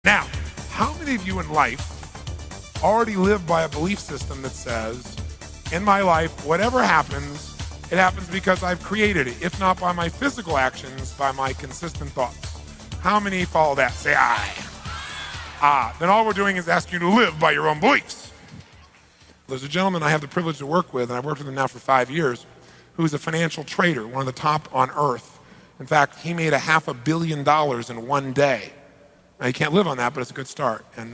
Now, how many of you in life already live by a belief system that says, in my life, whatever happens, it happens because I've created it, if not by my physical actions, by my consistent thoughts? How many follow that? Say aye. Then all we're doing is asking you to live by your own beliefs. There's a gentleman I have the privilege to work with, and I've worked with him now for 5 years, who's a financial trader, one of the top on earth. In fact, he made $500 million in one day. Now, you can't live on that, but it's a good start. And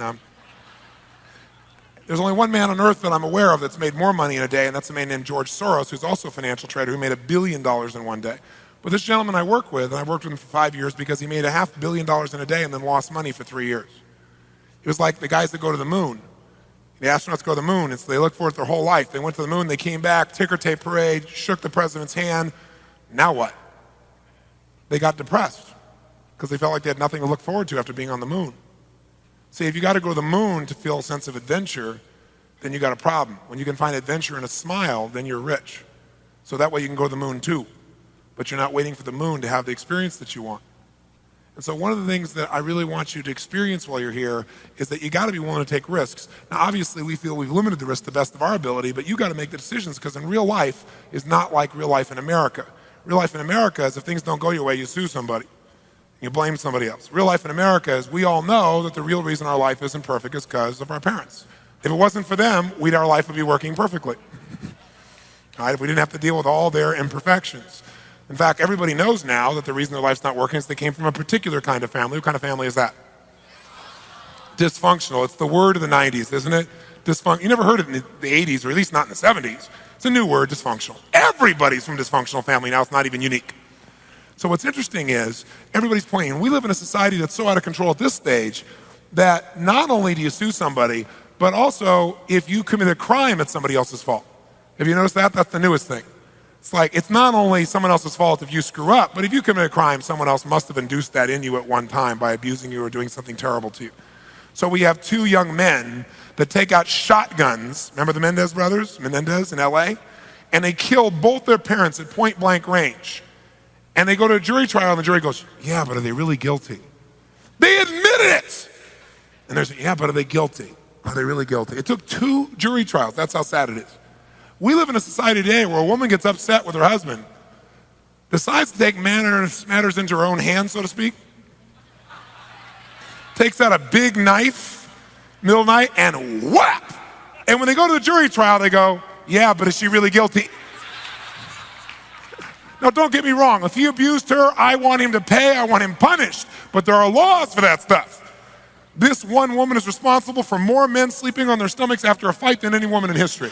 there's only one man on earth that I'm aware of that's made more money in a day, and that's a man named George Soros, who's also a financial trader, who made $1 billion in one day. But this gentleman I work with, and I worked with him for 5 years because he made $500 million in a day and then lost money for 3 years. He was like the guys that go to the moon. The astronauts go to the moon, and so they look for it their whole life. They went to the moon, they came back, ticker tape parade, shook the president's hand. Now what? They got depressed because they felt like they had nothing to look forward to after being on the moon. See, if you got to go to the moon to feel a sense of adventure, then you got a problem. When you can find adventure in a smile, then you're rich. So that way you can go to the moon too. But you're not waiting for the moon to have the experience that you want. And so one of the things that I really want you to experience while you're here is that you got to be willing to take risks. Now, obviously, we feel we've limited the risk to the best of our ability, but you got to make the decisions, because in real life is not like real life in America. Real life in America is if things don't go your way, you sue somebody. You blame somebody else. Real life in America is we all know that the real reason our life isn't perfect is because of our parents. If it wasn't for them, our life would be working perfectly. All right, if we didn't have to deal with all their imperfections. In fact, everybody knows now that the reason their life's not working is they came from a particular kind of family. What kind of family is that? Dysfunctional. It's the word of the 90s, isn't it? You never heard it in the 80s, or at least not in the 70s. It's a new word, dysfunctional. Everybody's from a dysfunctional family now. It's not even unique. So what's interesting is everybody's playing. We live in a society that's so out of control at this stage that not only do you sue somebody, but also if you commit a crime, it's somebody else's fault. Have you noticed that? That's the newest thing. It's like it's not only someone else's fault if you screw up, but if you commit a crime, someone else must have induced that in you at one time by abusing you or doing something terrible to you. So we have two young men that take out shotguns. Remember the Menendez in LA? And they kill both their parents at point blank range. And they go to a jury trial, and the jury goes, yeah, but are they really guilty? They admitted it! And they're saying, yeah, but are they guilty? Are they really guilty? It took 2 jury trials. That's how sad it is. We live in a society today where a woman gets upset with her husband, decides to take matters into her own hands, so to speak, takes out a big knife, middle of the night, and whap! And when they go to the jury trial, they go, yeah, but is she really guilty? Now, don't get me wrong. If he abused her, I want him to pay. I want him punished. But there are laws for that stuff. This one woman is responsible for more men sleeping on their stomachs after a fight than any woman in history.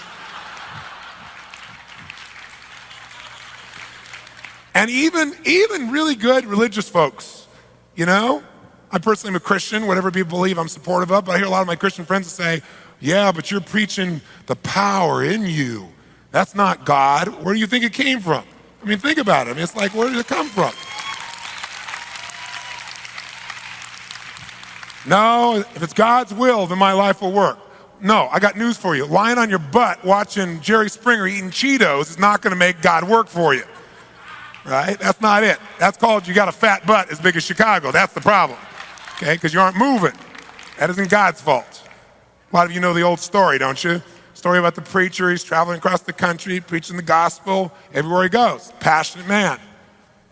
And even really good religious folks, you know? I personally am a Christian. Whatever people believe, I'm supportive of. But I hear a lot of my Christian friends say, yeah, but you're preaching the power in you. That's not God. Where do you think it came from? I mean, think about it. I mean, it's like, where did it come from? No, if it's God's will, then my life will work. No, I got news for you. Lying on your butt watching Jerry Springer eating Cheetos is not going to make God work for you. Right? That's not it. That's called you got a fat butt as big as Chicago. That's the problem. Okay? Because you aren't moving. That isn't God's fault. A lot of you know the old story, don't you? Story about the preacher. He's traveling across the country, preaching the gospel everywhere he goes. Passionate man.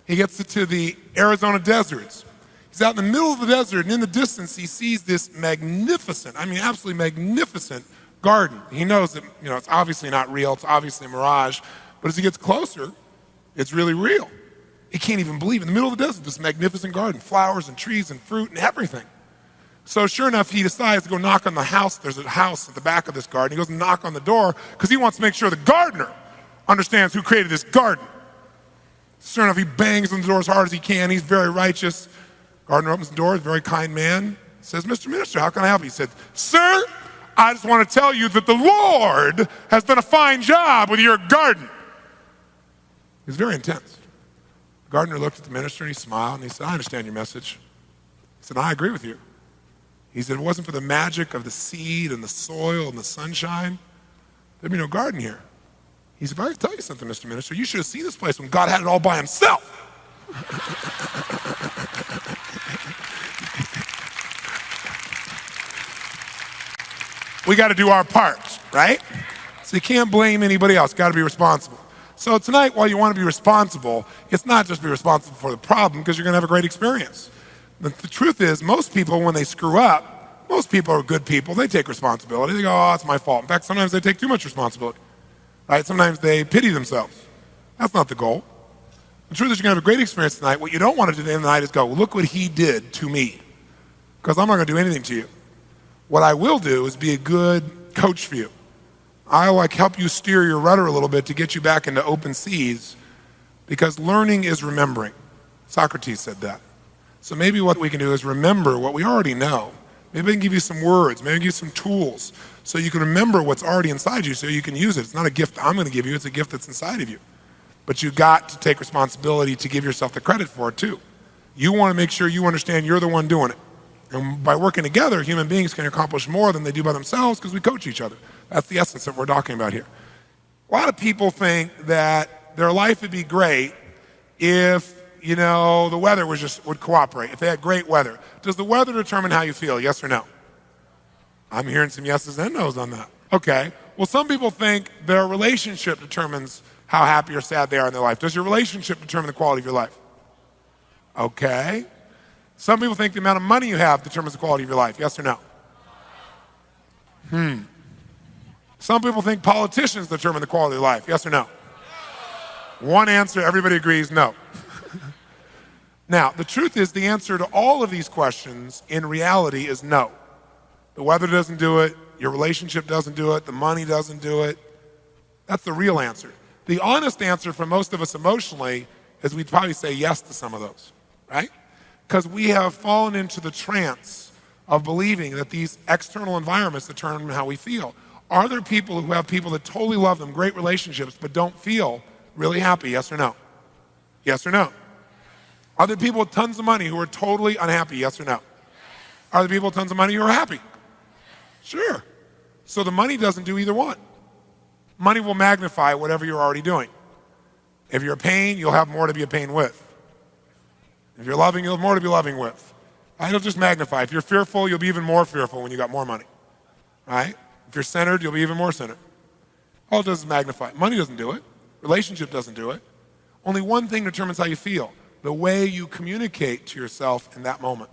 He gets to the Arizona deserts. He's out in the middle of the desert, and in the distance, he sees this magnificent, I mean, absolutely magnificent garden. He knows that, it's obviously not real. It's obviously a mirage. But as he gets closer, it's really real. He can't even believe it. In the middle of the desert, this magnificent garden, flowers and trees and fruit and everything. So sure enough, he decides to go knock on the house. There's a house at the back of this garden. He goes and knock on the door because he wants to make sure the gardener understands who created this garden. Sure enough, he bangs on the door as hard as he can. He's very righteous. Gardener opens the door, he's a very kind man. Says, Mr. Minister, how can I help you? He said, sir, I just want to tell you that the Lord has done a fine job with your garden. He was very intense. The gardener looked at the minister and he smiled and he said, I understand your message. He said, I agree with you. He said, if it wasn't for the magic of the seed and the soil and the sunshine, there'd be no garden here. He said, but I can tell you something, Mr. Minister. You should have seen this place when God had it all by himself. We got to do our part, right? So you can't blame anybody else. Got to be responsible. So tonight, while you want to be responsible, it's not just be responsible for the problem, because you're going to have a great experience. The truth is, most people, when they screw up, most people are good people. They take responsibility. They go, oh, it's my fault. In fact, sometimes they take too much responsibility, right? Sometimes they pity themselves. That's not the goal. The truth is, you're going to have a great experience tonight. What you don't want to do at the end of the night is go, look what he did to me, because I'm not going to do anything to you. What I will do is be a good coach for you. I'll help you steer your rudder a little bit to get you back into open seas, because learning is remembering. Socrates said that. So maybe what we can do is remember what we already know. Maybe I can give you some words, maybe give you some tools, so you can remember what's already inside you so you can use it. It's not a gift I'm going to give you, it's a gift that's inside of you. But you got to take responsibility to give yourself the credit for it too. You want to make sure you understand you're the one doing it. And by working together, human beings can accomplish more than they do by themselves, because we coach each other. That's the essence that we're talking about here. A lot of people think that their life would be great if, the weather would cooperate, if they had great weather. Does the weather determine how you feel, yes or no? I'm hearing some yeses and nos on that. Okay. Well, some people think their relationship determines how happy or sad they are in their life. Does your relationship determine the quality of your life? Okay. Some people think the amount of money you have determines the quality of your life, yes or no? Some people think politicians determine the quality of life, yes or no? One answer, everybody agrees, no. Now, the truth is, the answer to all of these questions in reality is no. The weather doesn't do it, your relationship doesn't do it, the money doesn't do it. That's the real answer. The honest answer for most of us emotionally is we'd probably say yes to some of those, right? Because we have fallen into the trance of believing that these external environments determine how we feel. Are there people who have people that totally love them, great relationships, but don't feel really happy, yes or no? Yes or no? Are there people with tons of money who are totally unhappy, yes or no? Are there people with tons of money who are happy? Sure. So the money doesn't do either one. Money will magnify whatever you're already doing. If you're a pain, you'll have more to be a pain with. If you're loving, you'll have more to be loving with. It'll just magnify. If you're fearful, you'll be even more fearful when you got more money. Right? If you're centered, you'll be even more centered. All it does is magnify. Money doesn't do it. Relationship doesn't do it. Only one thing determines how you feel: the way you communicate to yourself in that moment.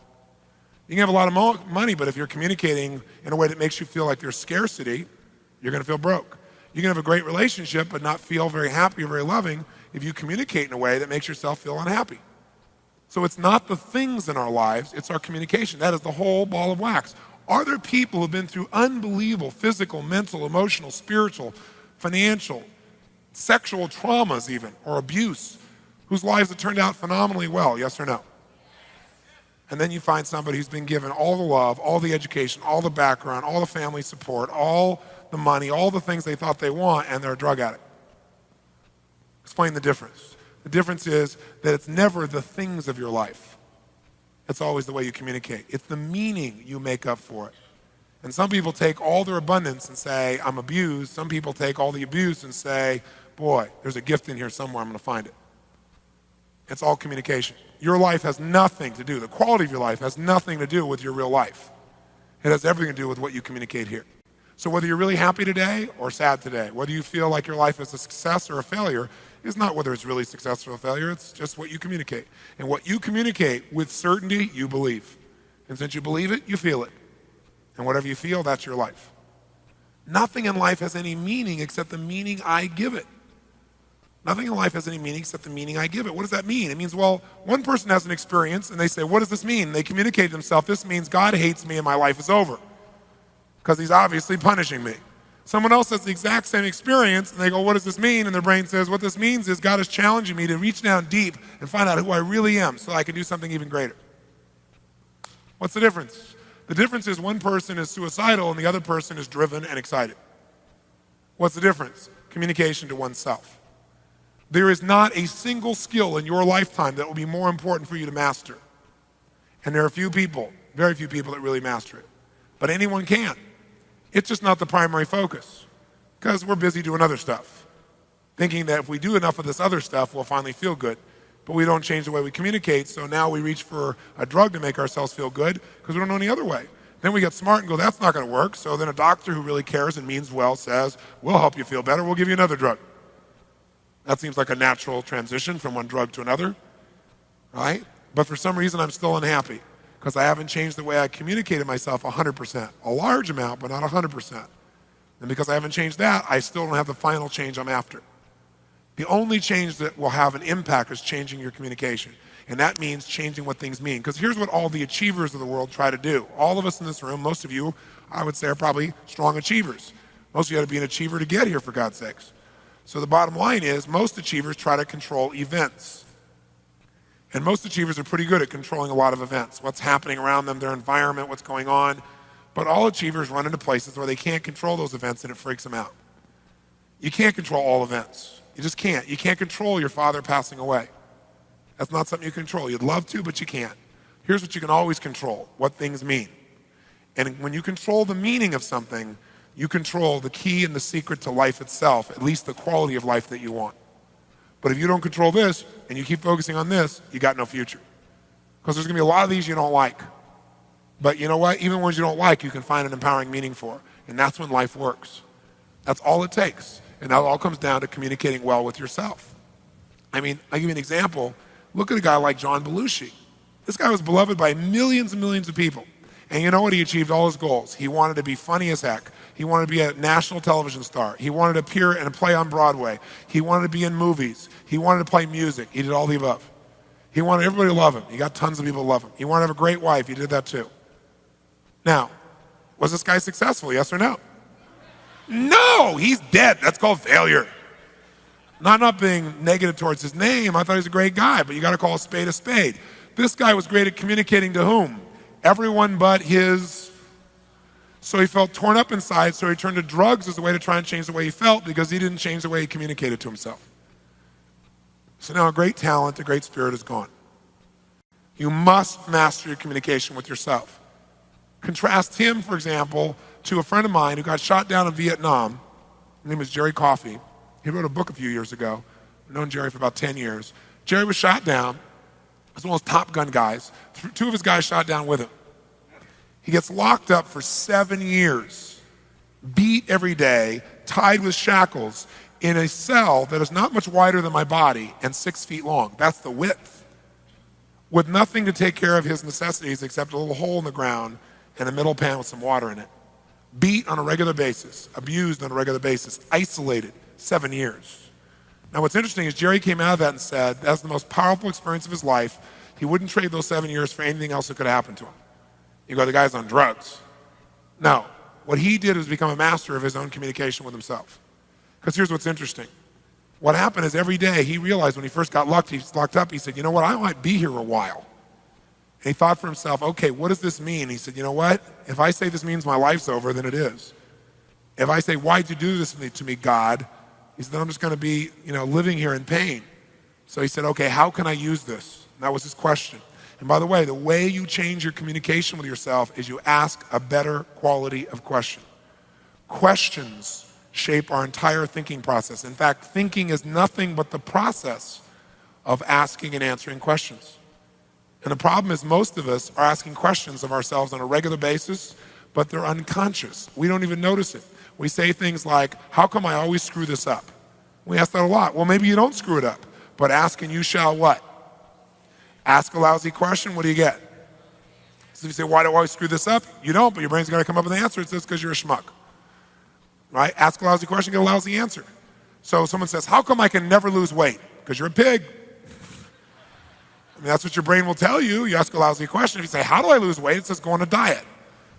You can have a lot of money, but if you're communicating in a way that makes you feel like there's scarcity, you're going to feel broke. You can have a great relationship but not feel very happy or very loving if you communicate in a way that makes yourself feel unhappy. So it's not the things in our lives, it's our communication. That is the whole ball of wax. Are there people who have been through unbelievable physical, mental, emotional, spiritual, financial, sexual traumas even, or abuse, whose lives have turned out phenomenally well, yes or no? And then you find somebody who's been given all the love, all the education, all the background, all the family support, all the money, all the things they thought they want, and they're a drug addict. Explain the difference. The difference is that it's never the things of your life. It's always the way you communicate. It's the meaning you make up for it. And some people take all their abundance and say, I'm abused. Some people take all the abuse and say, boy, there's a gift in here somewhere, I'm going to find it. It's all communication. Your life has nothing to do, the quality of your life has nothing to do with your real life. It has everything to do with what you communicate here. So whether you're really happy today or sad today, whether you feel like your life is a success or a failure, is not whether it's really success or a failure, it's just what you communicate. And what you communicate with certainty, you believe. And since you believe it, you feel it. And whatever you feel, that's your life. Nothing in life has any meaning except the meaning I give it. Nothing in life has any meaning except the meaning I give it. What does that mean? It means, well, one person has an experience and they say, what does this mean? And they communicate to themselves, this means God hates me and my life is over, because he's obviously punishing me. Someone else has the exact same experience and they go, what does this mean? And their brain says, what this means is God is challenging me to reach down deep and find out who I really am so I can do something even greater. What's the difference? The difference is one person is suicidal and the other person is driven and excited. What's the difference? Communication to oneself. There is not a single skill in your lifetime that will be more important for you to master. And there are few people, very few people that really master it. But anyone can. It's just not the primary focus, because we're busy doing other stuff, thinking that if we do enough of this other stuff, we'll finally feel good. But we don't change the way we communicate, so now we reach for a drug to make ourselves feel good because we don't know any other way. Then we get smart and go, that's not going to work. So then a doctor who really cares and means well says, we'll help you feel better. We'll give you another drug. That seems like a natural transition from one drug to another, right? But for some reason, I'm still unhappy because I haven't changed the way I communicated myself 100%. A large amount, but not 100%. And because I haven't changed that, I still don't have the final change I'm after. The only change that will have an impact is changing your communication. And that means changing what things mean. Because here's what all the achievers of the world try to do. All of us in this room, most of you, I would say, are probably strong achievers. Most of you had to be an achiever to get here, for God's sakes. So the bottom line is, most achievers try to control events. And most achievers are pretty good at controlling a lot of events. What's happening around them, their environment, what's going on. But all achievers run into places where they can't control those events and it freaks them out. You can't control all events. You just can't. You can't control your father passing away. That's not something you control. You'd love to, but you can't. Here's what you can always control, what things mean. And when you control the meaning of something, you control the key and the secret to life itself, at least the quality of life that you want. But if you don't control this and you keep focusing on this, you got no future. Because there's going to be a lot of these you don't like. But you know what? Even ones you don't like, you can find an empowering meaning for. And that's when life works. That's all it takes. And that all comes down to communicating well with yourself. I mean, I'll give you an example. Look at a guy like John Belushi. This guy was beloved by millions and millions of people. And you know what? He achieved all his goals. He wanted to be funny as heck. He wanted to be a national television star. He wanted to appear and play on Broadway. He wanted to be in movies. He wanted to play music. He did all the above. He wanted everybody to love him. He got tons of people to love him. He wanted to have a great wife. He did that too. Now, was this guy successful, yes or no? No, he's dead. That's called failure. Not being negative towards his name. I thought he was a great guy, but you got to call a spade a spade. This guy was great at communicating to whom? Everyone but his. So he felt torn up inside, so he turned to drugs as a way to try and change the way he felt because he didn't change the way he communicated to himself. So now a great talent, a great spirit is gone. You must master your communication with yourself. Contrast him, for example, to a friend of mine who got shot down in Vietnam. His name is Jerry Coffey. He wrote a book a few years ago. I've known Jerry for about 10 years. Jerry was shot down. He was one of those Top Gun guys. Two of his guys shot down with him. He gets locked up for 7 years, beat every day, tied with shackles, in a cell that is not much wider than my body and 6 feet long. That's the width. With nothing to take care of his necessities except a little hole in the ground and a metal pan with some water in it. Beat on a regular basis, abused on a regular basis, isolated, 7 years. Now what's interesting is Jerry came out of that and said that's the most powerful experience of his life. He wouldn't trade those 7 years for anything else that could have happened to him. You go, the guy's on drugs. No, what he did was become a master of his own communication with himself. Because here's what's interesting. What happened is every day he realized when he first got locked up, he said, you know what, I might be here a while. And he thought for himself, okay, what does this mean? He said, you know what, if I say this means my life's over, then it is. If I say, why'd you do this to me, God? He said, then I'm just going to be, living here in pain. So he said, okay, how can I use this? And that was his question. And by the way you change your communication with yourself is you ask a better quality of question. Questions shape our entire thinking process. In fact, thinking is nothing but the process of asking and answering questions. And the problem is most of us are asking questions of ourselves on a regular basis, but they're unconscious. We don't even notice it. We say things like, how come I always screw this up? We ask that a lot. Well, maybe you don't screw it up, but ask and you shall what? Ask a lousy question, what do you get? So if you say, why do I always screw this up? You don't, but your brain's going to come up with an answer. It says because you're a schmuck. Right? Ask a lousy question, get a lousy answer. So someone says, how come I can never lose weight? Because you're a pig. I mean, that's what your brain will tell you. You ask a lousy question. If you say, how do I lose weight? It says go on a diet.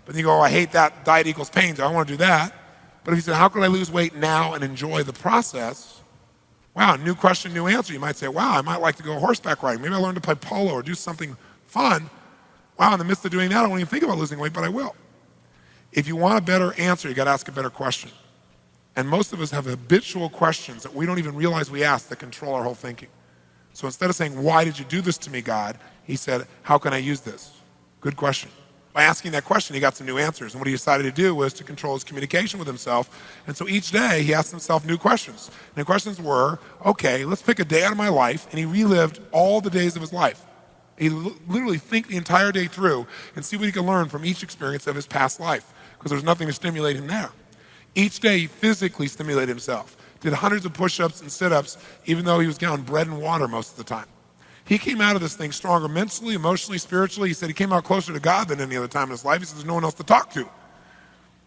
But then you go, I hate that. Diet equals pain, so I don't want to do that. But if you say, how can I lose weight now and enjoy the process? Wow, new question, new answer. You might say, wow, I might like to go horseback riding. Maybe I learn to play polo or do something fun. Wow, in the midst of doing that, I don't even think about losing weight, but I will. If you want a better answer, you got to ask a better question. And most of us have habitual questions that we don't even realize we ask that control our whole thinking. So instead of saying, why did you do this to me, God? He said, how can I use this? Good question. By asking that question, he got some new answers. And what he decided to do was to control his communication with himself. And so each day, he asked himself new questions. And the questions were, okay, let's pick a day out of my life. And he relived all the days of his life. He literally think the entire day through and see what he can learn from each experience of his past life, because there's nothing to stimulate him there. Each day he physically stimulated himself, did hundreds of push-ups and sit-ups, even though he was down bread and water most of the time. He came out of this thing stronger mentally, emotionally, spiritually. He said he came out closer to God than any other time in his life. He said there's no one else to talk to.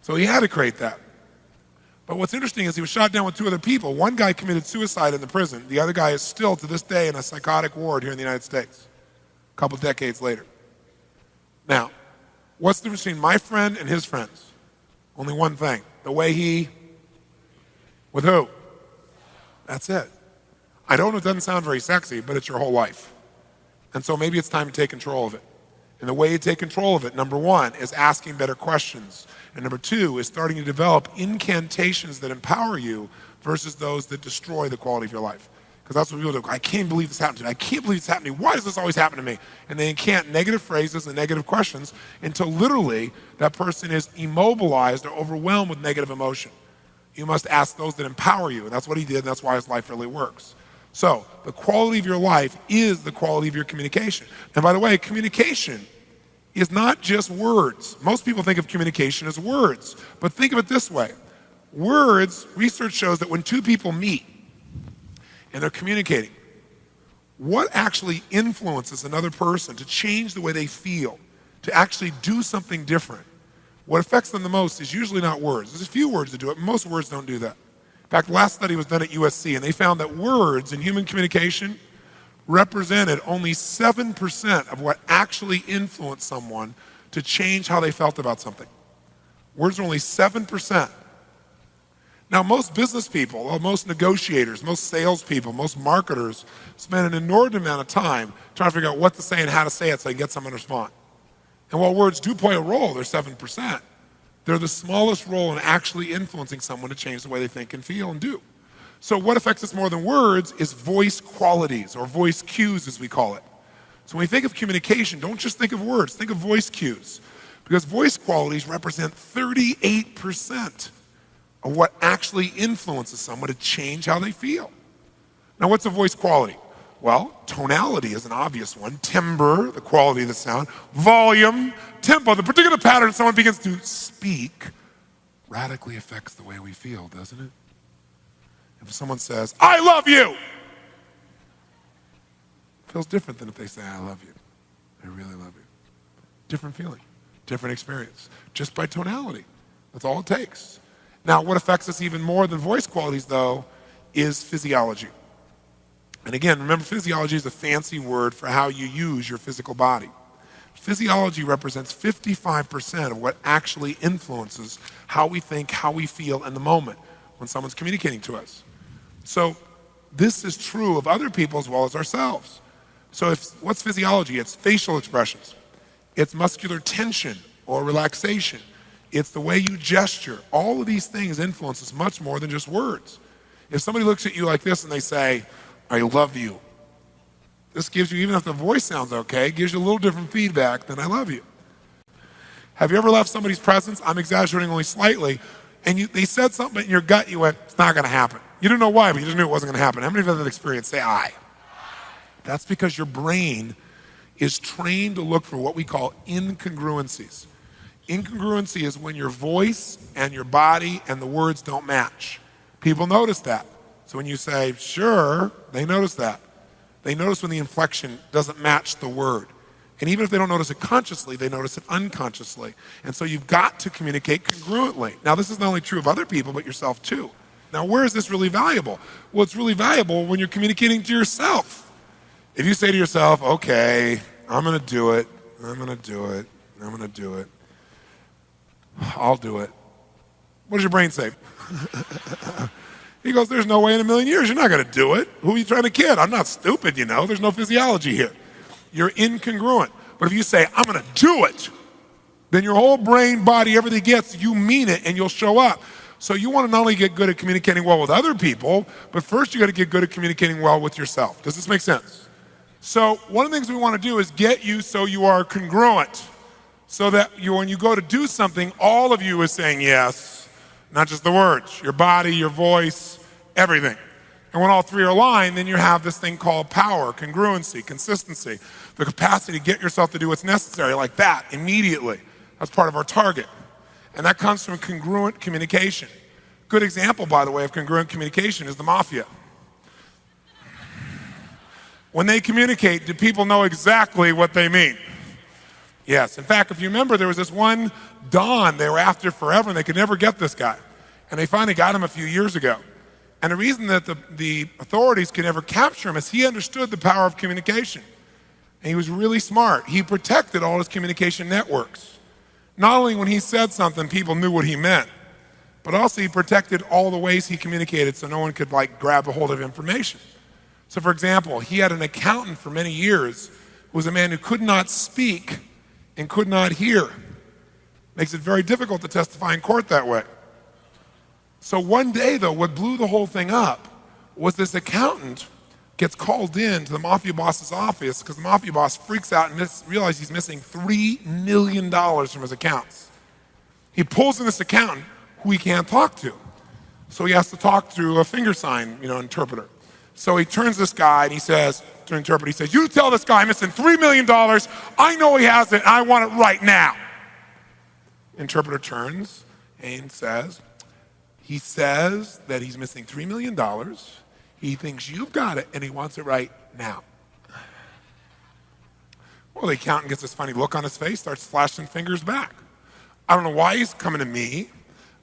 So he had to create that. But what's interesting is he was shot down with 2 other people. One guy committed suicide in the prison. The other guy is still, to this day, in a psychotic ward here in the United States, a couple decades later. Now, what's the difference between my friend and his friends? Only one thing. The way he, with who? That's it. I know it doesn't sound very sexy, but it's your whole life. And so maybe it's time to take control of it. And the way you take control of it, number 1, is asking better questions. And number 2 is starting to develop incantations that empower you versus those that destroy the quality of your life. Because that's what people do. I can't believe this happened to me. I can't believe this happened to me. Why does this always happen to me? And they incant negative phrases and negative questions until literally that person is immobilized or overwhelmed with negative emotion. You must ask those that empower you. And that's what he did, and that's why his life really works. So the quality of your life is the quality of your communication. And by the way, communication is not just words. Most people think of communication as words, but think of it this way. Words, research shows that when 2 people meet and they're communicating, what actually influences another person to change the way they feel, to actually do something different? What affects them the most is usually not words. There's a few words that do it. Most words don't do that. In fact, the last study was done at USC, and they found that words in human communication represented only 7% of what actually influenced someone to change how they felt about something. Words are only 7%. Now, most business people, most negotiators, most salespeople, most marketers spend an inordinate amount of time trying to figure out what to say and how to say it so they can get someone to respond. And while words do play a role, they're 7%. They're the smallest role in actually influencing someone to change the way they think and feel and do. So what affects us more than words is voice qualities, or voice cues as we call it. So when we think of communication, don't just think of words, think of voice cues. Because voice qualities represent 38% of what actually influences someone to change how they feel. Now what's a voice quality? Well, tonality is an obvious one. Timbre, the quality of the sound. Volume, tempo, the particular pattern someone begins to speak radically affects the way we feel, doesn't it? If someone says, I love you, it feels different than if they say, I love you. I really love you. Different feeling, different experience, just by tonality. That's all it takes. Now, what affects us even more than voice qualities, though, is physiology. And again, remember, physiology is a fancy word for how you use your physical body. Physiology represents 55% of what actually influences how we think, how we feel in the moment when someone's communicating to us. So this is true of other people as well as ourselves. So what's physiology? It's facial expressions. It's muscular tension or relaxation. It's the way you gesture. All of these things influence us much more than just words. If somebody looks at you like this and they say, I love you, this gives you, even if the voice sounds okay, gives you a little different feedback than I love you. Have you ever left somebody's presence? I'm exaggerating only slightly. And they said something in your gut, you went, it's not going to happen. You didn't know why, but you just knew it wasn't going to happen. How many of you have that experience? Say, I. That's because your brain is trained to look for what we call incongruencies. Incongruency is when your voice and your body and the words don't match. People notice that. So when you say, sure, they notice that. They notice when the inflection doesn't match the word. And even if they don't notice it consciously, they notice it unconsciously. And so you've got to communicate congruently. Now, this is not only true of other people, but yourself too. Now, where is this really valuable? Well, it's really valuable when you're communicating to yourself. If you say to yourself, okay, I'm going to do it, I'm going to do it, I'm going to do it, I'll do it. What does your brain say? He goes, there's no way in a million years you're not going to do it. Who are you trying to kid? I'm not stupid, you know. There's no physiology here. You're incongruent. But if you say, I'm going to do it, then your whole brain, body, everything gets, you mean it, and you'll show up. So you want to not only get good at communicating well with other people, but first you got to get good at communicating well with yourself. Does this make sense? So one of the things we want to do is get you so you are congruent, so that when you go to do something, all of you is saying yes, not just the words, your body, your voice, everything. And And when all three are aligned, then you have this thing called power, congruency, consistency, the capacity to get yourself to do what's necessary like that immediately. That's part of our target. And that comes from congruent communication. Good example, by the way, of congruent communication is the mafia. When they communicate, do people know exactly what they mean? Yes. In fact, if you remember, there was this one Don they were after forever, and they could never get this guy. And they finally got him a few years ago. And the reason that the authorities could never capture him is he understood the power of communication. And he was really smart. He protected all his communication networks. Not only when he said something, people knew what he meant, but also he protected all the ways he communicated so no one could grab a hold of information. So for example, he had an accountant for many years who was a man who could not speak and could not hear. Makes it very difficult to testify in court that way. So one day though, what blew the whole thing up was this accountant gets called in to the mafia boss's office because the mafia boss freaks out and realizes he's missing $3 million from his accounts. He pulls in this accountant who he can't talk to. So he has to talk through a finger sign, interpreter. So he turns this guy and he says, to interpret, he says, you tell this guy I'm missing $3 million, I know he has it, and I want it right now. Interpreter turns and says, he says that he's missing $3 million, he thinks you've got it, and he wants it right now. Well, the accountant gets this funny look on his face, starts flashing fingers back. I don't know why he's coming to me.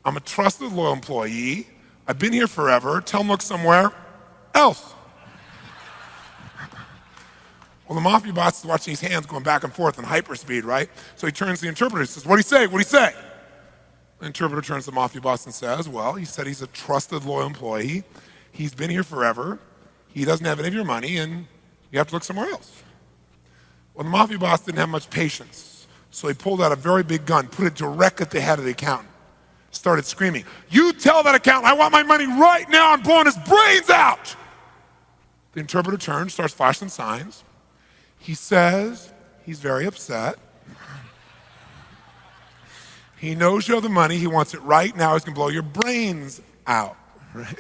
I'm a trusted, loyal employee. I've been here forever. Tell him look somewhere else. Well, the mafia boss is watching his hands going back and forth in hyperspeed, right? So he turns to the interpreter and says, what'd he say? What'd he say? The interpreter turns to the mafia boss and says, well, he said he's a trusted, loyal employee. He's been here forever. He doesn't have any of your money, and you have to look somewhere else. Well, the mafia boss didn't have much patience, so he pulled out a very big gun, put it direct at the head of the accountant, started screaming, you tell that accountant I want my money right now, I'm blowing his brains out. The interpreter turns, starts flashing signs. He says he's very upset. He knows you have the money, he wants it right now, he's gonna blow your brains out, right?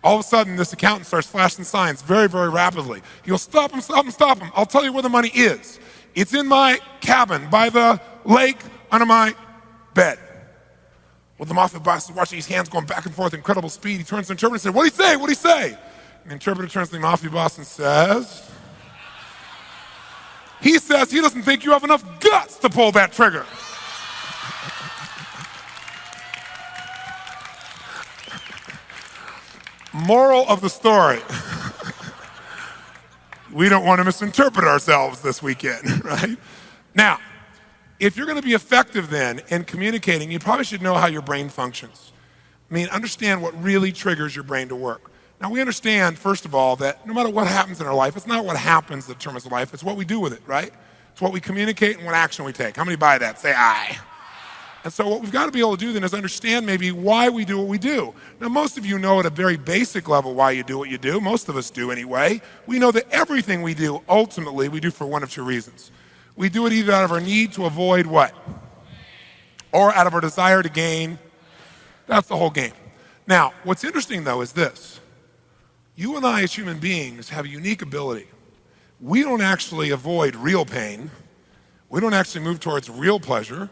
All of a sudden, this accountant starts flashing signs very, very rapidly. He goes, stop him, stop him, stop him. I'll tell you where the money is. It's in my cabin by the lake under my bed. Well, the mafia boss is watching his hands going back and forth at incredible speed. He turns to the interpreter and says, what'd he say? What'd he say? And the interpreter turns to the mafia boss and says, he says he doesn't think you have enough guts to pull that trigger. Moral of the story. We don't want to misinterpret ourselves this weekend, right? Now, if you're going to be effective then in communicating, you probably should know how your brain functions. Understand what really triggers your brain to work. Now, we understand, first of all, that no matter what happens in our life, it's not what happens that determines life, it's what we do with it, right? It's what we communicate and what action we take. How many buy that? Say aye. And so what we've got to be able to do then is understand maybe why we do what we do. Now, most of you know at a very basic level why you do what you do. Most of us do anyway. We know that everything we do, ultimately, we do for one of two reasons. We do it either out of our need to avoid what? Or out of our desire to gain. That's the whole game. Now, what's interesting though is this. You and I as human beings have a unique ability. We don't actually avoid real pain. We don't actually move towards real pleasure.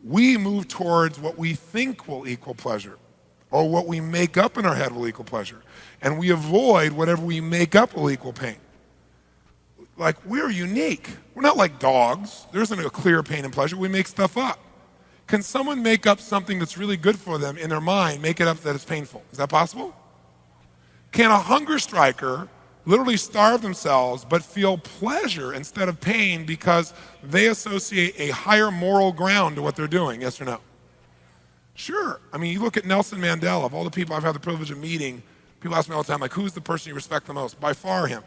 We move towards what we think will equal pleasure, or what we make up in our head will equal pleasure. And we avoid whatever we make up will equal pain. We're unique. We're not like dogs. There isn't a clear pain and pleasure. We make stuff up. Can someone make up something that's really good for them in their mind, make it up that it's painful? Is that possible? Can a hunger striker literally starve themselves but feel pleasure instead of pain because they associate a higher moral ground to what they're doing? Yes or no? Sure. You look at Nelson Mandela. Of all the people I've had the privilege of meeting, people ask me all the time, who's the person you respect the most? By far him.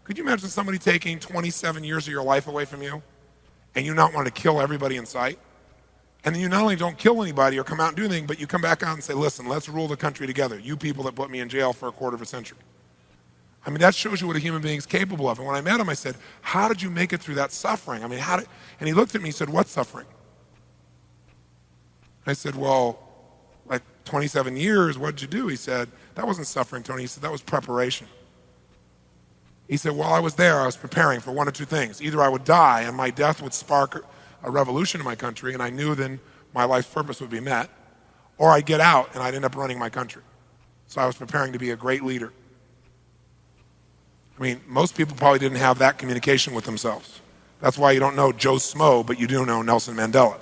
Could you imagine somebody taking 27 years of your life away from you and you not want to kill everybody in sight? And then you not only don't kill anybody or come out and do anything, but you come back out and say, listen, let's rule the country together. You people that put me in jail for a quarter of a century. That shows you what a human being is capable of. And when I met him, I said, how did you make it through that suffering? And he looked at me and said, what suffering? I said, well, 27 years, what did you do? He said, that wasn't suffering, Tony. He said, that was preparation. He said, while I was there, I was preparing for one of two things. Either I would die and my death would spark a revolution in my country, and I knew then my life's purpose would be met, or I'd get out and I'd end up running my country. So I was preparing to be a great leader. I mean, most people probably didn't have that communication with themselves. That's why you don't know Joe Schmo, but you do know Nelson Mandela.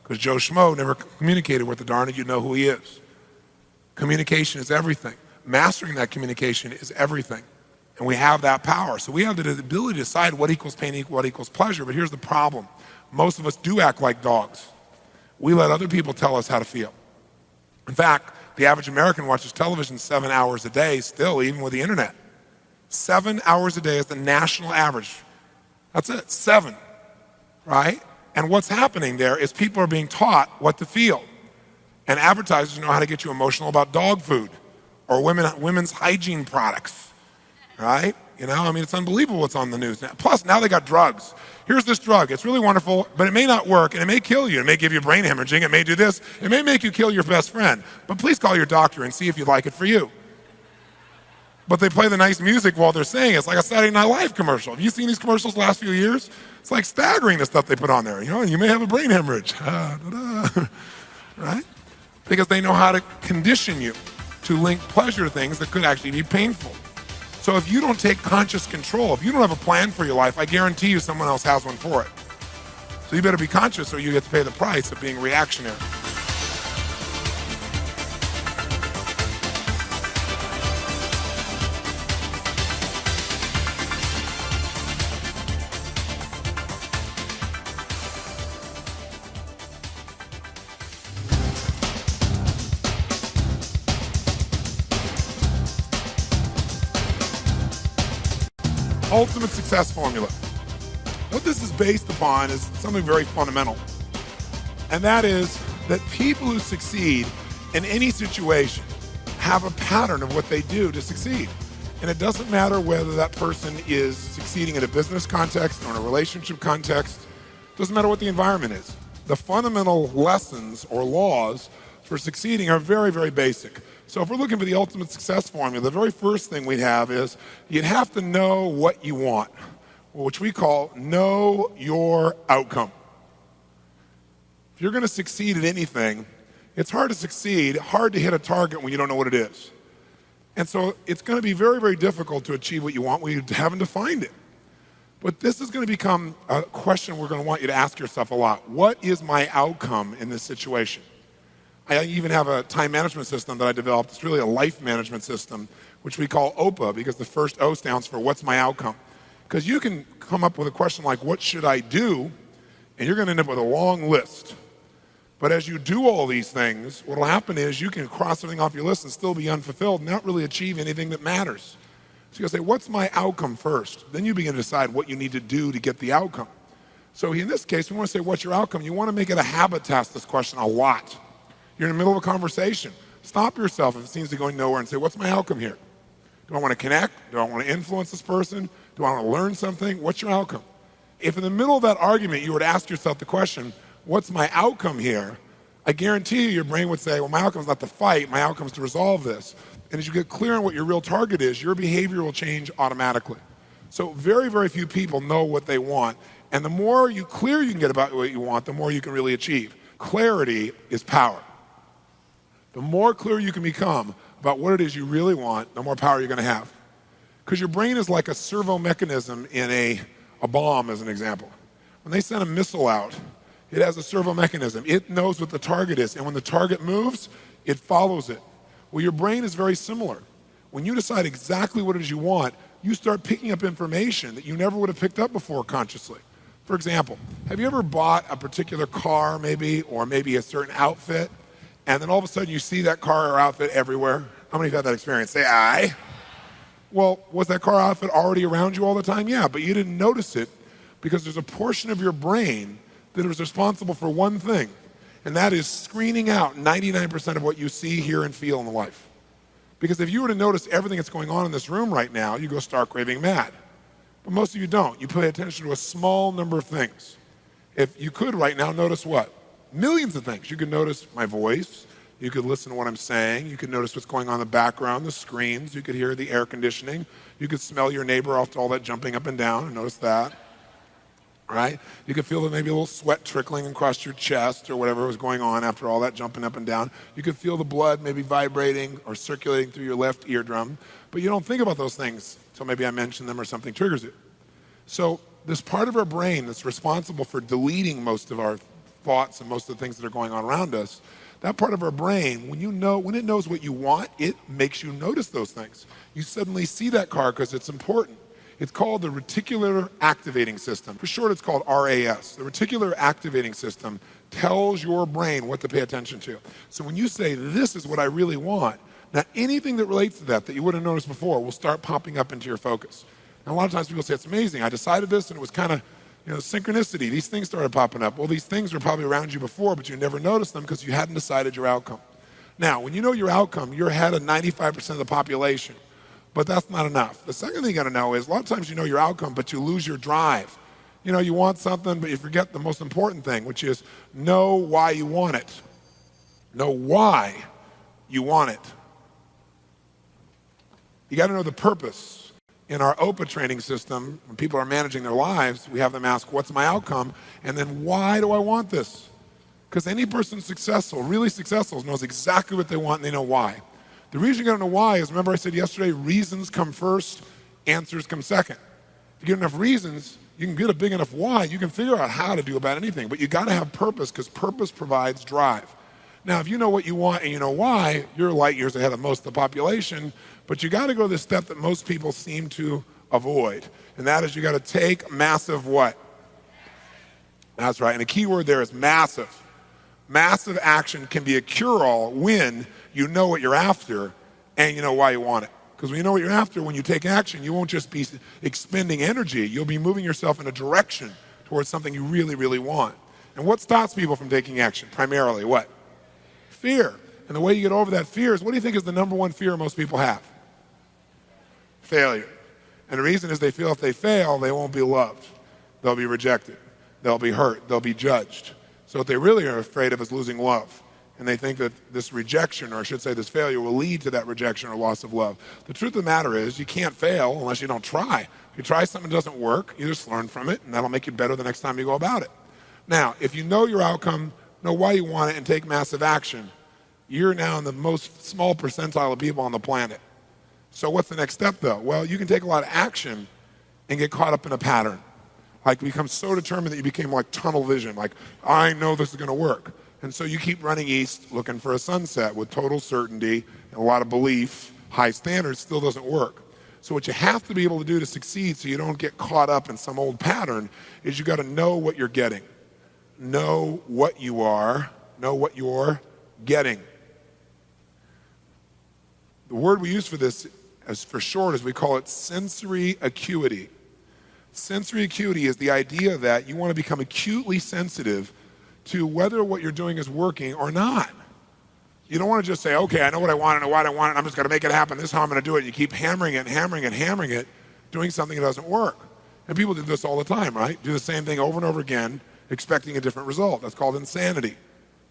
Because Joe Schmo never communicated with the darn, and you know who he is. Communication is everything. Mastering that communication is everything. And we have that power. So we have the ability to decide what equals pain, what equals pleasure. But here's the problem. Most of us do act like dogs. We let other people tell us how to feel. In fact, the average American watches television 7 hours a day still, even with the internet. 7 hours a day is the national average. That's it, 7, right? And what's happening there is people are being taught what to feel. And advertisers know how to get you emotional about dog food or women's hygiene products, right? You know, I mean, it's unbelievable what's on the news now. Plus, now they got drugs. Here's this drug. It's really wonderful, but it may not work, and it may kill you. It may give you brain hemorrhaging. It may do this. It may make you kill your best friend. But please call your doctor and see if you'd like it for you. But they play the nice music while they're saying it. It's like a Saturday Night Live commercial. Have you seen these commercials the last few years? It's like staggering, the stuff they put on there. You know, you may have a brain hemorrhage, right? Because they know how to condition you to link pleasure to things that could actually be painful. So if you don't take conscious control, if you don't have a plan for your life, I guarantee you someone else has one for it. So you better be conscious or you get to pay the price of being reactionary. Ultimate success formula. What this is based upon is something very fundamental. And that is that people who succeed in any situation have a pattern of what they do to succeed. And it doesn't matter whether that person is succeeding in a business context or in a relationship context. It doesn't matter what the environment is. The fundamental lessons or laws for succeeding are very, very basic. So if we're looking for the ultimate success formula, the very first thing we'd have is you'd have to know what you want, which we call know your outcome. If you're going to succeed at anything, it's hard to succeed, hard to hit a target when you don't know what it is. And so it's going to be very, very difficult to achieve what you want when you haven't defined it. But this is going to become a question we're going to want you to ask yourself a lot. What is my outcome in this situation? I even have a time management system that I developed. It's really a life management system, which we call OPA, because the first O stands for what's my outcome. Because you can come up with a question like, what should I do? And you're going to end up with a long list. But as you do all these things, what will happen is you can cross something off your list and still be unfulfilled and not really achieve anything that matters. So you'll say, what's my outcome first? Then you begin to decide what you need to do to get the outcome. So in this case, we want to say, what's your outcome? You want to make it a habit to ask this question a lot. You're in the middle of a conversation. Stop yourself if it seems to be going nowhere and say, what's my outcome here? Do I want to connect? Do I want to influence this person? Do I want to learn something? What's your outcome? If in the middle of that argument you were to ask yourself the question, what's my outcome here? I guarantee you your brain would say, well, my outcome is not to fight, my outcome is to resolve this. And as you get clear on what your real target is, your behavior will change automatically. So very, very few people know what they want. And the more clear you can get about what you want, the more you can really achieve. Clarity is power. The more clear you can become about what it is you really want, the more power you're going to have. Because your brain is like a servo mechanism in a bomb, as an example. When they send a missile out, it has a servo mechanism. It knows what the target is. And when the target moves, it follows it. Well, your brain is very similar. When you decide exactly what it is you want, you start picking up information that you never would have picked up before consciously. For example, have you ever bought a particular car maybe, or maybe a certain outfit, and then all of a sudden you see that car or outfit everywhere? How many of you have had that experience? Say aye. Well, was that car outfit already around you all the time? Yeah, but you didn't notice it because there's a portion of your brain that is responsible for one thing, and that is screening out 99% of what you see, hear, and feel in life. Because if you were to notice everything that's going on in this room right now, you go stark raving mad. But most of you don't. You pay attention to a small number of things. If you could right now, notice what? Millions of things. You could notice my voice. You could listen to what I'm saying. You could notice what's going on in the background, the screens. You could hear the air conditioning. You could smell your neighbor after all that jumping up and down and notice that, right? You could feel that maybe a little sweat trickling across your chest or whatever was going on after all that jumping up and down. You could feel the blood maybe vibrating or circulating through your left eardrum, but you don't think about those things until maybe I mention them or something triggers it. So this part of our brain that's responsible for deleting most of our thoughts and most of the things that are going on around us, that part of our brain, when it knows what you want, it makes you notice those things. You suddenly see that car because it's important. It's called the reticular activating system. For short, it's called RAS. The reticular activating system tells your brain what to pay attention to. So when you say, this is what I really want, now anything that relates to that you wouldn't have noticed before will start popping up into your focus. And a lot of times people say, it's amazing. I decided this and it was kind of synchronicity. These things started popping up. Well, these things were probably around you before, but you never noticed them because you hadn't decided your outcome. Now, when you know your outcome, you're ahead of 95% of the population, but that's not enough. The second thing you got to know is a lot of times you know your outcome, but you lose your drive. You want something, but you forget the most important thing, which is know why you want it. Know why you want it. You got to know the purpose. In our OPA training system, when people are managing their lives, we have them ask, what's my outcome? And then why do I want this? Because any person successful, really successful, knows exactly what they want and they know why. The reason you gotta know why is, remember I said yesterday, reasons come first, answers come second. If you get enough reasons, you can get a big enough why, you can figure out how to do about anything. But you gotta have purpose, because purpose provides drive. Now, if you know what you want and you know why, you're light years ahead of most of the population, but you gotta go the step that most people seem to avoid. And that is you gotta take massive what? That's right, and the key word there is massive. Massive action can be a cure-all when you know what you're after and you know why you want it. Because when you know what you're after, when you take action, you won't just be expending energy, you'll be moving yourself in a direction towards something you really, really want. And what stops people from taking action? Primarily what? Fear. And the way you get over that fear is, what do you think is the number one fear most people have? Failure. And the reason is they feel if they fail, they won't be loved. They'll be rejected. They'll be hurt. They'll be judged. So what they really are afraid of is losing love. And they think that this rejection, or I should say this failure, will lead to that rejection or loss of love. The truth of the matter is, you can't fail unless you don't try. If you try something that doesn't work, you just learn from it, and that'll make you better the next time you go about it. Now, if you know your outcome, know why you want it, and take massive action, you're now in the most small percentile of people on the planet. So what's the next step, though? Well, you can take a lot of action and get caught up in a pattern. Like, become so determined that you became like tunnel vision, like, I know this is going to work. And so you keep running east looking for a sunset with total certainty and a lot of belief, high standards, still doesn't work. So what you have to be able to do to succeed so you don't get caught up in some old pattern is you got to know what you're getting. Know what you are, know what you're getting. The word we use for this, as for short, is we call it sensory acuity. Sensory acuity is the idea that you want to become acutely sensitive to whether what you're doing is working or not. You don't want to just say, okay, I know what I want, I know why I want it, I'm just going to make it happen, this is how I'm going to do it. You keep hammering it, hammering it, hammering it, doing something that doesn't work. And people do this all the time, right? Do the same thing over and over again, expecting a different result. That's called insanity.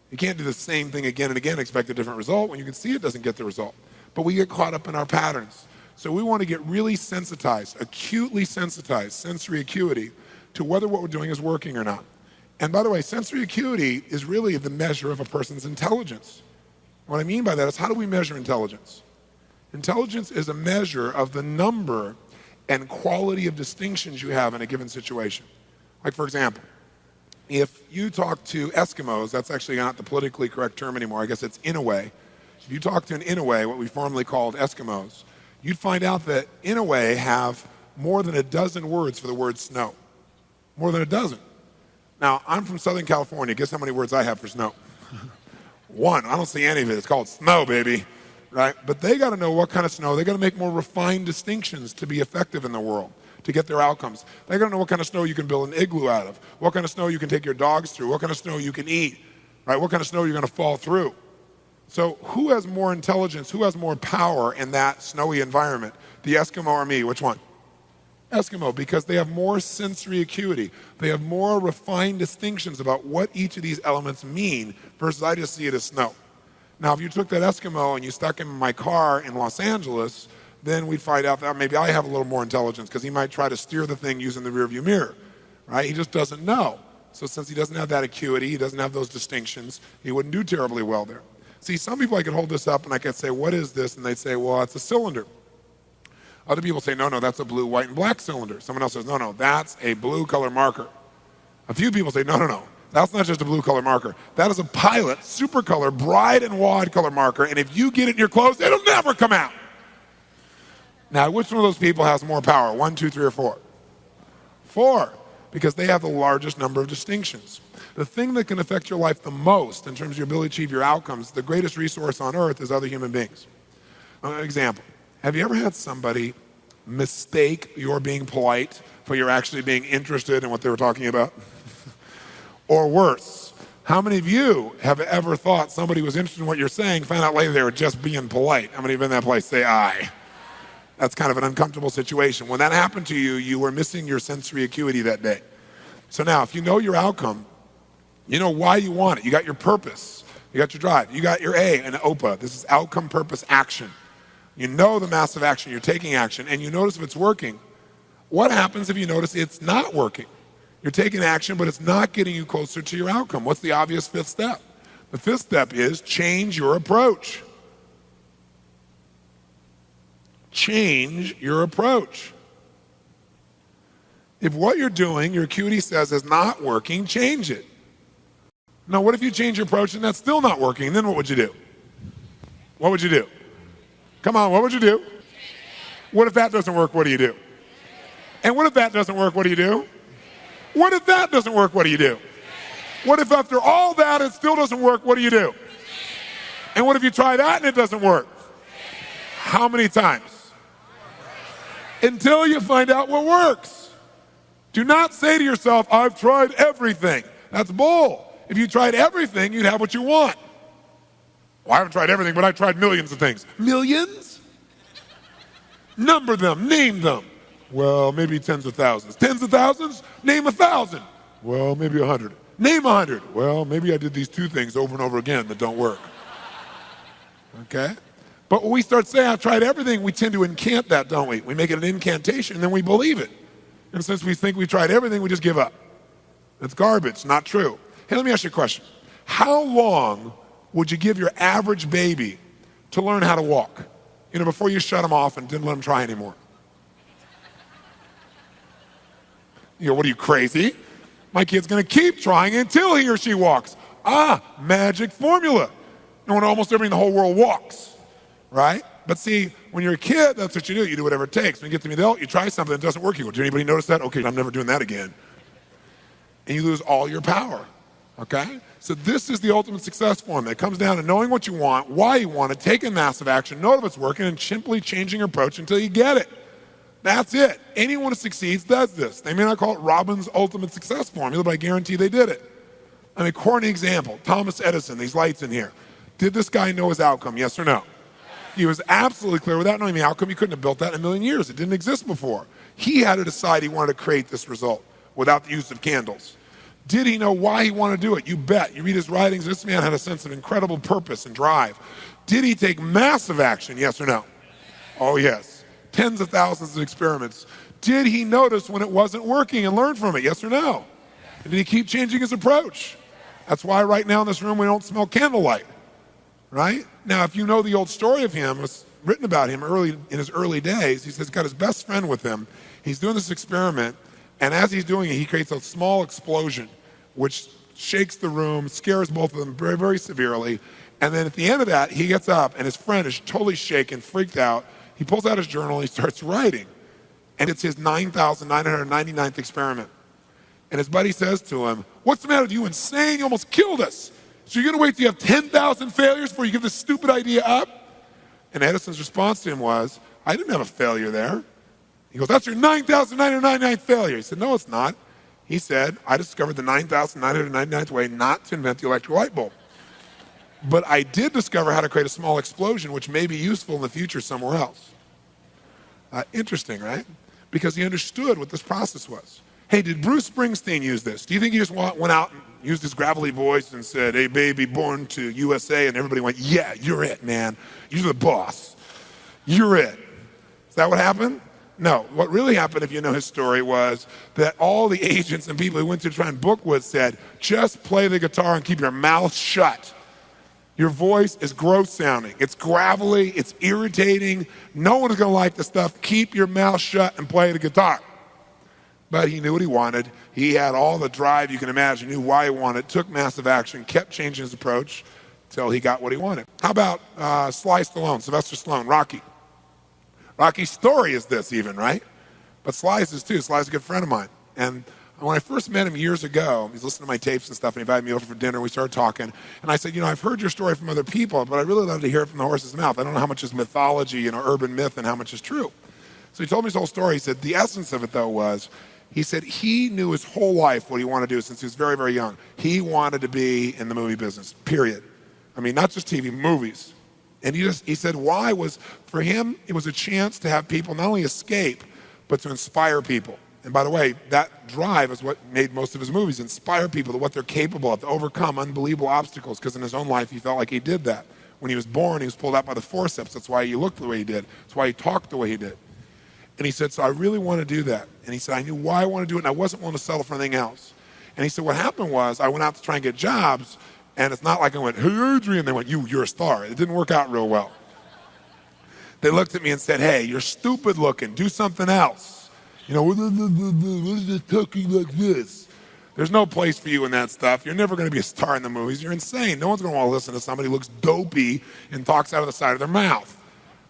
You can't do the same thing again and again, expect a different result when you can see it doesn't get the result. But we get caught up in our patterns. So we want to get really sensitized, acutely sensitized, sensory acuity, to whether what we're doing is working or not. And by the way, sensory acuity is really the measure of a person's intelligence. What I mean by that is, how do we measure intelligence? Intelligence is a measure of the number and quality of distinctions you have in a given situation. Like, for example, if you talk to Eskimos, that's actually not the politically correct term anymore, I guess it's Inouye. If you talk to an Inouye, what we formerly called Eskimos, you'd find out that Inouye have more than a dozen words for the word snow. More than a dozen. Now, I'm from Southern California. Guess how many words I have for snow? One. I don't see any of it. It's called snow, baby. Right? But they got to know what kind of snow. They got to make more refined distinctions to be effective in the world, to get their outcomes. They got to know what kind of snow you can build an igloo out of, what kind of snow you can take your dogs through, what kind of snow you can eat, right? What kind of snow you're going to fall through. So who has more intelligence, who has more power in that snowy environment? The Eskimo or me? Which one? Eskimo, because they have more sensory acuity. They have more refined distinctions about what each of these elements mean versus I just see it as snow. Now, if you took that Eskimo and you stuck him in my car in Los Angeles, then we'd find out that maybe I have a little more intelligence because he might try to steer the thing using the rearview mirror, right? He just doesn't know. So since he doesn't have that acuity, he doesn't have those distinctions, he wouldn't do terribly well there. See, some people I could hold this up and I could say, what is this? And they'd say, well, it's a cylinder. Other people say, no, that's a blue, white, and black cylinder. Someone else says, no, that's a blue color marker. A few people say, no, that's not just a blue color marker. That is a Pilot super color, bride and wad color marker, and if you get it in your clothes, it'll never come out. Now, which one of those people has more power? 1, 2, 3, or 4? 4, because they have the largest number of distinctions. The thing that can affect your life the most in terms of your ability to achieve your outcomes, the greatest resource on earth is other human beings. Example, have you ever had somebody mistake your being polite for your actually being interested in what they were talking about? Or worse, how many of you have ever thought somebody was interested in what you're saying, found out later they were just being polite? How many of you have been in that place? Say aye. That's kind of an uncomfortable situation. When that happened to you, you were missing your sensory acuity that day. So now, if you know your outcome, you know why you want it. You got your purpose. You got your drive. You got your A, an OPA. This is outcome, purpose, action. You know the massive action. You're taking action, and you notice if it's working. What happens if you notice it's not working? You're taking action, but it's not getting you closer to your outcome. What's the obvious 5th step? The 5th step is change your approach. Change your approach. If what you're doing, your acuity says is not working, change it. Now, what if you change your approach and that's still not working? Then what would you do? What would you do? Come on, what would you do? What if that doesn't work? What do you do? And what if that doesn't work? What do you do? What if that doesn't work? What do you do? What if after all that it still doesn't work? What do you do? And what if you try that and it doesn't work? How many times? Until you find out what works. Do not say to yourself, I've tried everything. That's bull. If you tried everything, you'd have what you want. Well, I haven't tried everything, but I've tried millions of things. Millions? Number them, name them. Well, maybe tens of thousands. Tens of thousands? Name 1,000. Well, maybe 100. Name 100. Well, maybe I did these 2 things over and over again that don't work. Okay? But when we start saying, I've tried everything, we tend to incant that, don't we? We make it an incantation, and then we believe it. And since we think we've tried everything, we just give up. It's garbage, not true. Hey, let me ask you a question. How long would you give your average baby to learn how to walk? You know, before you shut them off and didn't let them try anymore. You know, what are you, crazy? My kid's going to keep trying until he or she walks. Magic formula. No one, almost everybody in the whole world walks, right? But see, when you're a kid, that's what you do. You do whatever it takes. When you get to be an adult, you try something that doesn't work. You go, did anybody notice that? Okay, I'm never doing that again. And you lose all your power, okay? So this is the ultimate success formula. It comes down to knowing what you want, why you want it, taking massive action, know if it's working, and simply changing your approach until you get it. That's it. Anyone who succeeds does this. They may not call it Robbins' ultimate success formula, but I guarantee they did it. I mean, corny example, Thomas Edison, these lights in here. Did this guy know his outcome, yes or no? He was absolutely clear. Without knowing the outcome, he couldn't have built that in a million years. It didn't exist before. He had to decide he wanted to create this result without the use of candles. Did he know why he wanted to do it? You bet. You read his writings, this man had a sense of incredible purpose and drive. Did he take massive action, yes or no? Oh, yes. Tens of thousands of experiments. Did he notice when it wasn't working and learn from it, yes or no? And did he keep changing his approach? That's why right now in this room we don't smell candlelight, right? Now, if you know the old story of him, it's written about him in his early days. He says he's got his best friend with him. He's doing this experiment, and as he's doing it, he creates a small explosion, which shakes the room, scares both of them very, very severely. And then at the end of that, he gets up, and his friend is totally shaken, freaked out. He pulls out his journal, and he starts writing. And it's his 9,999th experiment. And his buddy says to him, what's the matter with you, insane? You almost killed us. So you're going to wait till you have 10,000 failures before you give this stupid idea up? And Edison's response to him was, I didn't have a failure there. He goes, that's your 9,999th failure. He said, no, it's not. He said, I discovered the 9,999th way not to invent the electric light bulb. But I did discover how to create a small explosion, which may be useful in the future somewhere else. Interesting, right? Because he understood what this process was. Hey, did Bruce Springsteen use this? Do you think he just went out and used his gravelly voice and said, "Hey, baby, born to USA." And everybody went, "Yeah, you're it, man. You're the boss. You're it." Is that what happened? No. What really happened, if you know his story, was that all the agents and people who went to try and book with said, "Just play the guitar and keep your mouth shut. Your voice is gross sounding. It's gravelly. It's irritating. No one is going to like the stuff. Keep your mouth shut and play the guitar." But he knew what he wanted. He had all the drive you can imagine, knew why he wanted, took massive action, kept changing his approach until he got what he wanted. How about Sly Stallone, Sylvester Stallone, Rocky? Rocky's story is this even, right? But Sly's is too. Sly's a good friend of mine. And when I first met him years ago, he's listening to my tapes and stuff, and he invited me over for dinner. We started talking. And I said, I've heard your story from other people, but I'd really love to hear it from the horse's mouth. I don't know how much is mythology, urban myth, and how much is true. So he told me his whole story. He said the essence of it, though, was he said he knew his whole life what he wanted to do since he was very, very young. He wanted to be in the movie business, period. I mean, not just TV, movies. And he said why was, for him, it was a chance to have people not only escape, but to inspire people. And by the way, that drive is what made most of his movies, inspire people to what they're capable of, to overcome unbelievable obstacles, because in his own life, he felt like he did that. When he was born, he was pulled out by the forceps. That's why he looked the way he did. That's why he talked the way he did. And he said, so I really want to do that. And he said, I knew why I wanted to do it, and I wasn't willing to settle for anything else. And he said, what happened was, I went out to try and get jobs, and it's not like I went, "Hey, Adrian," they went, you're a star. It didn't work out real well. They looked at me and said, "Hey, you're stupid looking. Do something else. What is it talking like this? There's no place for you in that stuff. You're never going to be a star in the movies. You're insane. No one's going to want to listen to somebody who looks dopey and talks out of the side of their mouth,"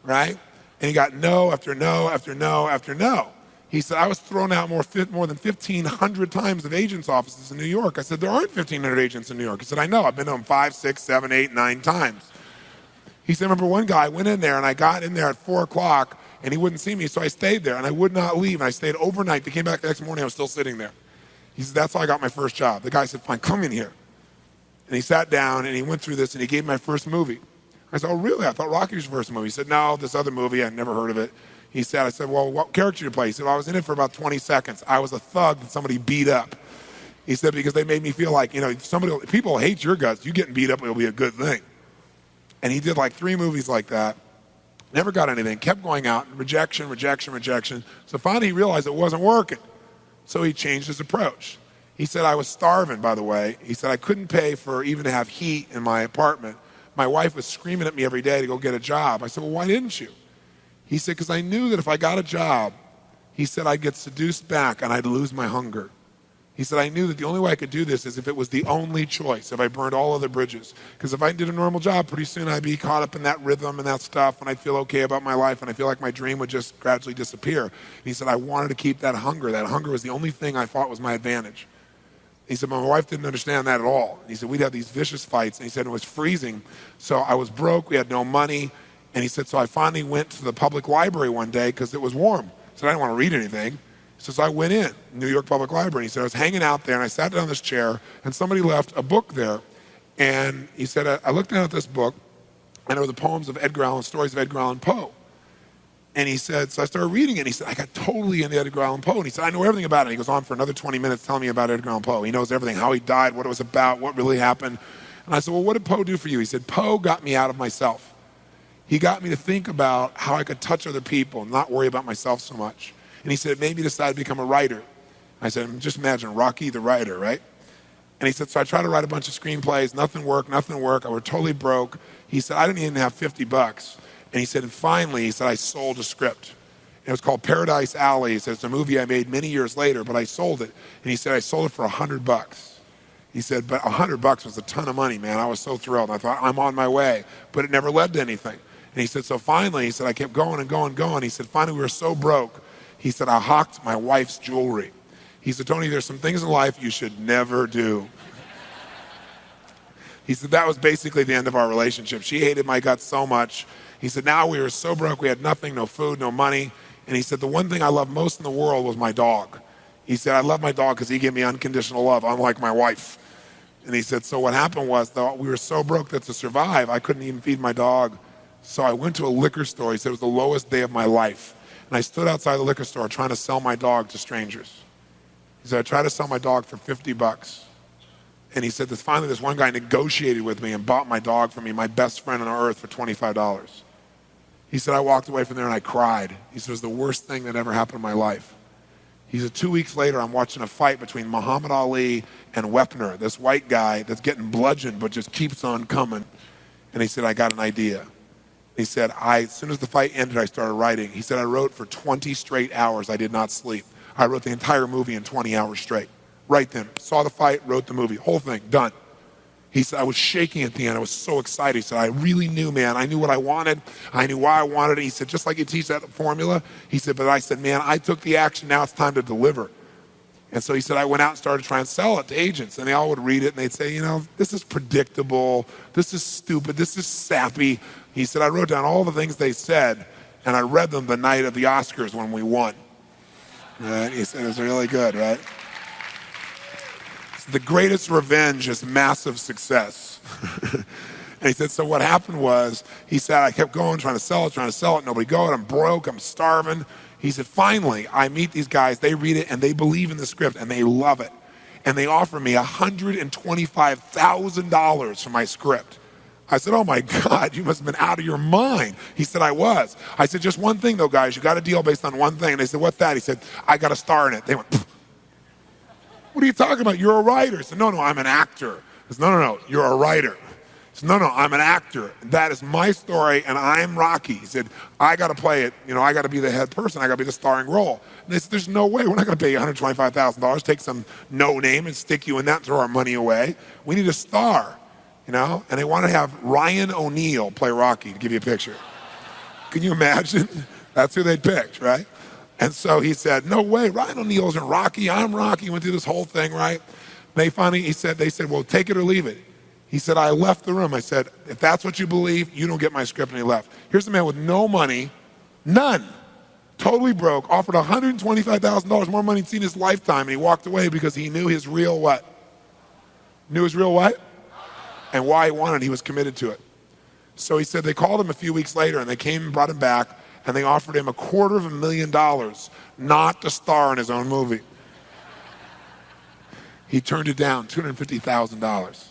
right? And he got no after no after no after no. He said, I was thrown out more than 1,500 times of agents' offices in New York. I said, there aren't 1,500 agents in New York. He said, I know. I've been to them 5, 6, 7, 8, 9 times. He said, remember one guy went in there, and I got in there at 4 o'clock, and he wouldn't see me, so I stayed there, and I would not leave. And I stayed overnight. They came back the next morning. I was still sitting there. He said, that's how I got my first job. The guy said, fine, come in here. And he sat down, and he went through this, and he gave me my first movie. I said, oh, really? I thought Rocky was your first movie. He said, no, this other movie. I'd never heard of it. I said, well, what character did you play? He said, well, I was in it for about 20 seconds. I was a thug that somebody beat up. He said, because they made me feel like, people hate your guts. You getting beat up will be a good thing. And he did like 3 movies like that. Never got anything. Kept going out. Rejection, rejection, rejection. So finally he realized it wasn't working. So he changed his approach. He said, I was starving, by the way. He said, I couldn't pay for even to have heat in my apartment. My wife was screaming at me every day to go get a job. I said, well, why didn't you? He said, because I knew that if I got a job, he said, I'd get seduced back and I'd lose my hunger. He said, I knew that the only way I could do this is if it was the only choice, if I burned all other bridges. Because if I did a normal job, pretty soon I'd be caught up in that rhythm and that stuff, and I'd feel okay about my life, and I feel like my dream would just gradually disappear. And he said, I wanted to keep that hunger. That hunger was the only thing I thought was my advantage. He said, my wife didn't understand that at all. He said, we'd have these vicious fights, and he said, it was freezing. So I was broke, we had no money. And he said, so I finally went to the public library one day because it was warm. He said, I didn't want to read anything. He said, so I went in, New York Public Library. He said, I was hanging out there, and I sat down in this chair, and somebody left a book there. And he said, I looked down at this book, and there were the poems of Edgar Allan, stories of Edgar Allan Poe. And he said, so I started reading it, and he said, I got totally into Edgar Allan Poe. And he said, I know everything about it. And he goes on for another 20 minutes telling me about Edgar Allan Poe. He knows everything, how he died, what it was about, what really happened. And I said, well, what did Poe do for you? He said, Poe got me out of myself. He got me to think about how I could touch other people and not worry about myself so much. And he said, it made me decide to become a writer. I said, just imagine Rocky the writer, right? And he said, so I tried to write a bunch of screenplays. Nothing worked. I was totally broke. He said, I didn't even have $50. And he said, and finally, he said, I sold a script. And it was called Paradise Alley. He said, it's a movie I made many years later, but I sold it. And he said, I sold it for $100. He said, but $100 was a ton of money, man. I was so thrilled. I thought, I'm on my way. But it never led to anything. And he said, so finally, he said, I kept going and going and going. He said, finally, we were so broke. He said, I hawked my wife's jewelry. He said, Tony, there's some things in life you should never do. He said, that was basically the end of our relationship. She hated my guts so much. He said, now we were so broke, we had nothing, no food, no money. And he said, the one thing I loved most in the world was my dog. He said, I love my dog because he gave me unconditional love, unlike my wife. And he said, so what happened was, though, we were so broke that to survive, I couldn't even feed my dog. So I went to a liquor store. He said, it was the lowest day of my life. And I stood outside the liquor store trying to sell my dog to strangers. He said, I tried to sell my dog for $50. And he said, finally this one guy negotiated with me and bought my dog for me, my best friend on earth, for $25. He said, I walked away from there and I cried. He said, it was the worst thing that ever happened in my life. He said, 2 weeks later, I'm watching a fight between Muhammad Ali and Wepner, this white guy that's getting bludgeoned but just keeps on coming. And he said, I got an idea. He said, as soon as the fight ended, I started writing. He said, I wrote for 20 straight hours. I did not sleep. I wrote the entire movie in 20 hours straight. Right then. Saw the fight, wrote the movie. Whole thing, done. He said, I was shaking at the end. I was so excited. He said, I really knew, man. I knew what I wanted. I knew why I wanted it. He said, just like you teach that formula. He said, but I said, man, I took the action. Now it's time to deliver. And so he said, I went out and started trying to sell it to agents. And they all would read it and they'd say, this is predictable. This is stupid. This is sappy. He said, I wrote down all the things they said and I read them the night of the Oscars when we won. Right? He said, it was really good, right? The greatest revenge is massive success. And he said, so what happened was, he said, I kept going, trying to sell it, nobody going, I'm broke, I'm starving. He said, finally, I meet these guys, they read it, and they believe in the script, and they love it. And they offer me $125,000 for my script. I said, oh my God, you must have been out of your mind. He said, I was. I said, just one thing though, guys, you got a deal based on one thing. And they said, what's that? He said, I got a star in it. They went, pfft. What are you talking about? You're a writer. He said, no, I'm an actor. He said, no, you're a writer. He said, no, I'm an actor. That is my story, and I'm Rocky. He said, I got to play it. I got to be the head person. I got to be the starring role. And they said, there's no way. We're not going to pay you $125,000, take some no name and stick you in that and throw our money away. We need a star, And they want to have Ryan O'Neal play Rocky, to give you a picture. Can you imagine? That's who they'd picked, right? And so he said, no way, Ryan O'Neal isn't Rocky, I'm Rocky. Went through this whole thing, right? They said, well, take it or leave it. He said, I left the room. I said, if that's what you believe, you don't get my script, and he left. Here's a man with no money, none, totally broke, offered $125,000 more money than he'd seen in his lifetime, and he walked away because he knew his real what? Knew his real what? And why he wanted it, he was committed to it. So he said they called him a few weeks later, and they came and brought him back, and they offered him $250,000 not to star in his own movie. He turned it down, $250,000.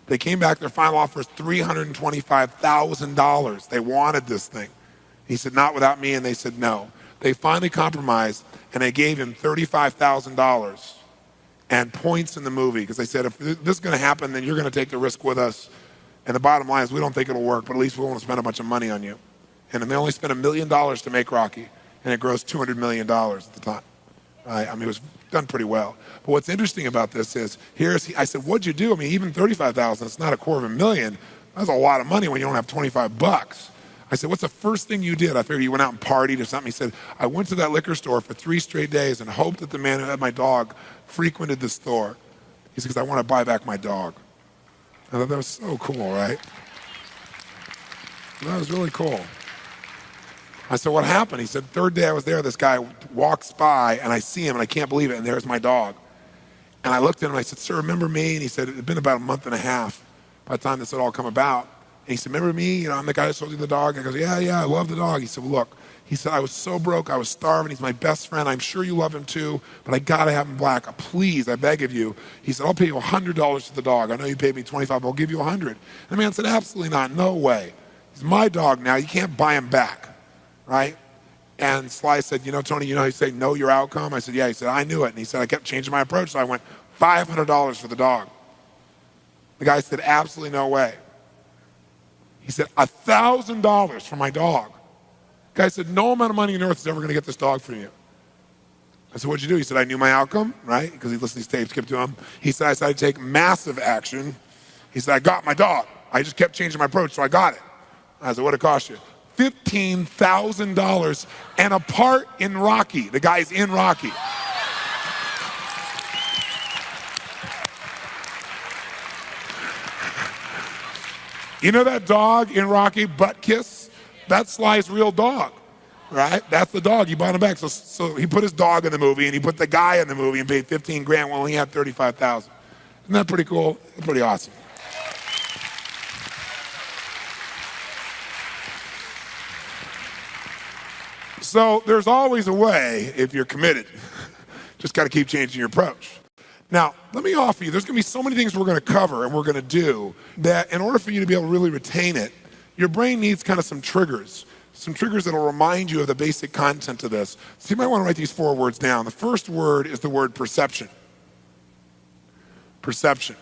They came back, their final offer was $325,000. They wanted this thing. He said, not without me, and they said no. They finally compromised, and they gave him $35,000 and points in the movie, because they said, if this is going to happen, then you're going to take the risk with us. And the bottom line is, we don't think it'll work, but at least we won't spend a bunch of money on you. And they only spent $1 million to make Rocky, and it grossed $200 million at the time. Right? It was done pretty well. But what's interesting about this is, I said, what'd you do? even $35,000, it's not $250,000. That's a lot of money when you don't have $25. I said, what's the first thing you did? I figured you went out and partied or something. He said, I went to that liquor store for 3 straight days and hoped that the man who had my dog frequented the store. He said, because I want to buy back my dog. I thought that was so cool, right? That was really cool. I said, what happened? He said, third day I was there, this guy walks by, and I see him, and I can't believe it, and there's my dog. And I looked at him, and I said, sir, remember me? And he said, it had been about a month and a half by the time this had all come about. And he said, remember me? I'm the guy that sold you the dog. I goes, yeah, I love the dog. He said, well, look. He said, I was so broke, I was starving. He's my best friend. I'm sure you love him too, but I got to have him black. Please, I beg of you. He said, I'll pay you $100 for the dog. I know you paid me $25, but I'll give you $100. And the man said, absolutely not, no way. He's my dog now. You can't buy him back. Right? And Sly said, Tony, how you say know your outcome? I said, yeah. He said, I knew it. And he said, I kept changing my approach. So I went, $500 for the dog. The guy said, absolutely no way. He said, $1,000 for my dog. The guy said, no amount of money on earth is ever going to get this dog from you. I said, what'd you do? He said, I knew my outcome, right? Because he listened to these tapes, kept to him. He said, I decided to take massive action. He said, I got my dog. I just kept changing my approach, so I got it. I said, what'd it cost you? $15,000 and a part in Rocky. The guy's in Rocky. You know that dog in Rocky, Butt Kiss? That's Sly's real dog, right? That's the dog. He bought him back. So he put his dog in the movie, and he put the guy in the movie and paid $15,000 while he had $35,000. Isn't that pretty cool? Pretty awesome. So there's always a way if you're committed. Just got to keep changing your approach. Now, let me offer you, there's going to be so many things we're going to cover and we're going to do that in order for you to be able to really retain it, your brain needs kind of some triggers that'll remind you of the basic content of this. So you might want to write these 4 words down. The first word is the word perception. Perception.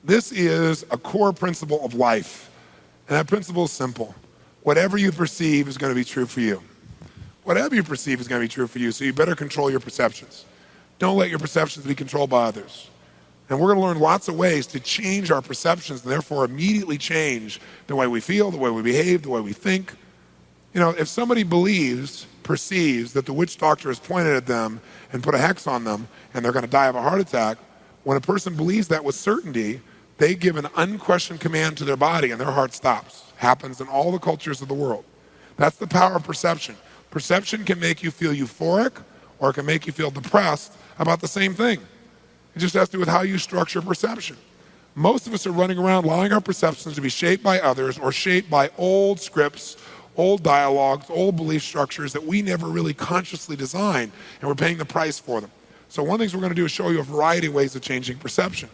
This is a core principle of life, and that principle is simple. Whatever you perceive is going to be true for you. Whatever you perceive is going to be true for you, so you better control your perceptions. Don't let your perceptions be controlled by others. And we're going to learn lots of ways to change our perceptions and therefore immediately change the way we feel, the way we behave, the way we think. You know, if somebody perceives that the witch doctor has pointed at them and put a hex on them and they're going to die of a heart attack, when a person believes that with certainty, they give an unquestioned command to their body and their heart stops. Happens in all the cultures of the world. That's the power of perception. Perception can make you feel euphoric or it can make you feel depressed about the same thing. It just has to do with how you structure perception. Most of us are running around allowing our perceptions to be shaped by others or shaped by old scripts, old dialogues, old belief structures that we never really consciously designed, and we're paying the price for them. So one of the things we're going to do is show you a variety of ways of changing perception.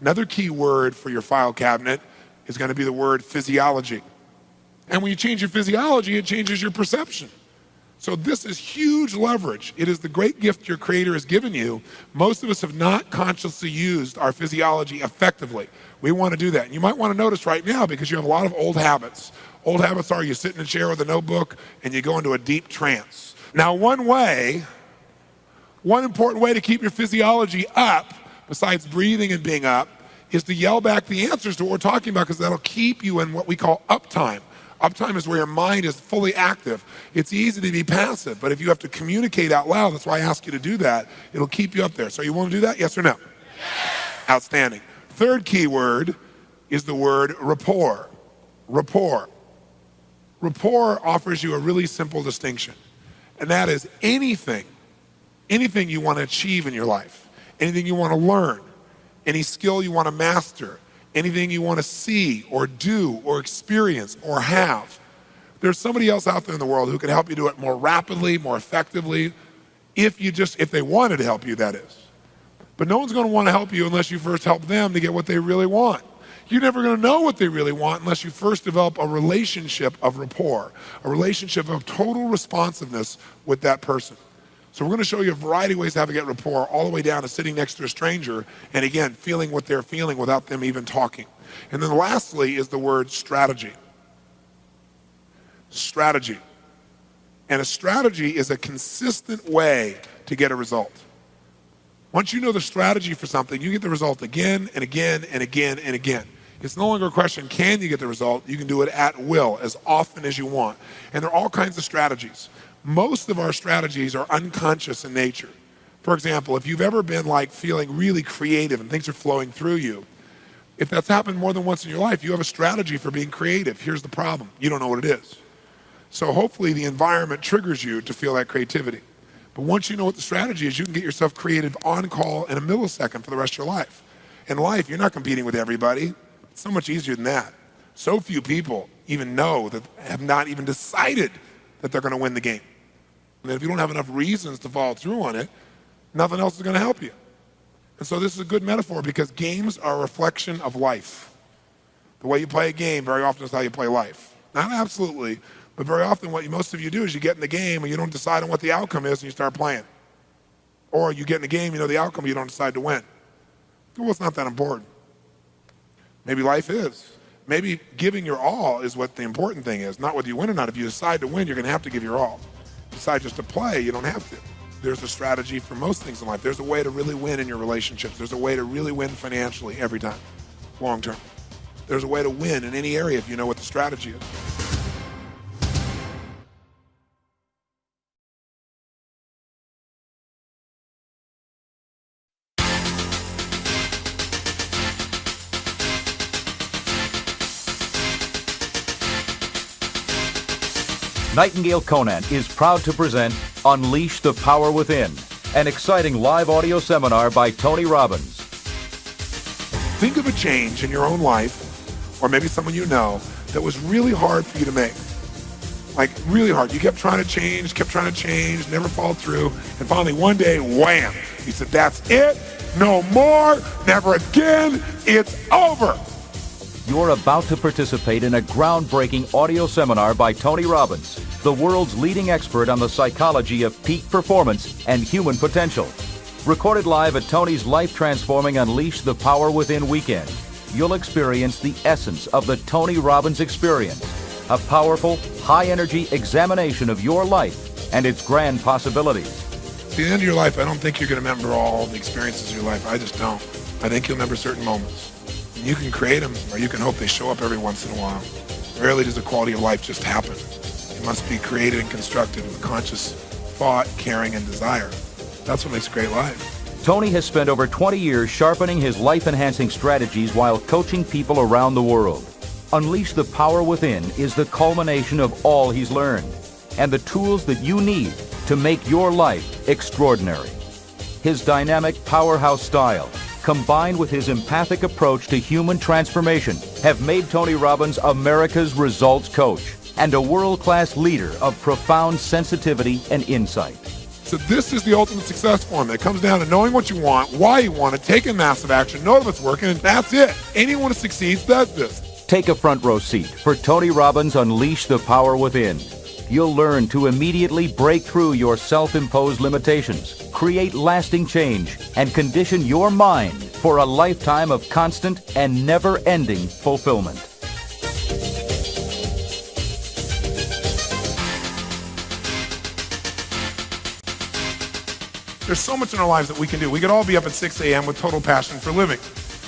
Another key word for your file cabinet is going to be the word physiology. And when you change your physiology, it changes your perception. So this is huge leverage. It is the great gift your Creator has given you. Most of us have not consciously used our physiology effectively. We want to do that. And you might want to notice right now because you have a lot of old habits. Old habits are you sit in a chair with a notebook and you go into a deep trance. Now one important way to keep your physiology up, besides breathing and being up, is to yell back the answers to what we're talking about because that'll keep you in what we call uptime. Uptime is where your mind is fully active. It's easy to be passive, but if you have to communicate out loud, that's why I ask you to do that, it'll keep you up there. So you want to do that, yes or no? Yes. Outstanding. Third key word is the word rapport. Rapport. Rapport offers you a really simple distinction, and that is anything you want to achieve in your life, anything you want to learn, any skill you want to master, anything you want to see or do or experience or have. There's somebody else out there in the world who can help you do it more rapidly, more effectively, if they wanted to help you, that is. But no one's going to want to help you unless you first help them to get what they really want. You're never going to know what they really want unless you first develop a relationship of rapport, a relationship of total responsiveness with that person. So we're going to show you a variety of ways how to get rapport, all the way down to sitting next to a stranger and, again, feeling what they're feeling without them even talking. And then lastly is the word strategy. Strategy. And a strategy is a consistent way to get a result. Once you know the strategy for something, you get the result again and again and again and again. It's no longer a question, can you get the result? You can do it at will, as often as you want. And there are all kinds of strategies. Most of our strategies are unconscious in nature. For example, if you've ever been feeling really creative and things are flowing through you, if that's happened more than once in your life, you have a strategy for being creative. Here's the problem. You don't know what it is. So hopefully the environment triggers you to feel that creativity. But once you know what the strategy is, you can get yourself creative on call in a millisecond for the rest of your life. In life, you're not competing with everybody. It's so much easier than that. So few people even know that have not even decided that they're going to win the game. And if you don't have enough reasons to follow through on it, nothing else is going to help you. And so this is a good metaphor because games are a reflection of life. The way you play a game very often is how you play life. Not absolutely, but very often what most of you do is you get in the game and you don't decide on what the outcome is and you start playing. Or you get in the game, you know the outcome, but you don't decide to win. Well, it's not that important. Maybe life is. Maybe giving your all is what the important thing is, not whether you win or not. If you decide to win, you're going to have to give your all. Decide just to play, you don't have to. There's a strategy for most things in life. There's a way to really win in your relationships. There's a way to really win financially every time, long term. There's a way to win in any area if you know what the strategy is. Nightingale Conant is proud to present Unleash the Power Within, an exciting live audio seminar by Tony Robbins. Think of a change in your own life, or maybe someone you know, that was really hard for you to make. like really hard. You kept trying to change, never followed through. And finally one day, wham, he said, that's it, no more, never again, it's over. You're about to participate in a groundbreaking audio seminar by Tony Robbins, the world's leading expert on the psychology of peak performance and human potential. Recorded live at Tony's life-transforming Unleash the Power Within weekend, you'll experience the essence of the Tony Robbins experience, a powerful, high-energy examination of your life and its grand possibilities. At the end of your life, I don't think you're going to remember all the experiences of your life. I just don't. I think you'll remember certain moments. And you can create them, or you can hope they show up every once in a while. Rarely does the quality of life just happen. It must be created and constructed with conscious thought, caring, and desire. That's what makes a great life. Tony has spent over 20 years sharpening his life-enhancing strategies while coaching people around the world. Unleash the Power Within is the culmination of all he's learned and the tools that you need to make your life extraordinary. His dynamic powerhouse style, combined with his empathic approach to human transformation, have made Tony Robbins America's results coach and a world-class leader of profound sensitivity and insight. So this is the ultimate success formula. It comes down to knowing what you want, why you want it, taking massive action, know if it's working, and that's it. Anyone who succeeds does this. Take a front row seat for Tony Robbins' Unleash the Power Within. You'll learn to immediately break through your self-imposed limitations, create lasting change, and condition your mind for a lifetime of constant and never-ending fulfillment. There's so much in our lives that we can do. We could all be up at 6 a.m. with total passion for living.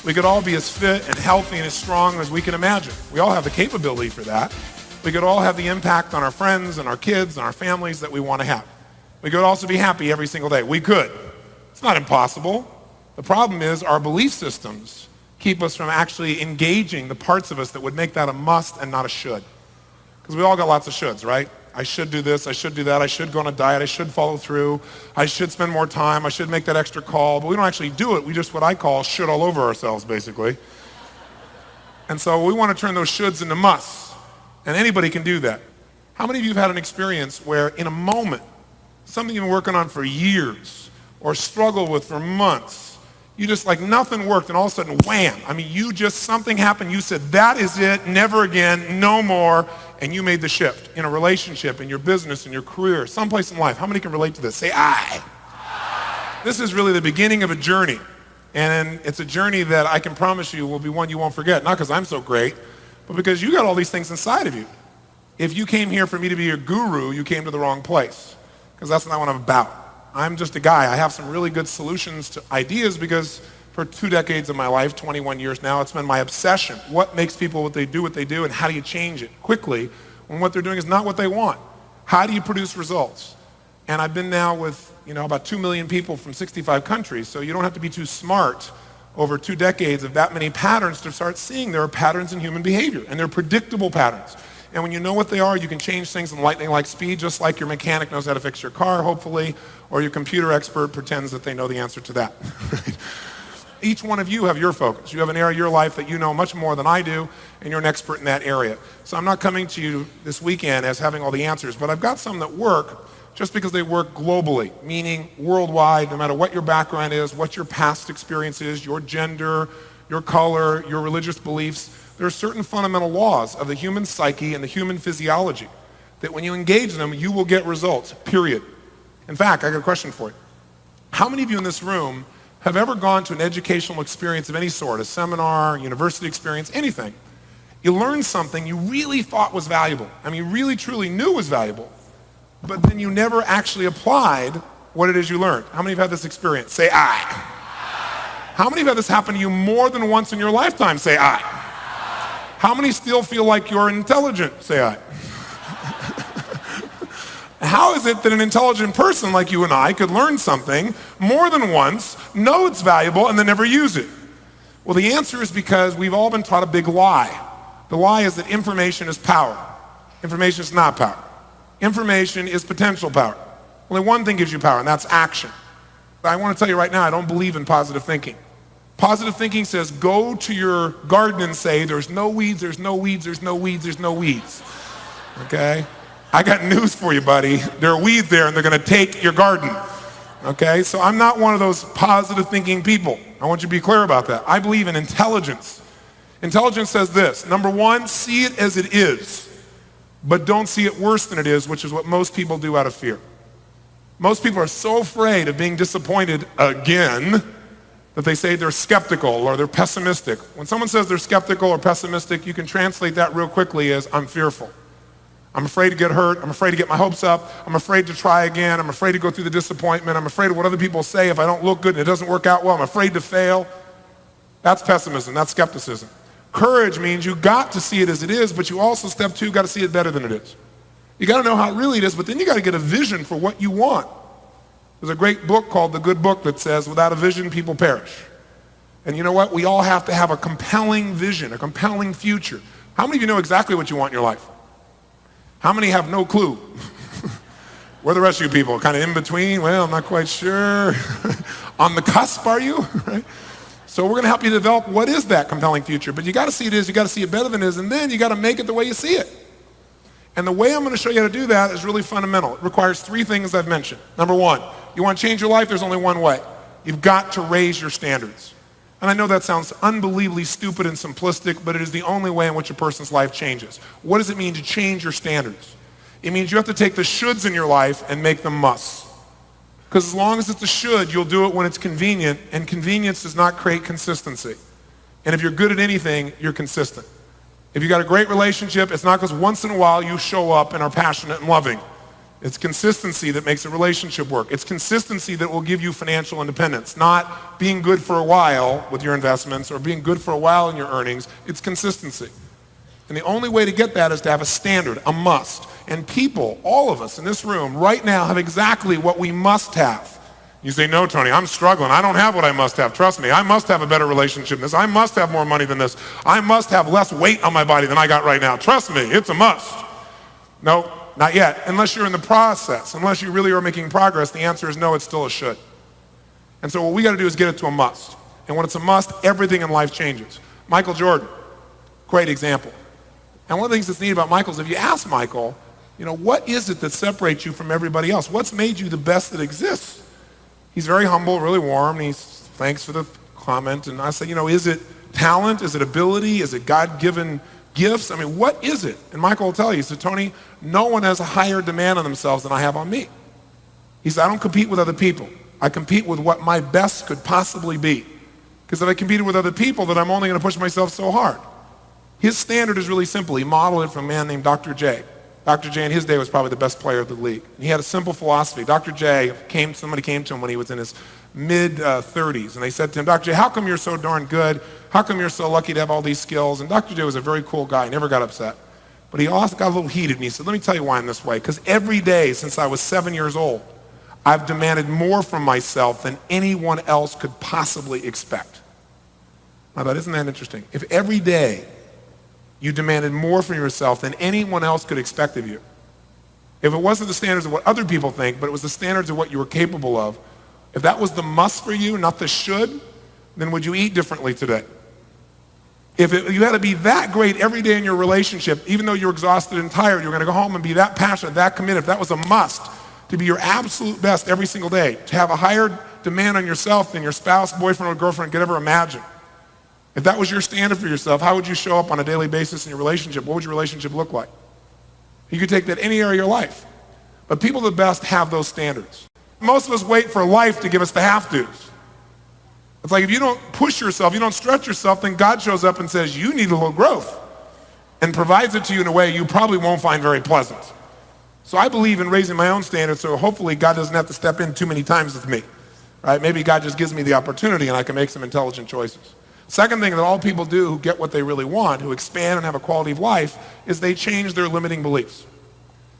We could all be as fit and healthy and as strong as we can imagine. We all have the capability for that. We could all have the impact on our friends and our kids and our families that we want to have. We could also be happy every single day. We could. It's not impossible. The problem is our belief systems keep us from actually engaging the parts of us that would make that a must and not a should. Because we all got lots of shoulds, right? I should do this, I should do that, I should go on a diet, I should follow through, I should spend more time, I should make that extra call, but we don't actually do it. We just what I call should all over ourselves, basically. And so we want to turn those shoulds into musts, and anybody can do that. How many of you have had an experience where in a moment, something you've been working on for years or struggled with for months, you just like nothing worked and all of a sudden, wham, I mean you just, something happened, you said that is it, never again, no more, and you made the shift in a relationship, in your business, in your career, someplace in life. How many can relate to this? Say I. This is really the beginning of a journey, and it's a journey that I can promise you will be one you won't forget, not because I'm so great, but because you got all these things inside of you. If you came here for me to be your guru, you came to the wrong place, because that's not what I'm about. I'm just a guy. I have some really good solutions to ideas because for 2 decades of my life, 21 years now, it's been my obsession. What makes people what they do, and how do you change it quickly when what they're doing is not what they want? How do you produce results? And I've been now with, about 2 million people from 65 countries, so you don't have to be too smart over 2 decades of that many patterns to start seeing there are patterns in human behavior, and they're predictable patterns. And when you know what they are, you can change things in lightning-like speed, just like your mechanic knows how to fix your car, hopefully, or your computer expert pretends that they know the answer to that. Each one of you have your focus. You have an area of your life that you know much more than I do, and you're an expert in that area. So I'm not coming to you this weekend as having all the answers, but I've got some that work just because they work globally, meaning worldwide, no matter what your background is, what your past experience is, your gender, your color, your religious beliefs. There are certain fundamental laws of the human psyche and the human physiology that when you engage them, you will get results, period. In fact, I got a question for you. How many of you in this room have ever gone to an educational experience of any sort, a seminar, university experience, anything? You learned something you really thought was valuable. I mean, you really truly knew was valuable, but then you never actually applied what it is you learned. How many have had this experience? Say I. How many have had this happen to you more than once in your lifetime? Say I. How many still feel like you're intelligent? Say I. How is it that an intelligent person like you and I could learn something more than once, know it's valuable, and then never use it? Well, the answer is because we've all been taught a big lie. The lie is that information is power. Information is not power. Information is potential power. Only one thing gives you power, and that's action. I want to tell you right now, I don't believe in positive thinking. Positive thinking says go to your garden and say, there's no weeds, there's no weeds, there's no weeds, there's no weeds. Okay? I got news for you, buddy. There are weeds there and they're gonna take your garden. Okay, so I'm not one of those positive thinking people. I want you to be clear about that. I believe in intelligence. Intelligence says this: number one, see it as it is, but don't see it worse than it is, which is what most people do out of fear. Most people are so afraid of being disappointed again that they say they're skeptical or they're pessimistic. When someone says they're skeptical or pessimistic, you can translate that real quickly as I'm fearful. I'm afraid to get hurt. I'm afraid to get my hopes up. I'm afraid to try again. I'm afraid to go through the disappointment. I'm afraid of what other people say if I don't look good and it doesn't work out well. I'm afraid to fail. That's pessimism. That's skepticism. Courage means you got to see it as it is, but you also, step two, got to see it better than it is. You got to know how it really is, but then you got to get a vision for what you want. There's a great book called The Good Book that says, without a vision, people perish. And you know what? We all have to have a compelling vision, a compelling future. How many of you know exactly what you want in your life? How many have no clue? Where are the rest of you people? Kind of in between? Well, I'm not quite sure. On the cusp, are you? Right? So we're going to help you develop what is that compelling future. But you got to see it as, you got to see it better than it is, and then you got to make it the way you see it. And the way I'm going to show you how to do that is really fundamental. It requires three things I've mentioned. Number one, you want to change your life? There's only one way. You've got to raise your standards. And I know that sounds unbelievably stupid and simplistic, but it is the only way in which a person's life changes. What does it mean to change your standards? It means you have to take the shoulds in your life and make them musts. Because as long as it's a should, you'll do it when it's convenient, and convenience does not create consistency. And if you're good at anything, you're consistent. If you got a great relationship, it's not because once in a while you show up and are passionate and loving. It's consistency that makes a relationship work. It's consistency that will give you financial independence, not being good for a while with your investments or being good for a while in your earnings. It's consistency. And the only way to get that is to have a standard, a must. And people, all of us in this room right now, have exactly what we must have. You say, no, Tony, I'm struggling. I don't have what I must have. Trust me, I must have a better relationship than this. I must have more money than this. I must have less weight on my body than I got right now. Trust me, it's a must. No, not yet. Unless you're in the process, unless you really are making progress, the answer is no, it's still a should. And so what we got to do is get it to a must. And when it's a must, everything in life changes. Michael Jordan, great example. And one of the things that's neat about Michael is if you ask Michael, you know, what is it that separates you from everybody else? What's made you the best that exists? He's very humble, really warm. He's, thanks for the comment. And I say, you know, is it talent? Is it ability? Is it God-given gifts? I mean, what is it? And Michael will tell you, he said, Tony, no one has a higher demand on themselves than I have on me. He said, I don't compete with other people. I compete with what my best could possibly be. Because if I competed with other people, then I'm only going to push myself so hard. His standard is really simple. He modeled it from a man named Dr. J. Dr. J in his day was probably the best player of the league. And he had a simple philosophy. Dr. J somebody came to him when he was in his mid-30s, and they said to him, Dr. J, how come you're so darn good? How come you're so lucky to have all these skills? And Dr. J was a very cool guy. He never got upset. But he also got a little heated, and he said, let me tell you why I'm this way. Because every day since I was 7 years old, I've demanded more from myself than anyone else could possibly expect. I thought, isn't that interesting? If every day you demanded more from yourself than anyone else could expect of you, if it wasn't the standards of what other people think, but it was the standards of what you were capable of, if that was the must for you, not the should, then would you eat differently today? If you had to be that great every day in your relationship, even though you're exhausted and tired, you're going to go home and be that passionate, that committed, if that was a must, to be your absolute best every single day, to have a higher demand on yourself than your spouse, boyfriend, or girlfriend could ever imagine. If that was your standard for yourself, how would you show up on a daily basis in your relationship? What would your relationship look like? You could take that any area of your life. But people the best have those standards. Most of us wait for life to give us the have-tos. It's like if you don't push yourself, you don't stretch yourself, then God shows up and says, you need a little growth, and provides it to you in a way you probably won't find very pleasant. So I believe in raising my own standards, so hopefully God doesn't have to step in too many times with me. Right? Maybe God just gives me the opportunity and I can make some intelligent choices. Second thing that all people do who get what they really want, who expand and have a quality of life, is they change their limiting beliefs.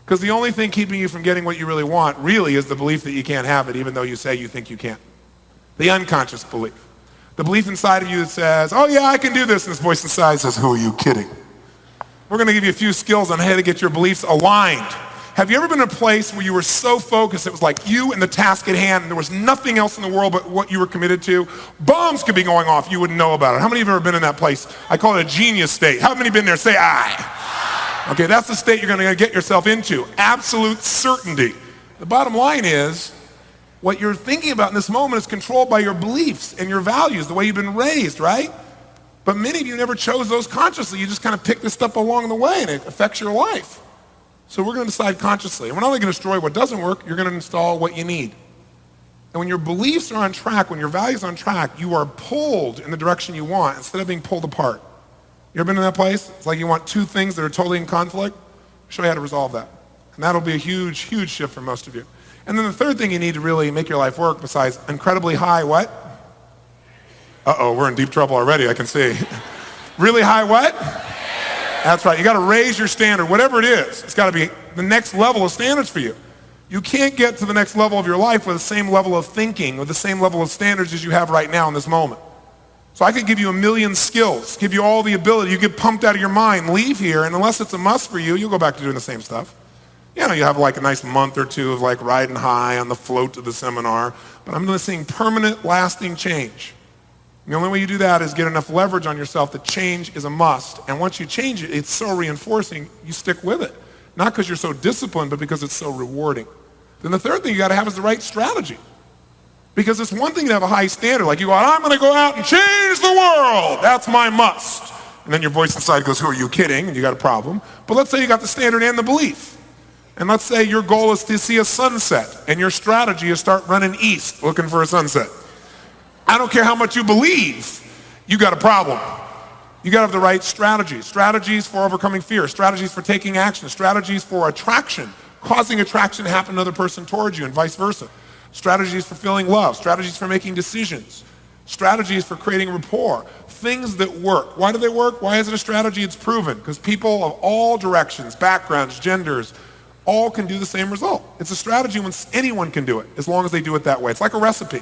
Because the only thing keeping you from getting what you really want really is the belief that you can't have it, even though you say you think you can. The unconscious belief. The belief inside of you that says, oh yeah, I can do this, and this voice inside says, who are you kidding? We're going to give you a few skills on how to get your beliefs aligned. Have you ever been in a place where you were so focused, it was like you and the task at hand, and there was nothing else in the world but what you were committed to? Bombs could be going off, you wouldn't know about it. How many of you have ever been in that place? I call it a genius state. How many have been there? Say, I. Okay, that's the state you're going to get yourself into. Absolute certainty. The bottom line is, what you're thinking about in this moment is controlled by your beliefs and your values, the way you've been raised, right? But many of you never chose those consciously. You just kind of pick this stuff along the way, and it affects your life. So we're going to decide consciously. And we're not only going to destroy what doesn't work, you're going to install what you need. And when your beliefs are on track, when your values are on track, you are pulled in the direction you want instead of being pulled apart. You ever been in that place? It's like you want two things that are totally in conflict. I'll show you how to resolve that. And that'll be a huge, huge shift for most of you. And then the third thing you need to really make your life work, besides incredibly high what? Uh-oh, we're in deep trouble already, I can see. Really high what? That's right. You got to raise your standard, whatever it is. It's got to be the next level of standards for you. You can't get to the next level of your life with the same level of thinking, with the same level of standards as you have right now in this moment. So I could give you a million skills, give you all the ability. You get pumped out of your mind, leave here, and unless it's a must for you, you'll go back to doing the same stuff. You know, you have like a nice month or two of like riding high on the float to the seminar, but I'm seeing permanent, lasting change. The only way you do that is get enough leverage on yourself that change is a must. And once you change it, it's so reinforcing, you stick with it. Not because you're so disciplined, but because it's so rewarding. Then the third thing you got to have is the right strategy. Because it's one thing to have a high standard, like you go, I'm going to go out and change the world. That's my must. And then your voice inside goes, who are you kidding? And you got a problem. But let's say you got the standard and the belief. And let's say your goal is to see a sunset, and your strategy is start running east looking for a sunset. I don't care how much you believe, you got a problem. You got to have the right strategies. Strategies for overcoming fear, strategies for taking action, strategies for attraction, causing attraction to happen to another person towards you and vice versa. Strategies for feeling love, strategies for making decisions, strategies for creating rapport, things that work. Why do they work? Why is it a strategy? It's proven. Because people of all directions, backgrounds, genders, all can do the same result. It's a strategy when anyone can do it, as long as they do it that way. It's like a recipe.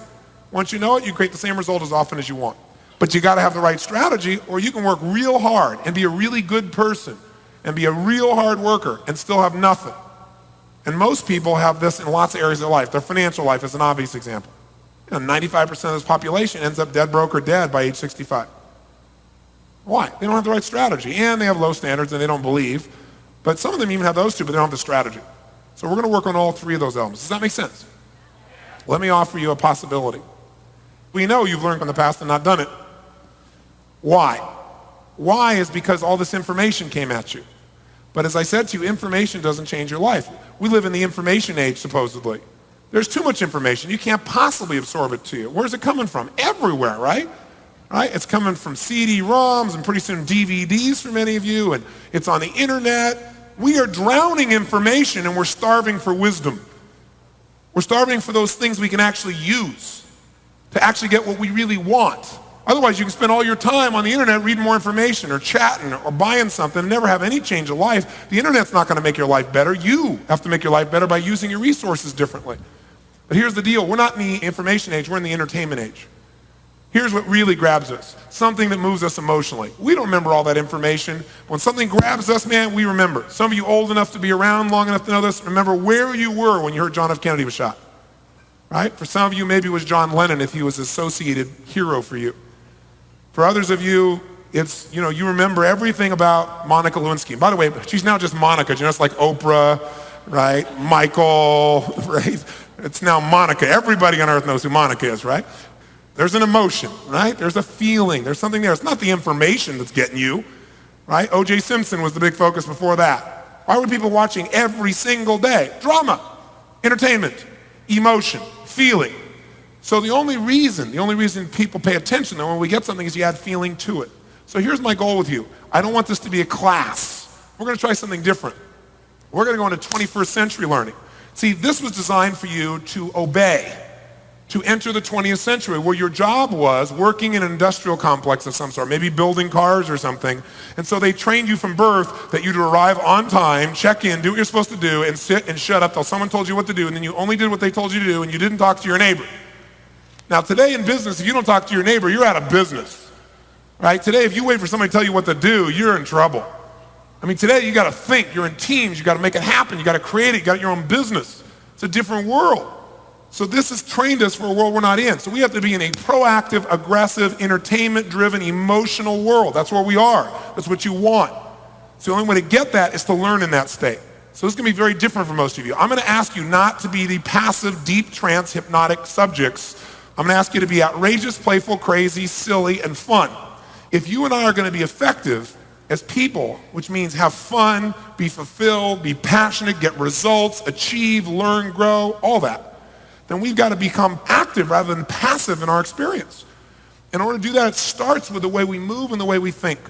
Once you know it, you create the same result as often as you want. But you got to have the right strategy, or you can work real hard and be a really good person and be a real hard worker and still have nothing. And most people have this in lots of areas of their life. Their financial life is an obvious example. 95% of this population ends up dead broke or dead by age 65. Why? They don't have the right strategy, and they have low standards and they don't believe. But some of them even have those two, but they don't have the strategy. So we're going to work on all three of those elements. Does that make sense? Let me offer you a possibility. We know you've learned from the past and not done it. Why? Why is because all this information came at you. But as I said to you, information doesn't change your life. We live in the information age, supposedly. There's too much information. You can't possibly absorb it to you. Where's it coming from? Everywhere, right? Right? It's coming from CD-ROMs and pretty soon DVDs for many of you, and it's on the internet. We are drowning information and we're starving for wisdom. We're starving for those things we can actually use to actually get what we really want. Otherwise, you can spend all your time on the internet reading more information or chatting or buying something and never have any change of life. The internet's not going to make your life better. You have to make your life better by using your resources differently. But here's the deal. We're not in the information age. We're in the entertainment age. Here's what really grabs us, something that moves us emotionally. We don't remember all that information. When something grabs us, man, we remember. Some of you old enough to be around long enough to know this, remember where you were when you heard John F. Kennedy was shot. Right? For some of you, maybe it was John Lennon if he was an associated hero for you. For others of you, it's, you remember everything about Monica Lewinsky. By the way, she's now just Monica, it's like Oprah, right? Michael, right? It's now Monica. Everybody on earth knows who Monica is, right? There's an emotion, right? There's a feeling. There's something there. It's not the information that's getting you, right? O.J. Simpson was the big focus before that. Why were people watching every single day? Drama, entertainment, emotion, feeling. So the only reason people pay attention though when we get something is you add feeling to it. So here's my goal with you. I don't want this to be a class. We're going to try something different. We're going to go into 21st century learning. See, this was designed for you to obey, to enter the 20th century, where your job was working in an industrial complex of some sort, maybe building cars or something. And so they trained you from birth that you'd arrive on time, check in, do what you're supposed to do, and sit and shut up till someone told you what to do, and then you only did what they told you to do, and you didn't talk to your neighbor. Now today in business, if you don't talk to your neighbor, you're out of business, right? Today, if you wait for somebody to tell you what to do, you're in trouble. I mean, today you got to think, you're in teams, you got to make it happen, you got to create it, you got your own business. It's a different world. So this has trained us for a world we're not in. So we have to be in a proactive, aggressive, entertainment-driven, emotional world. That's where we are. That's what you want. So the only way to get that is to learn in that state. So this is going to be very different for most of you. I'm going to ask you not to be the passive, deep trance, hypnotic subjects. I'm going to ask you to be outrageous, playful, crazy, silly, and fun. If you and I are going to be effective as people, which means have fun, be fulfilled, be passionate, get results, achieve, learn, grow, all that, then we've got to become active rather than passive in our experience. In order to do that, it starts with the way we move and the way we think.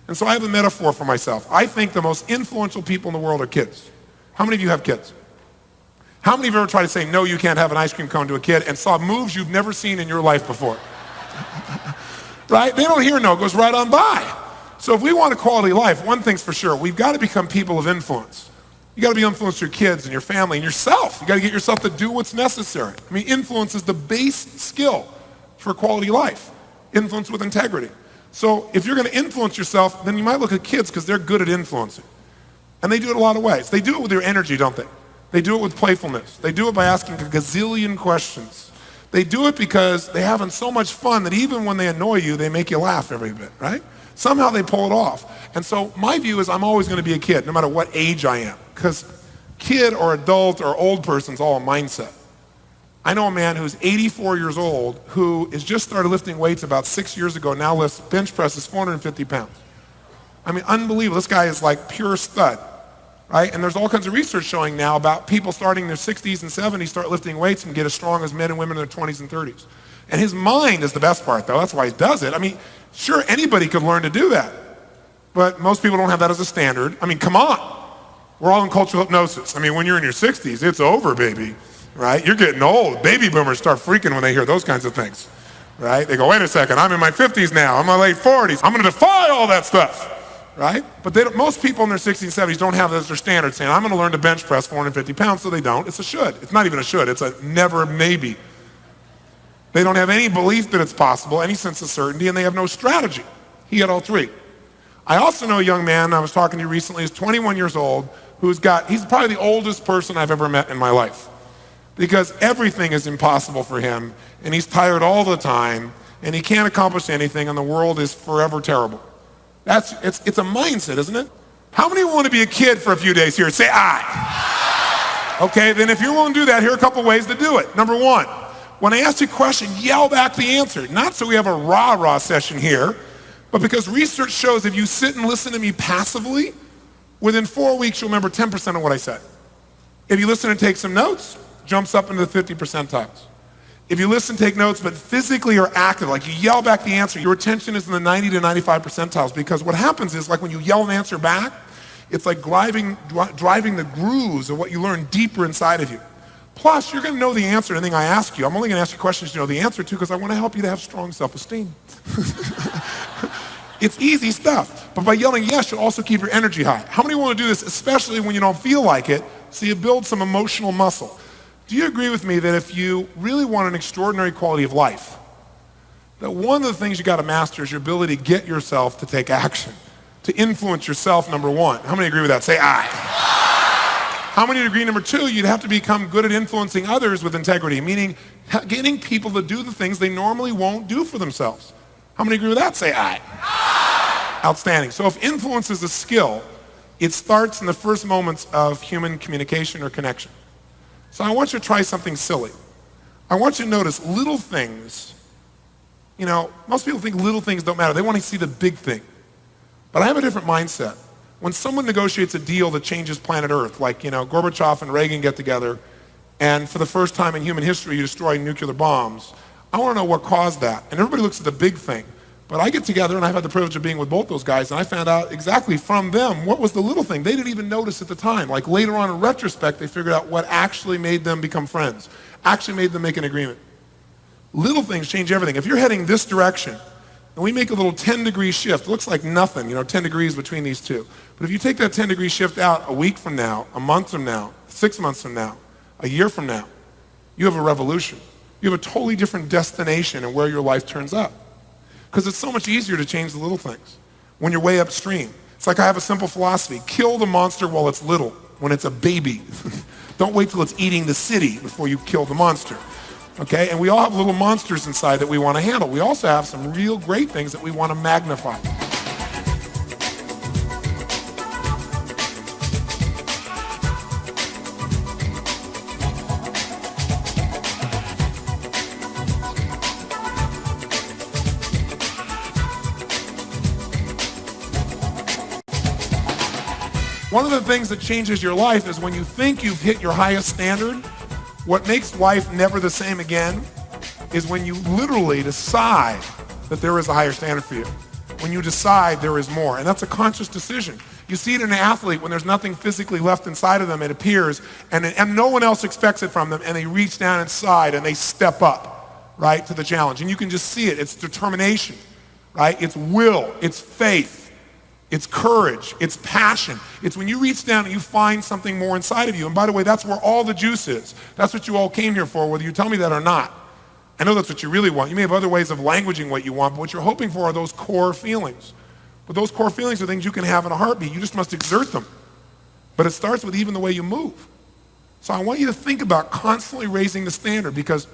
And so I have a metaphor for myself. I think the most influential people in the world are kids. How many of you have kids? How many of you ever tried to say, no, you can't have an ice cream cone to a kid and saw moves you've never seen in your life before? Right? They don't hear no, it goes right on by. So if we want a quality life, one thing's for sure, we've got to become people of influence. You got to be influenced your kids and your family and yourself. You got to get yourself to do what's necessary. I mean, influence is the base skill for quality life. Influence with integrity. So if you're going to influence yourself, then you might look at kids because they're good at influencing. And they do it a lot of ways. They do it with their energy, don't they? They do it with playfulness. They do it by asking a gazillion questions. They do it because they're having so much fun that even when they annoy you, they make you laugh every bit, right? Somehow they pull it off. And so my view is I'm always going to be a kid, no matter what age I am. Because kid or adult or old person's all a mindset. I know a man who's 84 years old who has just started lifting weights about 6 years ago, now lifts bench presses 450 pounds. I mean, unbelievable. This guy is like pure stud, right? And there's all kinds of research showing now about people starting in their 60s and 70s start lifting weights and get as strong as men and women in their 20s and 30s. And his mind is the best part, though. That's why he does it. I mean, sure, anybody could learn to do that. But most people don't have that as a standard. I mean, come on. We're all in cultural hypnosis. I mean, when you're in your 60s, it's over, baby. Right? You're getting old. Baby boomers start freaking when they hear those kinds of things. Right? They go, wait a second, I'm in my 50s now. I'm in my late 40s. I'm going to defy all that stuff. Right? But most people in their 60s and 70s don't have that as their standard, saying, I'm going to learn to bench press 450 pounds, so they don't. It's a should. It's not even a should. It's a never maybe. They don't have any belief that it's possible, any sense of certainty, and they have no strategy. He had all three. I also know a young man I was talking to recently, he's 21 years old, he's probably the oldest person I've ever met in my life. Because everything is impossible for him, and he's tired all the time, and he can't accomplish anything, and the world is forever terrible. It's a mindset, isn't it? How many want to be a kid for a few days here? Say I. Okay, then if you're willing to do that, here are a couple ways to do it. Number one, when I ask you a question, yell back the answer. Not so we have a rah-rah session here, but because research shows if you sit and listen to me passively, within 4 weeks you'll remember 10% of what I said. If you listen and take some notes, jumps up into the 50 percentiles. If you listen, take notes, but physically are active, like you yell back the answer, your attention is in the 90 to 95 percentiles, because what happens is, like when you yell an answer back, it's like driving the grooves of what you learn deeper inside of you. Plus, you're going to know the answer to anything I ask you. I'm only going to ask you questions you know the answer to because I want to help you to have strong self-esteem. It's easy stuff. But by yelling yes, you'll also keep your energy high. How many want to do this, especially when you don't feel like it, so you build some emotional muscle? Do you agree with me that if you really want an extraordinary quality of life, that one of the things you got to master is your ability to get yourself to take action, to influence yourself, number one. How many agree with that? Say aye. How many agree, number two, you'd have to become good at influencing others with integrity, meaning getting people to do the things they normally won't do for themselves. How many agree with that? Say aye. Outstanding. So if influence is a skill, it starts in the first moments of human communication or connection. So I want you to try something silly. I want you to notice little things. You know, most people think little things don't matter. They want to see the big thing. But I have a different mindset. When someone negotiates a deal that changes planet Earth, like, Gorbachev and Reagan get together, and for the first time in human history, you destroy nuclear bombs, I want to know what caused that. And everybody looks at the big thing. But I get together, and I've had the privilege of being with both those guys, and I found out exactly from them what was the little thing. They didn't even notice at the time. Like later on in retrospect, they figured out what actually made them become friends, actually made them make an agreement. Little things change everything. If you're heading this direction, and we make a little 10-degree shift, it looks like nothing, 10 degrees between these two. But if you take that 10-degree shift out a week from now, a month from now, 6 months from now, a year from now, you have a revolution. You have a totally different destination and where your life turns up. Because it's so much easier to change the little things when you're way upstream. It's like I have a simple philosophy. Kill the monster while it's little, when it's a baby. Don't wait till it's eating the city before you kill the monster. Okay? And we all have little monsters inside that we want to handle. We also have some real great things that we want to magnify. One of the things that changes your life is when you think you've hit your highest standard, what makes life never the same again is when you literally decide that there is a higher standard for you. When you decide there is more, and that's a conscious decision. You see it in an athlete when there's nothing physically left inside of them, it appears, and no one else expects it from them, and they reach down inside and they step up, right, to the challenge. And you can just see it. It's determination, right? It's will, it's faith, it's courage, it's passion. It's when you reach down and you find something more inside of you. And by the way, that's where all the juice is. That's what you all came here for, whether you tell me that or not. I know that's what you really want. You may have other ways of languaging what you want, but what you're hoping for are those core feelings. But those core feelings are things you can have in a heartbeat. You just must exert them. But it starts with even the way you move. So I want you to think about constantly raising the standard, because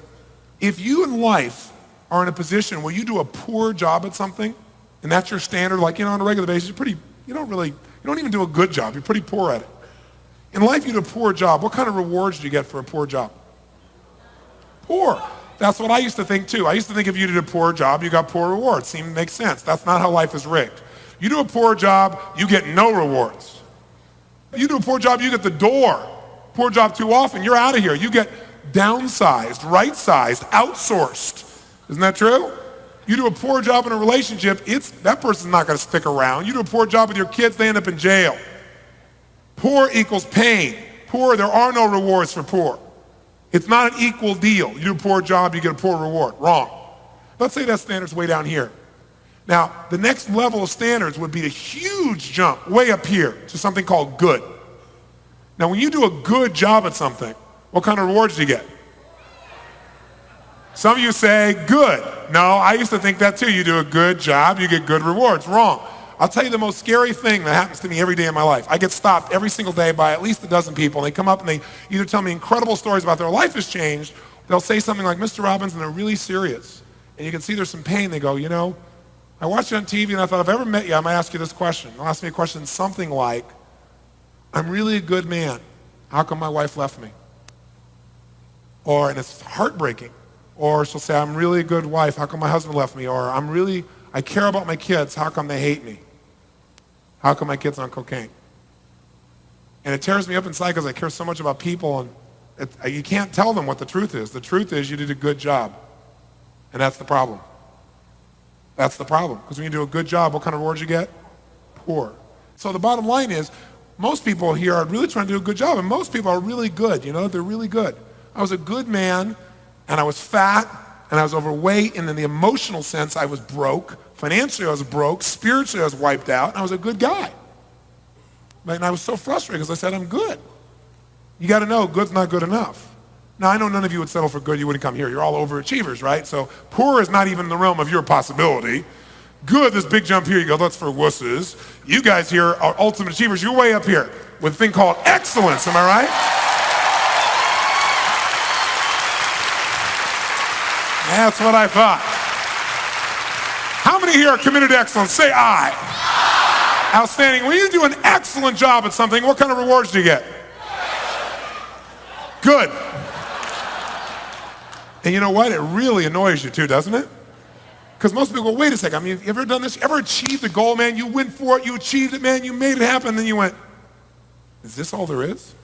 if you in life are in a position where you do a poor job at something, and that's your standard, like, on a regular basis, you don't even do a good job. You're pretty poor at it. In life, you do a poor job. What kind of rewards do you get for a poor job? Poor. That's what I used to think too. I used to think if you did a poor job, you got poor rewards. Seemed to make sense. That's not how life is rigged. You do a poor job, you get no rewards. You do a poor job, you get the door. Poor job too often, you're out of here. You get downsized, right-sized, outsourced. Isn't that true? You do a poor job in a relationship, that person's not going to stick around. You do a poor job with your kids, they end up in jail. Poor equals pain. Poor, there are no rewards for poor. It's not an equal deal. You do a poor job, you get a poor reward. Wrong. Let's say that standard's way down here. Now, the next level of standards would be a huge jump way up here to something called good. Now, when you do a good job at something, what kind of rewards do you get? Some of you say, good. No, I used to think that too. You do a good job, you get good rewards. Wrong. I'll tell you the most scary thing that happens to me every day in my life. I get stopped every single day by at least a dozen people, and they come up and they either tell me incredible stories about their life has changed, they'll say something like, Mr. Robbins, and they're really serious. And you can see there's some pain. They go, I watched it on TV and I thought, if I ever met you, I might ask you this question. They'll ask me a question something like, I'm really a good man. How come my wife left me? And it's heartbreaking. Or she'll say, I'm really a good wife. How come my husband left me? Or I care about my kids. How come they hate me? How come my kid's on cocaine? And it tears me up inside because I care so much about people, and you can't tell them what the truth is. The truth is you did a good job. And that's the problem. That's the problem. Because when you do a good job, what kind of rewards you get? Poor. So the bottom line is, most people here are really trying to do a good job, and most people are really good. They're really good. I was a good man, and I was fat, and I was overweight, and in the emotional sense, I was broke. Financially, I was broke. Spiritually, I was wiped out, and I was a good guy. And I was so frustrated because I said, I'm good. You got to know, good's not good enough. Now, I know none of you would settle for good. You wouldn't come here. You're all overachievers, right? So poor is not even in the realm of your possibility. Good, this big jump here, you go, that's for wusses. You guys here are ultimate achievers. You're way up here with a thing called excellence. Am I right? That's what I thought. How many here are committed to excellence? Say I. Outstanding. When you do an excellent job at something, what kind of rewards do you get? Good. And you know what? It really annoys you too, doesn't it? Because most people go, wait a second, have you ever done this? You ever achieved a goal, man? You went for it, you achieved it, man, you made it happen, and then you went, is this all there is?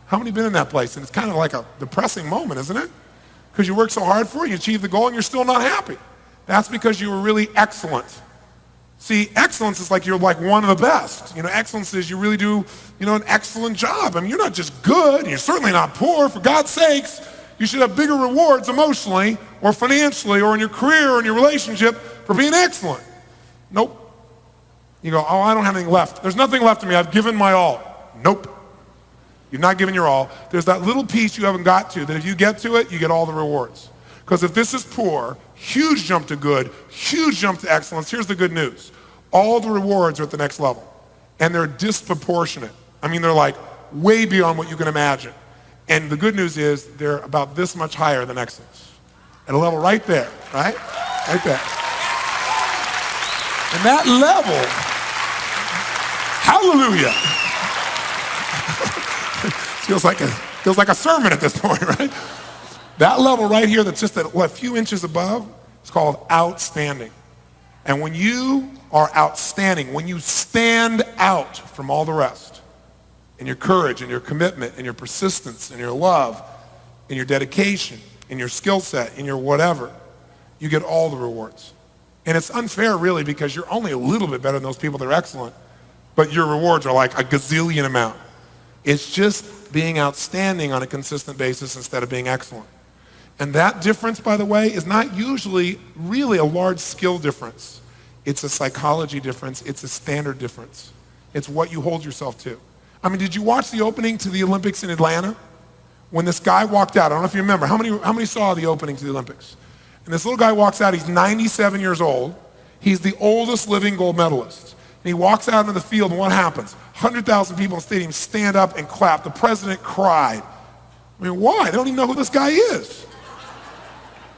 How many been in that place? And it's kind of like a depressing moment, isn't it? Because you worked so hard for it, you achieved the goal, and you're still not happy. That's because you were really excellent. See, excellence is like you're like one of the best. Excellence is you really do, an excellent job. I mean, you're not just good, and you're certainly not poor. For God's sakes, you should have bigger rewards emotionally or financially or in your career or in your relationship for being excellent. Nope. You go, I don't have anything left. There's nothing left of me. I've given my all. Nope. You've not given your all. There's that little piece you haven't got to that if you get to it, you get all the rewards. Because if this is poor, huge jump to good, huge jump to excellence, here's the good news. All the rewards are at the next level. And they're disproportionate. I mean, they're like way beyond what you can imagine. And the good news is they're about this much higher than excellence. At a level right there, right? Right there. And that level, hallelujah. feels like a sermon at this point, right? That level right here that's just a few inches above is called outstanding. And when you are outstanding, when you stand out from all the rest, in your courage and your commitment and your persistence and your love and your dedication and your skill set and your whatever, you get all the rewards. And it's unfair really because you're only a little bit better than those people that are excellent, but your rewards are like a gazillion amount. It's just being outstanding on a consistent basis instead of being excellent. And that difference, by the way, is not usually really a large skill difference. It's a psychology difference. It's a standard difference. It's what you hold yourself to. I mean, did you watch the opening to the Olympics in Atlanta? When this guy walked out, I don't know if you remember, how many saw the opening to the Olympics? And this little guy walks out, he's 97 years old. He's the oldest living gold medalist. And he walks out into the field, and what happens? 100,000 people in the stadium stand up and clap. The president cried. I mean, why? They don't even know who this guy is.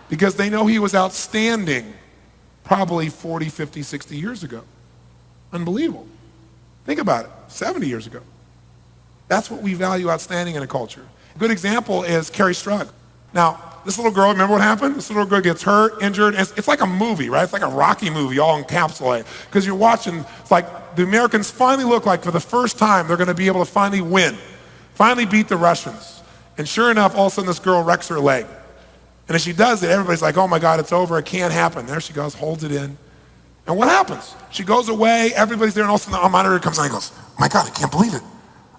Because they know he was outstanding probably 40, 50, 60 years ago. Unbelievable. Think about it, 70 years ago. That's what we value outstanding in a culture. A good example is Carrie Strug. Now, this little girl, remember what happened? This little girl gets hurt, injured, and it's like a movie, right? It's like a Rocky movie all encapsulated. Because you're watching, it's like the Americans finally look like for the first time they're going to be able to finally win, finally beat the Russians. And sure enough, all of a sudden this girl wrecks her leg. And as she does it, everybody's like, oh my God, it's over, it can't happen. There she goes, holds it in. And what happens? She goes away, everybody's there, and all of a sudden the monitor comes on and goes, my God, I can't believe it.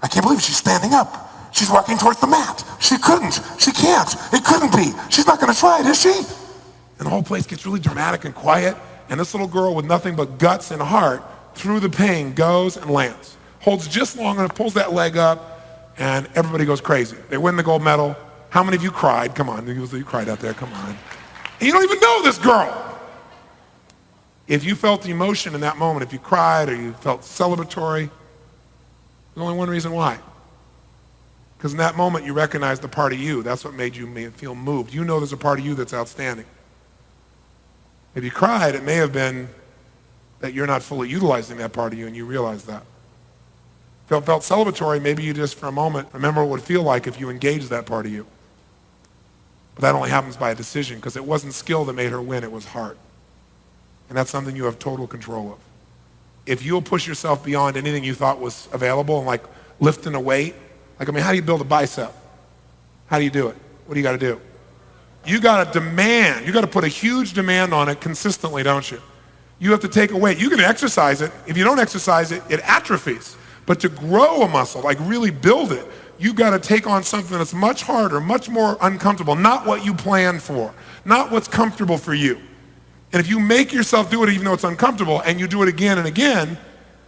I can't believe it. She's standing up. She's walking towards the mat. She couldn't. She can't. It couldn't be. She's not going to try it, is she? And the whole place gets really dramatic and quiet. And this little girl with nothing but guts and heart, through the pain, goes and lands. Holds just long enough, pulls that leg up, and everybody goes crazy. They win the gold medal. How many of you cried? Come on. You cried out there. Come on. And you don't even know this girl. If you felt the emotion in that moment, if you cried or you felt celebratory, there's only one reason why. Because in that moment, you recognize the part of you. That's what made you feel moved. You know there's a part of you that's outstanding. If you cried, it may have been that you're not fully utilizing that part of you, and you realize that. If it felt celebratory, maybe you just, for a moment, remember what it would feel like if you engaged that part of you. But that only happens by a decision, because it wasn't skill that made her win, it was heart. And that's something you have total control of. If you'll push yourself beyond anything you thought was available, and like lifting a weight, how do you build a bicep? How do you do it? What do you got to do? You got to demand. You got to put a huge demand on it consistently, don't you? You have to take a weight. You can exercise it. If you don't exercise it, it atrophies. But to grow a muscle, like really build it, you got to take on something that's much harder, much more uncomfortable, not what you planned for, not what's comfortable for you. And if you make yourself do it even though it's uncomfortable, and you do it again and again,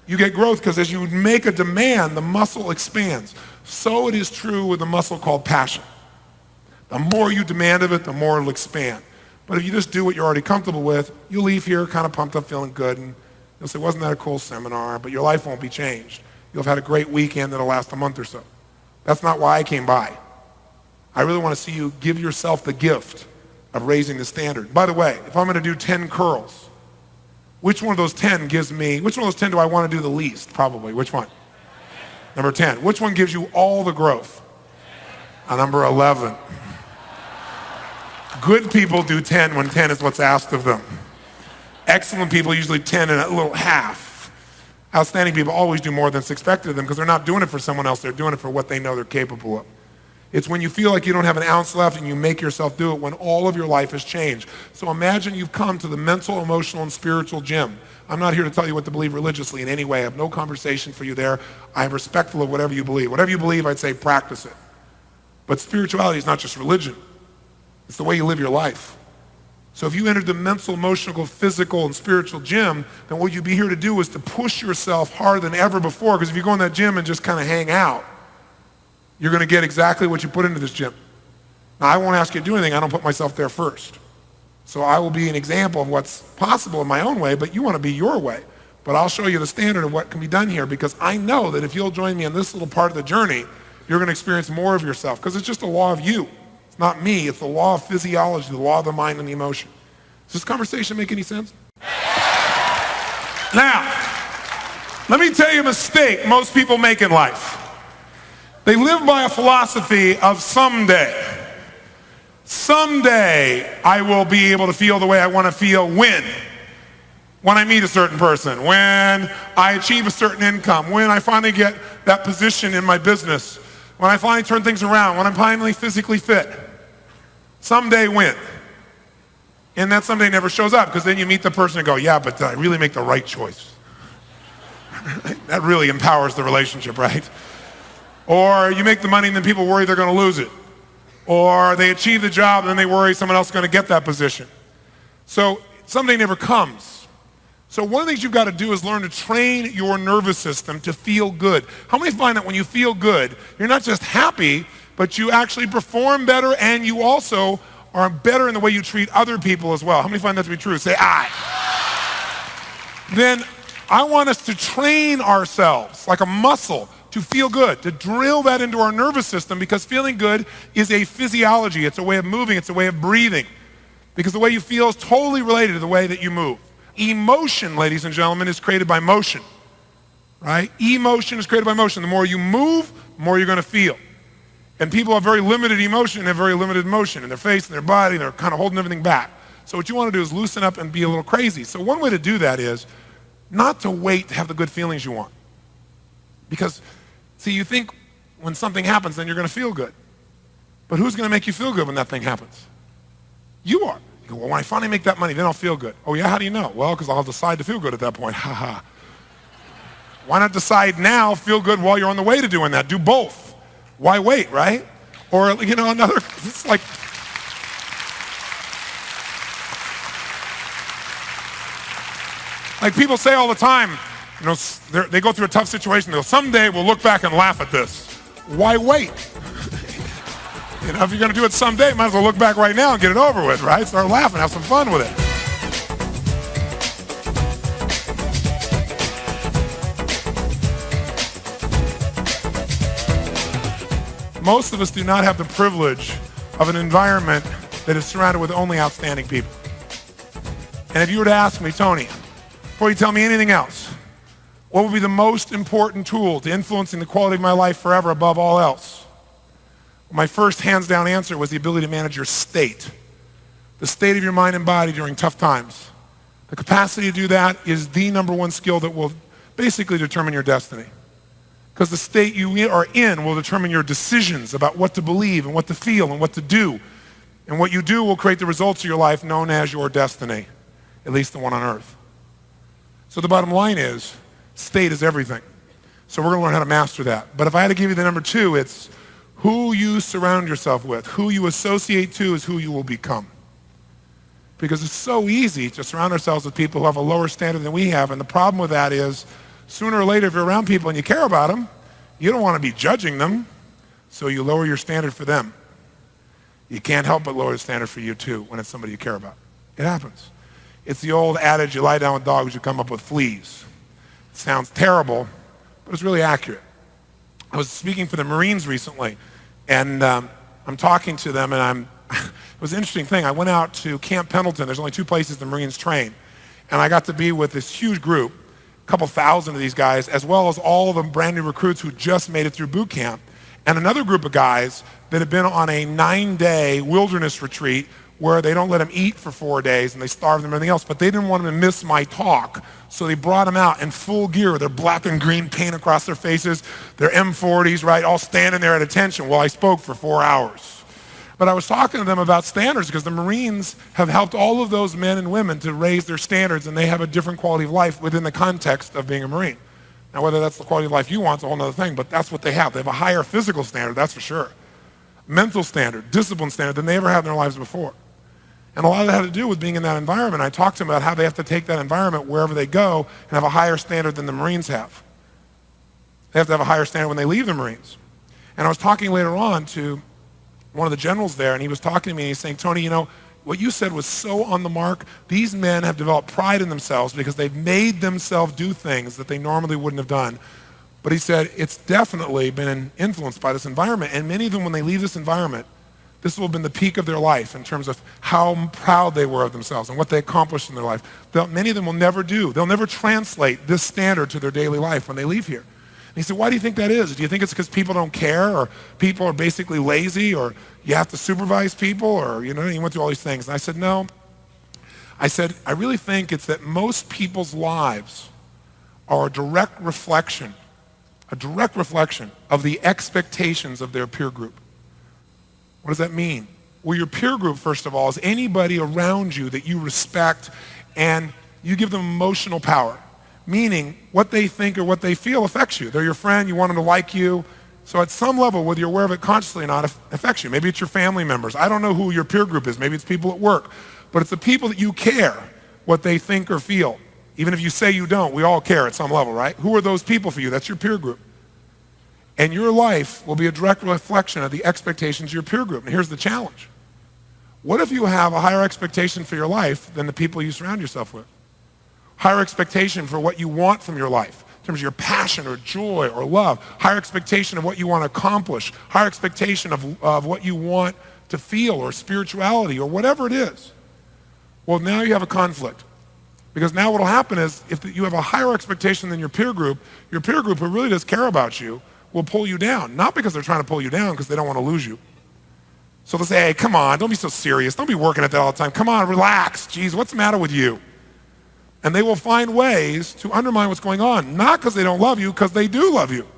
you get growth, because as you make a demand, the muscle expands. So it is true with a muscle called passion. The more you demand of it, the more it'll expand. But if you just do what you're already comfortable with, you'll leave here kind of pumped up, feeling good, and you'll say, wasn't that a cool seminar? But your life won't be changed. You'll have had a great weekend that'll last a month or so. That's not why I came by. I really want to see you give yourself the gift of raising the standard. By the way, if I'm going to do 10 curls, which one of those 10 do I want to do the least? Probably. Which one? Number 10. Which one gives you all the growth? Number 11. Good people do 10 when 10 is what's asked of them. Excellent people usually 10 and a little half. Outstanding people always do more than's expected of them, because they're not doing it for someone else. They're doing it for what they know they're capable of. It's when you feel like you don't have an ounce left and you make yourself do it when all of your life has changed. So imagine you've come to the mental, emotional, and spiritual gym. I'm not here to tell you what to believe religiously in any way. I have no conversation for you there. I am respectful of whatever you believe. Whatever you believe, I'd say practice it. But spirituality is not just religion. It's the way you live your life. So if you entered the mental, emotional, physical, and spiritual gym, then what you'd be here to do is to push yourself harder than ever before. Because if you go in that gym and just kind of hang out, you're going to get exactly what you put into this gym. Now, I won't ask you to do anything. I don't put myself there first. So I will be an example of what's possible in my own way, but you want to be your way. But I'll show you the standard of what can be done here, because I know that if you'll join me in this little part of the journey, you're going to experience more of yourself, because it's just a law of you. It's not me. It's the law of physiology, the law of the mind and the emotion. Does this conversation make any sense? Now, let me tell you a mistake most people make in life. They live by a philosophy of someday. Someday I will be able to feel the way I want to feel when. when I meet a certain person, when I achieve a certain income, when I finally get that position in my business, when I finally turn things around, when I'm finally physically fit. Someday when? And that someday never shows up, because then you meet the person and go, yeah, but did I really make the right choice? That really empowers the relationship, right? Or you make the money and then people worry they're going to lose it. Or they achieve the job and then they worry someone else is going to get that position. So someday never comes. So one of the things you've got to do is learn to train your nervous system to feel good. How many find that when you feel good, you're not just happy, but you actually perform better, and you also are better in the way you treat other people as well? How many find that to be true? Say aye. Then I want us to train ourselves like a muscle to feel good, to drill that into our nervous system, because feeling good is a physiology. It's a way of moving. It's a way of breathing, because the way you feel is totally related to the way that you move. Emotion, ladies and gentlemen, is created by motion, right? Emotion is created by motion. The more you move, the more you're going to feel. And people have very limited emotion and have very limited motion in their face and their body. They're kind of holding everything back. So what you want to do is loosen up and be a little crazy. So one way to do that is not to wait to have the good feelings you want. Because, see, you think when something happens, then you're going to feel good. But who's going to make you feel good when that thing happens? You are. You go, well, when I finally make that money, then I'll feel good. Oh, yeah? How do you know? Well, because I'll decide to feel good at that point. Ha ha. Why not decide now, feel good while you're on the way to doing that? Do both. Why wait, right? Or, another, it's like, people say all the time, they go through a tough situation. They'll, someday we'll look back and laugh at this. Why wait? If you're going to do it someday, might as well look back right now and get it over with, right? Start laughing, have some fun with it. Most of us do not have the privilege of an environment that is surrounded with only outstanding people. And if you were to ask me, Tony, before you tell me anything else, what would be the most important tool to influencing the quality of my life forever above all else? My first hands-down answer was the ability to manage your state, the state of your mind and body during tough times. The capacity to do that is the number one skill that will basically determine your destiny. Because the state you are in will determine your decisions about what to believe and what to feel and what to do. And what you do will create the results of your life known as your destiny, at least the one on earth. So the bottom line is, state is everything. So we're going to learn how to master that. But if I had to give you the number two, it's who you surround yourself with. Who you associate to is who you will become. Because it's so easy to surround ourselves with people who have a lower standard than we have. And the problem with that is, sooner or later, if you're around people and you care about them, you don't want to be judging them, so you lower your standard for them. You can't help but lower the standard for you too when it's somebody you care about. It happens. It's the old adage, you lie down with dogs, you come up with fleas. It sounds terrible, but it's really accurate. I was speaking for the Marines recently, and I'm talking to them, and it was an interesting thing. I went out to Camp Pendleton. There's only two places the Marines train. And I got to be with this huge group, a couple thousand of these guys, as well as all the brand new recruits who just made it through boot camp, and another group of guys that had been on a 9-day wilderness retreat where they don't let them eat for 4 days and they starve them and everything else, but they didn't want them to miss my talk, so they brought them out in full gear, their black and green paint across their faces, their M40s, right, all standing there at attention while I spoke for 4 hours. But I was talking to them about standards, because the Marines have helped all of those men and women to raise their standards, and they have a different quality of life within the context of being a Marine. Now, whether that's the quality of life you want is a whole other thing, but that's what they have. They have a higher physical standard, that's for sure. Mental standard, discipline standard than they ever had in their lives before. And a lot of that had to do with being in that environment. I talked to them about how they have to take that environment wherever they go and have a higher standard than the Marines have. They have to have a higher standard when they leave the Marines. And I was talking later on to one of the generals there, and he was talking to me, and he's saying, Tony, what you said was so on the mark. These men have developed pride in themselves because they've made themselves do things that they normally wouldn't have done. But he said, it's definitely been influenced by this environment. And many of them, when they leave this environment, this will have been the peak of their life in terms of how proud they were of themselves and what they accomplished in their life. Many of them will never do. They'll never translate this standard to their daily life when they leave here. And he said, why do you think that is? Do you think it's because people don't care, or people are basically lazy, or you have to supervise people, or, he went through all these things. And I said, no. I said, I really think it's that most people's lives are a direct reflection of the expectations of their peer group. What does that mean? Well, your peer group, first of all, is anybody around you that you respect and you give them emotional power, meaning what they think or what they feel affects you. They're your friend, you want them to like you. So at some level, whether you're aware of it consciously or not, it affects you. Maybe it's your family members. I don't know who your peer group is. Maybe it's people at work. But it's the people that you care what they think or feel. Even if you say you don't, we all care at some level, right? Who are those people for you? That's your peer group. And your life will be a direct reflection of the expectations of your peer group. And here's the challenge. What if you have a higher expectation for your life than the people you surround yourself with? Higher expectation for what you want from your life, in terms of your passion or joy or love. Higher expectation of what you want to accomplish. Higher expectation of what you want to feel or spirituality or whatever it is. Well, now you have a conflict. Because now what will happen is if you have a higher expectation than your peer group who really does care about you will pull you down. Not because they're trying to pull you down, because they don't want to lose you. So they'll say, hey, come on, don't be so serious. Don't be working at that all the time. Come on, relax. Geez, what's the matter with you? And they will find ways to undermine what's going on. Not because they don't love you, because they do love you.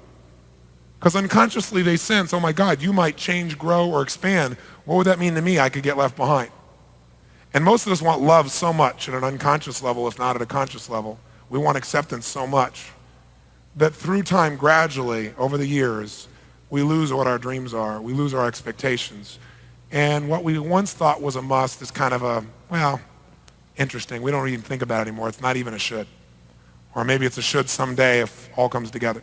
Because unconsciously they sense, oh my God, you might change, grow, or expand. What would that mean to me? I could get left behind. And most of us want love so much at an unconscious level, if not at a conscious level. We want acceptance so much that through time, gradually, over the years, we lose what our dreams are. We lose our expectations. And what we once thought was a must is kind of a, well, interesting. We don't even think about it anymore. It's not even a should. Or maybe it's a should someday if all comes together.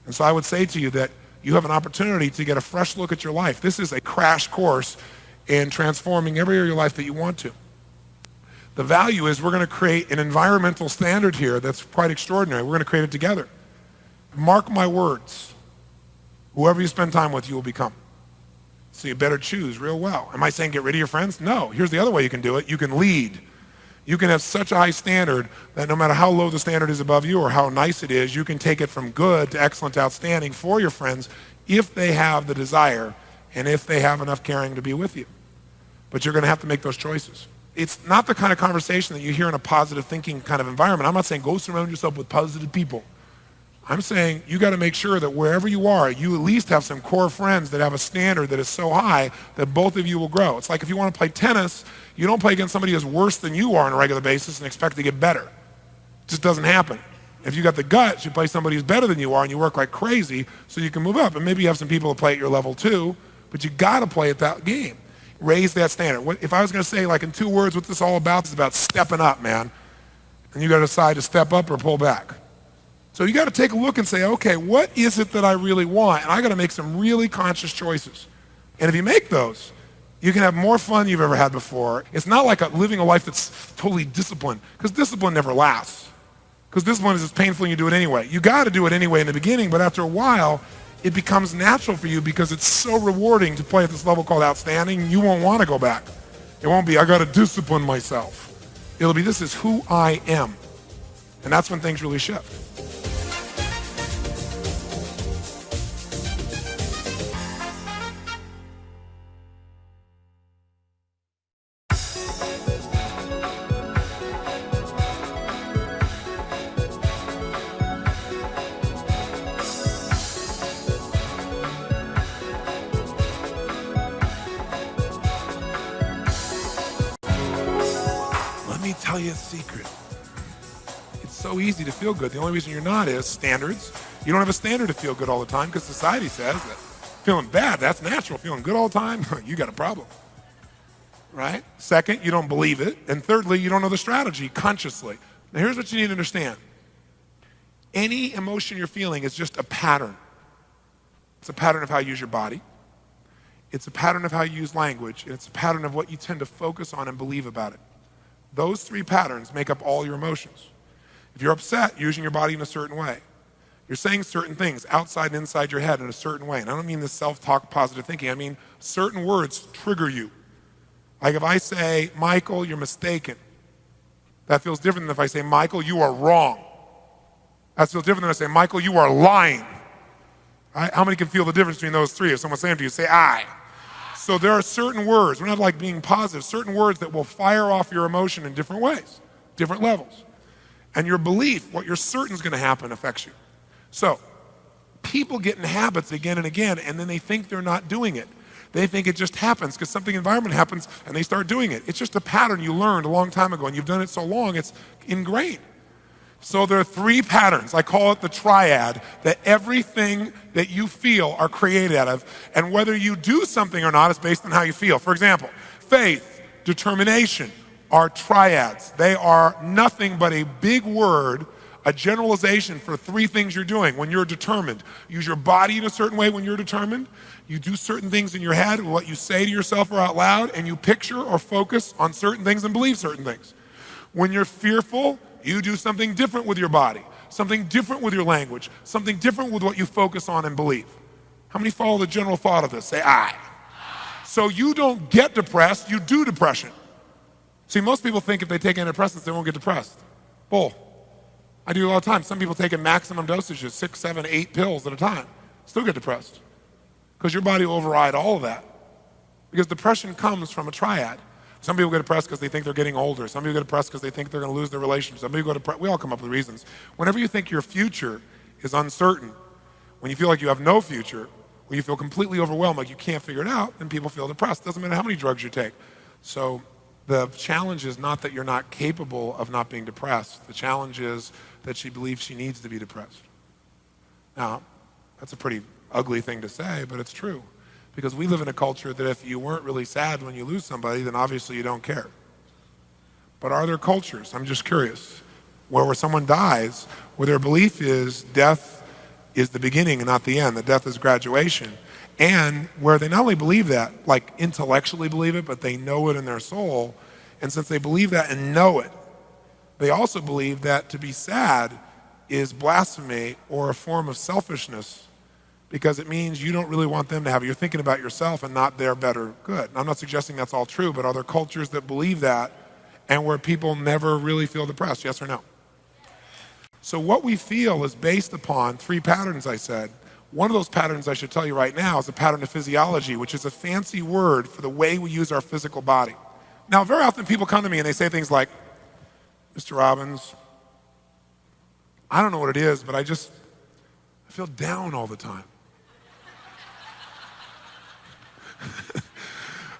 And so I would say to you that you have an opportunity to get a fresh look at your life. This is a crash course in transforming every area of your life that you want to. The value is we're going to create an environmental standard here that's quite extraordinary. We're going to create it together. Mark my words. Whoever you spend time with, you will become. So you better choose real well. Am I saying get rid of your friends? No. Here's the other way you can do it. You can lead. You can have such a high standard that no matter how low the standard is above you or how nice it is, you can take it from good to excellent to outstanding for your friends if they have the desire and if they have enough caring to be with you. But you're going to have to make those choices. It's not the kind of conversation that you hear in a positive thinking kind of environment. I'm not saying go surround yourself with positive people. I'm saying you got to make sure that wherever you are, you at least have some core friends that have a standard that is so high that both of you will grow. It's like if you want to play tennis, you don't play against somebody who's worse than you are on a regular basis and expect to get better. It just doesn't happen. If you got the guts, you play somebody who's better than you are and you work like crazy so you can move up. And maybe you have some people that play at your level too, but you got to play at that game. Raise that standard. If I was going to say, like in 2 words, what this is all about, it's about stepping up, man. And you got to decide to step up or pull back. So you got to take a look and say, okay, what is it that I really want? And I got to make some really conscious choices. And if you make those, you can have more fun than you've ever had before. It's not like living a life that's totally disciplined, because discipline never lasts. Because discipline is just painful and you do it anyway. You got to do it anyway in the beginning, but after a while, it becomes natural for you because it's so rewarding to play at this level called outstanding. You won't want to go back. It won't be, I got to discipline myself. It'll be, this is who I am. And that's when things really shift. Tell you a secret. It's so easy to feel good. The only reason you're not is standards. You don't have a standard to feel good all the time because society says that feeling bad, that's natural. Feeling good all the time, you got a problem. Right? Second, you don't believe it. And thirdly, you don't know the strategy consciously. Now here's what you need to understand. Any emotion you're feeling is just a pattern. It's a pattern of how you use your body. It's a pattern of how you use language. And it's a pattern of what you tend to focus on and believe about it. Those 3 patterns make up all your emotions. If you're upset, you're using your body in a certain way. You're saying certain things outside and inside your head in a certain way. And I don't mean this self-talk, positive thinking. I mean certain words trigger you. Like if I say, Michael, you're mistaken. That feels different than if I say, Michael, you are wrong. That feels different than if I say, Michael, you are lying. Right? How many can feel the difference between those 3? If someone's saying to you, say, I. So there are certain words, we're not like being positive, certain words that will fire off your emotion in different ways, different levels. And your belief, what you're certain is going to happen, affects you. So people get in habits again and again, and then they think they're not doing it. They think it just happens because something environment happens and they start doing it. It's just a pattern you learned a long time ago, and you've done it so long, it's ingrained. So there are 3 patterns, I call it the triad, that everything that you feel are created out of, and whether you do something or not is based on how you feel. For example, faith, determination are triads. They are nothing but a big word, a generalization for 3 things you're doing when you're determined. Use your body in a certain way when you're determined. You do certain things in your head, what you say to yourself or out loud, and you picture or focus on certain things and believe certain things. When you're fearful, you do something different with your body, something different with your language, something different with what you focus on and believe. How many follow the general thought of this? Say I. So you don't get depressed, you do depression. See, most people think if they take antidepressants, they won't get depressed. Bull. I do it all the time. Some people take in maximum dosages, 6, 7, 8 pills at a time, still get depressed. Because your body will override all of that. Because depression comes from a triad. Some people get depressed because they think they're getting older. Some people get depressed because they think they're going to lose their relationship. Some people we all come up with reasons. Whenever you think your future is uncertain, when you feel like you have no future, when you feel completely overwhelmed, like you can't figure it out, then people feel depressed. Doesn't matter how many drugs you take. So the challenge is not that you're not capable of not being depressed. The challenge is that she believes she needs to be depressed. Now, that's a pretty ugly thing to say, but it's true. Because we live in a culture that if you weren't really sad when you lose somebody, then obviously you don't care. But are there cultures, I'm just curious, where someone dies, where their belief is death is the beginning and not the end, that death is graduation, and where they not only believe that, like intellectually believe it, but they know it in their soul, and since they believe that and know it, they also believe that to be sad is blasphemy or a form of selfishness, because it means you don't really want them to have it. You're thinking about yourself and not their better good. And I'm not suggesting that's all true, but are there cultures that believe that and where people never really feel depressed, yes or no? So what we feel is based upon 3 patterns, I said. One of those patterns I should tell you right now is a pattern of physiology, which is a fancy word for the way we use our physical body. Now, very often people come to me and they say things like, Mr. Robbins, I don't know what it is, but I feel down all the time.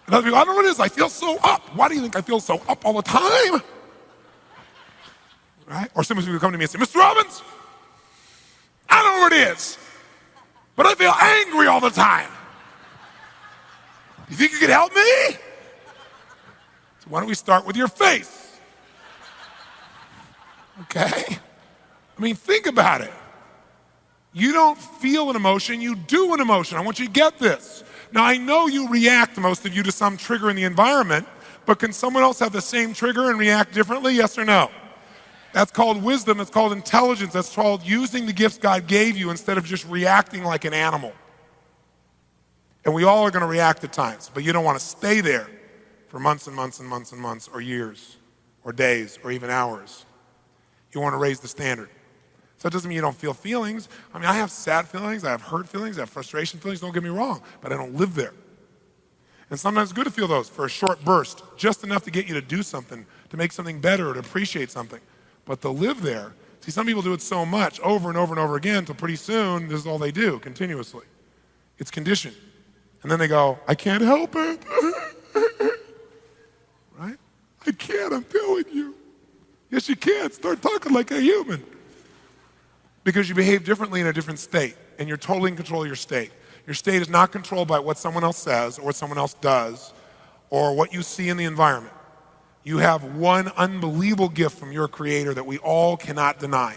And other people, I don't know what it is, I feel so up. Why do you think I feel so up all the time? Right? Or some people come to me and say, Mr. Robbins, I don't know what it is, but I feel angry all the time. You think you could help me? So why don't we start with your face? Okay? I mean, think about it. You don't feel an emotion, you do an emotion. I want you to get this. Now, I know you react, most of you, to some trigger in the environment, but can someone else have the same trigger and react differently, yes or no? That's called wisdom, it's called intelligence, that's called using the gifts God gave you instead of just reacting like an animal. And we all are going to react at times, but you don't want to stay there for months and months and months and months, or years, or days, or even hours. You want to raise the standard. So it doesn't mean you don't feel feelings. I mean, I have sad feelings, I have hurt feelings, I have frustration feelings, don't get me wrong, but I don't live there. And sometimes it's good to feel those for a short burst, just enough to get you to do something, to make something better, or to appreciate something. But to live there, see, some people do it so much, over and over and over again, until pretty soon, this is all they do, continuously. It's conditioned. And then they go, I can't help it. Right? I can't, I'm telling you. Yes, you can. Start talking like a human. Because you behave differently in a different state, and you're totally in control of your state. Your state is not controlled by what someone else says or what someone else does or what you see in the environment. You have one unbelievable gift from your Creator that we all cannot deny,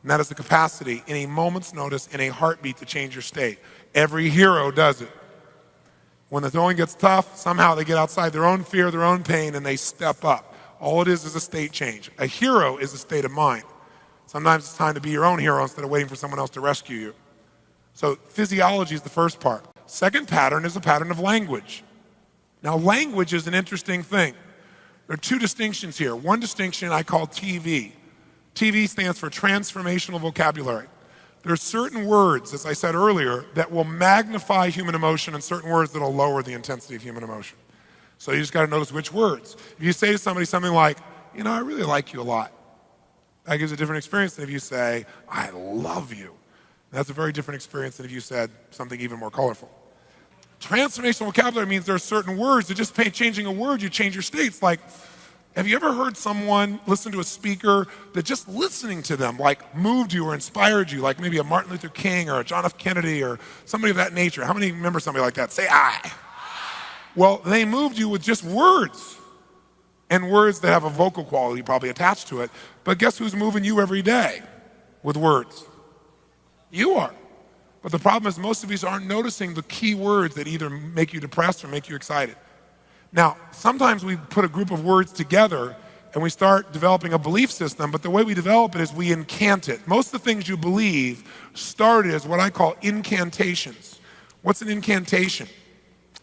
and that is the capacity in a moment's notice, in a heartbeat, to change your state. Every hero does it. When the going gets tough, somehow they get outside their own fear, their own pain, and they step up. All it is a state change. A hero is a state of mind. Sometimes it's time to be your own hero instead of waiting for someone else to rescue you. So physiology is the first part. Second pattern is a pattern of language. Now, language is an interesting thing. There are 2 distinctions here. One distinction I call TV. TV stands for transformational vocabulary. There are certain words, as I said earlier, that will magnify human emotion and certain words that will lower the intensity of human emotion. So you just got to notice which words. If you say to somebody something like, I really like you a lot, that gives a different experience than if you say, I love you. That's a very different experience than if you said something even more colorful. Transformational vocabulary means there are certain words that just by changing a word, you change your states. Like, have you ever heard someone listen to a speaker that just listening to them like moved you or inspired you, like maybe a Martin Luther King or a John F. Kennedy or somebody of that nature? How many remember somebody like that? Say I. Well, they moved you with just words, and words that have a vocal quality probably attached to it. But guess who's moving you every day with words? You are. But the problem is most of you aren't noticing the key words that either make you depressed or make you excited. Now, sometimes we put a group of words together and we start developing a belief system, but the way we develop it is we incant it. Most of the things you believe started as what I call incantations. What's an incantation?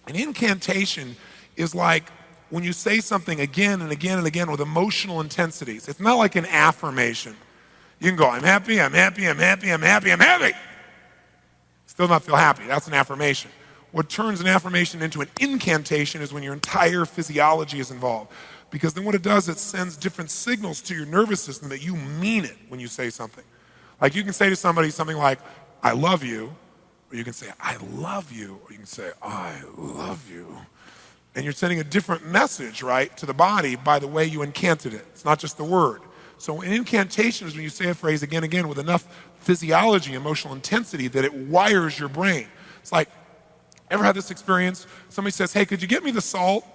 An incantation is like when you say something again and again and again with emotional intensities. It's not like an affirmation. You can go, I'm happy, I'm happy, I'm happy, I'm happy, I'm happy. Still not feel happy. That's an affirmation. What turns an affirmation into an incantation is when your entire physiology is involved. Because then what it does, it sends different signals to your nervous system that you mean it when you say something. Like you can say to somebody something like, I love you, or you can say, I love you, or you can say, I love you. And you're sending a different message, right, to the body by the way you incanted it. It's not just the word. So an incantation is when you say a phrase again and again with enough physiology, emotional intensity that it wires your brain. It's like, ever had this experience? Somebody says, hey, could you get me the salt?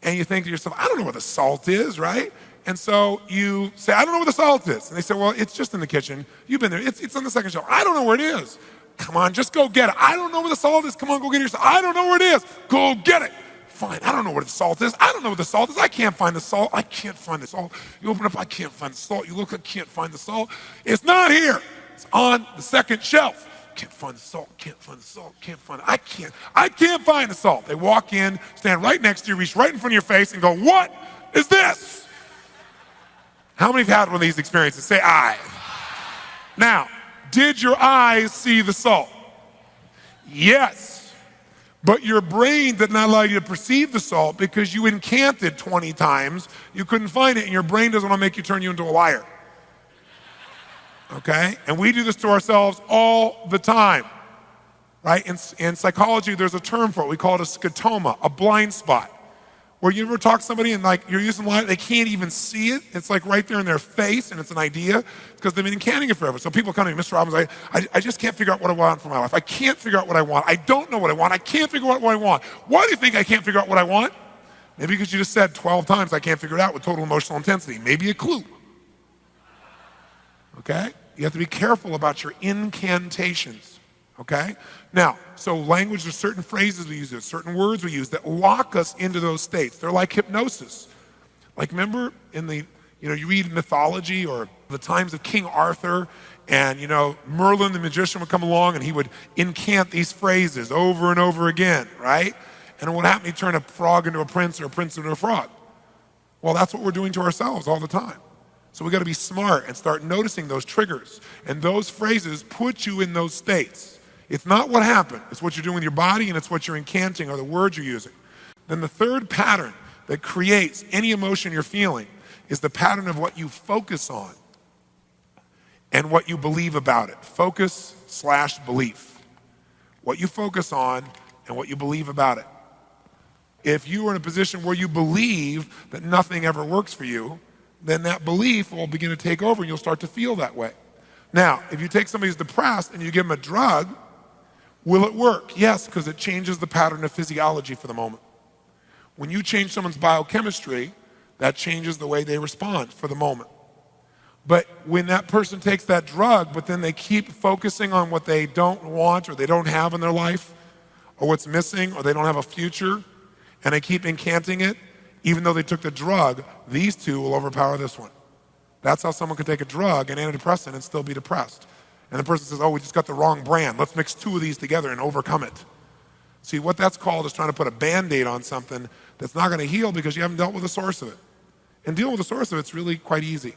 And you think to yourself, I don't know where the salt is, right? And so you say, I don't know where the salt is. And they say, well, it's just in the kitchen. You've been there. It's on the second shelf. I don't know where it is. Come on, just go get it. I don't know where the salt is. Come on, go get it yourself. I don't know where it is. Go get it. Fine, I don't know where the salt is. I don't know where the salt is. I can't find the salt. I can't find the salt. You open up, I can't find the salt. You look, I can't find the salt. It's not here. It's on the second shelf. Can't find the salt, can't find the salt, can't find it. I can't find the salt. They walk in, stand right next to you, reach right in front of your face and go, what is this? How many have had one of these experiences? Say I. Now, did your eyes see the salt? Yes. But your brain did not allow you to perceive the salt because you incanted 20 times. You couldn't find it, and your brain doesn't want to make you turn you into a liar. Okay? And we do this to ourselves all the time, right? In psychology, there's a term for it. We call it a scotoma, a blind spot. Where you ever talk to somebody and like you're using light, they can't even see it. It's like right there in their face, and it's an idea because they've been incanting it forever. So people come to me, Mr. Robbins, I just can't figure out what I want for my life. I can't figure out what I want. I don't know what I want. I can't figure out what I want. Why do you think I can't figure out what I want? Maybe because you just said 12 times I can't figure it out with total emotional intensity. Maybe a clue. Okay? You have to be careful about your incantations. Okay? Now, so language, there's certain phrases we use, there's certain words we use that lock us into those states. They're like hypnosis. Like remember in the, you read mythology or the times of King Arthur and, Merlin the magician would come along and he would incant these phrases over and over again, right? And what happened? He'd turn a frog into a prince or a prince into a frog. Well, that's what we're doing to ourselves all the time. So we got to be smart and start noticing those triggers. And those phrases put you in those states. It's not what happened. It's what you're doing with your body and it's what you're incanting or the words you're using. Then the third pattern that creates any emotion you're feeling is the pattern of what you focus on and what you believe about it. Focus/belief. What you focus on and what you believe about it. If you are in a position where you believe that nothing ever works for you, then that belief will begin to take over and you'll start to feel that way. Now, if you take somebody who's depressed and you give them a drug, will it work? Yes, because it changes the pattern of physiology for the moment. When you change someone's biochemistry, that changes the way they respond for the moment. But when that person takes that drug, but then they keep focusing on what they don't want or they don't have in their life, or what's missing, or they don't have a future, and they keep incanting it, even though they took the drug, these two will overpower this one. That's how someone can take a drug, an antidepressant, and still be depressed. And the person says, oh, we just got the wrong brand. Let's mix two of these together and overcome it. See, what that's called is trying to put a Band-Aid on something that's not going to heal because you haven't dealt with the source of it. And dealing with the source of it's really quite easy.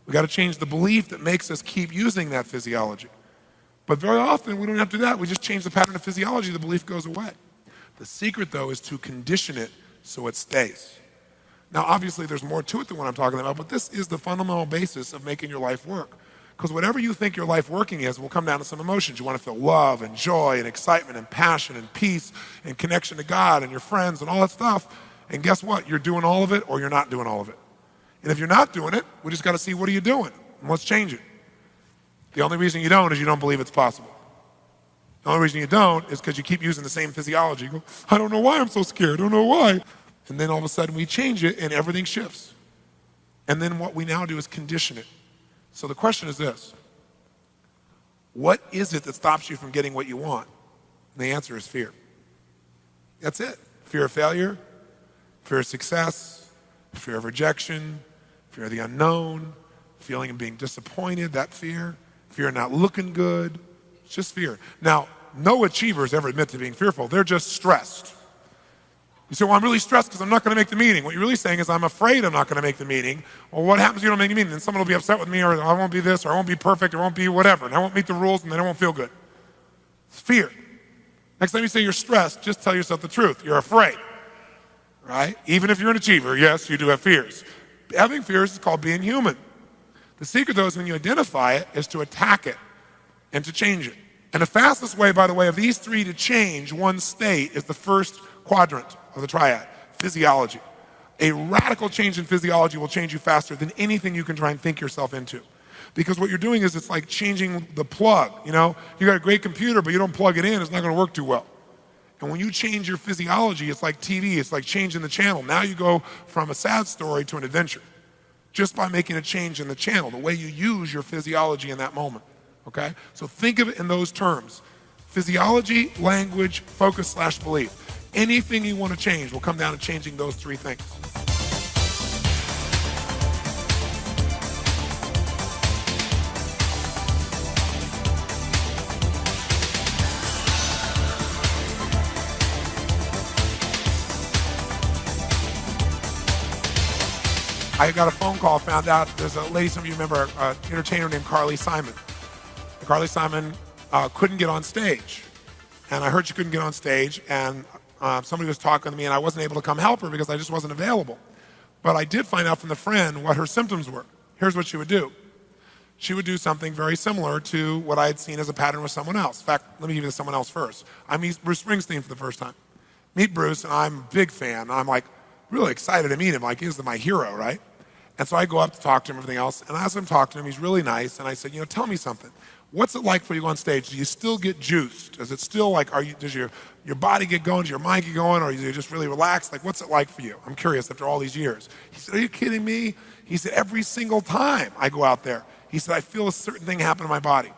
We got to change the belief that makes us keep using that physiology. But very often, we don't have to do that. We just change the pattern of physiology, the belief goes away. The secret, though, is to condition it so it stays. Now, obviously, there's more to it than what I'm talking about, but this is the fundamental basis of making your life work. Because whatever you think your life working is will come down to some emotions. You want to feel love and joy and excitement and passion and peace and connection to God and your friends and all that stuff. And guess what? You're doing all of it or you're not doing all of it. And if you're not doing it, we just got to see, what are you doing? And let's change it. The only reason you don't is you don't believe it's possible. The only reason you don't is because you keep using the same physiology. You go, I don't know why I'm so scared. I don't know why. And then all of a sudden we change it and everything shifts. And then what we now do is condition it. So the question is this: what is it that stops you from getting what you want? And the answer is fear. That's it. Fear of failure, fear of success, fear of rejection, fear of the unknown, feeling of being disappointed, that fear of not looking good. It's just fear. Now, no achievers ever admit to being fearful. They're just stressed. You say, well, I'm really stressed because I'm not going to make the meeting. What you're really saying is, I'm afraid I'm not going to make the meeting. Well, what happens if you don't make the meeting? Then someone will be upset with me, or I won't be this, or I won't be perfect, or I won't be whatever, and I won't meet the rules, and then I won't feel good. It's fear. Next time you say you're stressed, just tell yourself the truth. You're afraid, right? Even if you're an achiever, yes, you do have fears. Having fears is called being human. The secret, though, is when you identify it, is to attack it and to change it. And the fastest way, by the way, of these three to change one state is the first quadrant of the triad, physiology. A radical change in physiology will change you faster than anything you can try and think yourself into. Because what you're doing is, it's like changing the plug, you know? You got a great computer, but you don't plug it in, it's not gonna work too well. And when you change your physiology, it's like TV, it's like changing the channel. Now you go from a sad story to an adventure, just by making a change in the channel, the way you use your physiology in that moment, okay? So think of it in those terms. Physiology, language, focus/belief. Anything you want to change will come down to changing those three things. I got a phone call, found out there's a lady, some of you remember, an entertainer named Carly Simon. Carly Simon couldn't get on stage. And I heard she couldn't get on stage, and somebody was talking to me, and I wasn't able to come help her because I just wasn't available. But I did find out from the friend what her symptoms were. Here's what she would do. She would do something very similar to what I had seen as a pattern with someone else. In fact, let me give you someone else first. I meet Bruce Springsteen for the first time. Meet Bruce, and I'm a big fan. I'm like really excited to meet him, like he's my hero, right? And so I go up to talk to him and everything else, and as I'm talking to him, he's really nice, and I said, tell me something. What's it like for you on stage? Do you still get juiced? Is it still like, does your body get going? Does your mind get going? Or are you just really relaxed? Like, what's it like for you? I'm curious after all these years. He said, are you kidding me? He said, every single time I go out there, he said, I feel a certain thing happen in my body.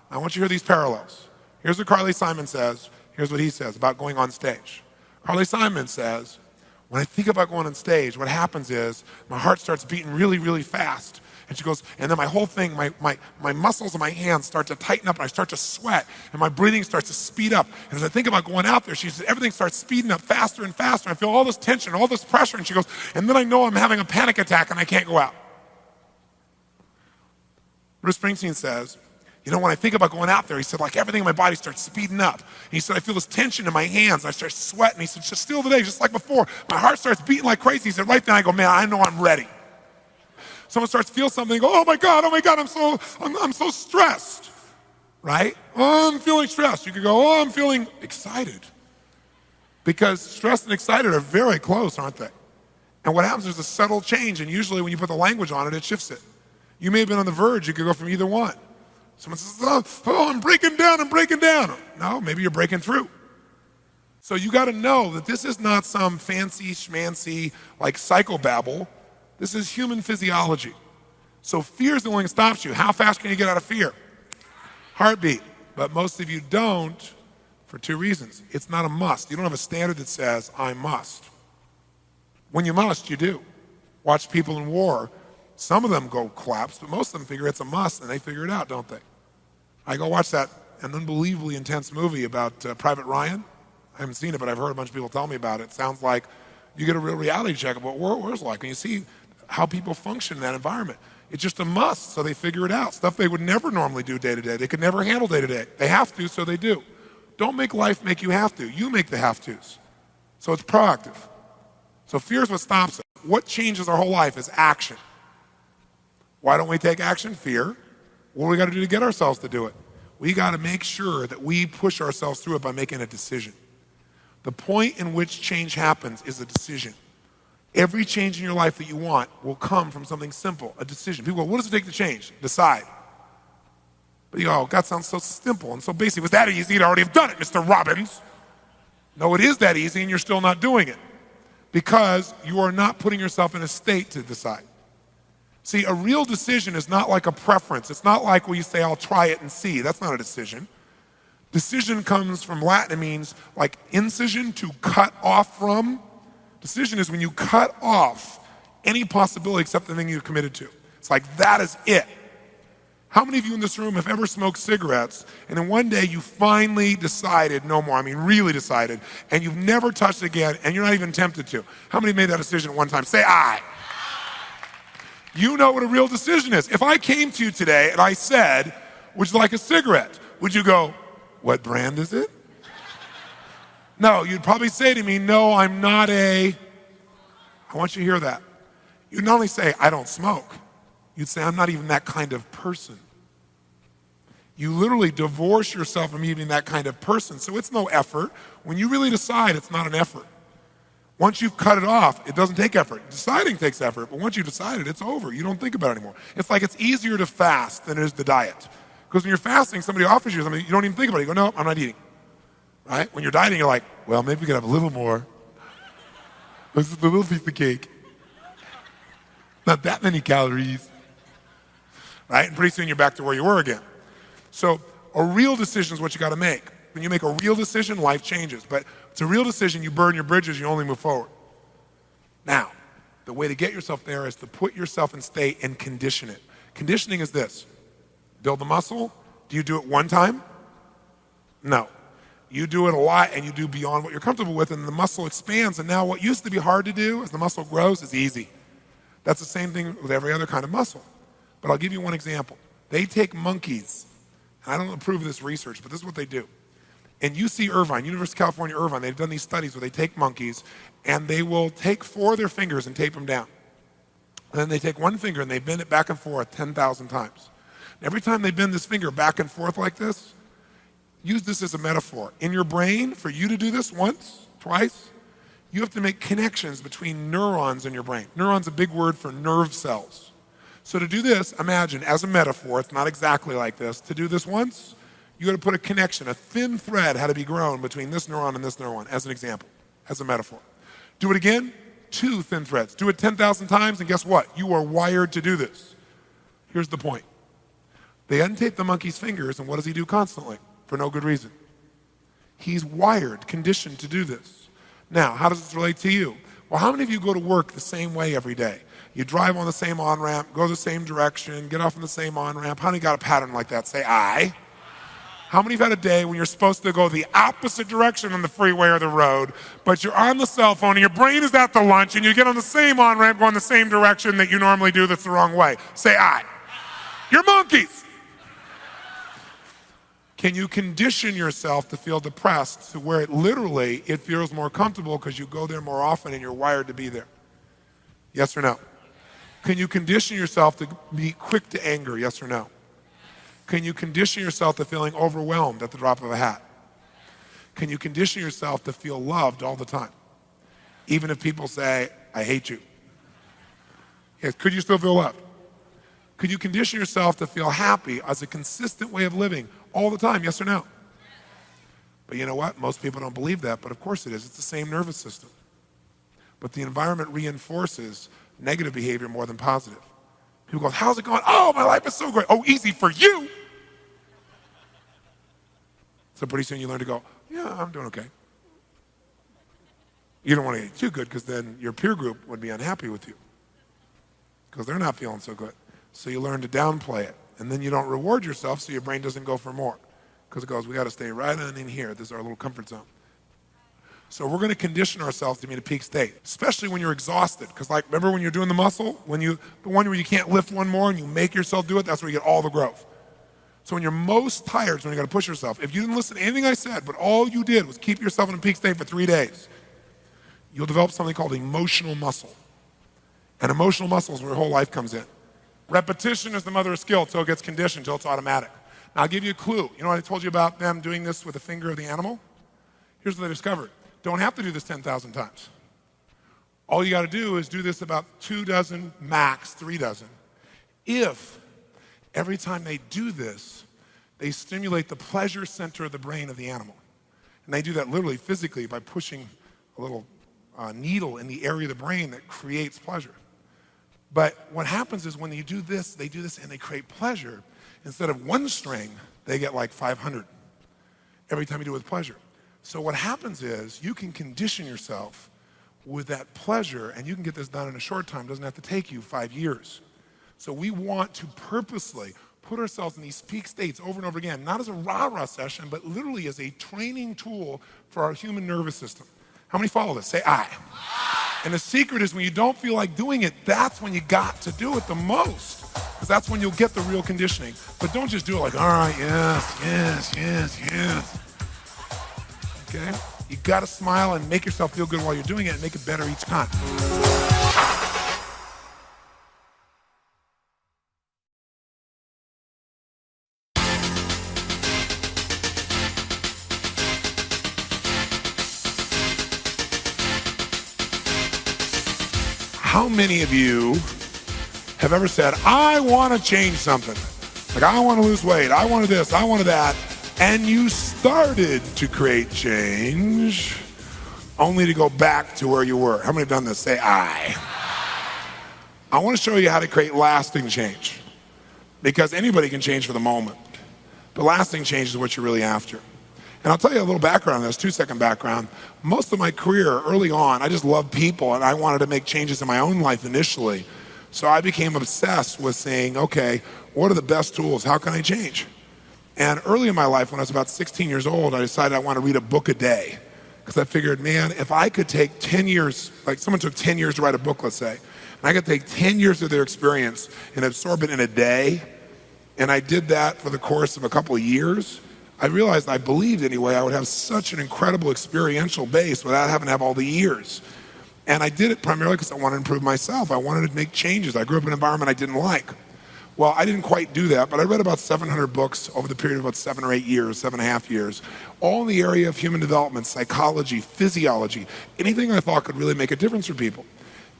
I want you to hear these parallels. Here's what Carly Simon says. Here's what he says about going on stage. Carly Simon says, when I think about going on stage, what happens is my heart starts beating really, really fast. And she goes, and then my whole thing, my muscles in my hands start to tighten up, and I start to sweat, and my breathing starts to speed up. And as I think about going out there, she said, everything starts speeding up faster and faster. I feel all this tension, all this pressure. And she goes, and then I know I'm having a panic attack and I can't go out. Bruce Springsteen says, when I think about going out there, he said, like everything in my body starts speeding up. And he said, I feel this tension in my hands, and I start sweating. He said, just still today, just like before, my heart starts beating like crazy. He said, right then I go, man, I know I'm ready. Someone starts to feel something, go, oh my God, I'm so stressed, right? Oh, I'm feeling stressed. You could go, oh, I'm feeling excited. Because stress and excited are very close, aren't they? And what happens is a subtle change, and usually when you put the language on it, it shifts it. You may have been on the verge, you could go from either one. Someone says, oh, I'm breaking down. No, maybe you're breaking through. So you gotta know that this is not some fancy schmancy like psychobabble. This is human physiology. So fear is the only thing that stops you. How fast can you get out of fear? Heartbeat. But most of you don't for two reasons. It's not a must. You don't have a standard that says, I must. When you must, you do. Watch people in war. Some of them go collapse, but most of them figure it's a must, and they figure it out, don't they? I go watch an unbelievably intense movie about Private Ryan. I haven't seen it, but I've heard a bunch of people tell me about it. It sounds like you get a real reality check of what war is like, and you see how people function in that environment. It's just a must, so they figure it out. Stuff they would never normally do day to day. They could never handle day to day. They have to, so they do. Don't make life make you have to. You make the have-tos. So it's proactive. So fear is what stops it. What changes our whole life is action. Why don't we take action? Fear. What do we got to do to get ourselves to do it? We got to make sure that we push ourselves through it by making a decision. The point in which change happens is a decision. Every change in your life that you want will come from something simple, a decision. People go, what does it take to change? Decide. But you go, oh, God sounds so simple and so basic. Was that easy? You'd already have done it, Mr. Robbins. No, it is that easy and you're still not doing it because you are not putting yourself in a state to decide. See, a real decision is not like a preference. It's not like where you say, I'll try it and see. That's not a decision. Decision comes from Latin. It means like incision, to cut off from. Decision is when you cut off any possibility except the thing you've committed to. It's like, that is it. How many of you in this room have ever smoked cigarettes and then one day you finally decided no more, I mean really decided, and you've never touched it again and you're not even tempted to? How many made that decision at one time? Say aye. You know what a real decision is. If I came to you today and I said, would you like a cigarette? Would you go, what brand is it? No, you'd probably say to me, no, I'm not I want you to hear that. You'd not only say, I don't smoke, you'd say, I'm not even that kind of person. You literally divorce yourself from even that kind of person, so it's no effort. When you really decide, it's not an effort. Once you've cut it off, it doesn't take effort. Deciding takes effort, but once you've decided, it's over. You don't think about it anymore. It's like it's easier to fast than it is to diet. Because when you're fasting, somebody offers you something, you don't even think about it. You go, no, I'm not eating. Right? When you're dieting, you're like, well, maybe we could have a little more. This is a little piece of cake. Not that many calories. Right? And pretty soon you're back to where you were again. So a real decision is what you got to make. When you make a real decision, life changes. But it's a real decision, you burn your bridges, you only move forward. Now, the way to get yourself there is to put yourself in state and condition it. Conditioning is this. Build the muscle. Do you do it one time? No. You do it a lot and you do beyond what you're comfortable with, and the muscle expands, and now what used to be hard to do as the muscle grows is easy. That's the same thing with every other kind of muscle. But I'll give you one example. They take monkeys, and I don't approve of this research, but this is what they do. In UC Irvine, University of California, Irvine, they've done these studies where they take monkeys and they will take 4 of their fingers and tape them down. And then they take one finger and they bend it back and forth 10,000 times. And every time they bend this finger back and forth like this, use this as a metaphor. In your brain, for you to do this once, twice, you have to make connections between neurons in your brain. Neuron's a big word for nerve cells. So to do this, imagine, as a metaphor, it's not exactly like this, to do this once, you got to put a connection, a thin thread had to be grown between this neuron and this neuron, as an example, as a metaphor. Do it again, 2 thin threads. Do it 10,000 times, and guess what? You are wired to do this. Here's the point. They untape the monkey's fingers, and what does he do constantly? For no good reason. He's wired, conditioned to do this. Now, how does this relate to you? Well, how many of you go to work the same way every day? You drive on the same on-ramp, go the same direction, get off on the same on-ramp. How many got a pattern like that? Say aye. How many have had a day when you're supposed to go the opposite direction on the freeway or the road, but you're on the cell phone and your brain is at the lunch and you get on the same on-ramp going the same direction that you normally do that's the wrong way? Say aye. You're monkeys. Can you condition yourself to feel depressed to where it feels more comfortable because you go there more often and you're wired to be there? Yes or no? Can you condition yourself to be quick to anger? Yes or no? Can you condition yourself to feeling overwhelmed at the drop of a hat? Can you condition yourself to feel loved all the time? Even if people say, I hate you. Yes, could you still feel loved? Could you condition yourself to feel happy as a consistent way of living all the time? Yes or no? But you know what? Most people don't believe that, but of course it is. It's the same nervous system. But the environment reinforces negative behavior more than positive. People go, how's it going? Oh, my life is so great. Oh, easy for you. So pretty soon you learn to go, yeah, I'm doing okay. You don't want to get too good because then your peer group would be unhappy with you because they're not feeling so good. So you learn to downplay it. And then you don't reward yourself so your brain doesn't go for more because it goes, we got to stay right on in here. This is our little comfort zone. So we're gonna condition ourselves to be in a peak state, especially when you're exhausted. Because like, remember when you're doing the muscle? The one where you can't lift one more and you make yourself do it, that's where you get all the growth. So when you're most tired is when you gotta push yourself. If you didn't listen to anything I said, but all you did was keep yourself in a peak state for 3 days, you'll develop something called emotional muscle. And emotional muscle is where your whole life comes in. Repetition is the mother of skill until it gets conditioned, until it's automatic. Now I'll give you a clue. You know what I told you about them doing this with the finger of the animal? Here's what they discovered. Don't have to do this 10,000 times. All you gotta do is do this about 2 dozen, max 3 dozen. If every time they do this, they stimulate the pleasure center of the brain of the animal. And they do that literally physically by pushing a little needle in the area of the brain that creates pleasure. But what happens is when you do this, they do this and they create pleasure. Instead of 1 string, they get like 500 every time you do it with pleasure. So what happens is you can condition yourself with that pleasure, and you can get this done in a short time. It doesn't have to take you 5 years. So we want to purposely put ourselves in these peak states over and over again, not as a rah-rah session, but literally as a training tool for our human nervous system. How many follow this? Say aye. And the secret is when you don't feel like doing it, that's when you got to do it the most, because that's when you'll get the real conditioning. But don't just do it like, all right, yes, yes, yes, yes. Okay? You gotta smile and make yourself feel good while you're doing it and make it better each time. How many of you have ever said, I want to change something? Like, I want to lose weight, I wanted this, I wanted that, and you started to create change only to go back to where you were? How many have done this? Say aye. I want to show you how to create lasting change, because anybody can change for the moment, but lasting change is what you're really after. And I'll tell you a little background on this, 2-second background. Most of my career, early on, I just loved people and I wanted to make changes in my own life initially. So I became obsessed with saying, okay, what are the best tools? How can I change? And early in my life, when I was about 16 years old, I decided I want to read a book a day. Because I figured, man, if I could take 10 years, like someone took 10 years to write a book, let's say, and I could take 10 years of their experience and absorb it in a day, and I did that for the course of a couple of years, I realized, I believed anyway, I would have such an incredible experiential base without having to have all the years. And I did it primarily because I wanted to improve myself. I wanted to make changes. I grew up in an environment I didn't like. Well, I didn't quite do that, but I read about 700 books over the period of about 7 or 8 years, 7.5 years, all in the area of human development, psychology, physiology, anything I thought could really make a difference for people.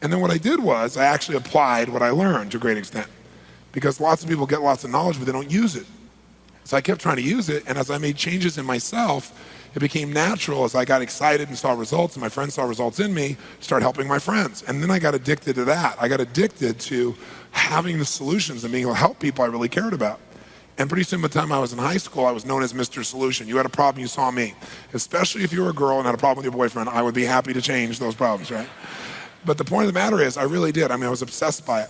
And then what I did was I actually applied what I learned to a great extent, because lots of people get lots of knowledge, but they don't use it. So I kept trying to use it, and as I made changes in myself, it became natural as I got excited and saw results, and my friends saw results in me, start helping my friends. And then I got addicted to that. I got addicted to having the solutions and being able to help people I really cared about. And pretty soon by the time I was in high school, I was known as Mr. Solution. You had a problem, you saw me. Especially if you were a girl and had a problem with your boyfriend, I would be happy to change those problems, right? But the point of the matter is, I really did. I mean, I was obsessed by it.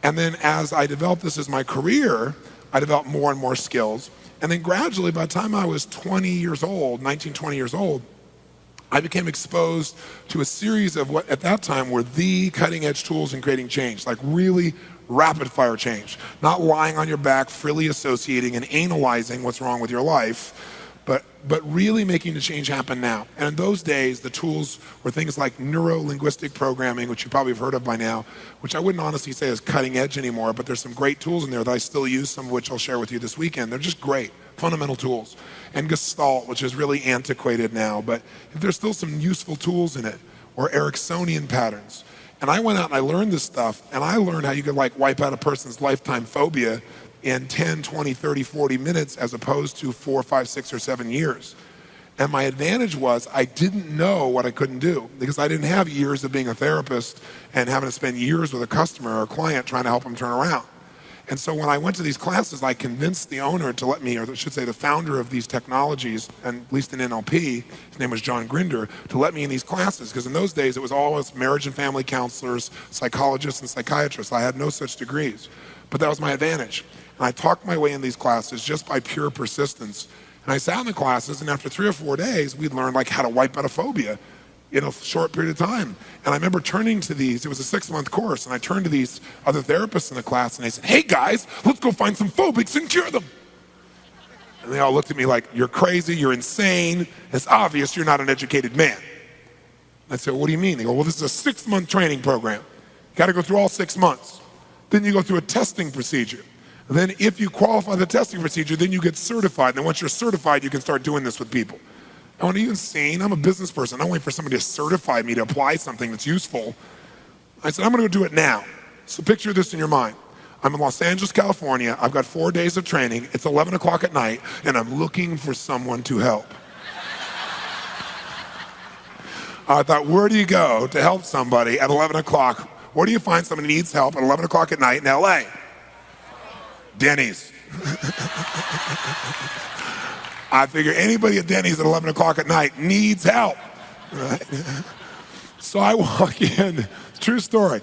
And then as I developed this as my career, I developed more and more skills. And then gradually, by the time I was 20 years old, 19, 20 years old, I became exposed to a series of what at that time were the cutting edge tools in creating change, like really rapid fire change. Not lying on your back, freely associating and analyzing what's wrong with your life, but really making the change happen now. And in those days, the tools were things like neuro-linguistic programming, which you probably have heard of by now, which I wouldn't honestly say is cutting edge anymore, but there's some great tools in there that I still use, some of which I'll share with you this weekend. They're just great, fundamental tools. And Gestalt, which is really antiquated now, but there's still some useful tools in it, or Ericksonian patterns. And I went out and I learned this stuff, and I learned how you could like wipe out a person's lifetime phobia in 10, 20, 30, 40 minutes as opposed to 4, 5, 6, or 7 years. And my advantage was I didn't know what I couldn't do, because I didn't have years of being a therapist and having to spend years with a customer or a client trying to help them turn around. And so when I went to these classes, I convinced the owner to let me, or I should say the founder of these technologies, and at least in NLP, his name was John Grinder, to let me in these classes, because in those days it was always marriage and family counselors, psychologists, and psychiatrists. I had no such degrees, but that was my advantage. And I talked my way in these classes just by pure persistence. And I sat in the classes, and after 3 or 4 days, we'd learn like how to wipe out a phobia. in a short period of time. And I remember turning to these, it was a 6-month course, and I turned to these other therapists in the class and they said, hey guys, let's go find some phobics and cure them. And they all looked at me like, you're crazy, you're insane, it's obvious you're not an educated man. I said, what do you mean? They go, well, this is a 6-month training program. You gotta go through all 6 months. Then you go through a testing procedure. And then if you qualify the testing procedure, then you get certified. And then once you're certified, you can start doing this with people. I went, are you insane? I'm a business person. I don't wait for somebody to certify me to apply something that's useful. I said, I'm gonna go do it now. So picture this in your mind. I'm in Los Angeles, California. I've got 4 days of training. It's 11 o'clock at night, and I'm looking for someone to help. I thought, where do you go to help somebody at 11 o'clock? Where do you find somebody who needs help at 11 o'clock at night in LA? Denny's. I figure anybody at Denny's at 11 o'clock at night needs help. Right? So I walk in, true story.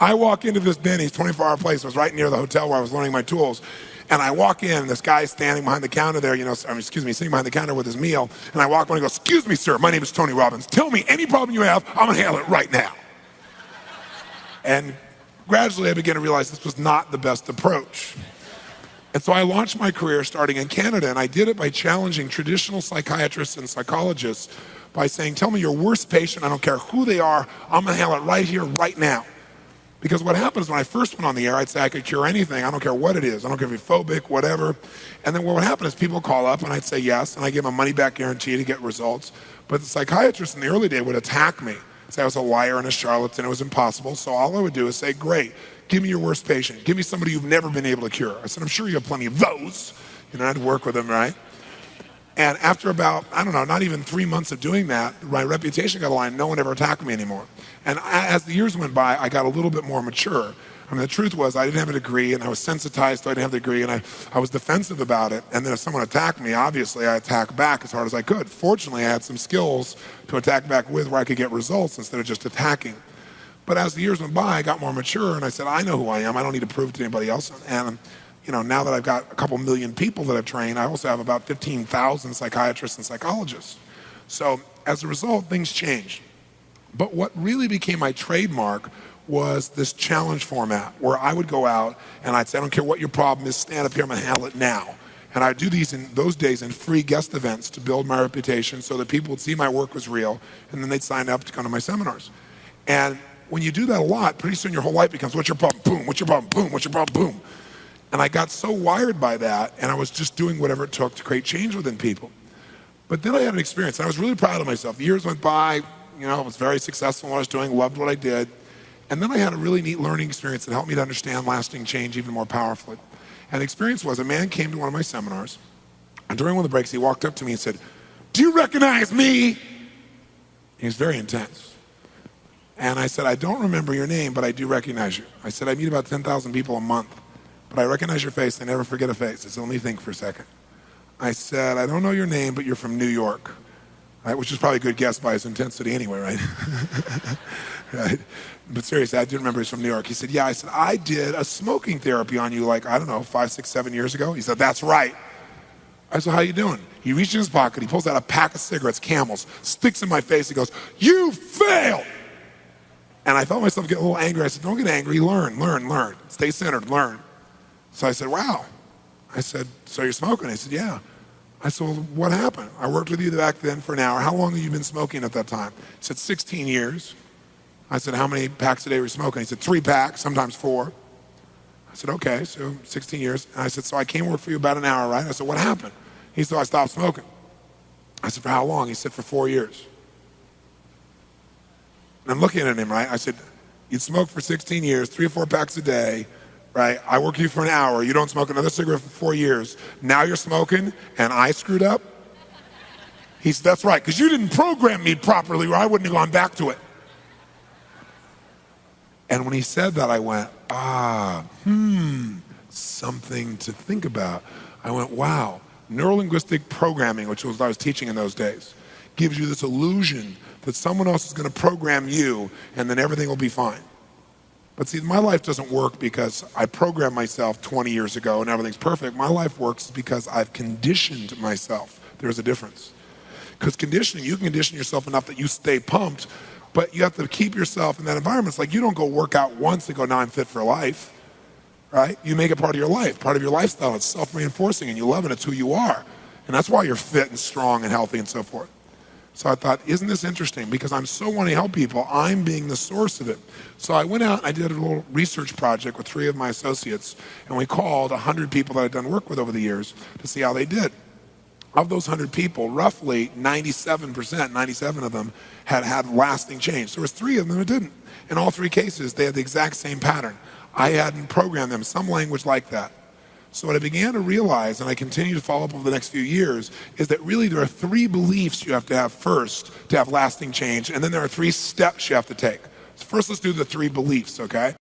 I walk into this Denny's 24-hour place. It was right near the hotel where I was learning my tools. And I walk in, and this guy's standing behind the counter there, sitting behind the counter with his meal. And I walk in and I go, excuse me, sir, my name is Tony Robbins. Tell me any problem you have, I'm gonna handle it right now. And gradually I began to realize this was not the best approach. And so I launched my career starting in Canada, and I did it by challenging traditional psychiatrists and psychologists by saying, tell me your worst patient, I don't care who they are, I'm gonna handle it right here, right now. Because what happens when I first went on the air, I'd say I could cure anything, I don't care what it is, I don't care if you're phobic, whatever. And then what would happen is people call up and I'd say yes, and I give them a money back guarantee to get results. But the psychiatrists in the early day would attack me, say I was a liar and a charlatan, it was impossible. So all I would do is say, great, give me your worst patient. Give me somebody you've never been able to cure. I said, I'm sure you have plenty of those. I'd work with them, right? And after about, not even 3 months of doing that, my reputation got aligned. No one ever attacked me anymore. And as the years went by, I got a little bit more mature. The truth was I didn't have a degree, and I was sensitized, so I didn't have the degree, and I was defensive about it. And then if someone attacked me, obviously I attacked back as hard as I could. Fortunately, I had some skills to attack back with where I could get results instead of just attacking. But as the years went by, I got more mature, and I said, I know who I am. I don't need to prove to anybody else. And now that I've got a couple million people that I've trained, I also have about 15,000 psychiatrists and psychologists. So as a result, things changed. But what really became my trademark was this challenge format where I would go out and I'd say, I don't care what your problem is, stand up here, I'm gonna handle it now. And I'd do these in those days in free guest events to build my reputation so that people would see my work was real, and then they'd sign up to come to my seminars. And when you do that a lot, pretty soon your whole life becomes, what's your problem? Boom, what's your problem? Boom, what's your problem? Boom. And I got so wired by that, and I was just doing whatever it took to create change within people. But then I had an experience, and I was really proud of myself. Years went by, I was very successful in what I was doing, loved what I did. And then I had a really neat learning experience that helped me to understand lasting change even more powerfully. And the experience was a man came to one of my seminars, and during one of the breaks, he walked up to me and said, do you recognize me? He was very intense. And I said, I don't remember your name, but I do recognize you. I said, I meet about 10,000 people a month, but I recognize your face. I never forget a face. I said, let me think for a second. I said, I don't know your name, but you're from New York. Right, which is probably a good guess by his intensity anyway, right? Right? But seriously, I did remember he's from New York. He said, yeah. I said, I did a smoking therapy on you 5, 6, 7 years ago. He said, that's right. I said, how you doing? He reaches in his pocket, he pulls out a pack of cigarettes, Camels, sticks in my face, he goes, you failed! And I felt myself get a little angry. I said, don't get angry, learn. Stay centered, learn. So I said, wow. I said, so you're smoking? He said, yeah. I said, well, what happened? I worked with you back then for an hour. How long have you been smoking at that time? He said, 16 years. I said, how many packs a day were you smoking? He said, 3 packs, sometimes 4. I said, okay, so 16 years. And I said, so I came work for you about an hour, right? I said, what happened? He said, I stopped smoking. I said, for how long? He said, for 4 years. And I'm looking at him, right? I said, you'd smoke for 16 years, 3 or 4 packs a day, right? I work you for an hour. You don't smoke another cigarette for 4 years. Now you're smoking, and I screwed up? He said, that's right, because you didn't program me properly, or I wouldn't have gone back to it. And when he said that, I went, something to think about. I went, wow, neurolinguistic programming, which was what I was teaching in those days, gives you this illusion that someone else is going to program you, and then everything will be fine. But see, my life doesn't work because I programmed myself 20 years ago and everything's perfect. My life works because I've conditioned myself. There's a difference. Because conditioning, you can condition yourself enough that you stay pumped, but you have to keep yourself in that environment. It's like you don't go work out once and go, now I'm fit for life, right? You make it part of your life, part of your lifestyle. It's self-reinforcing and you love it. It's who you are. And that's why you're fit and strong and healthy and so forth. So I thought, isn't this interesting? Because I'm so wanting to help people, I'm being the source of it. So I went out and I did a little research project with 3 of my associates, and we called 100 people that I'd done work with over the years to see how they did. Of those 100 people, roughly 97% of them had lasting change. There was 3 of them that didn't. In all 3 cases, they had the exact same pattern. I hadn't programmed them, some language like that. So what I began to realize, and I continue to follow up over the next few years, is that really there are 3 beliefs you have to have first to have lasting change, and then there are 3 steps you have to take. So first, let's do the 3 beliefs, okay?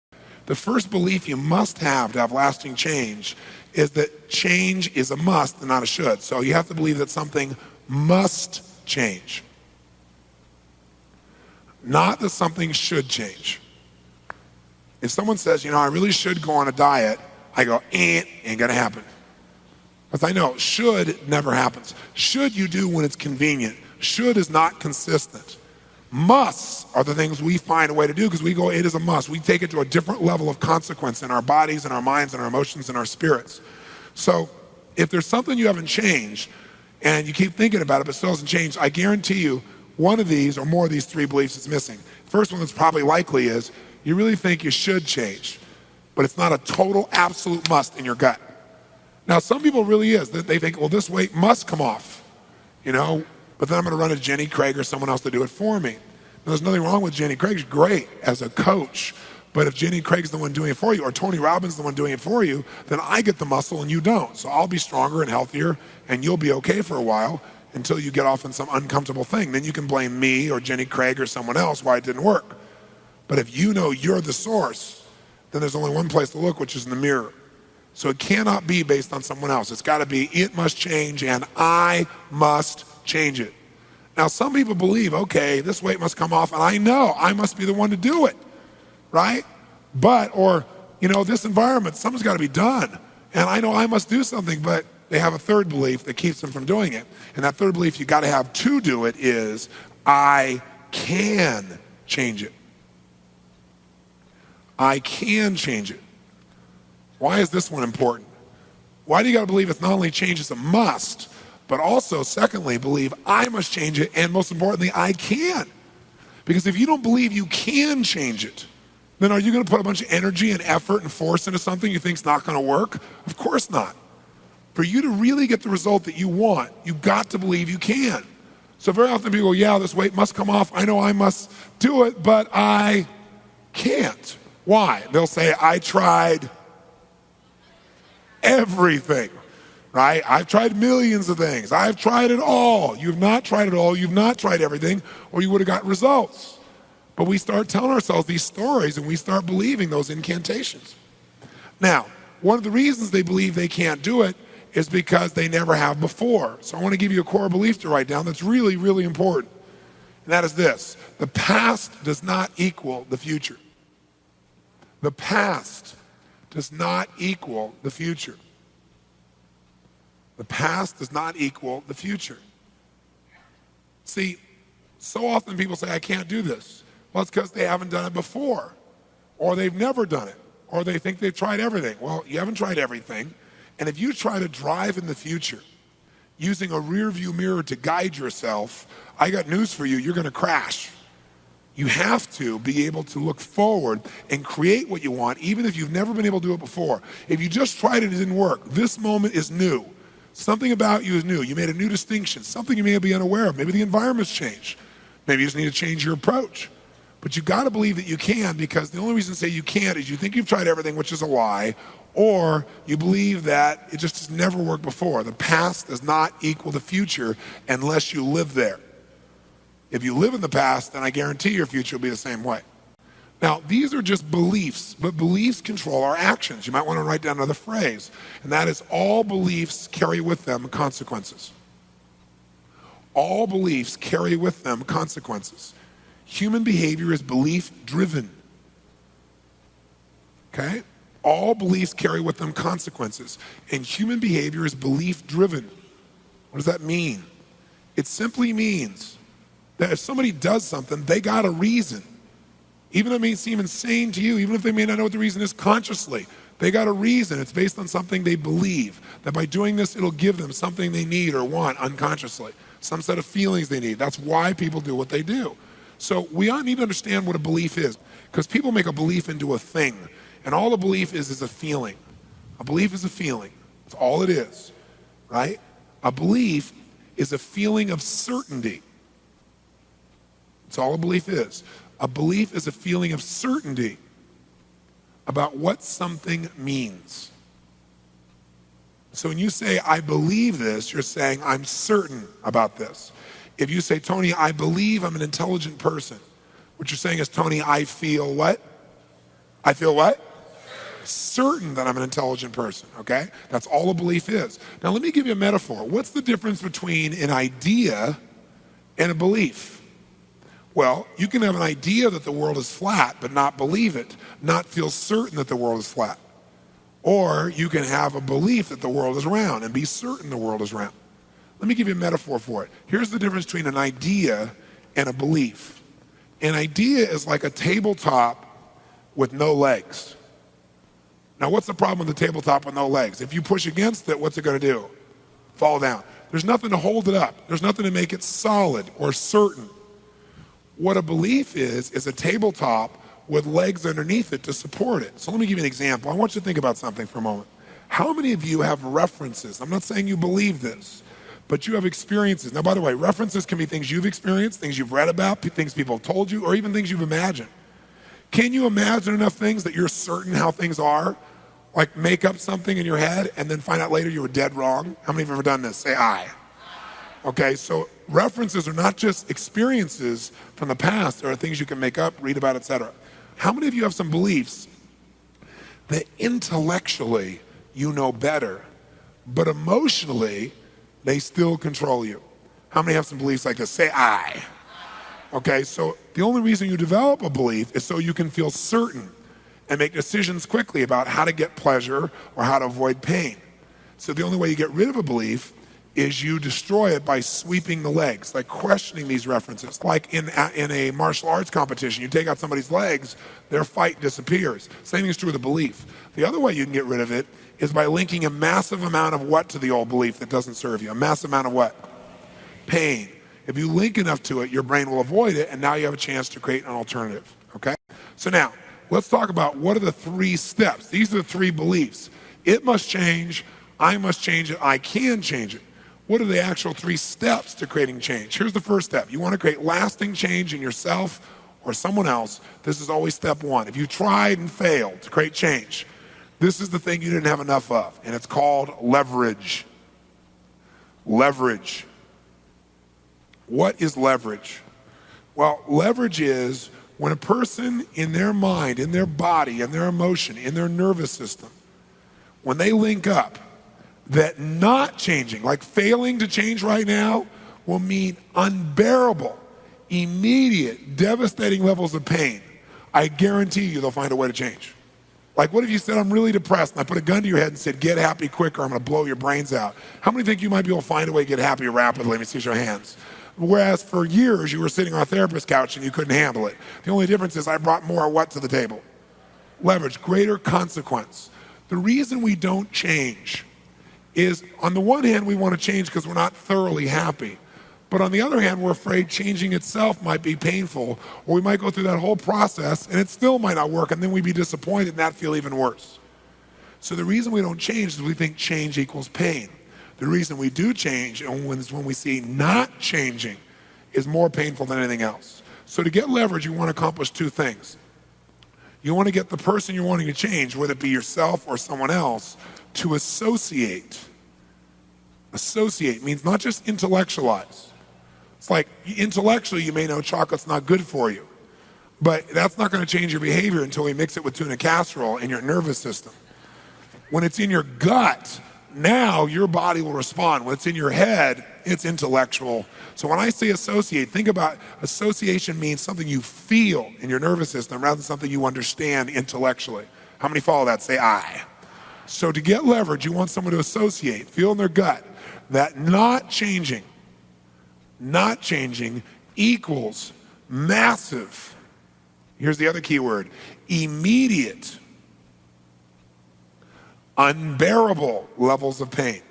The first belief you must have to have lasting change is that change is a must and not a should. So you have to believe that something must change, not that something should change. If someone says, I really should go on a diet, I go, ain't gonna happen. Because I know should never happens. Should you do when it's convenient. Should is not consistent. Musts are the things we find a way to do because we go, it is a must. We take it to a different level of consequence in our bodies and our minds and our emotions and our spirits. So if there's something you haven't changed and you keep thinking about it but still hasn't changed, I guarantee you one of these or more of these 3 beliefs is missing. The first one that's probably likely is you really think you should change, but it's not a total absolute must in your gut. Now some people really is, that they think, well, this weight must come off, but then I'm gonna run to Jenny Craig or someone else to do it for me. Now, there's nothing wrong with Jenny Craig. She's great as a coach, but if Jenny Craig's the one doing it for you or Tony Robbins the one doing it for you, then I get the muscle and you don't. So I'll be stronger and healthier and you'll be okay for a while until you get off on some uncomfortable thing. Then you can blame me or Jenny Craig or someone else why it didn't work. But if you know you're the source, then there's only one place to look, which is in the mirror. So it cannot be based on someone else. It's gotta be, it must change and I must change it. Now, some people believe, okay, this weight must come off, and I know I must be the one to do it, right? But, or, this environment, something's got to be done, and I know I must do something, but they have a third belief that keeps them from doing it. And that third belief you got to have to do it is, I can change it. I can change it. Why is this one important? Why do you got to believe it's not only change, it's a must, but also, secondly, believe I must change it, and most importantly, I can. Because if you don't believe you can change it, then are you going to put a bunch of energy and effort and force into something you think's not going to work? Of course not. For you to really get the result that you want, you've got to believe you can. So very often people go, yeah, this weight must come off. I know I must do it, but I can't. Why? They'll say, I tried everything. Right? I've tried millions of things. I've tried it all. You've not tried it all. You've not tried everything, or you would have got results. But we start telling ourselves these stories and we start believing those incantations. Now, one of the reasons they believe they can't do it is because they never have before. So I want to give you a core belief to write down that's really, really important. And that is this: the past does not equal the future. The past does not equal the future. The past does not equal the future. See, so often people say, I can't do this. Well, it's because they haven't done it before, or they've never done it, or they think they've tried everything. Well, you haven't tried everything, and if you try to drive in the future using a rear view mirror to guide yourself, I got news for you, you're gonna crash. You have to be able to look forward and create what you want, even if you've never been able to do it before. If you just tried it and it didn't work, this moment is new. Something about you is new. You made a new distinction, something you may be unaware of. Maybe the environment's changed. Maybe you just need to change your approach. But you gotta believe that you can, because the only reason to say you can't is you think you've tried everything, which is a lie, or you believe that it just has never worked before. The past does not equal the future unless you live there. If you live in the past, then I guarantee your future will be the same way. Now, these are just beliefs, but beliefs control our actions. You might want to write down another phrase, and that is, all beliefs carry with them consequences. All beliefs carry with them consequences. Human behavior is belief-driven. Okay? All beliefs carry with them consequences, and human behavior is belief-driven. What does that mean? It simply means that if somebody does something, they got a reason. Even though it may seem insane to you, even if they may not know what the reason is consciously, they got a reason. It's based on something they believe, that by doing this, it'll give them something they need or want unconsciously, some set of feelings they need. That's why people do what they do. So we all need to understand what a belief is, because people make a belief into a thing, and all a belief is a feeling. A belief is a feeling. That's all it is, right? A belief is a feeling of certainty. That's all a belief is. A belief is a feeling of certainty about what something means. So when you say, I believe this, you're saying, I'm certain about this. If you say, Tony, I believe I'm an intelligent person, what you're saying is, Tony, I feel what? I feel what? Certain that I'm an intelligent person, okay? That's all a belief is. Now let me give you a metaphor. What's the difference between an idea and a belief? Well, you can have an idea that the world is flat, but not believe it, not feel certain that the world is flat. Or you can have a belief that the world is round and be certain the world is round. Let me give you a metaphor for it. Here's the difference between an idea and a belief. An idea is like a tabletop with no legs. Now, what's the problem with the tabletop with no legs? If you push against it, what's it going to do? Fall down. There's nothing to hold it up. There's nothing to make it solid or certain. What a belief is a tabletop with legs underneath it to support it. So let me give you an example. I want you to think about something for a moment. How many of you have references? I'm not saying you believe this, but you have experiences. Now, by the way, references can be things you've experienced, things you've read about, things people have told you, or even things you've imagined. Can you imagine enough things that you're certain how things are? Like make up something in your head and then find out later you were dead wrong? How many have ever done this? Say aye. Okay, so references are not just experiences from the past. There are things you can make up, read about, etc. How many of you have some beliefs that intellectually you know better, but emotionally they still control you? How many have some beliefs like this? Say aye. Okay, so the only reason you develop a belief is so you can feel certain and make decisions quickly about how to get pleasure or how to avoid pain. So the only way you get rid of a belief is you destroy it by sweeping the legs, like questioning these references. Like in a martial arts competition, you take out somebody's legs, their fight disappears. Same thing is true with a belief. The other way you can get rid of it is by linking a massive amount of what to the old belief that doesn't serve you? A massive amount of what? Pain. If you link enough to it, your brain will avoid it, and now you have a chance to create an alternative, okay? So now, let's talk about what are the 3 steps. These are the 3 beliefs. It must change, I must change it, I can change it. What are the actual 3 steps to creating change? Here's the first step. You want to create lasting change in yourself or someone else. This is always step 1. If you tried and failed to create change, this is the thing you didn't have enough of, and it's called leverage. Leverage. What is leverage? Well, leverage is when a person in their mind, in their body, in their emotion, in their nervous system, when they link up, that not changing, like failing to change right now, will mean unbearable, immediate, devastating levels of pain. I guarantee you they'll find a way to change. Like what if you said, I'm really depressed, and I put a gun to your head and said, get happy quicker, I'm gonna blow your brains out. How many think you might be able to find a way to get happy rapidly? Let me see your hands. Whereas for years you were sitting on a therapist's couch and you couldn't handle it. The only difference is I brought more what to the table? Leverage, greater consequence. The reason we don't change is, on the one hand, we want to change because we're not thoroughly happy. But on the other hand, we're afraid changing itself might be painful, or we might go through that whole process and it still might not work, and then we'd be disappointed and that feel even worse. So the reason we don't change is we think change equals pain. The reason we do change is when we see not changing is more painful than anything else. So to get leverage, you want to accomplish 2 things. You want to get the person you're wanting to change, whether it be yourself or someone else, to associate. Associate means not just intellectualize. It's like intellectually you may know chocolate's not good for you, but that's not going to change your behavior until we mix it with tuna casserole in your nervous system. When it's in your gut, now your body will respond. When it's in your head, it's intellectual. So when I say associate, think about association means something you feel in your nervous system rather than something you understand intellectually. How many follow that? Say aye. So to get leverage, you want someone to associate, feel in their gut that not changing not changing equals massive, here's the other key word, immediate, unbearable levels of pain.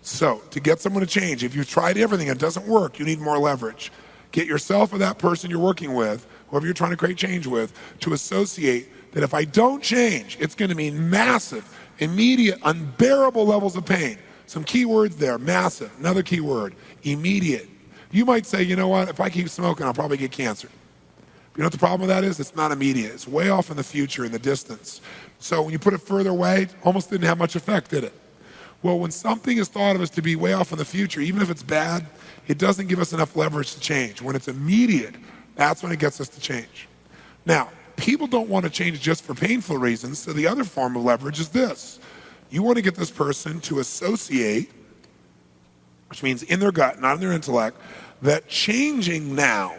So to get someone to change, if you've tried everything and it doesn't work, you need more leverage. Get yourself or that person you're working with, whoever you're trying to create change with, to associate that if I don't change, it's going to mean massive, immediate, unbearable levels of pain. Some key words there, massive. Another key word, immediate. You might say, you know what, if I keep smoking, I'll probably get cancer. You know what the problem with that is? It's not immediate. It's way off in the future, in the distance. So when you put it further away, it almost didn't have much effect, did it? Well, when something is thought of as to be way off in the future, even if it's bad, it doesn't give us enough leverage to change. When it's immediate, that's when it gets us to change. Now, people don't want to change just for painful reasons, so the other form of leverage is this. You want to get this person to associate, which means in their gut, not in their intellect, that changing now,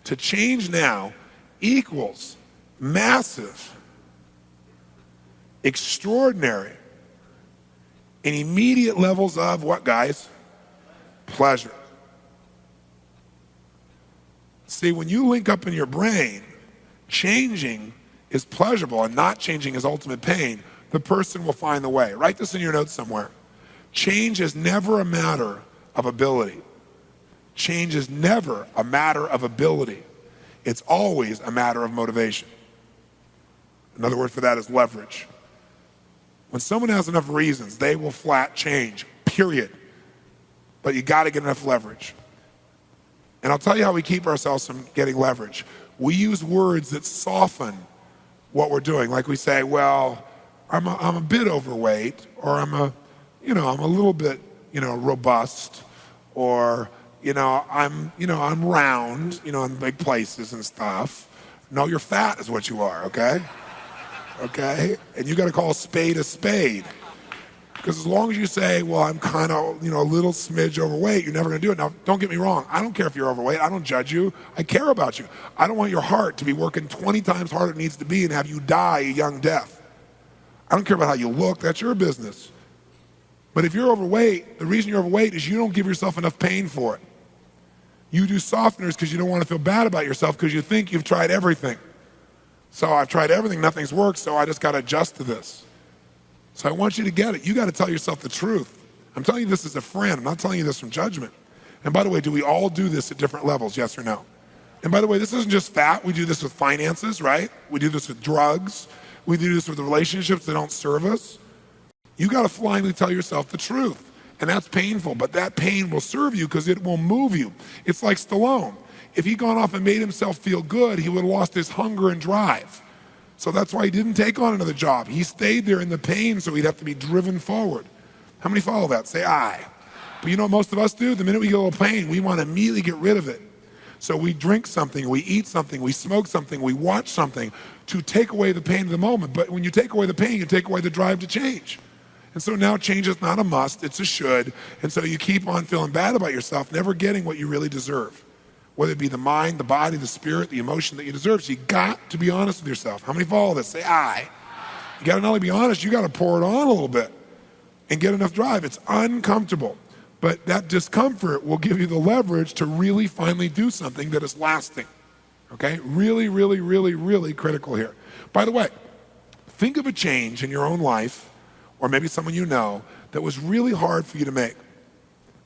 to change now, equals massive, extraordinary, and immediate levels of what, guys? Pleasure. See, when you link up in your brain, changing is pleasurable and not changing is ultimate pain, the person will find the way. Write this in your notes somewhere. Change is never a matter of ability. Change is never a matter of ability. It's always a matter of motivation. Another word for that is leverage. When someone has enough reasons, they will flat change, period. But you got to get enough leverage. And I'll tell you how we keep ourselves from getting leverage. We use words that soften what we're doing. Like we say, well, I'm a bit overweight, or I'm a little bit, robust, or, I'm round, in big places and stuff. No, you're fat is what you are, okay? Okay? And you got to call a spade a spade. Because as long as you say, well, I'm kind of, a little smidge overweight, you're never going to do it. Now, don't get me wrong. I don't care if you're overweight. I don't judge you. I care about you. I don't want your heart to be working 20 times harder than it needs to be and have you die a young death. I don't care about how you look. That's your business. But if you're overweight, the reason you're overweight is you don't give yourself enough pain for it. You do softeners because you don't want to feel bad about yourself because you think you've tried everything. So I've tried everything, nothing's worked, so I just got to adjust to this. So I want you to get it. You got to tell yourself the truth. I'm telling you this as a friend. I'm not telling you this from judgment. And by the way, do we all do this at different levels, yes or no? And by the way, this isn't just fat. We do this with finances, right? We do this with drugs. We do this with the relationships that don't serve us. You got to finally tell yourself the truth. And that's painful, but that pain will serve you because it will move you. It's like Stallone. If he'd gone off and made himself feel good, he would have lost his hunger and drive. So that's why he didn't take on another job. He stayed there in the pain so he'd have to be driven forward. How many follow that? Say aye. But you know what most of us do? The minute we get a little pain, we want to immediately get rid of it. So we drink something, we eat something, we smoke something, we watch something to take away the pain of the moment. But when you take away the pain, you take away the drive to change. And so now change is not a must, it's a should. And so you keep on feeling bad about yourself, never getting what you really deserve. Whether it be the mind, the body, the spirit, the emotion that you deserve. So you got to be honest with yourself. How many follow this? Say aye. You got to not only be honest, you got to pour it on a little bit and get enough drive. It's uncomfortable. But that discomfort will give you the leverage to really finally do something that is lasting. Okay? Really, really, really, really critical here. By the way, think of a change in your own life, or maybe someone you know, that was really hard for you to make.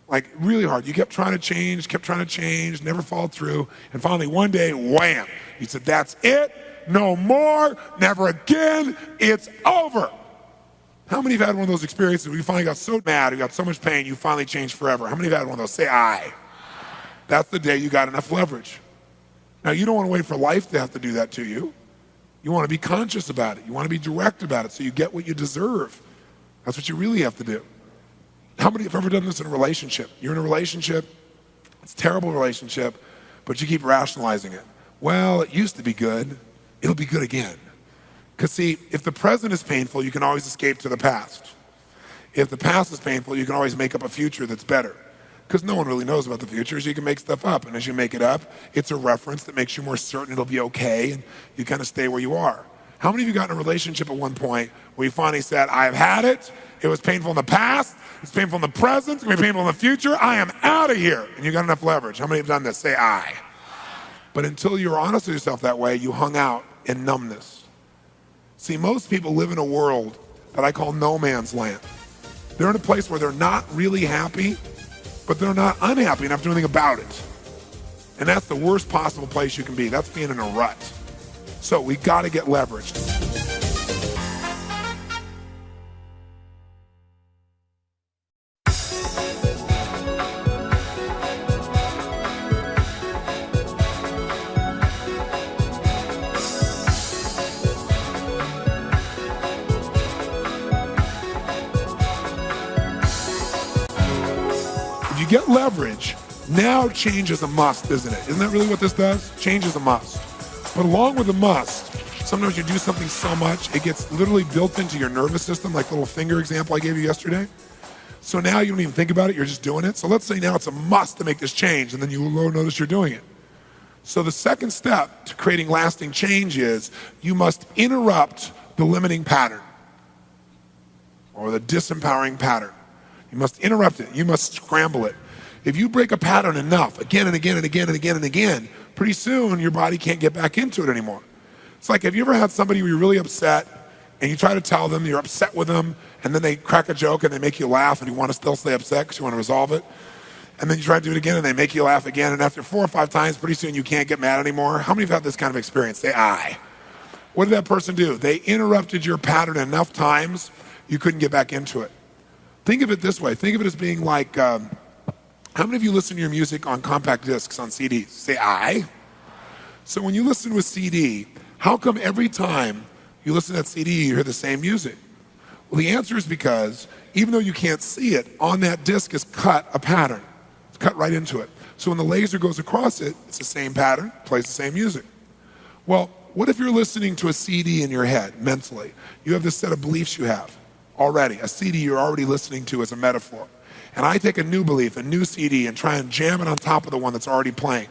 Like really hard. You kept trying to change, never followed through. And finally one day, wham, you said, that's it, no more, never again, it's over. How many have had one of those experiences where you finally got so mad, you got so much pain, you finally changed forever? How many have had one of those? Say aye. That's the day you got enough leverage. Now you don't want to wait for life to have to do that to you. You want to be conscious about it. You want to be direct about it so you get what you deserve. That's what you really have to do. How many have ever done this in a relationship? You're in a relationship, it's a terrible relationship, but you keep rationalizing it. Well, it used to be good, it'll be good again. Because see, if the present is painful, you can always escape to the past. If the past is painful, you can always make up a future that's better. Because no one really knows about the future, so you can make stuff up. And as you make it up, it's a reference that makes you more certain it'll be okay, and you kind of stay where you are. How many of you got in a relationship at one point where you finally said, I've had it, it was painful in the past, it's painful in the present, it's going to be painful in the future, I am out of here, and you got enough leverage? How many have done this? Say I. But until you were honest with yourself that way, you hung out in numbness. See, most people live in a world that I call no man's land. They're in a place where they're not really happy, but they're not unhappy enough to do anything about it. And that's the worst possible place you can be. That's being in a rut. So we got to get leveraged. If you get leverage, now change is a must, isn't it? Isn't that really what this does? Change is a must. But along with the must, sometimes you do something so much, it gets literally built into your nervous system, like the little finger example I gave you yesterday. So now you don't even think about it, you're just doing it. So let's say now it's a must to make this change, and then you will notice you're doing it. So the second step to creating lasting change is you must interrupt the limiting pattern or the disempowering pattern. You must interrupt it. You must scramble it. If you break a pattern enough, again and again and again and again and again, pretty soon your body can't get back into it anymore. It's like, have you ever had somebody where you're really upset and you try to tell them you're upset with them, and then they crack a joke and they make you laugh and you want to still stay upset because you want to resolve it? And then you try to do it again and they make you laugh again, and after 4 or 5 times, pretty soon you can't get mad anymore. How many of you have had this kind of experience? Say I. What did that person do? They interrupted your pattern enough times you couldn't get back into it. Think of it this way. Think of it as being like, how many of you listen to your music on compact discs, on CDs? Say I. So when you listen to a CD, how come every time you listen to that CD, you hear the same music? Well, the answer is because even though you can't see it, on that disc is cut a pattern. It's cut right into it. So when the laser goes across it, it's the same pattern, plays the same music. Well, what if you're listening to a CD in your head, mentally? You have this set of beliefs you have already, a CD you're already listening to as a metaphor. And I take a new belief, a new CD, and try and jam it on top of the one that's already playing.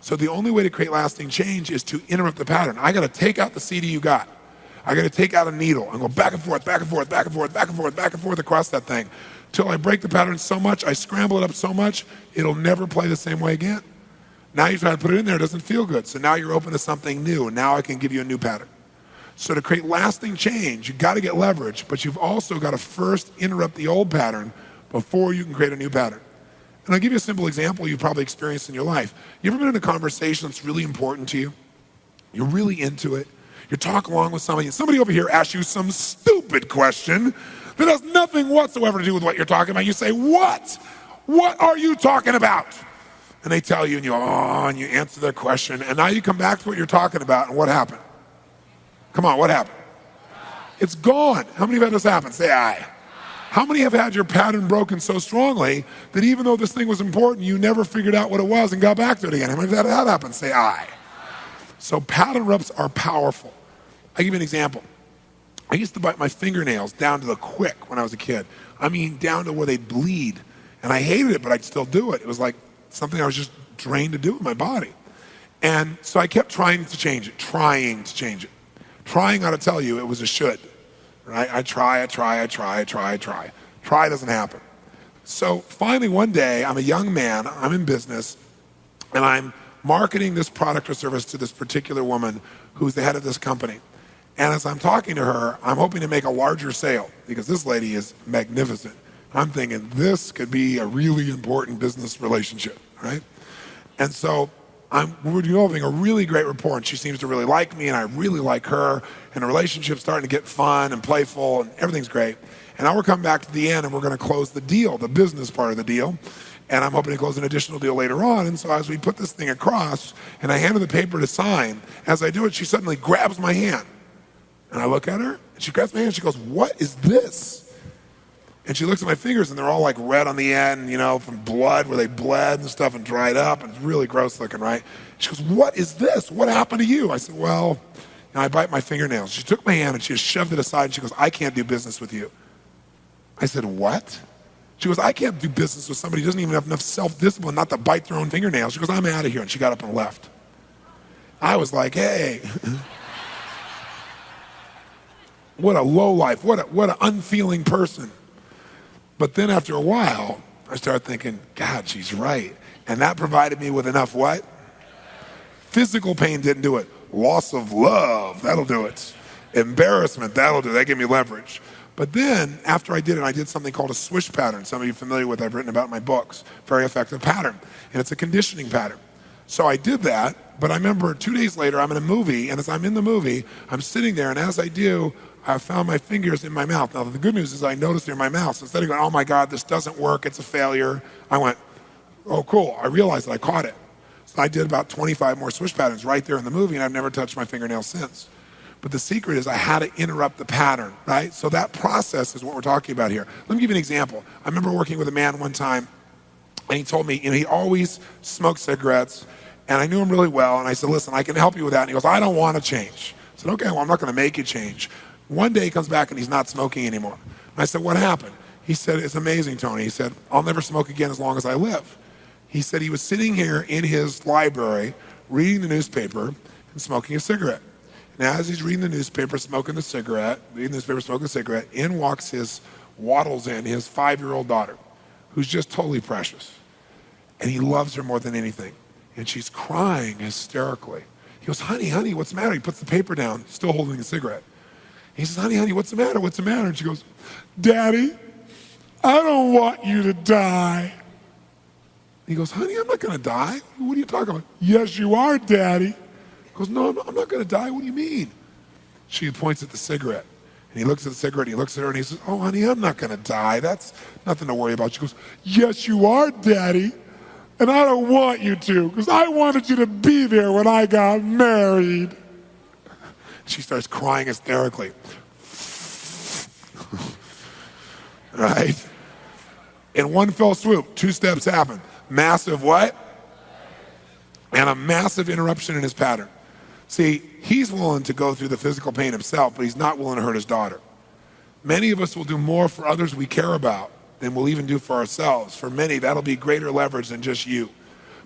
So the only way to create lasting change is to interrupt the pattern. I got to take out the CD you got. I got to take out a needle and go back and forth, back and forth, back and forth, back and forth, back and forth across that thing till I break the pattern so much, I scramble it up so much, it'll never play the same way again. Now you try to put it in there, it doesn't feel good. So now you're open to something new, and now I can give you a new pattern. So to create lasting change, you've got to get leverage, but you've also got to first interrupt the old pattern before you can create a new pattern. And I'll give you a simple example you've probably experienced in your life. You ever been in a conversation that's really important to you? You're really into it. You talk along with somebody, and somebody over here asks you some stupid question that has nothing whatsoever to do with what you're talking about. You say, what? What are you talking about? And they tell you, and you go, oh, and you answer their question, and now you come back to what you're talking about, and what happened? Come on, what happened? It's gone. How many have had this happen? Say aye. How many have had your pattern broken so strongly that even though this thing was important, you never figured out what it was and got back to it again? How many have had that happen? Say aye. So pattern reps are powerful. I'll give you an example. I used to bite my fingernails down to the quick when I was a kid. I mean, down to where they bleed. And I hated it, but I'd still do it. It was like something I was just trained to do with my body. And so I kept trying to change it. Trying ought to tell you it was a should. Right? I try. Try doesn't happen. So finally one day, I'm a young man, I'm in business, and I'm marketing this product or service to this particular woman who's the head of this company. And as I'm talking to her, I'm hoping to make a larger sale because this lady is magnificent. I'm thinking this could be a really important business relationship, right? And so we're developing a really great rapport, and she seems to really like me, and I really like her, and the relationship's starting to get fun and playful, and everything's great. And now we're coming back to the end, and we're going to close the deal, the business part of the deal, and I'm hoping to close an additional deal later on. And so as we put this thing across, and I hand her the paper to sign, as I do it, she suddenly grabs my hand. And I look at her, and she grabs my hand, and she goes, "What is this?" And she looks at my fingers, and they're all like red on the end, you know, from blood, where they bled and stuff and dried up, and it's really gross looking, right? She goes, "What is this? What happened to you?" I said, "Well," and I bite my fingernails. She took my hand, and she just shoved it aside, and she goes, "I can't do business with you." I said, "What?" She goes, "I can't do business with somebody who doesn't even have enough self-discipline not to bite their own fingernails." She goes, "I'm out of here," and she got up and left. I was like, hey. What a lowlife, what an unfeeling person. But then after a while, I started thinking, God, she's right. And that provided me with enough what? Physical pain didn't do it. Loss of love, that'll do it. Embarrassment, that'll do it. That gave me leverage. But then, after I did it, I did something called a swish pattern. Some of you are familiar with, I've written about in my books. Very effective pattern. And it's a conditioning pattern. So I did that, but I remember 2 days later, I'm in a movie, and as I'm in the movie, I'm sitting there, and as I do, I found my fingers in my mouth. Now, the good news is I noticed they're in my mouth. So instead of going, oh my God, this doesn't work, it's a failure, I went, oh cool, I realized that I caught it. So I did about 25 more swish patterns right there in the movie, and I've never touched my fingernails since. But the secret is I had to interrupt the pattern, right? So that process is what we're talking about here. Let me give you an example. I remember working with a man one time, and he told me, he always smoked cigarettes, and I knew him really well, and I said, listen, I can help you with that. And he goes, I don't want to change. I said, okay, well, I'm not going to make you change. One day he comes back and he's not smoking anymore. And I said, what happened? He said, it's amazing, Tony. He said, I'll never smoke again as long as I live. He said he was sitting here in his library, reading the newspaper and smoking a cigarette. And as he's reading the newspaper, smoking the cigarette, in walks waddles in his 5-year-old daughter, who's just totally precious. And he loves her more than anything. And she's crying hysterically. He goes, honey, what's the matter? He puts the paper down, still holding the cigarette. He says, honey, what's the matter? And she goes, Daddy, I don't want you to die. He goes, honey, I'm not going to die. What are you talking about? Yes, you are, Daddy. He goes, no, I'm not going to die. What do you mean? She points at the cigarette. And he looks at the cigarette, and he looks at her, and he says, oh, honey, I'm not going to die. That's nothing to worry about. She goes, yes, you are, Daddy. And I don't want you to, because I wanted you to be there when I got married. She starts crying hysterically. Right? In one fell swoop, 2 steps happen. Massive what? And a massive interruption in his pattern. See, he's willing to go through the physical pain himself, but he's not willing to hurt his daughter. Many of us will do more for others we care about than we'll even do for ourselves. For many, that'll be greater leverage than just you.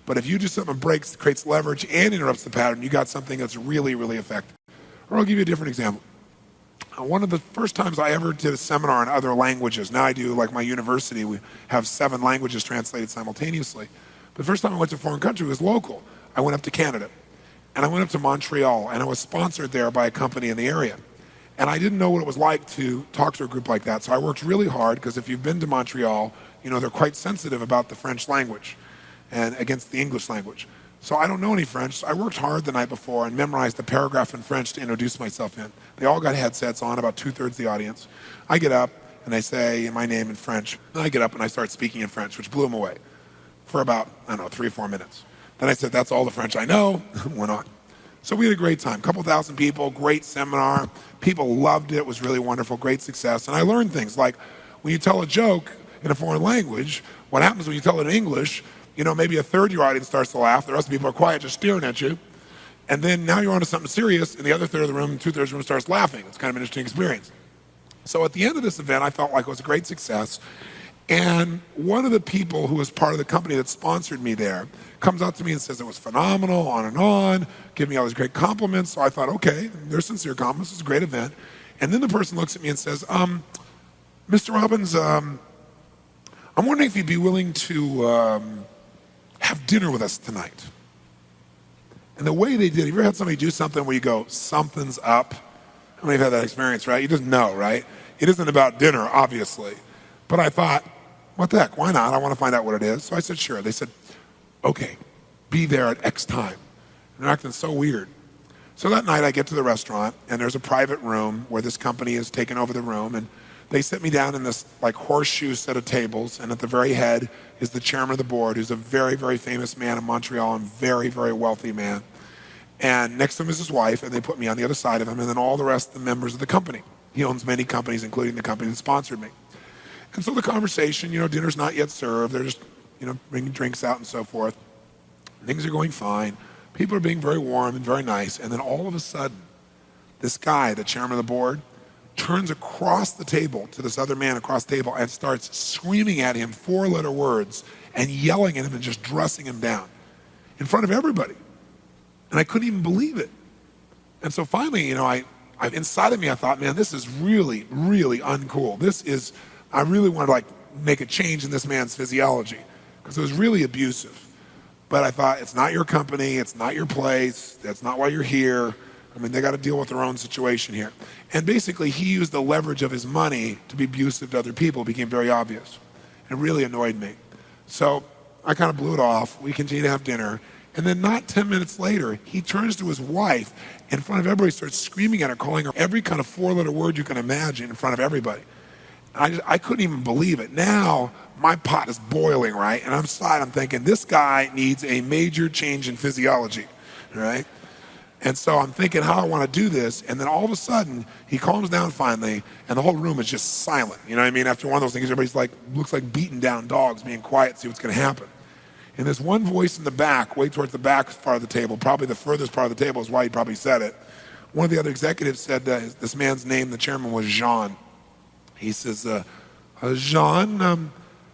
But if you do something that creates leverage and interrupts the pattern, you got something that's really, really effective. Or I'll give you a different example. One of the first times I ever did a seminar in other languages, now I do, like my university, we have 7 languages translated simultaneously. But the first time I went to a foreign country was local. I went up to Canada, and I went up to Montreal, and I was sponsored there by a company in the area. And I didn't know what it was like to talk to a group like that, so I worked really hard, because if you've been to Montreal, they're quite sensitive about the French language and against the English language. So I don't know any French, so I worked hard the night before and memorized a paragraph in French to introduce myself in. They all got headsets on, about 2/3 of the audience. I get up, and I say my name in French. Then I get up, and I start speaking in French, which blew them away for about, 3 or 4 minutes. Then I said, that's all the French I know, went on. So we had a great time, a couple thousand people, great seminar. People loved it, it was really wonderful, great success. And I learned things like when you tell a joke in a foreign language, what happens when you tell it in English, maybe a third of your audience starts to laugh, the rest of the people are quiet, just staring at you. And then now you're on to something serious, and the other third of the room, 2/3 of the room starts laughing. It's kind of an interesting experience. So at the end of this event, I felt like it was a great success. And one of the people who was part of the company that sponsored me there comes out to me and says it was phenomenal, on, give me all these great compliments. So I thought, okay, they're sincere compliments, it's a great event. And then the person looks at me and says, Mr. Robbins, I'm wondering if you'd be willing to have dinner with us tonight. And the way they did, have you ever had somebody do something where you go, something's up? How many have had that experience, right? You just know, right? It isn't about dinner, obviously. But I thought, what the heck, why not? I want to find out what it is. So I said, sure. They said, okay, be there at X time. And they're acting so weird. So that night I get to the restaurant, and there's a private room where this company has taken over the room, and they sit me down in this like horseshoe set of tables, and at the very head is the chairman of the board, who's a very, very famous man in Montreal and very, very wealthy man. And next to him is his wife, and they put me on the other side of him, and then all the rest of the members of the company. He owns many companies, including the company that sponsored me. And so the conversation, dinner's not yet served. They're just, bringing drinks out and so forth. Things are going fine. People are being very warm and very nice. And then all of a sudden, this guy, the chairman of the board, turns across the table to this other man across the table and starts screaming at him 4-letter words and yelling at him and just dressing him down in front of everybody. And I couldn't even believe it. And so finally, I inside of me, I thought, man, this is really, really uncool. I really want to like make a change in this man's physiology because it was really abusive. But I thought, it's not your company, it's not your place, that's not why you're here. I mean, they got to deal with their own situation here. And basically, he used the leverage of his money to be abusive to other people. It became very obvious. It really annoyed me. So I kind of blew it off. We continued to have dinner. And then not 10 minutes later, he turns to his wife in front of everybody, starts screaming at her, calling her every kind of four-letter word you can imagine in front of everybody. I couldn't even believe it. Now, my pot is boiling, right? And I'm thinking, this guy needs a major change in physiology, right? And so I'm thinking how I want to do this. And then all of a sudden, he calms down finally, and the whole room is just silent. You know what I mean? After one of those things, everybody's like, looks like beaten down dogs, being quiet, see what's going to happen. And there's one voice in the back, way towards the back part of the table, probably the furthest part of the table is why he probably said it. One of the other executives said that this man's name, the chairman, was Jean. He says, Jean,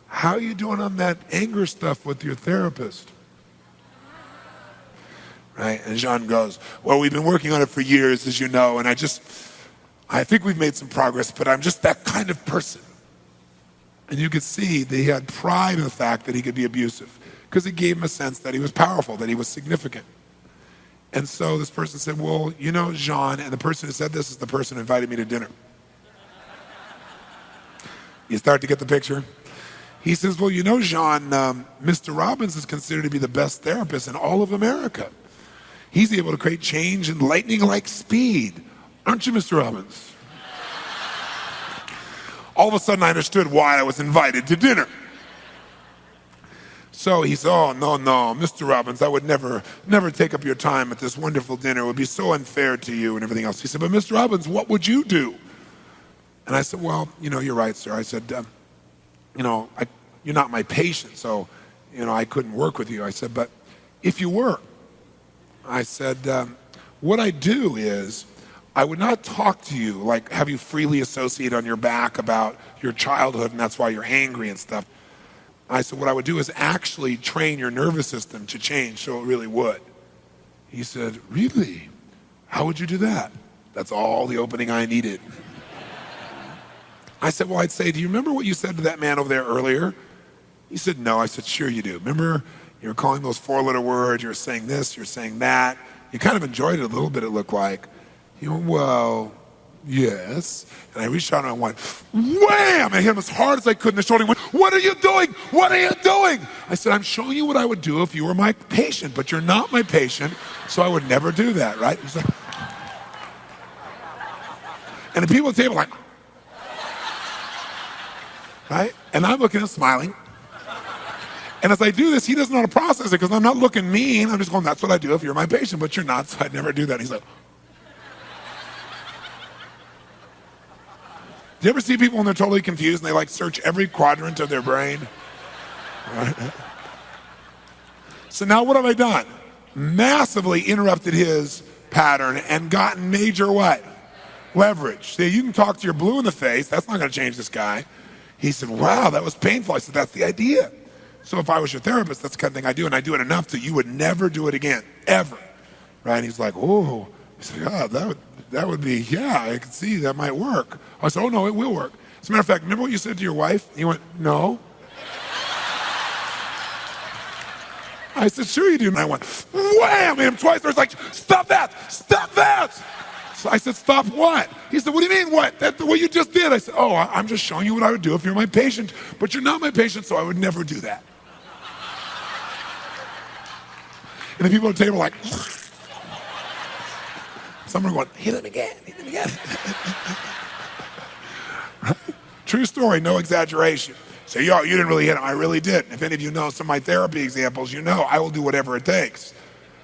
how are you doing on that anger stuff with your therapist? Right? And Jean goes, well, we've been working on it for years, as you know, and I think we've made some progress, but I'm just that kind of person. And you could see that he had pride in the fact that he could be abusive because it gave him a sense that he was powerful, that he was significant. And so this person said, well, you know, Jean, and the person who said this is the person who invited me to dinner. You start to get the picture? He says, well, you know, Jean, Mr. Robbins is considered to be the best therapist in all of America. He's able to create change in lightning-like speed. Aren't you, Mr. Robbins? All of a sudden, I understood why I was invited to dinner. So he said, oh, no, Mr. Robbins, I would never take up your time at this wonderful dinner. It would be so unfair to you and everything else. He said, but Mr. Robbins, what would you do? And I said, well, you know, you're right, sir. I said, you know, you're not my patient, so, you know, I couldn't work with you. I said, but if you were, I said, what I do is I would not talk to you, like have you freely associate on your back about your childhood and that's why you're angry and stuff. I said, what I would do is actually train your nervous system to change so it really would. He said, really? How would you do that? That's all the opening I needed. I said, well, I'd say, do you remember what you said to that man over there earlier? He said, no. I said, sure you do. Remember, you were calling those four-letter words, you were saying this, you're saying that. You kind of enjoyed it a little bit, it looked like. He went, well, yes. And I reached out and I went, wham! I hit him as hard as I could in the shoulder. He went, what are you doing? What are you doing? I said, I'm showing you what I would do if you were my patient, but you're not my patient, so I would never do that, right? He's like, and the people at the table are like, right? And I'm looking and smiling. And as I do this, he doesn't know how to process it because I'm not looking mean. I'm just going, that's what I do if you're my patient, but you're not, so I'd never do that. And he's like, do you ever see people when they're totally confused and they like search every quadrant of their brain? Right? So now what have I done? Massively interrupted his pattern and gotten major what? Leverage. See, you can talk to your blue in the face. That's not going to change this guy. He said, wow, that was painful. I said, that's the idea. So if I was your therapist, that's the kind of thing I do, and I do it enough that you would never do it again, ever. Right? And he's like, oh. He said, oh, that would be, yeah, I can see that might work. I said, oh, no, it will work. As a matter of fact, remember what you said to your wife? He went, no. I said, sure you do. And I went, wham, hit him twice. I was like, stop that, stop that. So I said, stop what? He said, what do you mean what? That's what you just did. I said, oh, I'm just showing you what I would do if you're my patient, but you're not my patient, so I would never do that. And the people at the table are like, some are going, hit him again, hit him again. Right? True story, no exaggeration. So, yo, you didn't really hit him. I really did. If any of you know some of my therapy examples, you know I will do whatever it takes.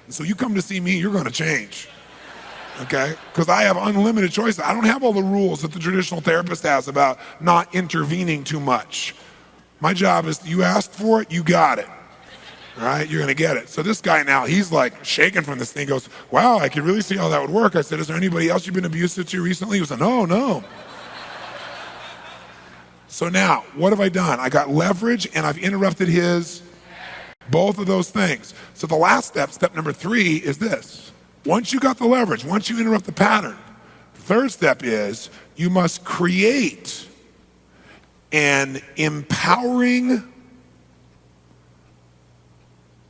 And so you come to see me, you're going to change. Okay? Because I have unlimited choices. I don't have all the rules that the traditional therapist has about not intervening too much. My job is you asked for it, you got it. All right? You're going to get it. So this guy now, he's like shaking from this thing. He goes, wow, I can really see how that would work. I said, is there anybody else you've been abusive to recently? He was like, no. So now, what have I done? I got leverage and I've interrupted both of those things. So the last step number 3, is this. Once you got the leverage, once you interrupt the pattern, third step is you must create an empowering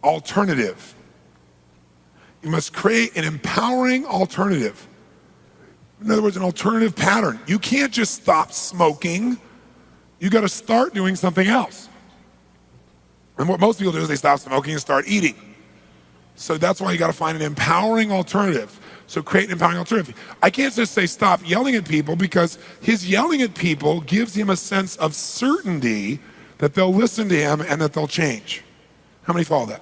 alternative. You must create an empowering alternative. In other words, an alternative pattern. You can't just stop smoking. You got to start doing something else. And what most people do is they stop smoking and start eating. So that's why you got to find an empowering alternative. So create an empowering alternative. I can't just say stop yelling at people, because his yelling at people gives him a sense of certainty that they'll listen to him and that they'll change. How many follow that?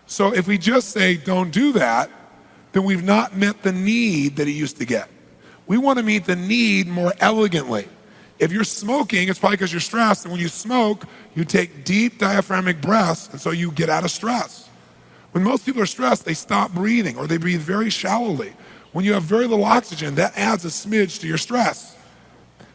So if we just say don't do that, then we've not met the need that he used to get. We want to meet the need more elegantly. If you're smoking, it's probably because you're stressed, and when you smoke, you take deep diaphragmatic breaths, and so you get out of stress. When most people are stressed, they stop breathing, or they breathe very shallowly. When you have very little oxygen, that adds a smidge to your stress.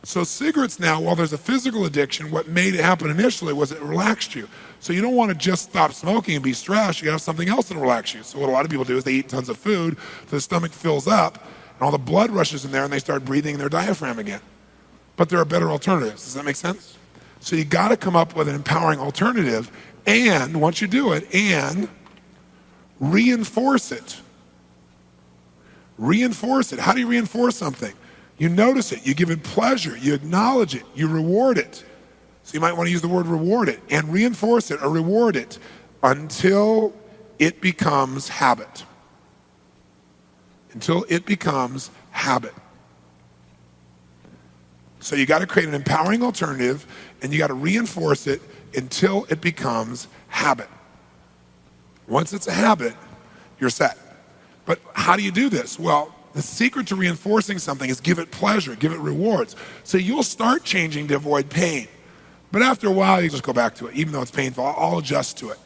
So cigarettes now, while there's a physical addiction, what made it happen initially was it relaxed you. So you don't want to just stop smoking and be stressed. You got to have something else to relax you. So what a lot of people do is they eat tons of food, the stomach fills up, and all the blood rushes in there, and they start breathing in their diaphragm again. But there are better alternatives. Does that make sense? So you got to come up with an empowering alternative, and once you do it, and reinforce it. Reinforce it. How do you reinforce something? You notice it, you give it pleasure, you acknowledge it, you reward it. So you might want to use the word reward it, and reinforce it or reward it until it becomes habit. Until it becomes habit. So you got to create an empowering alternative, and you got to reinforce it until it becomes habit. Once it's a habit, you're set. But how do you do this? Well, the secret to reinforcing something is give it pleasure, give it rewards. So you'll start changing to avoid pain. But after a while, you just go back to it. Even though it's painful, I'll adjust to it.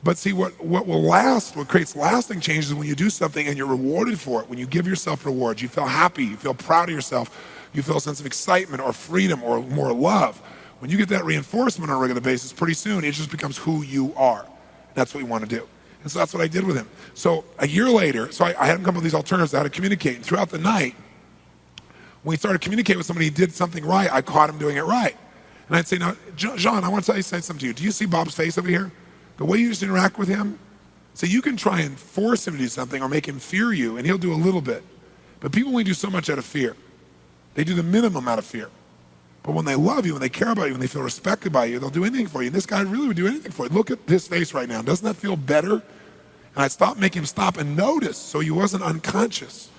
But see, what will last, what creates lasting change is when you do something and you're rewarded for it. When you give yourself rewards, you feel happy, you feel proud of yourself, you feel a sense of excitement or freedom or more love. When you get that reinforcement on a regular basis, pretty soon it just becomes who you are. That's what we want to do. And so that's what I did with him. So a year later, so I had him come up with these alternatives, how to communicate. And throughout the night, when he started communicating with somebody, he did something right, I caught him doing it right. And I'd say, now, John, I want to say something to you. Do you see Bob's face over here? The way you just interact with him? So you can try and force him to do something or make him fear you, and he'll do a little bit. But people only do so much out of fear. They do the minimum out of fear. But when they love you, when they care about you, when they feel respected by you, they'll do anything for you. And this guy really would do anything for you. Look at his face right now. Doesn't that feel better? And I'd make him stop and notice so he wasn't unconscious.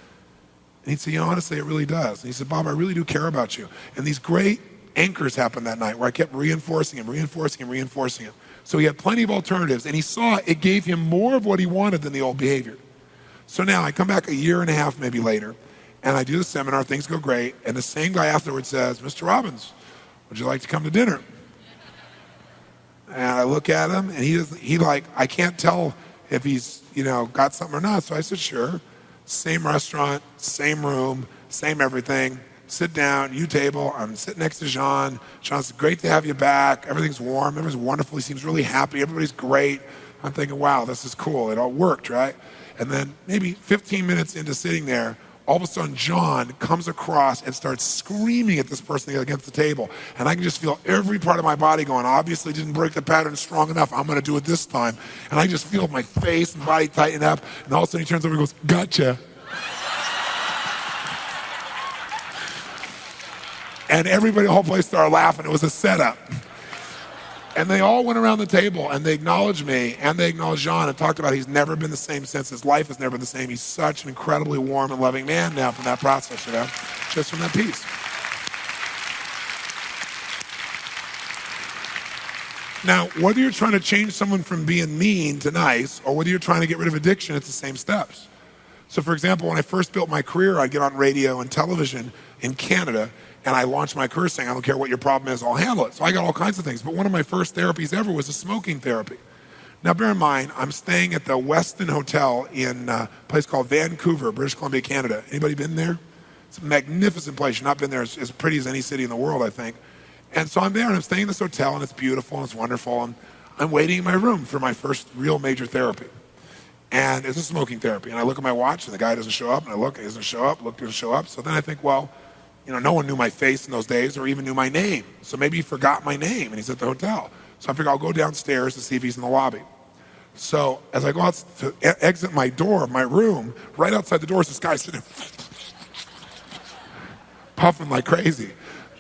And he'd say, honestly, it really does. And he said, Bob, I really do care about you. And these great anchors happened that night where I kept reinforcing him. So he had plenty of alternatives, and he saw it gave him more of what he wanted than the old behavior. So now I come back a year and a half maybe later, and I do the seminar, things go great, and the same guy afterwards says, Mr. Robbins, would you like to come to dinner? And I look at him, and I can't tell if he's, got something or not. So I said, sure. Same restaurant, same room, same everything. Sit down, you table. I'm sitting next to Jean. Jean's great to have you back. Everything's warm. Everything's wonderful. He seems really happy. Everybody's great. I'm thinking, wow, this is cool. It all worked, right? And then maybe 15 minutes into sitting there, all of a sudden, John comes across and starts screaming at this person against the table. And I can just feel every part of my body going, obviously didn't break the pattern strong enough. I'm going to do it this time. And I just feel my face and body tighten up. And all of a sudden, he turns over and goes, gotcha. And everybody, the whole place started laughing. It was a setup. And they all went around the table and they acknowledged me and they acknowledged John and talked about he's never been the same since. His life has never been the same. He's such an incredibly warm and loving man now from that process, just from that piece. Now, whether you're trying to change someone from being mean to nice or whether you're trying to get rid of addiction, it's the same steps. So for example, when I first built my career, I'd get on radio and television in Canada and I launched my career saying, I don't care what your problem is, I'll handle it. So I got all kinds of things. But one of my first therapies ever was a smoking therapy. Now bear in mind, I'm staying at the Westin Hotel in a place called Vancouver, British Columbia, Canada. Anybody been there? It's a magnificent place. You've not been there. It's as pretty as any city in the world, I think. And so I'm there and I'm staying in this hotel and it's beautiful and it's wonderful. And I'm waiting in my room for my first real major therapy. And it's a smoking therapy. And I look at my watch, and the guy doesn't show up, and I look, he doesn't show up, look, doesn't show up. So then I think, well, no one knew my face in those days or even knew my name. So maybe he forgot my name, and he's at the hotel. So I figure I'll go downstairs to see if he's in the lobby. So as I go out to exit my door of my room, right outside the door is this guy sitting puffing like crazy.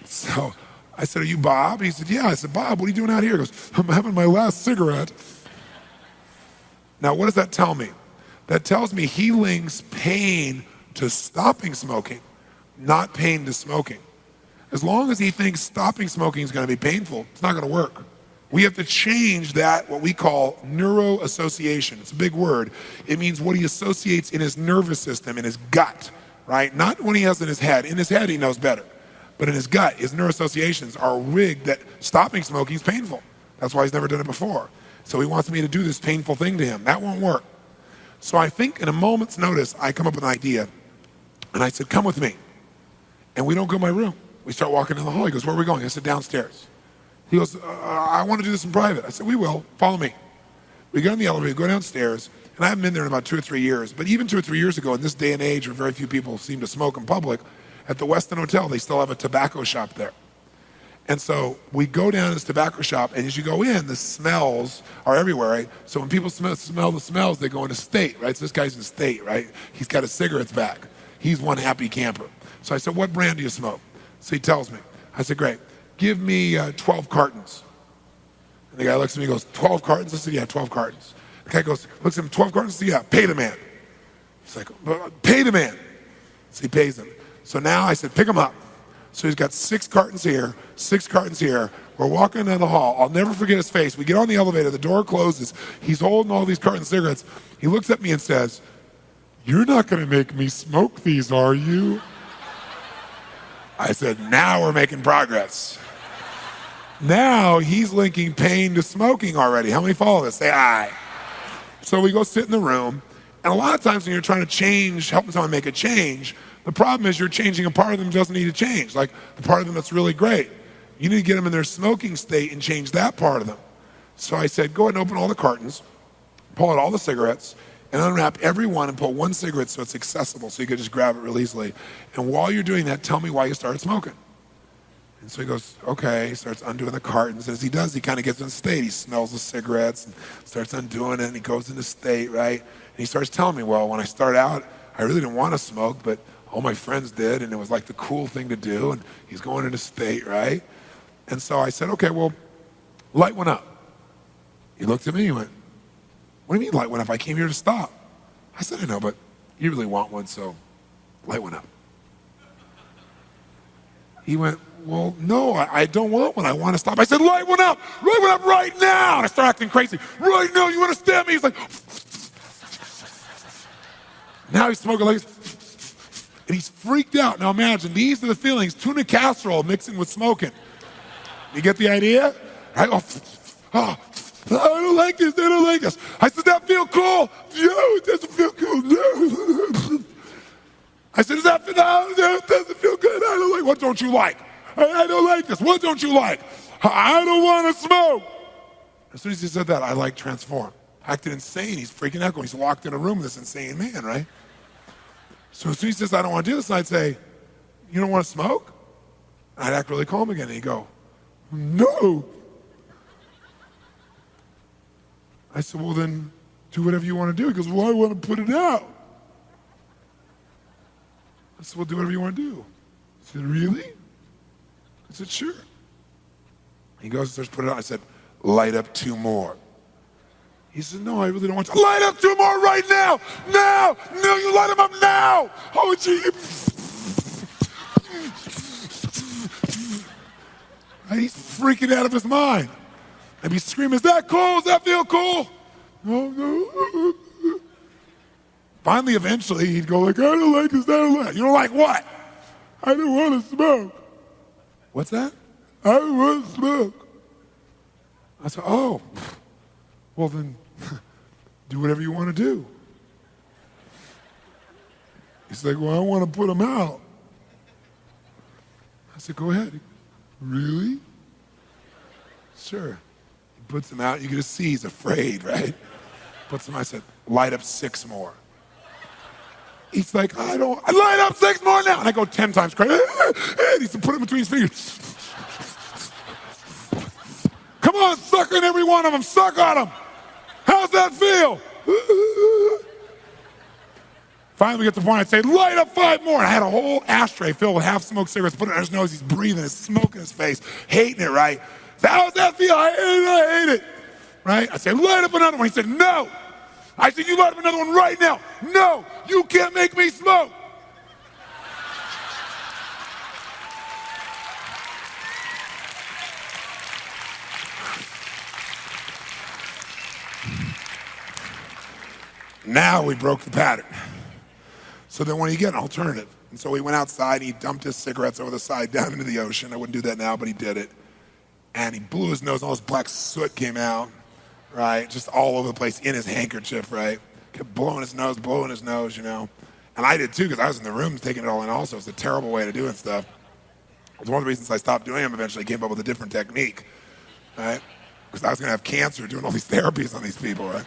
So I said, "Are you Bob?" He said, "Yeah." I said, "Bob, what are you doing out here?" He goes, "I'm having my last cigarette." Now, what does that tell me? That tells me he links pain to stopping smoking, not pain to smoking. As long as he thinks stopping smoking is going to be painful, it's not going to work. We have to change that, what we call neuroassociation. It's a big word. It means what he associates in his nervous system, in his gut, right? Not what he has in his head. In his head, he knows better. But in his gut, his neuroassociations are rigged that stopping smoking is painful. That's why he's never done it before. So he wants me to do this painful thing to him. That won't work. So I think in a moment's notice, I come up with an idea. And I said, "Come with me." And we don't go to my room. We start walking down the hall. He goes, "Where are we going?" I said, "Downstairs." He goes, "I want to do this in private." I said, "We will. Follow me." We get in the elevator, go downstairs. And I haven't been there in about 2 or 3 years. But even 2 or 3 years ago, in this day and age where very few people seem to smoke in public, at the Westin Hotel, they still have a tobacco shop there. And so we go down to this tobacco shop, and as you go in, the smells are everywhere, right? So when people smell the smells, they go into state, right? So this guy's in state, right? He's got his cigarettes back. He's one happy camper. So I said, "What brand do you smoke?" So he tells me. I said, "Great. Give me 12 cartons. And the guy looks at me and goes, "12 cartons?" I said, "Yeah, 12 cartons. The guy goes, looks at him, 12 cartons? I said, "Yeah, pay the man." He's like, "Pay the man." So he pays him. So now I said, "Pick him up." So he's got 6 cartons here, 6 cartons here. We're walking down the hall. I'll never forget his face. We get on the elevator. The door closes. He's holding all these cartons of cigarettes. He looks at me and says, "You're not going to make me smoke these, are you?" I said, "Now we're making progress." Now he's linking pain to smoking already. How many follow this? Say aye. So we go sit in the room. And a lot of times when you're trying to help someone make a change, the problem is you're changing a part of them that doesn't need to change, like the part of them that's really great. You need to get them in their smoking state and change that part of them. So I said, "Go ahead and open all the cartons, pull out all the cigarettes, and unwrap every one and put one cigarette so it's accessible so you can just grab it real easily. And while you're doing that, tell me why you started smoking." And so he goes, "Okay." He starts undoing the cartons. As he does, he kind of gets in a state. He smells the cigarettes and starts undoing it, and he goes into state, right? And he starts telling me, "Well, when I started out, I really didn't want to smoke, but all my friends did, and it was like the cool thing to do." And he's going into state, right? And so I said, "Okay, well, light one up." He looked at me, he went, "What do you mean light one up? I came here to stop." I said, "I know, but you really want one, so light one up." He went, "Well, no, I don't want one. I want to stop." I said, "Light one up! Light one up right now!" And I start acting crazy. "Right now, you understand me?" He's like, now he's smoking like this. And he's freaked out. Now imagine, these are the feelings, tuna casserole mixing with smoking. You get the idea? Right? I don't like this, I don't like this. I said, "That feel cool?" "No, it doesn't feel cool, no." I said, No, it doesn't feel good. I don't like." "What don't you like?" I don't like this." "What don't you like?" "I don't want to smoke." As soon as he said that, I transformed. Acted insane. He's freaking out. He's walked in a room with this insane man, right? So as soon as he says, "I don't want to do this," I'd say, "You don't want to smoke?" And I'd act really calm again. And he'd go, "No." I said, "Well, then do whatever you want to do." He goes, "Well, I want to put it out." I said, "Well, do whatever you want to do." He said, "Really?" I said, "Sure." He goes and starts putting it out. I said, "Light up 2 more." He said, "No, I really don't want to." "Light up 2 more right now! Now! No, you light them up now!" Oh, gee. He's freaking out of his mind. And he's screaming, "Is that cool? Does that feel cool?" No. Finally, eventually, he'd go like, "I don't like this, I don't like it." "You don't like what?" "I don't want to smoke." "What's that?" "I don't want to smoke." I said, "Oh, well then, do whatever you want to do." He's like, "Well, I want to put them out." I said, "Go ahead." "Really?" "Sure." He puts them out. You can just see he's afraid, right? Puts them out. I said, light up 6 more. He's like, I light up 6 more now. And I go 10 times crazy. And he said, put it between his fingers. Come on, suck on every one of them. Suck on them. How's that feel? Finally, we get to the point, I'd say, light up 5 more. And I had a whole ashtray filled with half-smoked cigarettes, put it on his nose. He's breathing, there's smoke in his face, hating it, right? So how's that feel? I hate it. Right? I said, light up another one. He said, no. I said, you light up another one right now. No, you can't make me smoke. Now we broke the pattern. So then when you get an alternative. And so he went outside and he dumped his cigarettes over the side down into the ocean. I wouldn't do that now, but he did it. And he blew his nose, all this black soot came out, right? Just all over the place in his handkerchief, right? Kept blowing his nose, you know. And I did too, because I was in the room taking it all in also. It's a terrible way to do it stuff. It's one of the reasons I stopped doing them eventually, came up with a different technique, right? Because I was gonna have cancer doing all these therapies on these people, right?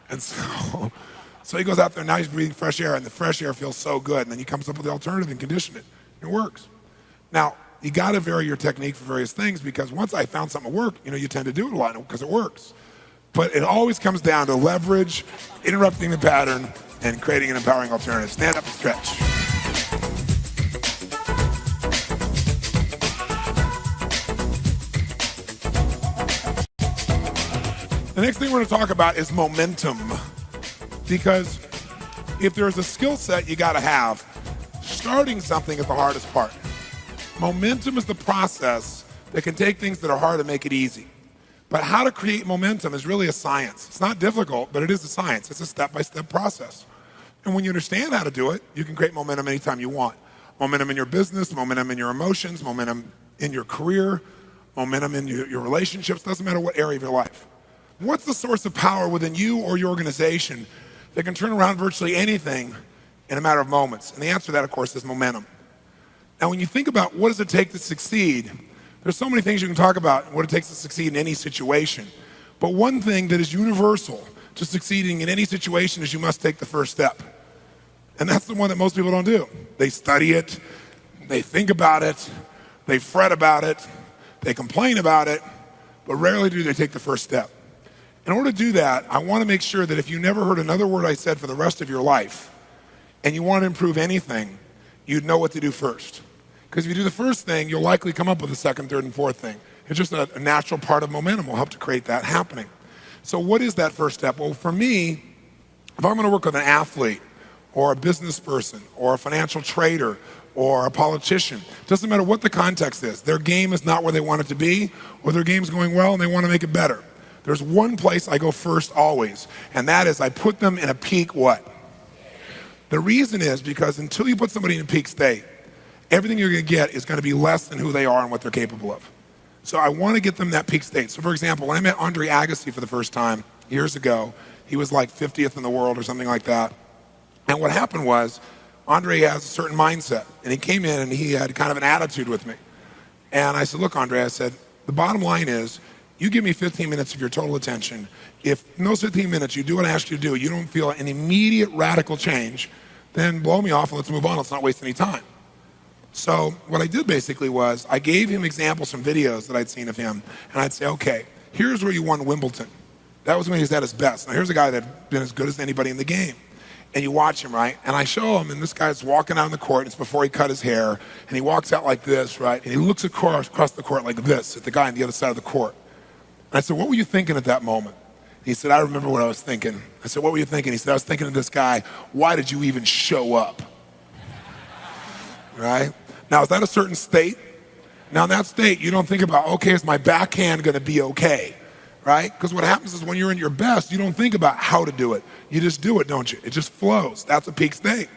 And so he goes out there, now he's breathing fresh air, and the fresh air feels so good, and then he comes up with the alternative and condition it. It works. Now, you gotta vary your technique for various things, because once I found something to work, you know, you tend to do it a lot because it works. But it always comes down to leverage, interrupting the pattern, and creating an empowering alternative. Stand up and stretch. The next thing we're going to talk about is momentum. Because if there's a skill set you got to have, starting something is the hardest part. Momentum is the process that can take things that are hard and make it easy. But how to create momentum is really a science. It's not difficult, but it is a science. It's a step-by-step process. And when you understand how to do it, you can create momentum anytime you want. Momentum in your business, momentum in your emotions, momentum in your career, momentum in your relationships, doesn't matter what area of your life. What's the source of power within you or your organization that can turn around virtually anything in a matter of moments? And the answer to that, of course, is momentum. Now, when you think about what does it take to succeed, there's so many things you can talk about what it takes to succeed in any situation. But one thing that is universal to succeeding in any situation is you must take the first step. And that's the one that most people don't do. They study it, they think about it, they fret about it, they complain about it, but rarely do they take the first step. In order to do that, I want to make sure that if you never heard another word I said for the rest of your life, and you want to improve anything, you'd know what to do first. Because if you do the first thing, you'll likely come up with the second, third, and fourth thing. It's just a natural part of momentum will help to create that happening. So what is that first step? Well, for me, if I'm going to work with an athlete, or a business person, or a financial trader, or a politician, doesn't matter what the context is, their game is not where they want it to be, or their game's going well and they want to make it better. There's one place I go first always, and that is I put them in a peak what? The reason is because until you put somebody in a peak state, everything you're going to get is going to be less than who they are and what they're capable of. So I want to get them that peak state. So for example, when I met Andre Agassi for the first time years ago, he was like 50th in the world or something like that. And what happened was, Andre has a certain mindset, and he came in and he had kind of an attitude with me. And I said, look, Andre, I said, the bottom line is, you give me 15 minutes of your total attention. If in those 15 minutes you do what I asked you to do, you don't feel an immediate radical change, then blow me off and let's move on. Let's not waste any time. So what I did basically was I gave him examples from videos that I'd seen of him, and I'd say, okay, here's where you won Wimbledon. That was when he was at his best. Now here's a guy that had been as good as anybody in the game. And you watch him, right? And I show him, and this guy's walking out on the court, it's before he cut his hair, and he walks out like this, right? And he looks across the court like this at the guy on the other side of the court. And I said, what were you thinking at that moment? He said, I remember what I was thinking. I said, what were you thinking? He said, I was thinking of this guy, why did you even show up? Right? Now, is that a certain state? Now, in that state, you don't think about, okay, is my backhand going to be okay? Right? Because what happens is when you're in your best, you don't think about how to do it. You just do it, don't you? It just flows. That's a peak state.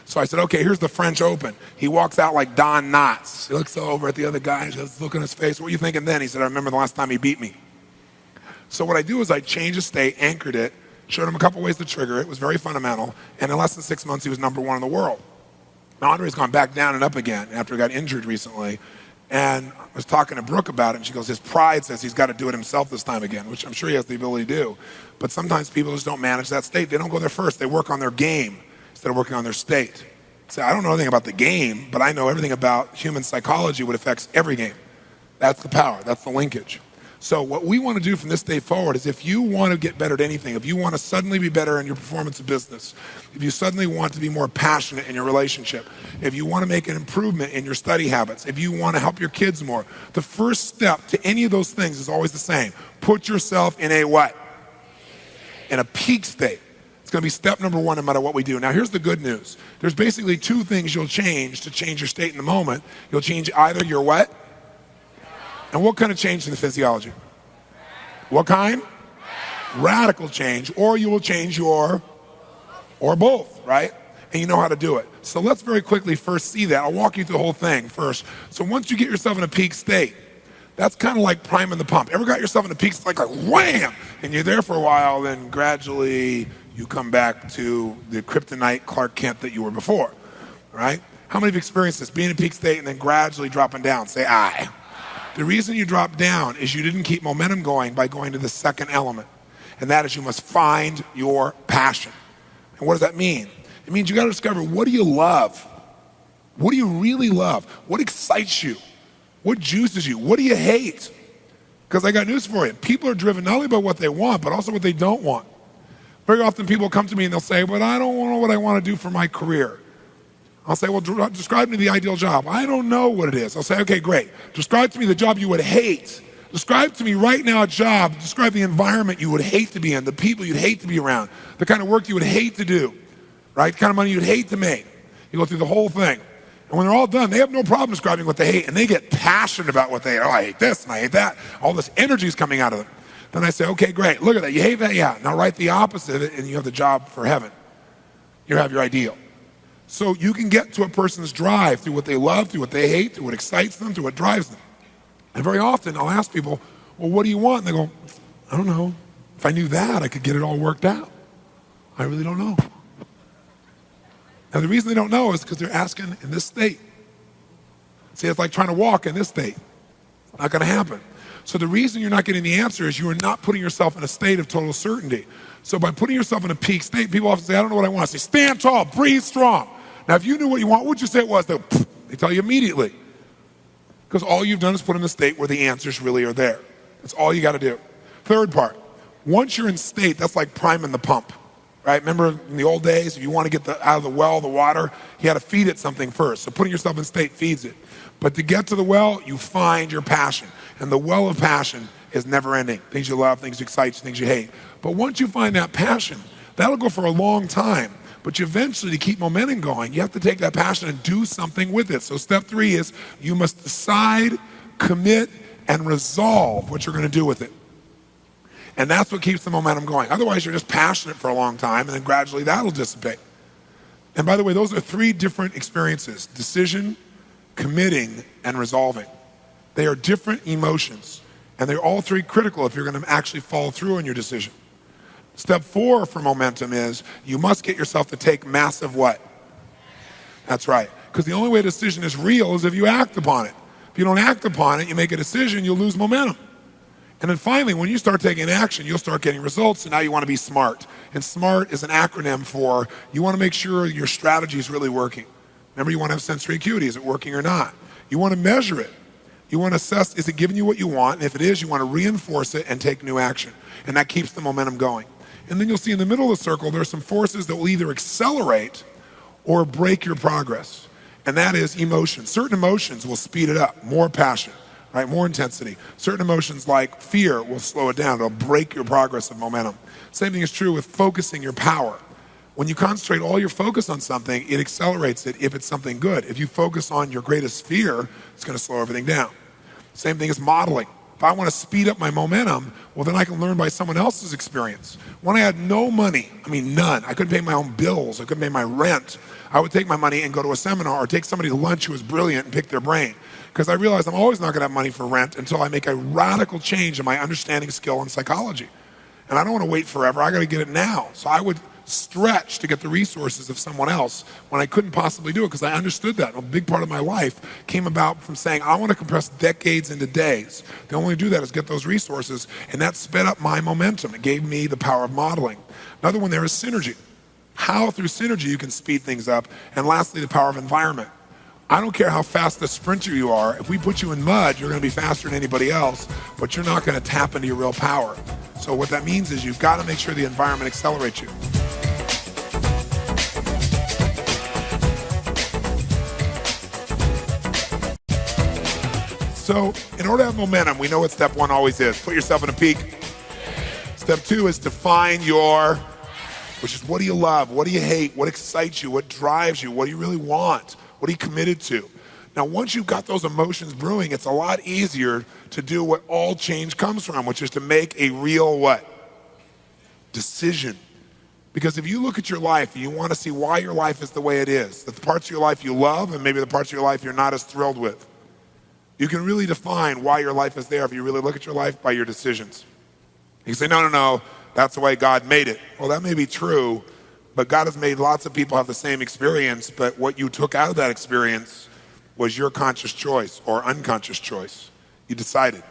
So I said, okay, here's the French Open. He walks out like Don Knotts. He looks over at the other guy and just look in his face. What were you thinking then? He said, I remember the last time he beat me. So what I do is I changed the state, anchored it, showed him a couple ways to trigger it. It was very fundamental. And in less than 6 months, he was #1 in the world. Now, Andre's gone back down and up again after he got injured recently. And I was talking to Brooke about it, and she goes, his pride says he's got to do it himself this time again, which I'm sure he has the ability to do. But sometimes people just don't manage that state. They don't go there first. They work on their game instead of working on their state. So I don't know anything about the game, but I know everything about human psychology, what affects every game. That's the power. That's the linkage. So what we want to do from this day forward is, if you want to get better at anything, if you want to suddenly be better in your performance of business, if you suddenly want to be more passionate in your relationship, if you want to make an improvement in your study habits, if you want to help your kids more, the first step to any of those things is always the same. Put yourself in a what? In a peak state. It's going to be step number one no matter what we do. Now here's the good news. There's basically two things you'll change to change your state in the moment. You'll change either your what? And what kind of change in the physiology? What kind? Radical change. Or you will change your, or both, right? And you know how to do it. So let's very quickly first see that. I'll walk you through the whole thing first. So once you get yourself in a peak state, that's kind of like priming the pump. Ever got yourself in a peak state, like wham, and you're there for a while, then gradually you come back to the kryptonite Clark Kent that you were before, right? How many have experienced this? Being in a peak state and then gradually dropping down? Say aye. The reason you drop down is you didn't keep momentum going by going to the second element. And that is, you must find your passion. And what does that mean? It means you got to discover, what do you love? What do you really love? What excites you? What juices you? What do you hate? Because I got news for you. People are driven not only by what they want, but also what they don't want. Very often people come to me and they'll say, but I don't know what I want to do for my career. I'll say, well, describe to me the ideal job. I don't know what it is. I'll say, okay, great. Describe to me the job you would hate. Describe to me right now a job. Describe the environment you would hate to be in, the people you'd hate to be around, the kind of work you would hate to do, right? The kind of money you'd hate to make. You go through the whole thing. And when they're all done, they have no problem describing what they hate, and they get passionate about what they hate. Oh, I hate this and I hate that. All this energy is coming out of them. Then I say, okay, great. Look at that. You hate that? Yeah. Now write the opposite of it, and you have the job for heaven. You have your ideal. So you can get to a person's drive through what they love, through what they hate, through what excites them, through what drives them. And very often I'll ask people, well, what do you want? And they go, I don't know. If I knew that, I could get it all worked out. I really don't know. Now the reason they don't know is because they're asking in this state. See, it's like trying to walk in this state. It's not going to happen. So the reason you're not getting the answer is you are not putting yourself in a state of total certainty. So by putting yourself in a peak state, people often say, I don't know what I want. I say, stand tall, breathe strong. Now, if you knew what you want, what would you say it was? They tell you immediately. Because all you've done is put in a state where the answers really are there. That's all you got to do. Third part, once you're in state, that's like priming the pump, right? Remember in the old days, if you want to get out of the well, the water, you had to feed it something first. So putting yourself in state feeds it. But to get to the well, you find your passion. And the well of passion is never ending. Things you love, things you excite you, things you hate. But once you find that passion, that'll go for a long time. But you eventually, to keep momentum going, you have to take that passion and do something with it. So step 3 is you must decide, commit, and resolve what you're going to do with it. And that's what keeps the momentum going. Otherwise, you're just passionate for a long time, and then gradually that'll dissipate. And by the way, those are 3 different experiences: decision, committing, and resolving. They are different emotions, and they're all 3 critical if you're going to actually follow through on your decision. Step 4 for momentum is you must get yourself to take massive what? That's right. Because the only way a decision is real is if you act upon it. If you don't act upon it, you make a decision, you'll lose momentum. And then finally, when you start taking action, you'll start getting results, and now you want to be smart. And SMART is an acronym for you want to make sure your strategy is really working. Remember, you want to have sensory acuity. Is it working or not? You want to measure it. You want to assess, is it giving you what you want? And if it is, you want to reinforce it and take new action. And that keeps the momentum going. And then you'll see in the middle of the circle, there are some forces that will either accelerate or break your progress. And that is emotion. Certain emotions will speed it up, more passion, right? More intensity. Certain emotions like fear will slow it down. It'll break your progress of momentum. Same thing is true with focusing your power. When you concentrate all your focus on something, it accelerates it if it's something good. If you focus on your greatest fear, it's going to slow everything down. Same thing as modeling. If I want to speed up my momentum, well, then I can learn by someone else's experience. When I had no money, I mean none, I couldn't pay my own bills, I couldn't pay my rent, I would take my money and go to a seminar or take somebody to lunch who was brilliant and pick their brain. Because I realized I'm always not going to have money for rent until I make a radical change in my understanding, skill, and psychology. And I don't want to wait forever, I got to get it now. So I would stretch to get the resources of someone else when I couldn't possibly do it, because I understood that. A big part of my life came about from saying, I want to compress decades into days. The only way to do that is get those resources, and that sped up my momentum. It gave me the power of modeling. Another one there is synergy. How through synergy you can speed things up. And lastly, the power of environment. I don't care how fast the sprinter you are. If we put you in mud, you're going to be faster than anybody else, but you're not going to tap into your real power. So what that means is you've got to make sure the environment accelerates you. So in order to have momentum, we know what step one always is. Put yourself in a peak. Step two is define your, which is what do you love? What do you hate? What excites you? What drives you? What do you really want? What are you committed to? Now, once you've got those emotions brewing, it's a lot easier to do what all change comes from, which is to make a real what? Decision. Because if you look at your life and you want to see why your life is the way it is, the parts of your life you love and maybe the parts of your life you're not as thrilled with, you can really define why your life is there if you really look at your life by your decisions. You say, no, that's the way God made it. Well, that may be true, but God has made lots of people have the same experience, but what you took out of that experience was your conscious choice or unconscious choice. You decided.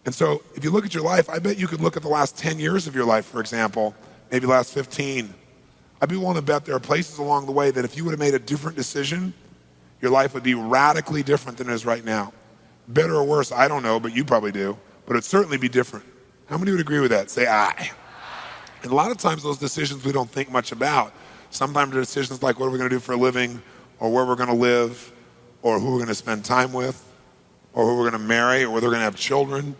And so if you look at your life, I bet you could look at the last 10 years of your life, for example, maybe last 15. I'd be willing to bet there are places along the way that if you would have made a different decision, your life would be radically different than it is right now. Better or worse, I don't know, but you probably do. But it'd certainly be different. How many would agree with that? Say aye. And a lot of times those decisions we don't think much about. Sometimes they're decisions like what are we going to do for a living, or where we're going to live, or who we're going to spend time with, or who we're going to marry, or whether we're going to have children,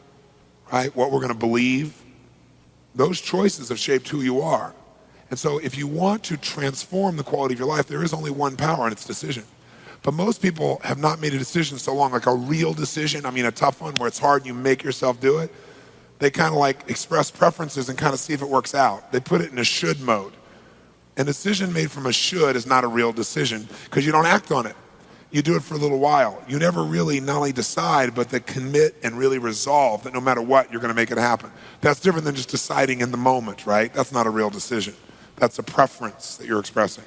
right? What we're going to believe. Those choices have shaped who you are. And so if you want to transform the quality of your life, there is only one power, and it's decision. But most people have not made a decision so long, like a real decision, I mean a tough one where it's hard and you make yourself do it. They kind of like express preferences and kind of see if it works out. They put it in a should mode. A decision made from a should is not a real decision because you don't act on it. You do it for a little while. You never really not only decide, but they commit and really resolve that no matter what, you're going to make it happen. That's different than just deciding in the moment, right? That's not a real decision. That's a preference that you're expressing.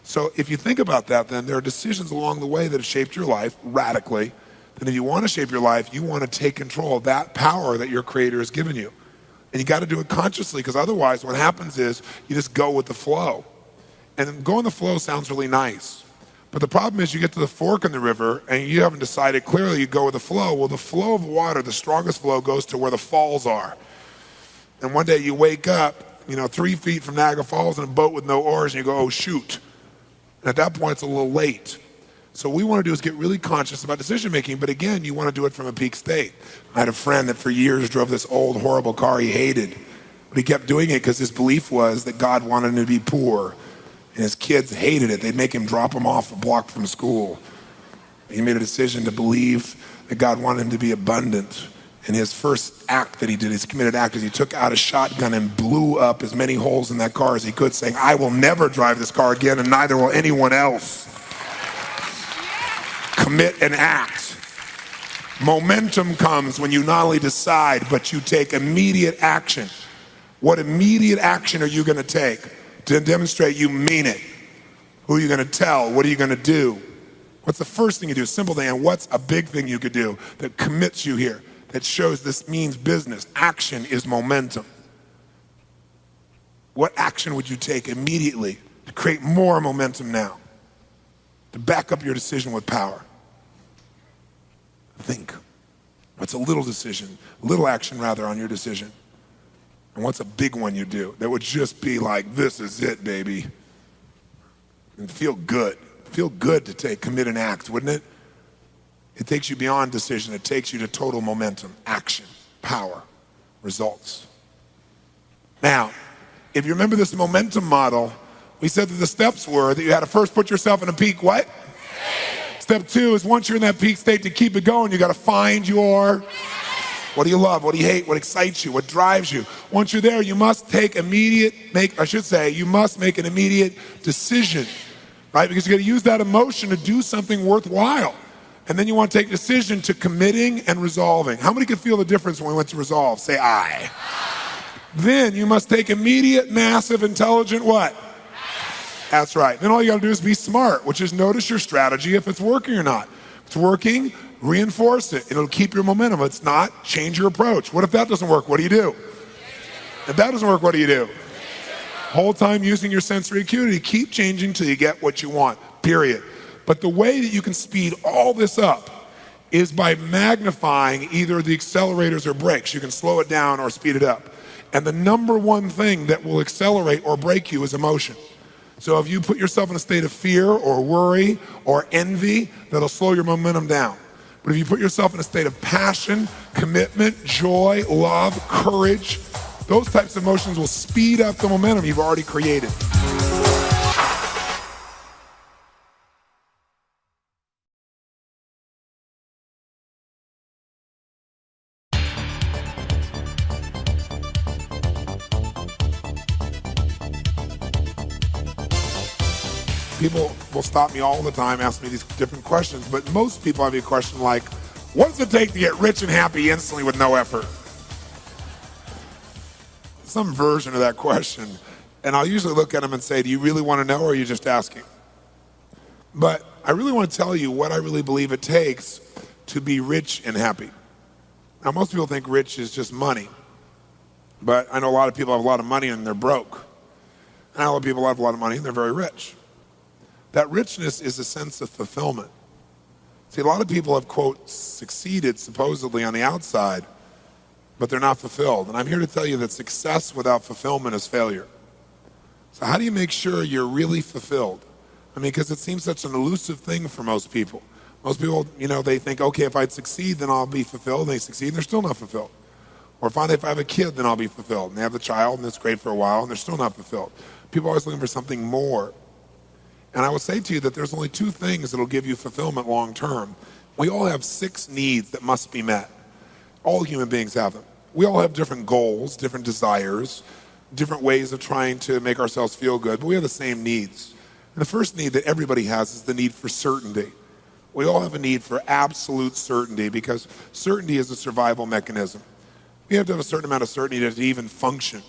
So if you think about that, then there are decisions along the way that have shaped your life radically. And if you want to shape your life, you want to take control of that power that your Creator has given you. And you got to do it consciously, because otherwise what happens is you just go with the flow. And going with the flow sounds really nice. But the problem is you get to the fork in the river and you haven't decided clearly, you go with the flow. Well, the flow of water, the strongest flow, goes to where the falls are. And one day you wake up, 3 feet from Niagara Falls in a boat with no oars, and you go, oh, shoot. And at that point, it's a little late. So what we want to do is get really conscious about decision making, but again, you want to do it from a peak state. I had a friend that for years drove this old, horrible car he hated, but he kept doing it because his belief was that God wanted him to be poor, and his kids hated it. They'd make him drop them off a block from school. He made a decision to believe that God wanted him to be abundant, and his first act that he did, his committed act, is he took out a shotgun and blew up as many holes in that car as he could, saying, I will never drive this car again, and neither will anyone else. Commit and act. Momentum comes when you not only decide, but you take immediate action. What immediate action are you going to take to demonstrate you mean it? Who are you going to tell? What are you going to do? What's the first thing you do? Simple thing. And what's a big thing you could do that commits you here, that shows this means business? Action is momentum. What action would you take immediately to create more momentum now? To back up your decision with power? Think. What's a little decision, little action rather, on your decision? And what's a big one you do that would just be like, this is it, baby? And feel good. Feel good to take, commit and act, wouldn't it? It takes you beyond decision. It takes you to total momentum, action, power, results. Now, if you remember this momentum model, we said that the steps were that you had to first put yourself in a peak, what? Step 2 is once you're in that peak state, to keep it going, you got to find your, what do you love? What do you hate? What excites you? What drives you? Once you're there, you must you must make an immediate decision, right? Because you got to use that emotion to do something worthwhile. And then you want to take a decision to committing and resolving. How many can feel the difference when we went to resolve? Say aye. Then you must take immediate, massive, intelligent what? That's right. Then all you got to do is be smart, which is notice your strategy if it's working or not. If it's working, reinforce it. It'll keep your momentum. If it's not, change your approach. What if that doesn't work? What do you do? If that doesn't work, what do you do? Whole time using your sensory acuity. Keep changing till you get what you want, period. But the way that you can speed all this up is by magnifying either the accelerators or brakes. You can slow it down or speed it up. And the number one thing that will accelerate or break you is emotion. So if you put yourself in a state of fear or worry or envy, that'll slow your momentum down. But if you put yourself in a state of passion, commitment, joy, love, courage, those types of emotions will speed up the momentum you've already created. People will stop me all the time, ask me these different questions, but most people have a question like, what does it take to get rich and happy instantly with no effort? Some version of that question. And I'll usually look at them and say, do you really want to know or are you just asking? But I really want to tell you what I really believe it takes to be rich and happy. Now, most people think rich is just money. But I know a lot of people have a lot of money and they're broke. And I know a lot of people have a lot of money and they're very rich. That richness is a sense of fulfillment. See, a lot of people have, quote, succeeded supposedly on the outside, but they're not fulfilled. And I'm here to tell you that success without fulfillment is failure. So how do you make sure you're really fulfilled? I mean, because it seems such an elusive thing for most people. Most people, they think, okay, if I succeed, then I'll be fulfilled. And they succeed, and they're still not fulfilled. Or finally, if I have a kid, then I'll be fulfilled. And they have the child, and it's great for a while, and they're still not fulfilled. People are always looking for something more. And I will say to you that there's only two things that will give you fulfillment long term. We all have 6 needs that must be met. All human beings have them. We all have different goals, different desires, different ways of trying to make ourselves feel good, but we have the same needs. And the first need that everybody has is the need for certainty. We all have a need for absolute certainty because certainty is a survival mechanism. We have to have a certain amount of certainty to even function.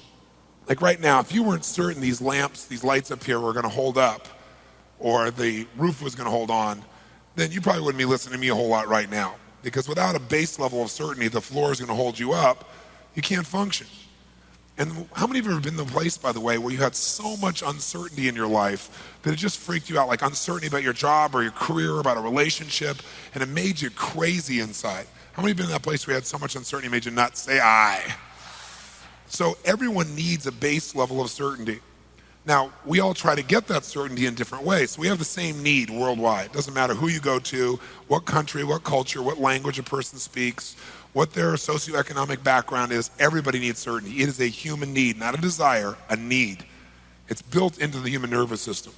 Like right now, if you weren't certain these lamps, these lights up here were going to hold up, or the roof was going to hold on, then you probably wouldn't be listening to me a whole lot right now. Because without a base level of certainty, the floor is going to hold you up, you can't function. And how many of you have ever been in a place, by the way, where you had so much uncertainty in your life that it just freaked you out, like uncertainty about your job or your career, or about a relationship, and it made you crazy inside? How many have been in that place where you had so much uncertainty it made you not say I? So everyone needs a base level of certainty. Now, we all try to get that certainty in different ways. So we have the same need worldwide. It doesn't matter who you go to, what country, what culture, what language a person speaks, what their socioeconomic background is. Everybody needs certainty. It is a human need, not a desire, a need. It's built into the human nervous system.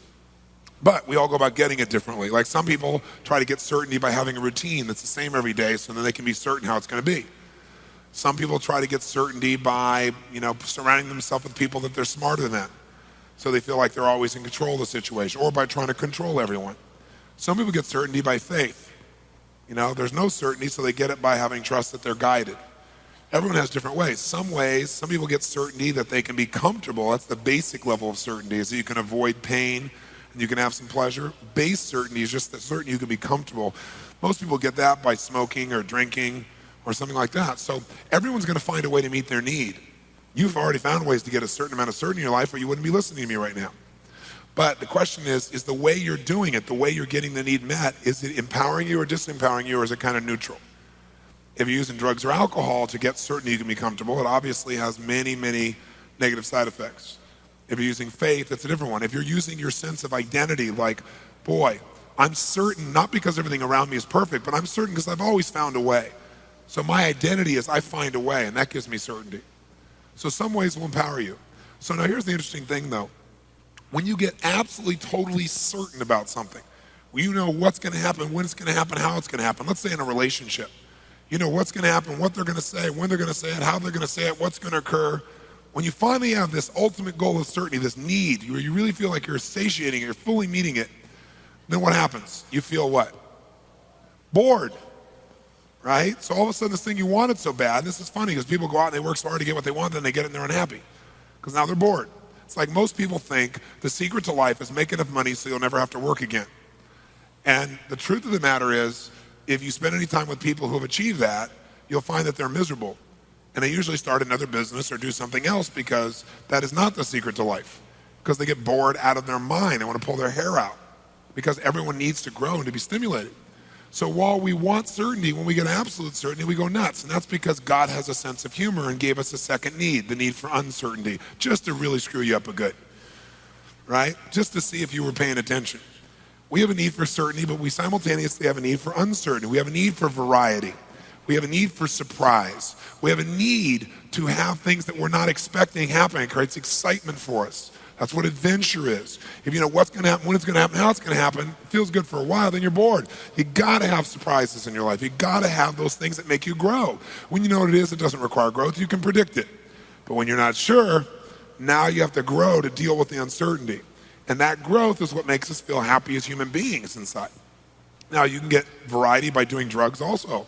But we all go about getting it differently. Like some people try to get certainty by having a routine that's the same every day so then they can be certain how it's going to be. Some people try to get certainty by, surrounding themselves with people that they're smarter than. So they feel like they're always in control of the situation, or by trying to control everyone. Some people get certainty by faith. There's no certainty, so they get it by having trust that they're guided. Everyone has different ways. Some people get certainty that they can be comfortable. That's the basic level of certainty, is that you can avoid pain and you can have some pleasure. Base certainty is just that certainty you can be comfortable. Most people get that by smoking or drinking or something like that. So everyone's going to find a way to meet their need. You've already found ways to get a certain amount of certainty in your life or you wouldn't be listening to me right now. But the question is the way you're doing it, the way you're getting the need met, is it empowering you or disempowering you, or is it kind of neutral? If you're using drugs or alcohol to get certainty you can be comfortable, it obviously has many, many negative side effects. If you're using faith, it's a different one. If you're using your sense of identity, like, boy, I'm certain, not because everything around me is perfect, but I'm certain because I've always found a way. So my identity is I find a way, and that gives me certainty. So some ways will empower you. So now here's the interesting thing though. When you get absolutely totally certain about something, you know what's going to happen, when it's going to happen, how it's going to happen. Let's say in a relationship. You know what's going to happen, what they're going to say, when they're going to say it, how they're going to say it, what's going to occur. When you finally have this ultimate goal of certainty, this need, where you really feel like you're satiating it, you're fully meeting it, then what happens? You feel what? Bored. right? So all of a sudden this thing you wanted so bad, and this is funny because people go out and they work so hard to get what they want, then they get it and they're unhappy because now they're bored. It's like most people think the secret to life is make enough money so you'll never have to work again. And the truth of the matter is, if you spend any time with people who have achieved that, you'll find that they're miserable. And they usually start another business or do something else because that is not the secret to life. Because they get bored out of their mind. They want to pull their hair out. Because everyone needs to grow and to be stimulated. So while we want certainty, when we get absolute certainty, we go nuts. And that's because God has a sense of humor and gave us a second need, the need for uncertainty, just to really screw you up a good. Right? Just to see if you were paying attention. We have a need for certainty, but we simultaneously have a need for uncertainty. We have a need for variety. We have a need for surprise. We have a need to have things that we're not expecting happening. It creates excitement for us. That's what adventure is. If you know what's going to happen, when it's going to happen, how it's going to happen, it feels good for a while, then you're bored. You got to have surprises in your life. You got to have those things that make you grow. When you know what it is, it doesn't require growth. You can predict it. But when you're not sure, now you have to grow to deal with the uncertainty. And that growth is what makes us feel happy as human beings inside. Now, you can get variety by doing drugs also.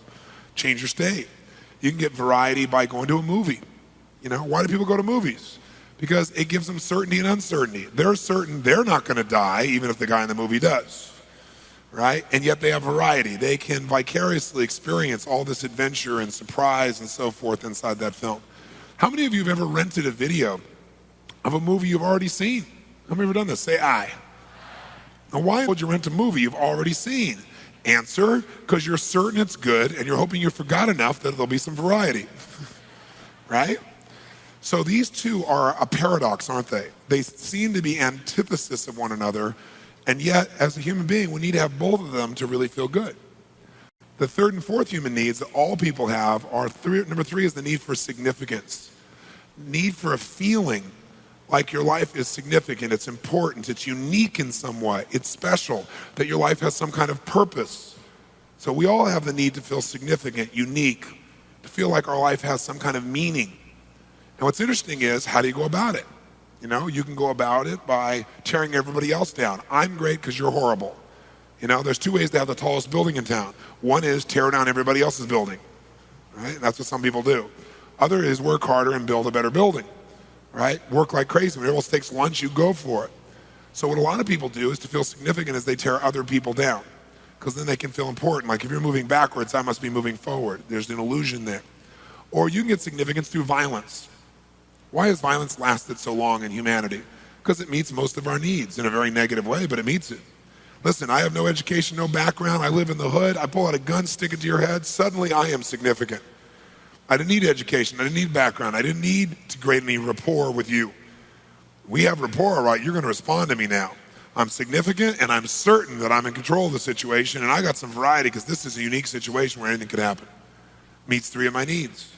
Change your state. You can get variety by going to a movie. You know, why do people go to movies? Because it gives them certainty and uncertainty. They're certain they're not going to die, even if the guy in the movie does. Right? And yet they have variety. They can vicariously experience all this adventure and surprise and so forth inside that film. How many of you have ever rented a video of a movie you've already seen? How many have ever done this? Say aye. Now, why would you rent a movie you've already seen? Answer, because you're certain it's good and you're hoping you forgot enough that there'll be some variety. Right? So these two are a paradox, aren't they? They seem to be antithesis of one another, and yet, as a human being, we need to have both of them to really feel good. The third and fourth human needs that all people have are number three is the need for significance. Need for a feeling like your life is significant, it's important, it's unique in some way, it's special, that your life has some kind of purpose. So we all have the need to feel significant, unique, to feel like our life has some kind of meaning. And what's interesting is, how do you go about it? You know, you can go about it by tearing everybody else down. I'm great because you're horrible. You know, there's two ways to have the tallest building in town. One is tear down everybody else's building. Right? That's what some people do. Other is work harder and build a better building. Right? Work like crazy. When everyone else takes lunch, you go for it. So what a lot of people do is to feel significant is they tear other people down. Because then they can feel important. Like if you're moving backwards, I must be moving forward. There's an illusion there. Or you can get significance through violence. Why has violence lasted so long in humanity? Because it meets most of our needs in a very negative way, but it meets it. Listen, I have no education, no background. I live in the hood. I pull out a gun, stick it to your head. Suddenly I am significant. I didn't need education. I didn't need background. I didn't need to create any rapport with you. We have rapport, all right? You're going to respond to me now. I'm significant, and I'm certain that I'm in control of the situation, and I got some variety because this is a unique situation where anything could happen. Meets three of my needs.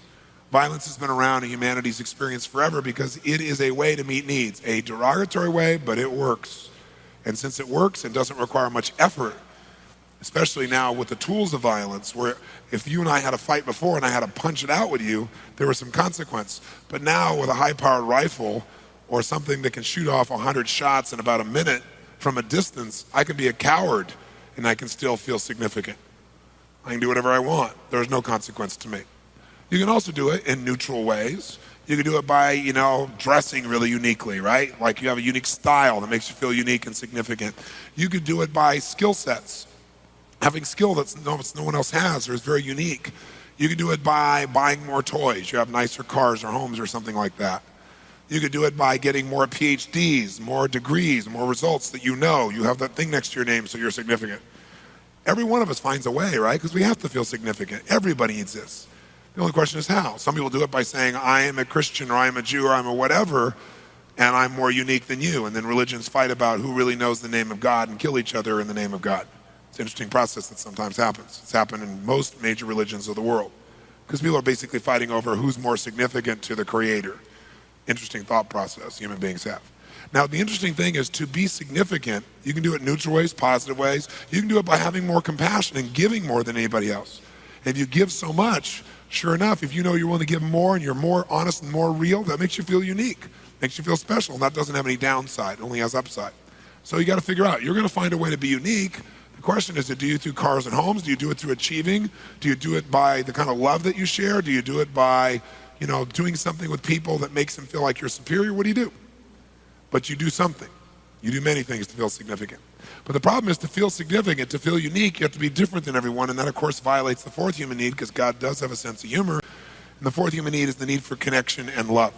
Violence has been around in humanity's experience forever because it is a way to meet needs. A derogatory way, but it works. And since it works and doesn't require much effort, especially now with the tools of violence, where if you and I had a fight before and I had to punch it out with you, there was some consequence. But now with a high-powered rifle or something that can shoot off 100 shots in about a minute from a distance, I can be a coward and I can still feel significant. I can do whatever I want. There's no consequence to me. You can also do it in neutral ways. You can do it by, dressing really uniquely, right? Like you have a unique style that makes you feel unique and significant. You could do it by skill sets. Having skill that no one else has or is very unique. You can do it by buying more toys. You have nicer cars or homes or something like that. You could do it by getting more PhDs, more degrees, more results that you know. You have that thing next to your name so you're significant. Every one of us finds a way, right? Because we have to feel significant. Everybody needs this. The only question is how. Some people do it by saying, I am a Christian or I am a Jew or I'm a whatever, and I'm more unique than you. And then religions fight about who really knows the name of God and kill each other in the name of God. It's an interesting process that sometimes happens. It's happened in most major religions of the world. Because people are basically fighting over who's more significant to the Creator. Interesting thought process human beings have. Now, the interesting thing is to be significant, you can do it in neutral ways, positive ways. You can do it by having more compassion and giving more than anybody else. If you give so much, sure enough, if you know you're willing to give more and you're more honest and more real, that makes you feel unique, makes you feel special, and that doesn't have any downside, it only has upside. So you got to figure out, you're going to find a way to be unique. The question is, do you through cars and homes? Do you do it through achieving? Do you do it by the kind of love that you share? Do you do it by, doing something with people that makes them feel like you're superior? What do you do? But you do something. You do many things to feel significant. But the problem is, to feel significant, to feel unique, you have to be different than everyone, and that, of course, violates the fourth human need, because God does have a sense of humor. And the fourth human need is the need for connection and love.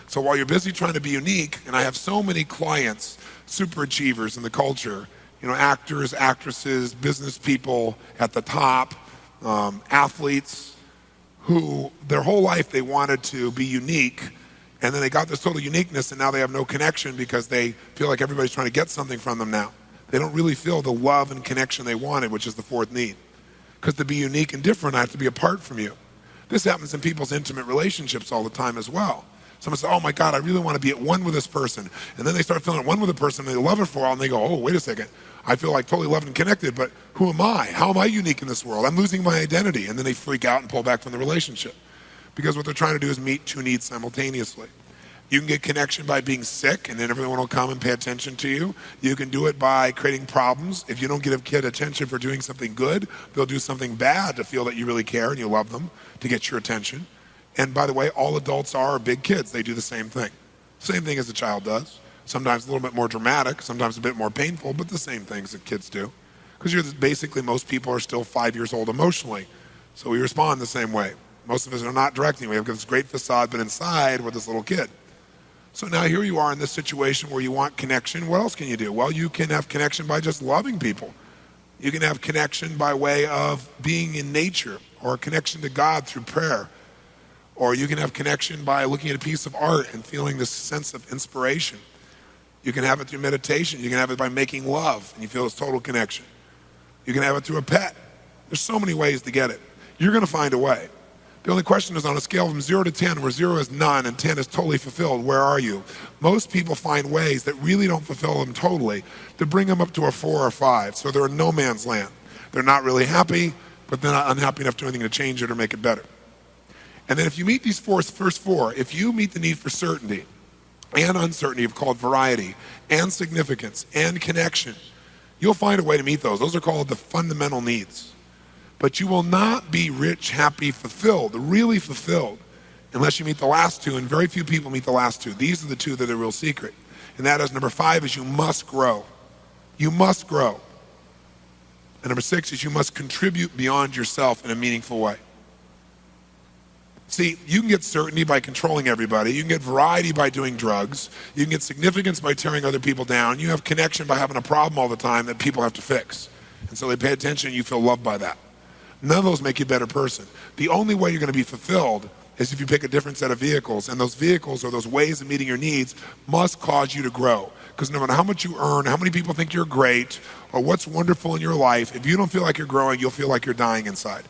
So while you're busy trying to be unique, and I have so many clients, super achievers in the culture, actors, actresses, business people at the top, athletes, who their whole life they wanted to be unique, and then they got this total uniqueness, and now they have no connection because they feel like everybody's trying to get something from them now. They don't really feel the love and connection they wanted, which is the fourth need. Because to be unique and different, I have to be apart from you. This happens in people's intimate relationships all the time as well. Someone says, oh my God, I really want to be at one with this person. And then they start feeling at one with the person, and they love it for a while, and they go, oh, wait a second. I feel like totally loved and connected, but who am I? How am I unique in this world? I'm losing my identity. And then they freak out and pull back from the relationship. Because what they're trying to do is meet two needs simultaneously. You can get connection by being sick, and then everyone will come and pay attention to you. You can do it by creating problems. If you don't give a kid attention for doing something good, they'll do something bad to feel that you really care and you love them, to get your attention. And by the way, all adults are big kids. They do the same thing. Same thing as a child does. Sometimes a little bit more dramatic, sometimes a bit more painful, but the same things that kids do. Because basically most people are still 5 years old emotionally. So we respond the same way. Most of us are not directing. We have this great facade, but inside we're this little kid. So now here you are in this situation where you want connection. What else can you do? Well, you can have connection by just loving people. You can have connection by way of being in nature, or connection to God through prayer. Or you can have connection by looking at a piece of art and feeling this sense of inspiration. You can have it through meditation. You can have it by making love, and you feel this total connection. You can have it through a pet. There's so many ways to get it. You're going to find a way. The only question is, on a scale from 0 to 10, where 0 is none and 10 is totally fulfilled, where are you? Most people find ways that really don't fulfill them totally to bring them up to a 4 or 5. So they're in no man's land. They're not really happy, but they're not unhappy enough to do anything to change it or make it better. And then if you meet these first four, if you meet the need for certainty and uncertainty, called variety, and significance, and connection, you'll find a way to meet those. Those are called the fundamental needs. But you will not be rich, happy, fulfilled, really fulfilled, unless you meet the last two, and very few people meet the last two. These are the two that are the real secret. And that is, number 5 is you must grow. You must grow. And number 6 is you must contribute beyond yourself in a meaningful way. See, you can get certainty by controlling everybody. You can get variety by doing drugs. You can get significance by tearing other people down. You have connection by having a problem all the time that people have to fix. And so they pay attention and you feel loved by that. None of those make you a better person. The only way you're going to be fulfilled is if you pick a different set of vehicles. And those vehicles, or those ways of meeting your needs, must cause you to grow. Because no matter how much you earn, how many people think you're great, or what's wonderful in your life, if you don't feel like you're growing, you'll feel like you're dying inside.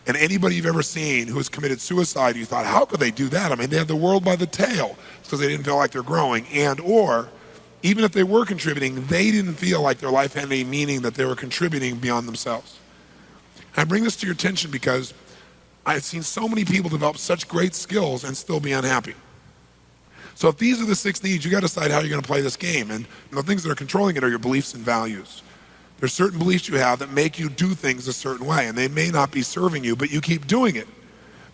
And anybody you've ever seen who has committed suicide, you thought, how could they do that? I mean, they have the world by the tail. It's because they didn't feel like they're growing. And or, even if they were contributing, they didn't feel like their life had any meaning, that they were contributing beyond themselves. I bring this to your attention because I've seen so many people develop such great skills and still be unhappy. So if these are the 6 needs, you got to decide how you're going to play this game. And the things that are controlling it are your beliefs and values. There's certain beliefs you have that make you do things a certain way, and they may not be serving you, but you keep doing it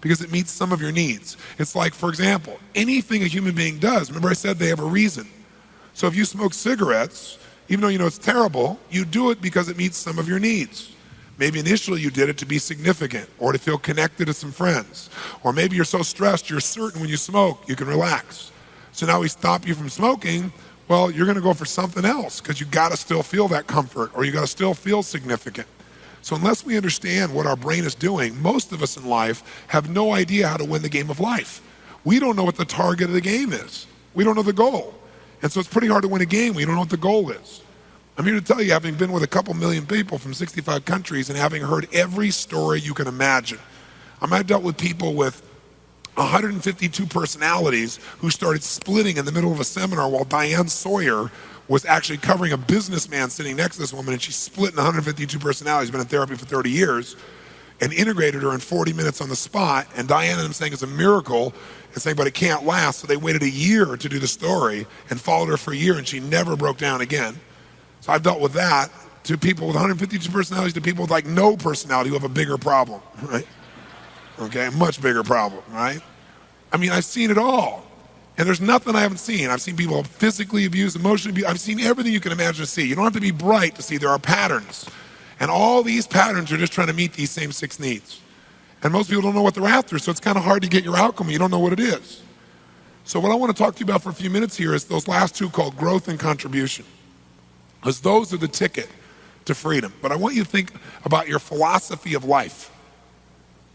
because it meets some of your needs. It's like, for example, anything a human being does, remember I said they have a reason. So if you smoke cigarettes, even though you know it's terrible, you do it because it meets some of your needs. Maybe initially you did it to be significant or to feel connected to some friends. Or maybe you're so stressed, you're certain when you smoke, you can relax. So now we stop you from smoking, well, you're going to go for something else because you got to still feel that comfort, or you got to still feel significant. So unless we understand what our brain is doing, most of us in life have no idea how to win the game of life. We don't know what the target of the game is. We don't know the goal. And so it's pretty hard to win a game when you don't know what the goal is. I'm here to tell you, having been with a couple million people from 65 countries and having heard every story you can imagine. I've dealt with people with 152 personalities who started splitting in the middle of a seminar while Diane Sawyer was actually covering a businessman sitting next to this woman, and she split in 152 personalities, been in therapy for 30 years, and integrated her in 40 minutes on the spot. And Diane and him saying it's a miracle, and saying, but it can't last. So they waited a year to do the story and followed her for a year, and she never broke down again. So I've dealt with that. to people with 152 personalities to people with like no personality who have a bigger problem, right? Okay, much bigger problem, right? I mean, I've seen it all. And there's nothing I haven't seen. I've seen people physically abused, emotionally abused. I've seen everything you can imagine to see. You don't have to be bright to see there are patterns. And all these patterns are just trying to meet these same 6 needs. And most people don't know what they're after, so it's kind of hard to get your outcome. You don't know what it is. So what I want to talk to you about for a few minutes here is those last 2 called growth and contribution. Because those are the ticket to freedom. But I want you to think about your philosophy of life.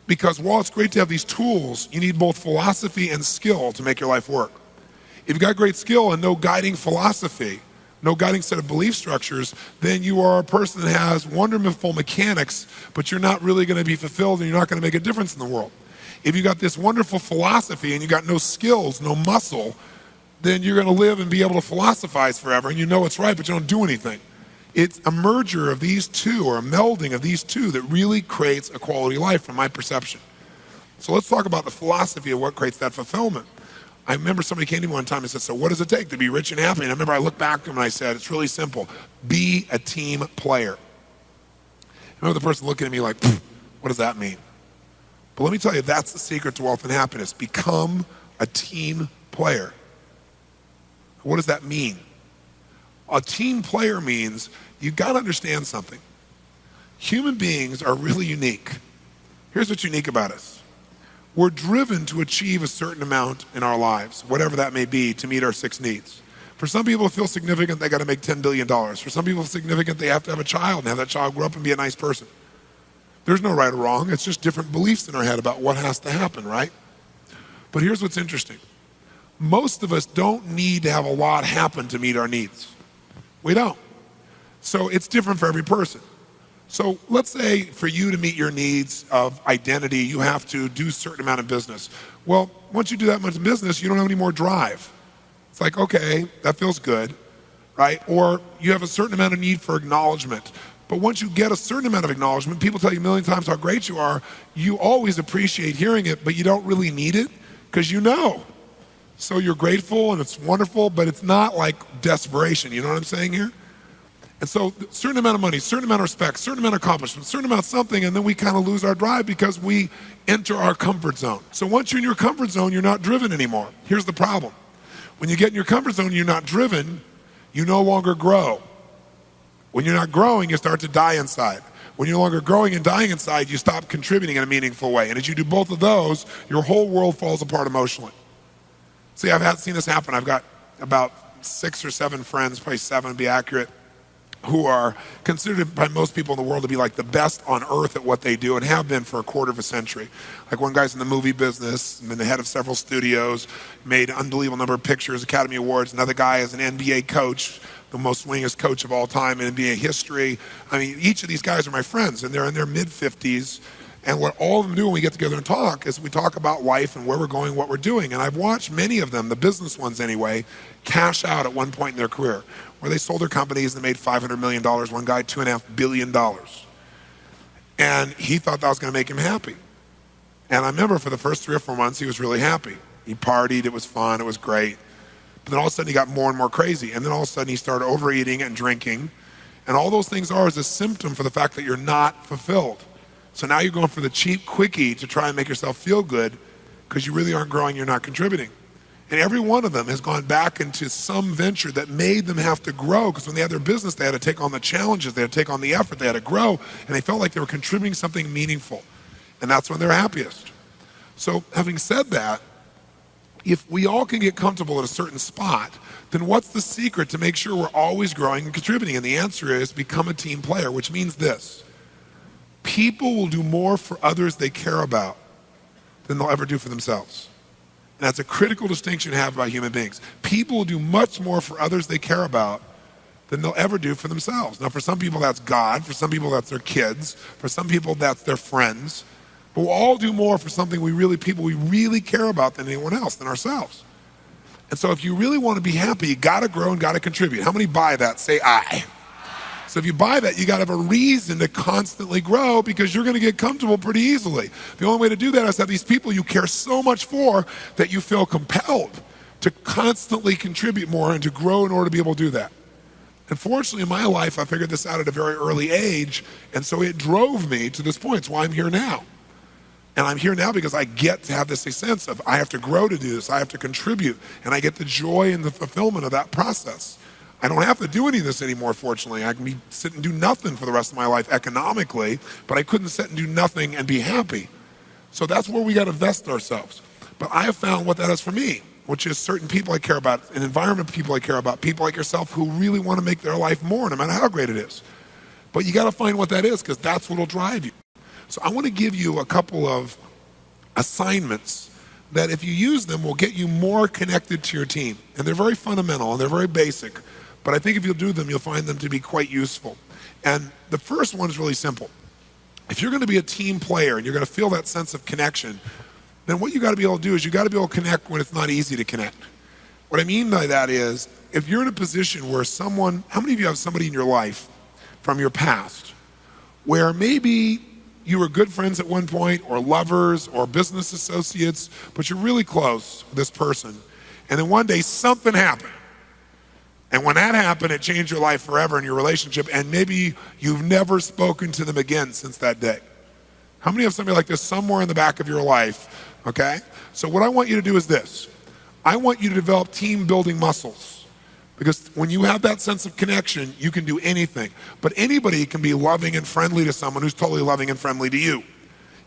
Because while it's great to have these tools, you need both philosophy and skill to make your life work. If you've got great skill and no guiding philosophy, no guiding set of belief structures, then you are a person that has wonderful mechanics, but you're not really going to be fulfilled and you're not going to make a difference in the world. If you got this wonderful philosophy and you got no skills, no muscle, then you're going to live and be able to philosophize forever and you know it's right, but you don't do anything. It's a merger of these two, or a melding of these two, that really creates a quality life from my perception. So let's talk about the philosophy of what creates that fulfillment. I remember somebody came to me one time and said, so what does it take to be rich and happy? And I remember I looked back to him and I said, it's really simple. Be a team player. I remember the person looking at me like, what does that mean? But let me tell you, that's the secret to wealth and happiness. Become a team player. What does that mean? A team player means you've got to understand something. Human beings are really unique. Here's what's unique about us. We're driven to achieve a certain amount in our lives, whatever that may be, to meet our 6 needs. For some people to feel significant, they got to make $10 billion. For some people significant, they have to have a child and have that child grow up and be a nice person. There's no right or wrong. It's just different beliefs in our head about what has to happen, right? But here's what's interesting. Most of us don't need to have a lot happen to meet our needs. We don't. So it's different for every person. So let's say for you to meet your needs of identity, you have to do a certain amount of business. Well, once you do that much business, you don't have any more drive. It's like, okay, that feels good, right? Or you have a certain amount of need for acknowledgement. But once you get a certain amount of acknowledgement, people tell you a million times how great you are, you always appreciate hearing it, but you don't really need it because you know. So you're grateful and it's wonderful, but it's not like desperation. You know what I'm saying here? And so a certain amount of money, certain amount of respect, certain amount of accomplishment, certain amount of something, and then we kind of lose our drive because we enter our comfort zone. So once you're in your comfort zone, you're not driven anymore. Here's the problem. When you get in your comfort zone, you're not driven, you no longer grow. When you're not growing, you start to die inside. When you're no longer growing and dying inside, you stop contributing in a meaningful way. And as you do both of those, your whole world falls apart emotionally. See, I've seen this happen. I've got about 6 or 7 friends, probably 7 to be accurate, who are considered by most people in the world to be like the best on earth at what they do and have been for a quarter of a century. Like one guy's in the movie business, been the head of several studios, made an unbelievable number of pictures, Academy Awards. Another guy is an NBA coach, the most winningest coach of all time in NBA history. I mean, each of these guys are my friends, and they're in their mid-50s. And what all of them do when we get together and talk is we talk about life and where we're going, what we're doing. And I've watched many of them, the business ones anyway, cash out at one point in their career, where they sold their companies and made $500 million. One guy, $2.5 billion. And he thought that was going to make him happy. And I remember for the first 3 or 4 months, he was really happy. He partied, it was fun, it was great. But then all of a sudden he got more and more crazy. And then all of a sudden he started overeating and drinking. And all those things are is a symptom for the fact that you're not fulfilled. So now you're going for the cheap quickie to try and make yourself feel good because you really aren't growing, you're not contributing. And every one of them has gone back into some venture that made them have to grow, because when they had their business, they had to take on the challenges, they had to take on the effort, they had to grow, and they felt like they were contributing something meaningful. And that's when they're happiest. So having said that, if we all can get comfortable at a certain spot, then what's the secret to make sure we're always growing and contributing? And the answer is become a team player, which means this. People will do more for others they care about than they'll ever do for themselves. And that's a critical distinction to have about human beings. People will do much more for others they care about than they'll ever do for themselves. Now, for some people, that's God. For some people, that's their kids. For some people, that's their friends. But we'll all do more for something people we really care about than anyone else, than ourselves. And so if you really want to be happy, you got to grow and got to contribute. How many buy that? Say I. So if you buy that, you got to have a reason to constantly grow, because you're going to get comfortable pretty easily. The only way to do that is to have these people you care so much for that you feel compelled to constantly contribute more and to grow in order to be able to do that. And fortunately in my life, I figured this out at a very early age, and so it drove me to this point. It's why I'm here now. And I'm here now because I get to have this sense of I have to grow to do this, I have to contribute, and I get the joy and the fulfillment of that process. I don't have to do any of this anymore, fortunately. I can sit and do nothing for the rest of my life economically, but I couldn't sit and do nothing and be happy. So that's where we got to vest ourselves. But I have found what that is for me, which is certain people I care about, an environment of people I care about, people like yourself who really want to make their life more, no matter how great it is. But you got to find what that is, because that's what will drive you. So I want to give you a couple of assignments that if you use them will get you more connected to your team. And they're very fundamental and they're very basic, but I think if you'll do them, you'll find them to be quite useful. And the first one is really simple. If you're going to be a team player and you're going to feel that sense of connection, then what you got to be able to do is you got to be able to connect when it's not easy to connect. What I mean by that is, if you're in a position where someone, how many of you have somebody in your life from your past where maybe you were good friends at one point, or lovers, or business associates, but you're really close with this person, and then one day something happened. And when that happened, it changed your life forever in your relationship, and maybe you've never spoken to them again since that day. How many have somebody like this somewhere in the back of your life, okay? So what I want you to do is this. I want you to develop team building muscles. Because when you have that sense of connection, you can do anything. But anybody can be loving and friendly to someone who's totally loving and friendly to you.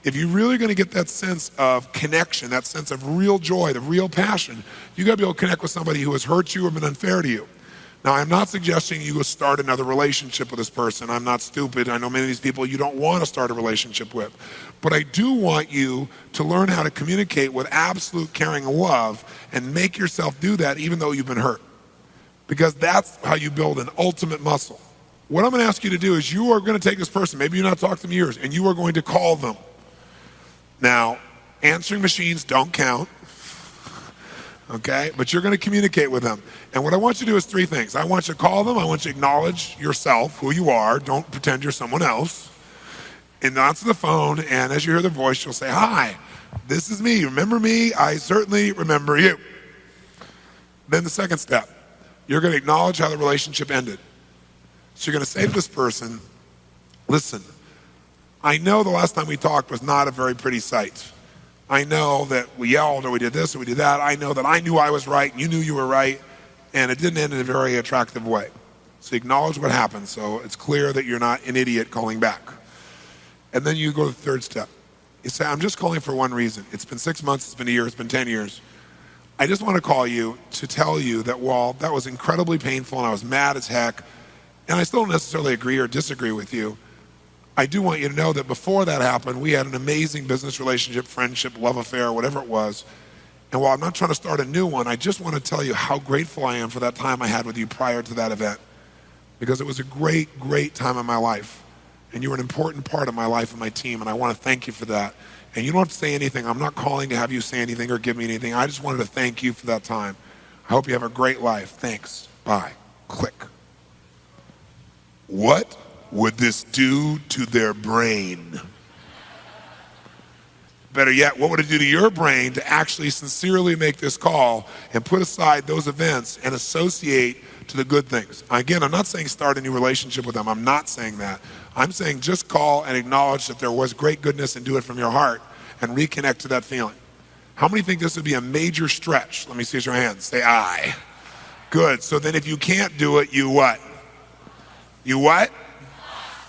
If you're really going to get that sense of connection, that sense of real joy, the real passion, you got to be able to connect with somebody who has hurt you or been unfair to you. Now, I'm not suggesting you go start another relationship with this person. I'm not stupid. I know many of these people you don't want to start a relationship with. But I do want you to learn how to communicate with absolute caring and love and make yourself do that even though you've been hurt. Because that's how you build an ultimate muscle. What I'm going to ask you to do is you are going to take this person, maybe you've not talked to them in years, and you are going to call them. Now, answering machines don't count, okay? But you're going to communicate with them. And what I want you to do is three things. I want you to call them. I want you to acknowledge yourself, who you are. Don't pretend you're someone else. And answer the phone, and as you hear their voice, you'll say, "Hi, this is me. Remember me? I certainly remember you." Then the second step. You're going to acknowledge how the relationship ended. So you're going to say to this person, "Listen, I know the last time we talked was not a very pretty sight. I know that we yelled or we did this or we did that. I know that I knew I was right and you knew you were right, and it didn't end in a very attractive way." So acknowledge what happened so it's clear that you're not an idiot calling back. And then you go to the third step. You say, "I'm just calling for one reason. It's been 6 months, it's been a year, it's been 10 years. I just want to call you to tell you that while that was incredibly painful and I was mad as heck, and I still don't necessarily agree or disagree with you, I do want you to know that before that happened, we had an amazing business relationship, friendship, love affair, whatever it was. And while I'm not trying to start a new one, I just want to tell you how grateful I am for that time I had with you prior to that event. Because it was a great, great time in my life. And you were an important part of my life and my team, and I want to thank you for that. And you don't have to say anything. I'm not calling to have you say anything or give me anything. I just wanted to thank you for that time. I hope you have a great life. Thanks. Bye. Click. What would this do to their brain? Better yet, what would it do to your brain to actually sincerely make this call and put aside those events and associate to the good things? Again, I'm not saying start a new relationship with them. I'm not saying that. I'm saying just call and acknowledge that there was great goodness and do it from your heart and reconnect to that feeling. How many think this would be a major stretch? Let me see your hands. Say aye. Good. So then if you can't do it, you what? You what?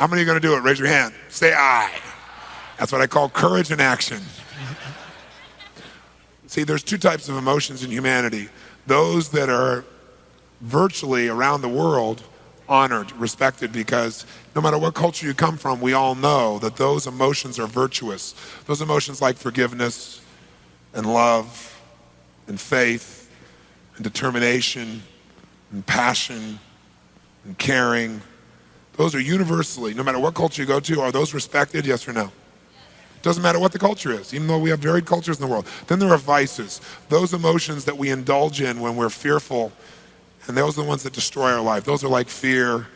How many are going to do it? Raise your hand. Say aye. That's what I call courage in action. See, there's two types of emotions in humanity. Those that are virtually around the world honored, respected, because no matter what culture you come from, we all know that those emotions are virtuous. Those emotions like forgiveness and love and faith and determination and passion and caring. Those are universally, no matter what culture you go to, are those respected, yes or no? Doesn't matter what the culture is, even though we have varied cultures in the world. Then there are vices, those emotions that we indulge in when we're fearful, and those are the ones that destroy our life. Those are like fear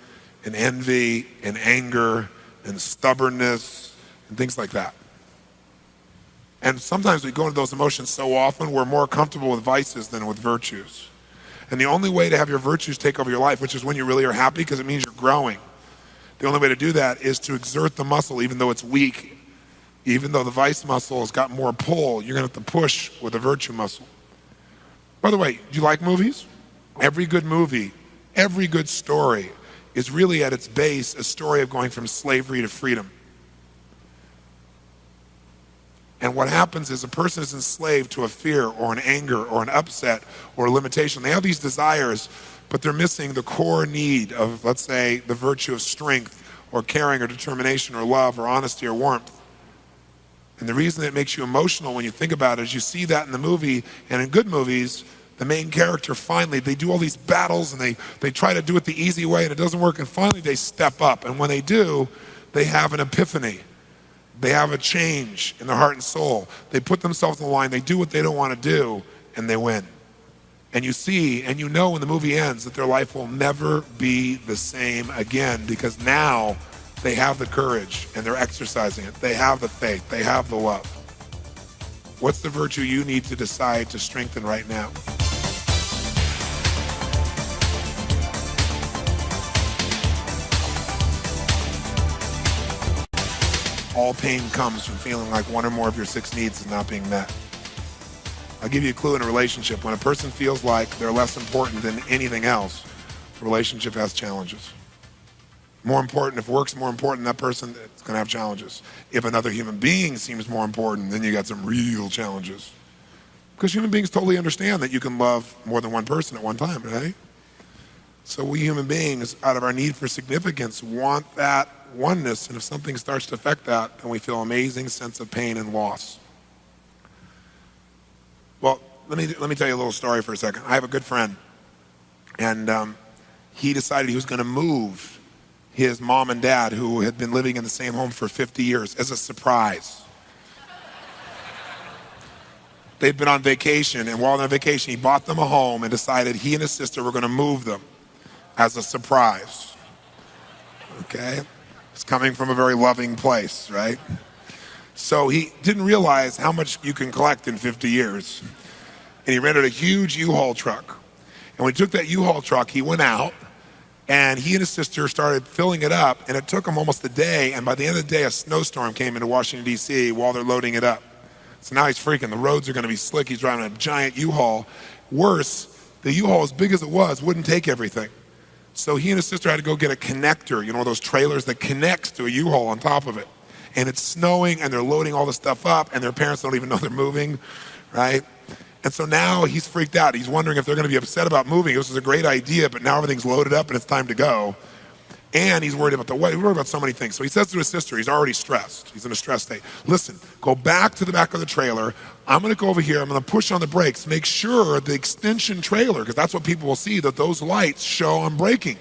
and envy and anger and stubbornness and things like that. And sometimes we go into those emotions so often, we're more comfortable with vices than with virtues. And the only way to have your virtues take over your life, which is when you really are happy because it means you're growing, the only way to do that is to exert the muscle even though it's weak. Even though the vice muscle has got more pull, you're going to have to push with the virtue muscle. By the way, do you like movies? Every good movie, every good story is really at its base a story of going from slavery to freedom. And what happens is a person is enslaved to a fear or an anger or an upset or a limitation. They have these desires, but they're missing the core need of, let's say, the virtue of strength or caring or determination or love or honesty or warmth. And the reason it makes you emotional when you think about it is you see that in the movie, and in good movies, the main character finally, they do all these battles and they try to do it the easy way and it doesn't work, and finally they step up. And when they do, they have an epiphany. They have a change in their heart and soul. They put themselves on the line, they do what they don't want to do, and they win. And you see, and you know when the movie ends that their life will never be the same again, because now they have the courage and they're exercising it. They have the faith, they have the love. What's the virtue you need to decide to strengthen right now? All pain comes from feeling like one or more of your 6 needs is not being met. I'll give you a clue in a relationship. When a person feels like they're less important than anything else, the relationship has challenges. More important, if work's more important than that person, it's going to have challenges. If another human being seems more important, then you got some real challenges. Because human beings totally understand that you can love more than one person at one time, right? So we human beings, out of our need for significance, want that oneness, and if something starts to affect that, then we feel an amazing sense of pain and loss. Well, let me tell you a little story for a second. I have a good friend, and he decided he was going to move his mom and dad, who had been living in the same home for 50 years, as a surprise. They'd been on vacation, and while on vacation, he bought them a home and decided he and his sister were going to move them as a surprise. Okay? It's coming from a very loving place, right? So he didn't realize how much you can collect in 50 years. And he rented a huge U-Haul truck. And when he took that U-Haul truck, he went out, and he and his sister started filling it up, and it took them almost a day, and by the end of the day, a snowstorm came into Washington, D.C. while they're loading it up. So now he's freaking. The roads are going to be slick. He's driving a giant U-Haul. Worse, the U-Haul, as big as it was, wouldn't take everything. So he and his sister had to go get a connector, you know, those trailers that connects to a U-Haul on top of it. And it's snowing, and they're loading all the stuff up, and their parents don't even know they're moving, right? And so now he's freaked out. He's wondering if they're going to be upset about moving. This is a great idea, but now everything's loaded up and it's time to go. And he's worried about the weather. He's worried about so many things. So he says to his sister, he's already stressed. He's in a stress state. Listen, go back to the back of the trailer. I'm going to go over here. I'm going to push on the brakes. Make sure the extension trailer, because that's what people will see, that those lights show I'm braking.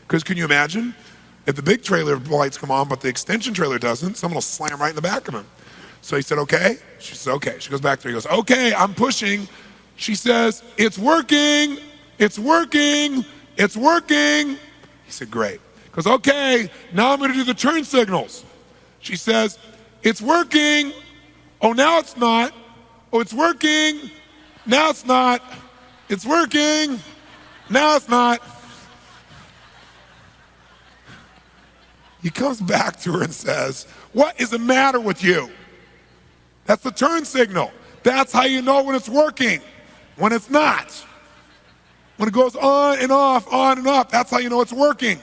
Because can you imagine? If the big trailer lights come on, but the extension trailer doesn't, someone will slam right in the back of him. So he said, okay. She says, okay. She goes back there. He goes, okay, I'm pushing. She says, it's working. It's working. It's working. He said, great. He goes, okay, now I'm going to do the turn signals. She says, it's working. Oh, now it's not. Oh, it's working. Now it's not. It's working. Now it's not. He comes back to her and says, what is the matter with you? That's the turn signal. That's how you know when it's working, when it's not. When it goes on and off, that's how you know it's working.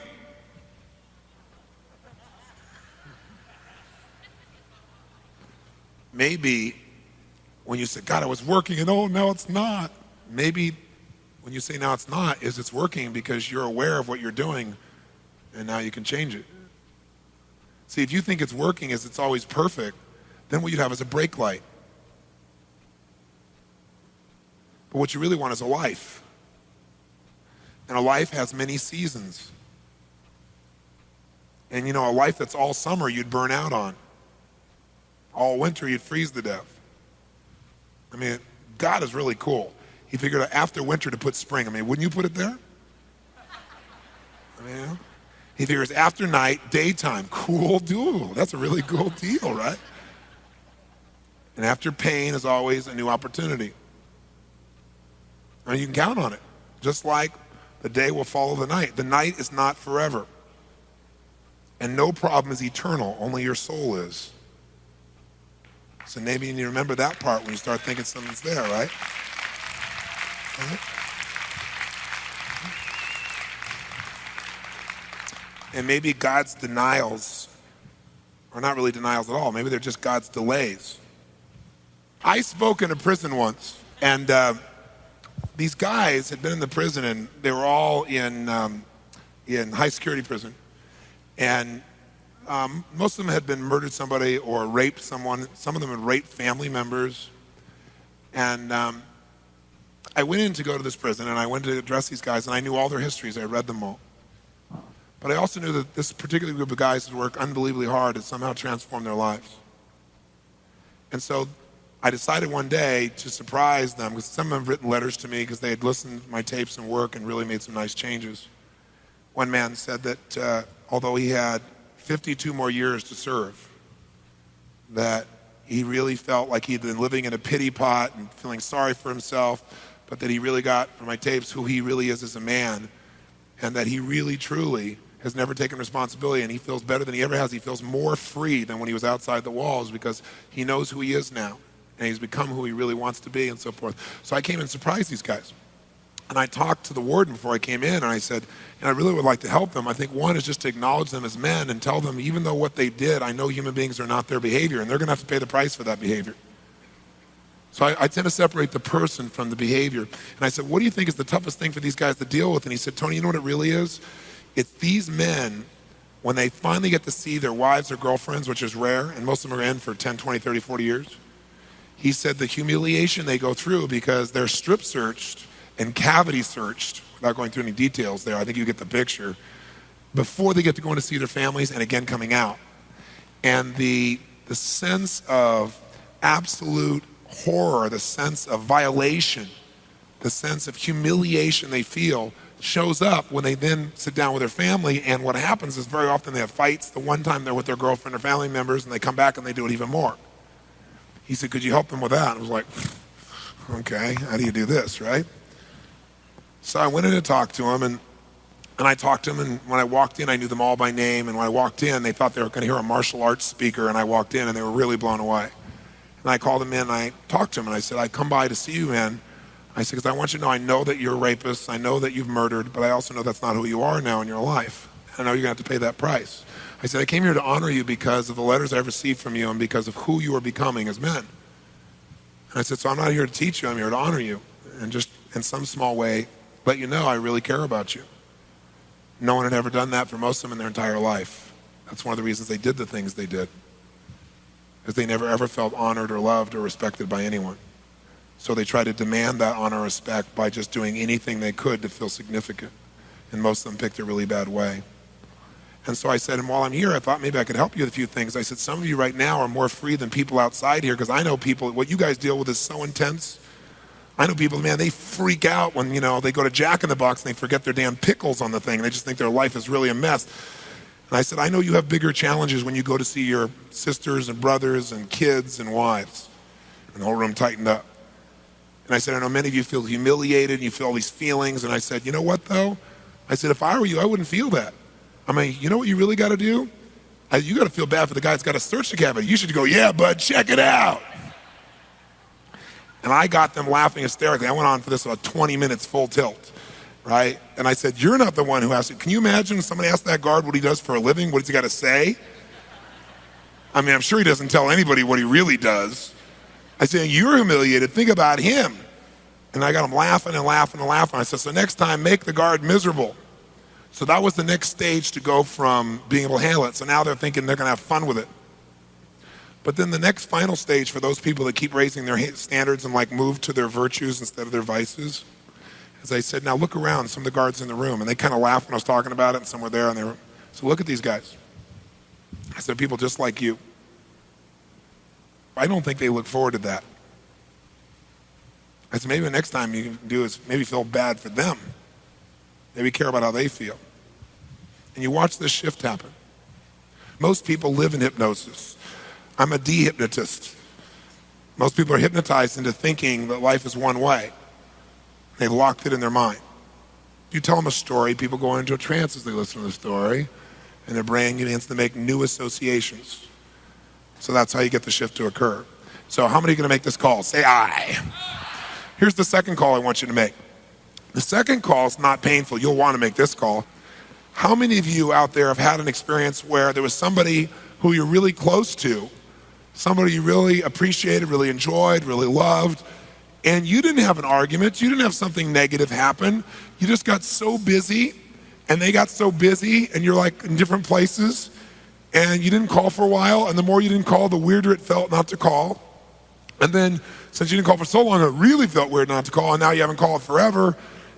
Maybe when you say, God, it was working, and oh, now it's not. Maybe when you say now it's not, is it's working because you're aware of what you're doing, and now you can change it. See, if you think it's working as it's always perfect, then what you'd have is a brake light. But what you really want is a life. And a life has many seasons. And you know, a life that's all summer you'd burn out on. All winter you'd freeze to death. I mean, God is really cool. He figured out after winter to put spring. I mean, wouldn't you put it there? I mean, he figures after night, daytime, cool deal. That's a really cool deal, right? And after pain is always a new opportunity. I mean, you can count on it. just like the day will follow the night. The night is not forever. And no problem is eternal, only your soul is. So maybe you need to remember that part when you start thinking something's there, right? And maybe God's denials are not really denials at all. Maybe they're just God's delays. I spoke in a prison once, and these guys had been in the prison, and they were all in high security prison. And most of them had been murdered somebody or raped someone. Some of them had raped family members. And I went in to go to this prison, and I went to address these guys, and I knew all their histories. I read them all. But I also knew that this particular group of guys had worked unbelievably hard to somehow transform their lives. And so I decided one day to surprise them, because some of them had written letters to me because they had listened to my tapes and work and really made some nice changes. One man said that although he had 52 more years to serve, that he really felt like he'd been living in a pity pot and feeling sorry for himself, but that he really got from my tapes who he really is as a man, and that he really, truly has never taken responsibility, and he feels better than he ever has. He feels more free than when he was outside the walls because he knows who he is now, and he's become who he really wants to be and so forth. So I came and surprised these guys. And I talked to the warden before I came in, and I said, and I really would like to help them. I think one is just to acknowledge them as men and tell them, even though what they did, I know human beings are not their behavior, and they're going to have to pay the price for that behavior. So I tend to separate the person from the behavior. And I said, what do you think is the toughest thing for these guys to deal with? And he said, Tony, you know what it really is? It's these men, when they finally get to see their wives or girlfriends, which is rare, and most of them are in for 10, 20, 30, 40 years. He said the humiliation they go through because they're strip searched and cavity searched, without going through any details there, I think you get the picture, before they get to go in to see their families and again coming out. And the sense of absolute horror, the sense of violation, the sense of humiliation they feel shows up when they then sit down with their family, and what happens is very often they have fights. The one time they're with their girlfriend or family members, and they come back and they do it even more. He said, could you help them with that? And I was like, okay, how do you do this, right? So I went in to talk to him, and I talked to him, and when I walked in, I knew them all by name, and when I walked in, they thought they were going to hear a martial arts speaker, and I walked in, and they were really blown away. And I called him in, and I talked to him, and I said, I come by to see you, man. I said, because I want you to know I know that you're a rapist, I know that you've murdered, but I also know that's not who you are now in your life. I know you're going to have to pay that price. I said, I came here to honor you because of the letters I've received from you and because of who you are becoming as men. And I said, so I'm not here to teach you, I'm here to honor you, and just in some small way let you know I really care about you. No one had ever done that for most of them in their entire life. That's one of the reasons they did the things they did, because they never ever felt honored or loved or respected by anyone. So they tried to demand that honor and respect by just doing anything they could to feel significant. And most of them picked a really bad way. And so I said, and while I'm here, I thought maybe I could help you with a few things. I said, some of you right now are more free than people outside here, because I know people, what you guys deal with is so intense. I know people, man, they freak out when, they go to Jack in the Box and they forget their damn pickles on the thing. They just think their life is really a mess. And I said, I know you have bigger challenges when you go to see your sisters and brothers and kids and wives. And the whole room tightened up. And I said, I know many of you feel humiliated and you feel all these feelings. And I said, you know what though? I said, if I were you, I wouldn't feel that. I mean, you know what you really got to do? You got to feel bad for the guy that's got to search the cabinet. You should go, yeah, bud, check it out. And I got them laughing hysterically. I went on for this about 20 minutes full tilt, right? And I said, you're not the one who has to. Can you imagine somebody asks that guard what he does for a living? What has he got to say? I mean, I'm sure he doesn't tell anybody what he really does. I said, you're humiliated. Think about him. And I got him laughing and laughing and laughing. I said, so next time, make the guard miserable. So that was the next stage to go from being able to handle it. So now they're thinking they're going to have fun with it. But then the next final stage for those people that keep raising their standards and move to their virtues instead of their vices, as I said, now look around, some of the guards in the room, and they kind of laughed when I was talking about it, and some were there, and they were, so look at these guys. I said, people just like you. I don't think they look forward to that. I said, maybe the next time you can do is maybe feel bad for them. Maybe care about how they feel. And you watch this shift happen. Most people live in hypnosis. I'm a de-hypnotist. Most people are hypnotized into thinking that life is one way. They locked it in their mind. You tell them a story, people go into a trance as they listen to the story, and their brain begins to make new associations. So that's how you get the shift to occur. So how many are going to make this call? Say aye. Here's the second call I want you to make. The second call is not painful. You'll want to make this call. How many of you out there have had an experience where there was somebody who you're really close to, somebody you really appreciated, really enjoyed, really loved, and you didn't have an argument, you didn't have something negative happen, you just got so busy, and they got so busy, and you're like in different places, and you didn't call for a while, and the more you didn't call, the weirder it felt not to call. And then, since you didn't call for so long, it really felt weird not to call, and now you haven't called forever,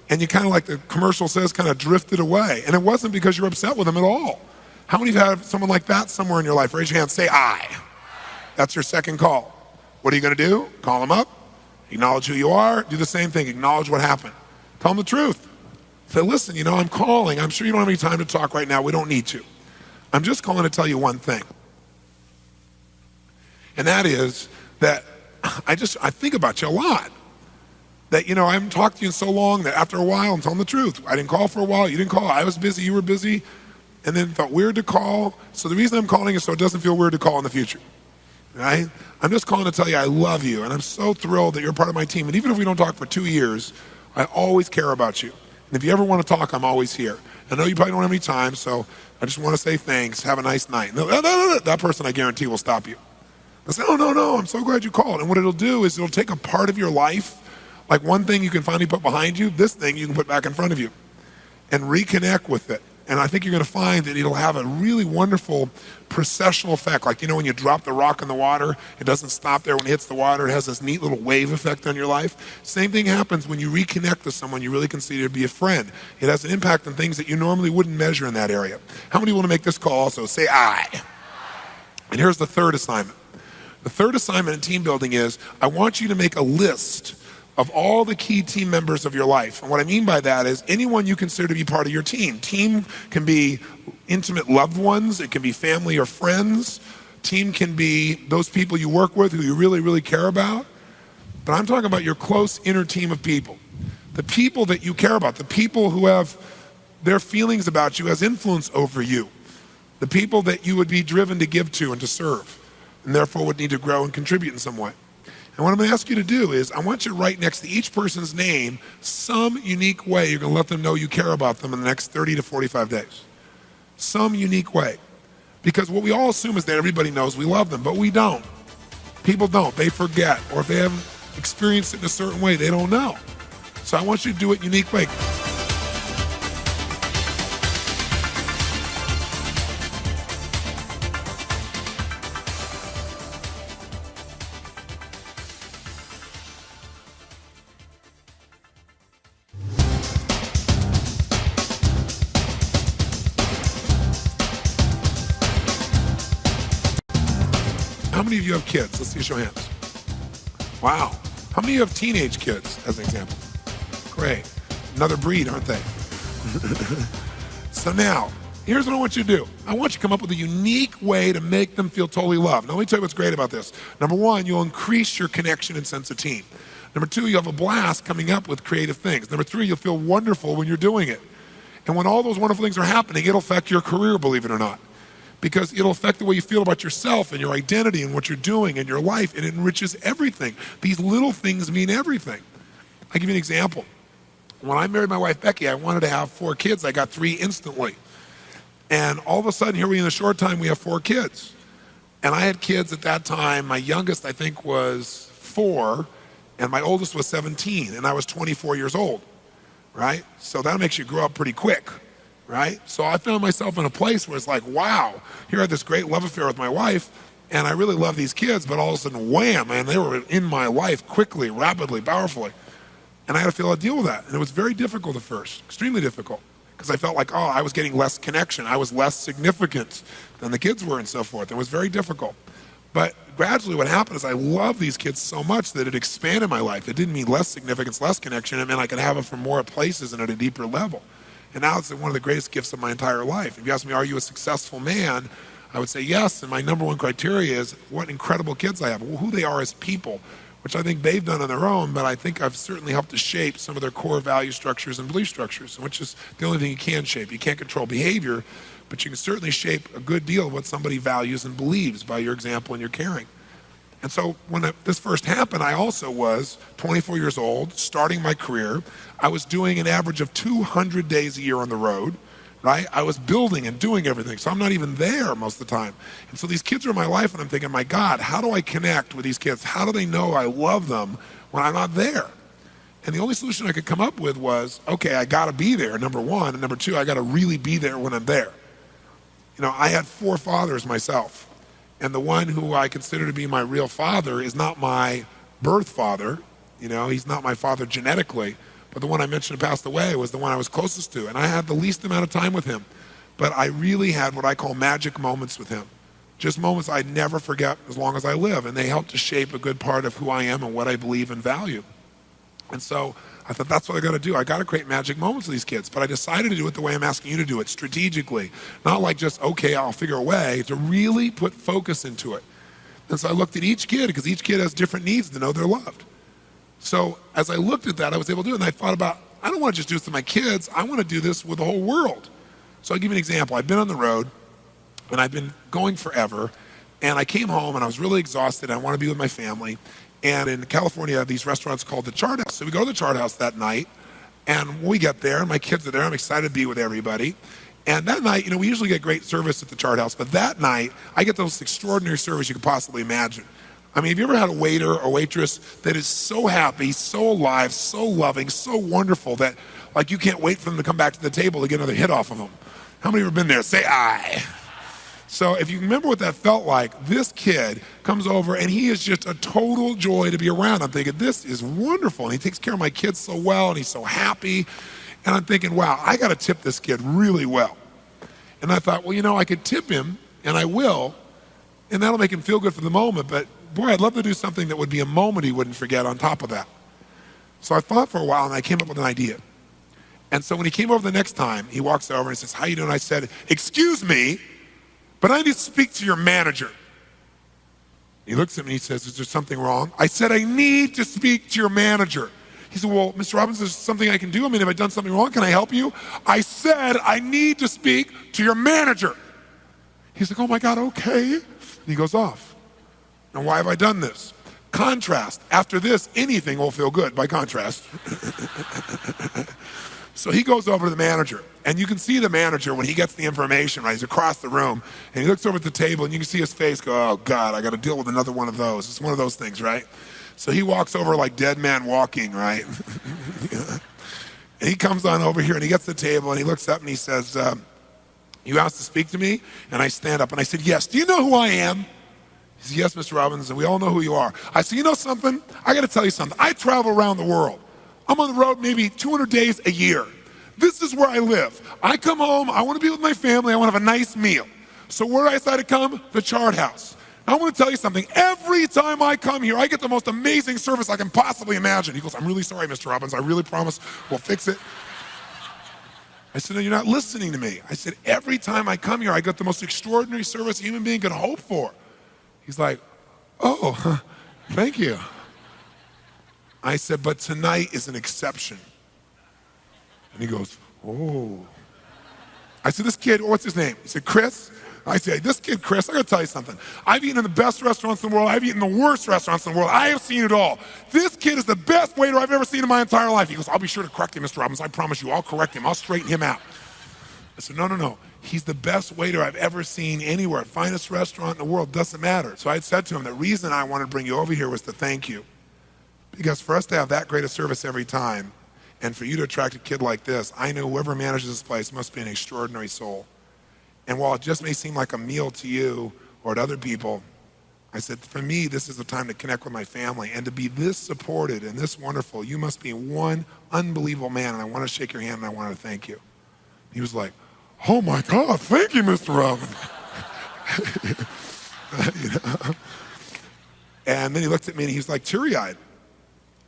and you kind of, like the commercial says, kind of drifted away. And it wasn't because you were upset with them at all. How many of you have someone like that somewhere in your life? Raise your hand, say aye. That's your second call. What are you gonna do? Call them up, acknowledge who you are, do the same thing, acknowledge what happened. Tell them the truth. Say, listen, I'm calling. I'm sure you don't have any time to talk right now. We don't need to. I'm just calling to tell you one thing. And that is that I think about you a lot. That, I haven't talked to you in so long that after a while, I'm telling the truth. I didn't call for a while, you didn't call, I was busy, you were busy, and then it felt weird to call. So the reason I'm calling is so it doesn't feel weird to call in the future, right? I'm just calling to tell you I love you, and I'm so thrilled that you're part of my team. And even if we don't talk for 2 years, I always care about you. And if you ever want to talk, I'm always here. I know you probably don't have any time, so I just want to say thanks, have a nice night. No, that person I guarantee will stop you. I say, oh, no, I'm so glad you called. And what it'll do is it'll take a part of your life, like one thing you can finally put behind you, this thing you can put back in front of you, and reconnect with it. And I think you're going to find that it'll have a really wonderful processional effect. Like, when you drop the rock in the water, it doesn't stop there when it hits the water. It has this neat little wave effect on your life. Same thing happens when you reconnect with someone you really consider to be a friend. It has an impact on things that you normally wouldn't measure in that area. How many want to make this call also? Say aye. And here's the third assignment. The third assignment in team building is I want you to make a list of all the key team members of your life. And what I mean by that is anyone you consider to be part of your team. Team can be intimate loved ones. It can be family or friends. Team can be those people you work with who you really, really care about. But I'm talking about your close inner team of people. The people that you care about. The people who have their feelings about you as influence over you. The people that you would be driven to give to and to serve, and therefore would need to grow and contribute in some way. And what I'm going to ask you to do is I want you to write next to each person's name some unique way you're going to let them know you care about them in the next 30 to 45 days. Some unique way. Because what we all assume is that everybody knows we love them, but we don't. People don't. They forget. Or if they haven't experienced it in a certain way, they don't know. So I want you to do it a unique way. How many of you have kids? Let's see a show of hands. Wow. How many of you have teenage kids, as an example? Great. Another breed, aren't they? So now, here's what I want you to do. I want you to come up with a unique way to make them feel totally loved. Now, let me tell you what's great about this. Number one, you'll increase your connection and sense of team. Number two, you'll have a blast coming up with creative things. Number three, you'll feel wonderful when you're doing it. And when all those wonderful things are happening, it'll affect your career, believe it or not. Because it'll affect the way you feel about yourself and your identity and what you're doing and your life, and it enriches everything. These little things mean everything. I'll give you an example. When I married my wife, Becky, I wanted to have 4 kids. I got 3 instantly. And all of a sudden, here we in a short time, we have 4 kids. And I had kids at that time. My youngest, I think, was 4, and my oldest was 17, and I was 24 years old, right? So that makes you grow up pretty quick. Right? So I found myself in a place where it's like, wow, here I had this great love affair with my wife, and I really love these kids, but all of a sudden, wham, man, they were in my life quickly, rapidly, powerfully. And I had to feel how to deal with that. And it was very difficult at first, extremely difficult, because I felt like, I was getting less connection. I was less significant than the kids were and so forth. It was very difficult. But gradually what happened is I love these kids so much that it expanded my life. It didn't mean less significance, less connection. It meant I could have them from more places and at a deeper level. And now it's one of the greatest gifts of my entire life. If you ask me, are you a successful man? I would say yes, and my number one criteria is what incredible kids I have, who they are as people, which I think they've done on their own, but I think I've certainly helped to shape some of their core value structures and belief structures, which is the only thing you can shape. You can't control behavior, but you can certainly shape a good deal of what somebody values and believes by your example and your caring. And so when this first happened, I also was 24 years old, starting my career. I was doing an average of 200 days a year on the road, right? I was building and doing everything, so I'm not even there most of the time. And so these kids are in my life, and I'm thinking, my God, how do I connect with these kids? How do they know I love them when I'm not there? And the only solution I could come up with was, okay, I gotta be there, number one, and number two, I gotta really be there when I'm there. You know, I had 4 fathers myself. And the one who I consider to be my real father is not my birth father. You know, he's not my father genetically, but the one I mentioned who passed away was the one I was closest to. And I had the least amount of time with him. But I really had what I call magic moments with him. Just moments I'd never forget as long as I live. And they helped to shape a good part of who I am and what I believe and value. And so I thought, that's what I got to do. I got to create magic moments with these kids. But I decided to do it the way I'm asking you to do it, strategically. Not like just, okay, I'll figure a way, to really put focus into it. And so I looked at each kid, because each kid has different needs to know they're loved. So as I looked at that, I was able to do it. And I thought about, I don't want to just do this to my kids. I want to do this with the whole world. So I'll give you an example. I've been on the road, and I've been going forever. And I came home, and I was really exhausted. I want to be with my family. And in California, I have these restaurants called the Chart House. So we go to the Chart House that night, and when we get there, and my kids are there, I'm excited to be with everybody. And that night, you know, we usually get great service at the Chart House, but that night, I get the most extraordinary service you could possibly imagine. I mean, have you ever had a waiter or waitress that is so happy, so alive, so loving, so wonderful that, like, you can't wait for them to come back to the table to get another hit off of them? How many have ever been there? Say aye. So if you remember what that felt like, this kid comes over and he is just a total joy to be around. I'm thinking, this is wonderful. And he takes care of my kids so well, and he's so happy. And I'm thinking, wow, I got to tip this kid really well. And I thought, well, you know, I could tip him, and I will, and that'll make him feel good for the moment. But boy, I'd love to do something that would be a moment he wouldn't forget on top of that. So I thought for a while, and I came up with an idea. And so when he came over the next time, he walks over and he says, how you doing? I said, excuse me, but I need to speak to your manager. He looks at me and he says, is there something wrong? I said, I need to speak to your manager. He said, well, Mr. Robbins, is there something I can do? I mean, have I done something wrong? Can I help you? I said, I need to speak to your manager. He's like, oh my God, okay. And he goes off. And why have I done this? Contrast. After this, anything will feel good by contrast. So he goes over to the manager, and you can see the manager when he gets the information, right? He's across the room, and he looks over at the table, and you can see his face go, oh God, I got to deal with another one of those. It's one of those things, right? So he walks over like dead man walking, right? And he comes on over here, and he gets to the table, and he looks up, and he says, you asked to speak to me? And I stand up, and I said, yes. Do you know who I am? He said, yes, Mr. Robbins, and we all know who you are. I said, you know something? I got to tell you something. I travel around the world. I'm on the road maybe 200 days a year. This is where I live. I come home, I want to be with my family, I want to have a nice meal. So where do I decide to come? The Chart House. Now, I want to tell you something. Every time I come here, I get the most amazing service I can possibly imagine. He goes, I'm really sorry, Mr. Robbins. I really promise we'll fix it. I said, no, you're not listening to me. I said, every time I come here, I get the most extraordinary service a human being could hope for. He's like, oh, thank you. I said, but tonight is an exception. And he goes, oh. I said, this kid, what's his name? He said, Chris. I said, this kid, Chris, I gotta tell you something. I've eaten in the best restaurants in the world. I've eaten the worst restaurants in the world. I have seen it all. This kid is the best waiter I've ever seen in my entire life. He goes, I'll be sure to correct him, Mr. Robbins. I promise you, I'll correct him. I'll straighten him out. I said, no. He's the best waiter I've ever seen anywhere. Finest restaurant in the world, doesn't matter. So I had said to him, the reason I wanted to bring you over here was to thank you. Because for us to have that great a service every time, and for you to attract a kid like this, I know whoever manages this place must be an extraordinary soul. And while it just may seem like a meal to you or to other people, I said, for me, this is the time to connect with my family. And to be this supported and this wonderful, you must be one unbelievable man, and I want to shake your hand and I want to thank you. He was like, oh my God, thank you, Mr. Robbins. You know? And then he looked at me and he was like teary-eyed.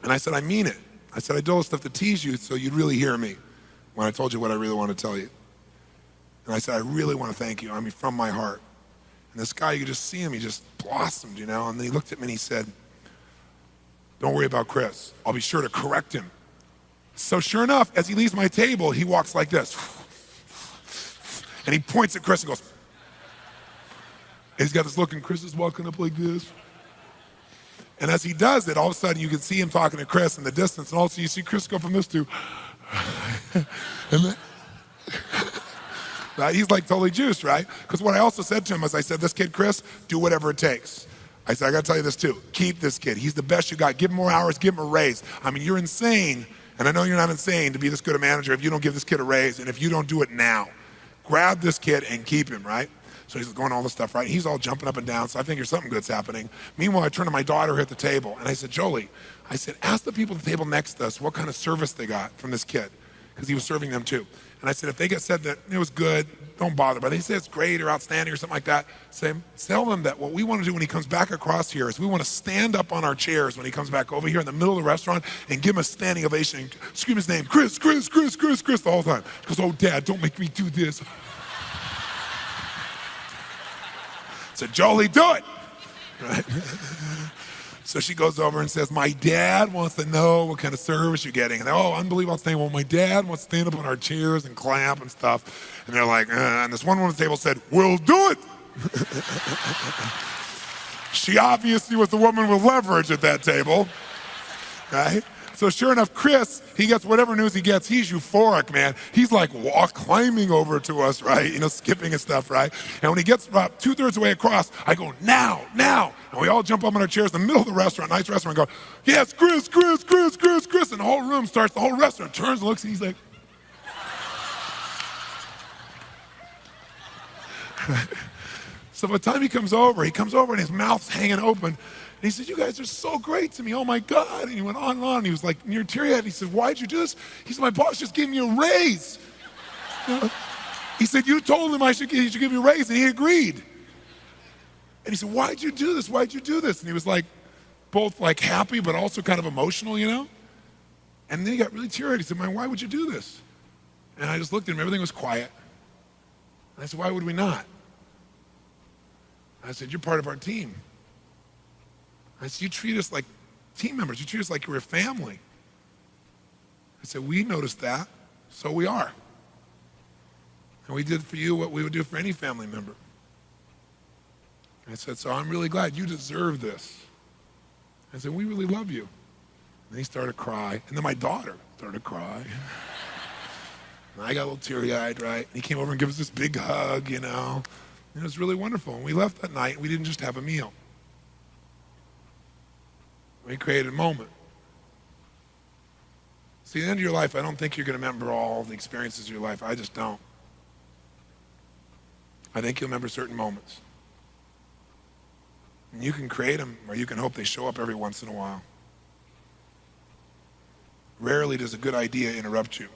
And I said, I mean it. I said, I do all this stuff to tease you so you'd really hear me when I told you what I really want to tell you. And I said, I really want to thank you. I mean, from my heart. And this guy, you could just see him, he just blossomed, you know. And then he looked at me and he said, Don't worry about Chris. I'll be sure to correct him. So sure enough, as he leaves my table, he walks like this. And he points at Chris and goes, and he's got this look, and Chris is walking up like this. And as he does it, all of a sudden you can see him talking to Chris in the distance, and also you see Chris go from this to, and then, right? He's like totally juiced, right? Because what I also said to him is I said, this kid, Chris, do whatever it takes. I said, I gotta tell you this too, keep this kid. He's the best you got. Give him more hours, give him a raise. I mean, you're insane, and I know you're not insane to be this good a manager if you don't give this kid a raise, and if you don't do it now. Grab this kid and keep him, right? So he's going all this stuff, right? He's all jumping up and down, so I figure something good's happening. Meanwhile, I turn to my daughter here at the table, and I said, Jolie, I said, ask the people at the table next to us what kind of service they got from this kid, because he was serving them too. And I said, if they get said that it was good, don't bother. But they say it's great or outstanding or something like that, tell them that what we want to do when he comes back across here is we want to stand up on our chairs when he comes back over here in the middle of the restaurant and give him a standing ovation and scream his name, Chris, Chris, Chris, Chris, Chris, the whole time. He goes, oh, Dad, don't make me do this. I said, Jolie, do it. Right? So she goes over and says, my dad wants to know what kind of service you're getting. And they're, oh, unbelievable. I'm saying, well, my dad wants to stand up on our chairs and clap and stuff. And they're like, and this one woman at the table said, we'll do it. She obviously was the woman with leverage at that table, right? So sure enough, Chris, he gets whatever news he gets. He's euphoric, man. He's like climbing over to us, right? You know, skipping and stuff, right? And when he gets about 2/3 away across, I go, now. And we all jump up on our chairs in the middle of the restaurant, nice restaurant, and go, yes, Chris, Chris, Chris, Chris, Chris. And the whole room starts, the whole restaurant turns and looks, and he's like, so by the time he comes over and his mouth's hanging open. And he said, you guys are so great to me. Oh, my God. And he went on and on. He was like near teary-eyed. He said, why'd you do this? He said, my boss just gave me a raise. You know? He said, you told him he should give you a raise, and he agreed. And he said, why'd you do this? Why'd you do this? And he was like, both like happy, but also kind of emotional, you know? And then he got really teary-eyed. He said, man, why would you do this? And I just looked at him. Everything was quiet. And I said, why would we not? I said, you're part of our team. I said, you treat us like team members. You treat us like you're a family. I said, we noticed that, so we are. And we did for you what we would do for any family member. I said, so I'm really glad you deserve this. I said, we really love you. And he started to cry. And then my daughter started to cry. And I got a little teary-eyed, right? And he came over and gave us this big hug, you know. And it was really wonderful. And we left that night, and we didn't just have a meal. We created a moment. See, at the end of your life, I don't think you're going to remember all the experiences of your life. I just don't. I think you'll remember certain moments. And you can create them, or you can hope they show up every once in a while. Rarely does a good idea interrupt you.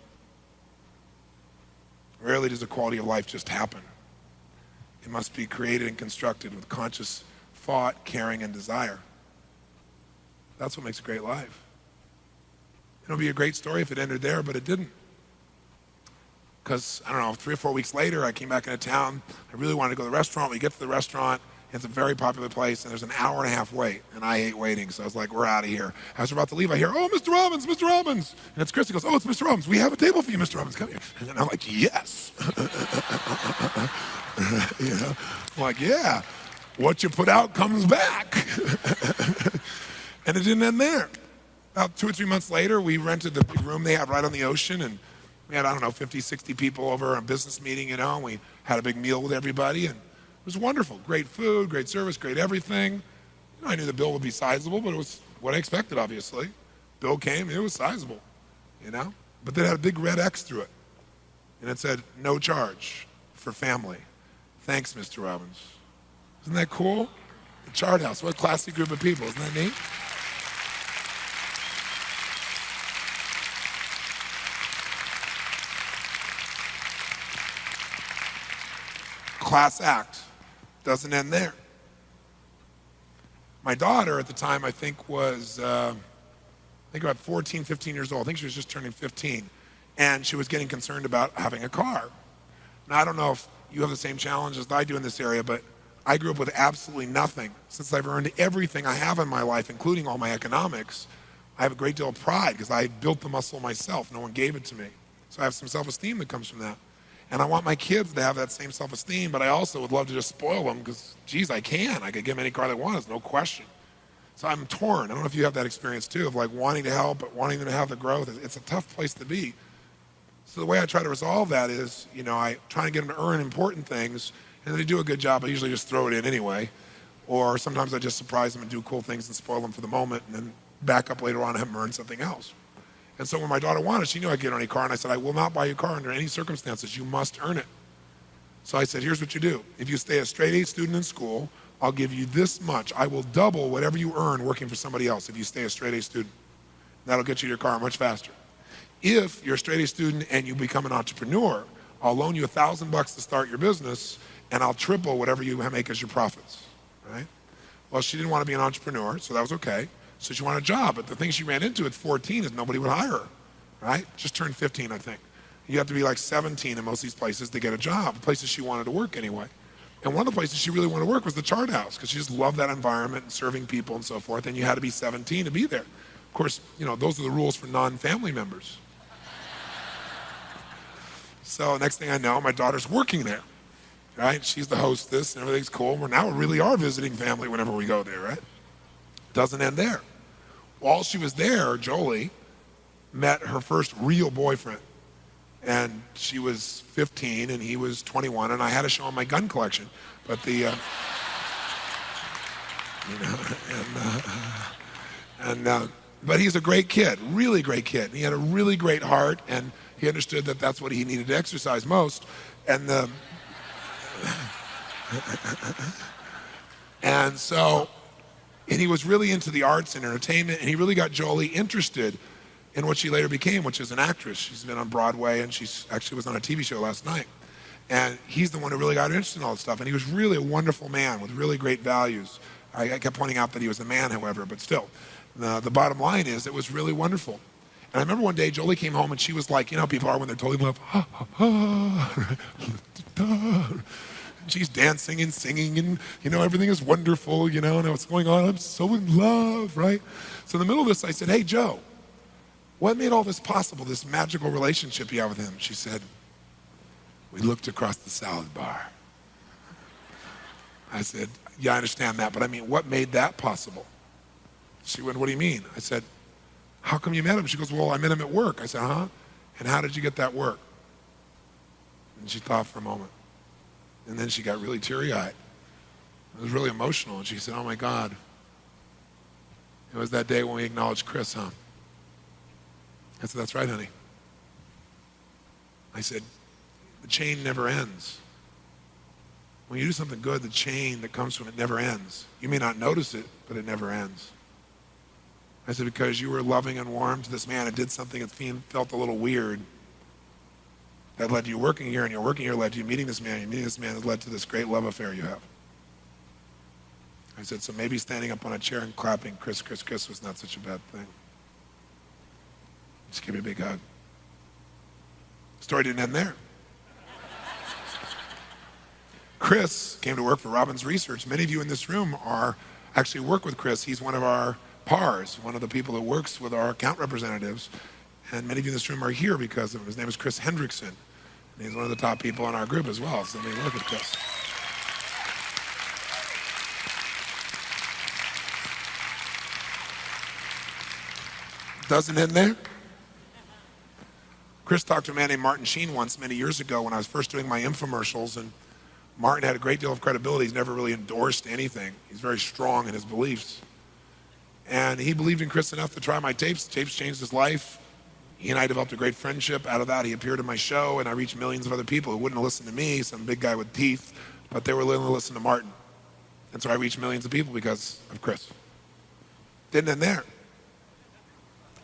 Rarely does a quality of life just happen. It must be created and constructed with conscious thought, caring, and desire. That's what makes a great life. It would be a great story if it ended there, but it didn't. Because, I don't know, 3 or 4 weeks later, I came back into town. I really wanted to go to the restaurant. We get to the restaurant. It's a very popular place, and there's an hour-and-a-half wait, and I hate waiting, so I was like, we're out of here. As we're about to leave, I hear, oh, Mr. Robbins, Mr. Robbins. And it's Chris. He goes, oh, it's Mr. Robbins. We have a table for you, Mr. Robbins. Come here. And I'm like, yes. You know? I'm like, yeah. What you put out comes back. And it didn't end there. About 2 or 3 months later, we rented the big room they have right on the ocean, and we had, 50, 60 people over a business meeting, and we had a big meal with everybody, and it was wonderful. Great food, great service, great everything. I knew the bill would be sizable, but it was what I expected, obviously. Bill came, it was sizable, But then it had a big red X through it, and it said, no charge for family. Thanks, Mr. Robbins. Isn't that cool? The Chart House, what a classy group of people. Isn't that neat? Class act. Doesn't end there. My daughter at the time, I think was, about 14, 15 years old. I think she was just turning 15. And she was getting concerned about having a car. Now, I don't know if you have the same challenges that I do in this area, but I grew up with absolutely nothing. Since I've earned everything I have in my life, including all my economics, I have a great deal of pride because I built the muscle myself. No one gave it to me. So I have some self-esteem that comes from that. And I want my kids to have that same self-esteem, but I also would love to just spoil them because, geez, I can. I could give them any car they want, there's no question. So I'm torn. I don't know if you have that experience too, of like wanting to help, but wanting them to have the growth. It's a tough place to be. So the way I try to resolve that is, I try to get them to earn important things, and they do a good job. I usually just throw it in anyway. Or sometimes I just surprise them and do cool things and spoil them for the moment, and then back up later on and have them earn something else. And so when my daughter wanted, she knew I'd get her any car, and I said, I will not buy you a car under any circumstances. You must earn it. So I said, here's what you do. If you stay a straight A student in school, I'll give you this much. I will double whatever you earn working for somebody else if you stay a straight A student. That'll get you your car much faster. If you're a straight A student and you become an entrepreneur, I'll loan you $1,000 to start your business, and I'll triple whatever you make as your profits, right? Well, she didn't want to be an entrepreneur, so that was okay. So she wanted a job, but the thing she ran into at 14 is nobody would hire her, right? Just turned 15, I think. You have to be like 17 in most of these places to get a job, places she wanted to work anyway. And one of the places she really wanted to work was the chart house, because she just loved that environment and serving people and so forth, and you had to be 17 to be there. Of course, those are the rules for non-family members. So next thing I know, my daughter's working there, right? She's the hostess and everything's cool. We really are visiting family whenever we go there, right? Doesn't end there. While she was there, Jolie met her first real boyfriend. And she was 15 and he was 21, and I had to show him my gun collection. But but he's a great kid, really great kid. And he had a really great heart, and he understood that that's what he needed to exercise most. And he was really into the arts and entertainment, and he really got Jolie interested in what she later became, which is an actress. She's been on Broadway, and she's actually was on a TV show last night. And he's the one who really got her interested in all this stuff. And he was really a wonderful man with really great values. I kept pointing out that he was a man, however, but still. The bottom line is it was really wonderful. And I remember one day Jolie came home, and she was like, people are when they're totally in love. Ha, ha, ha. She's dancing and singing, and everything is wonderful, and what's going on, I'm so in love, right? So in the middle of this, I said, hey, Joe, what made all this possible, this magical relationship you have with him? She said, we looked across the salad bar. I said, yeah, I understand that, but I mean, what made that possible? She went, what do you mean? I said, how come you met him? She goes, well, I met him at work. I said, huh? And how did you get that work? And she thought for a moment. And then she got really teary-eyed. It was really emotional. And she said, oh my God, it was that day when we acknowledged Chris, huh? I said, that's right, honey. I said, the chain never ends. When you do something good, the chain that comes from it never ends. You may not notice it, but it never ends. I said, because you were loving and warm to this man and did something that felt a little weird, that led to you working here, and your working here led to you meeting this man. Your meeting this man has led to this great love affair you have. I said, so maybe standing up on a chair and clapping Chris, Chris, Chris was not such a bad thing. Just give me a big hug. Story didn't end there. Chris came to work for Robbins Research. Many of you in this room actually work with Chris. He's one of our PARs, one of the people that works with our account representatives. And many of you in this room are here because of him. His name is Chris Hendrickson. And he's one of the top people in our group as well. So look at Chris. Doesn't end there. Chris talked to a man named Martin Sheen once many years ago when I was first doing my infomercials, and Martin had a great deal of credibility. He's never really endorsed anything. He's very strong in his beliefs. And he believed in Chris enough to try my tapes. The tapes changed his life. He and I developed a great friendship. Out of that, he appeared in my show, and I reached millions of other people who wouldn't listen to me, some big guy with teeth, but they were willing to listen to Martin. And so I reached millions of people because of Chris. Didn't end there.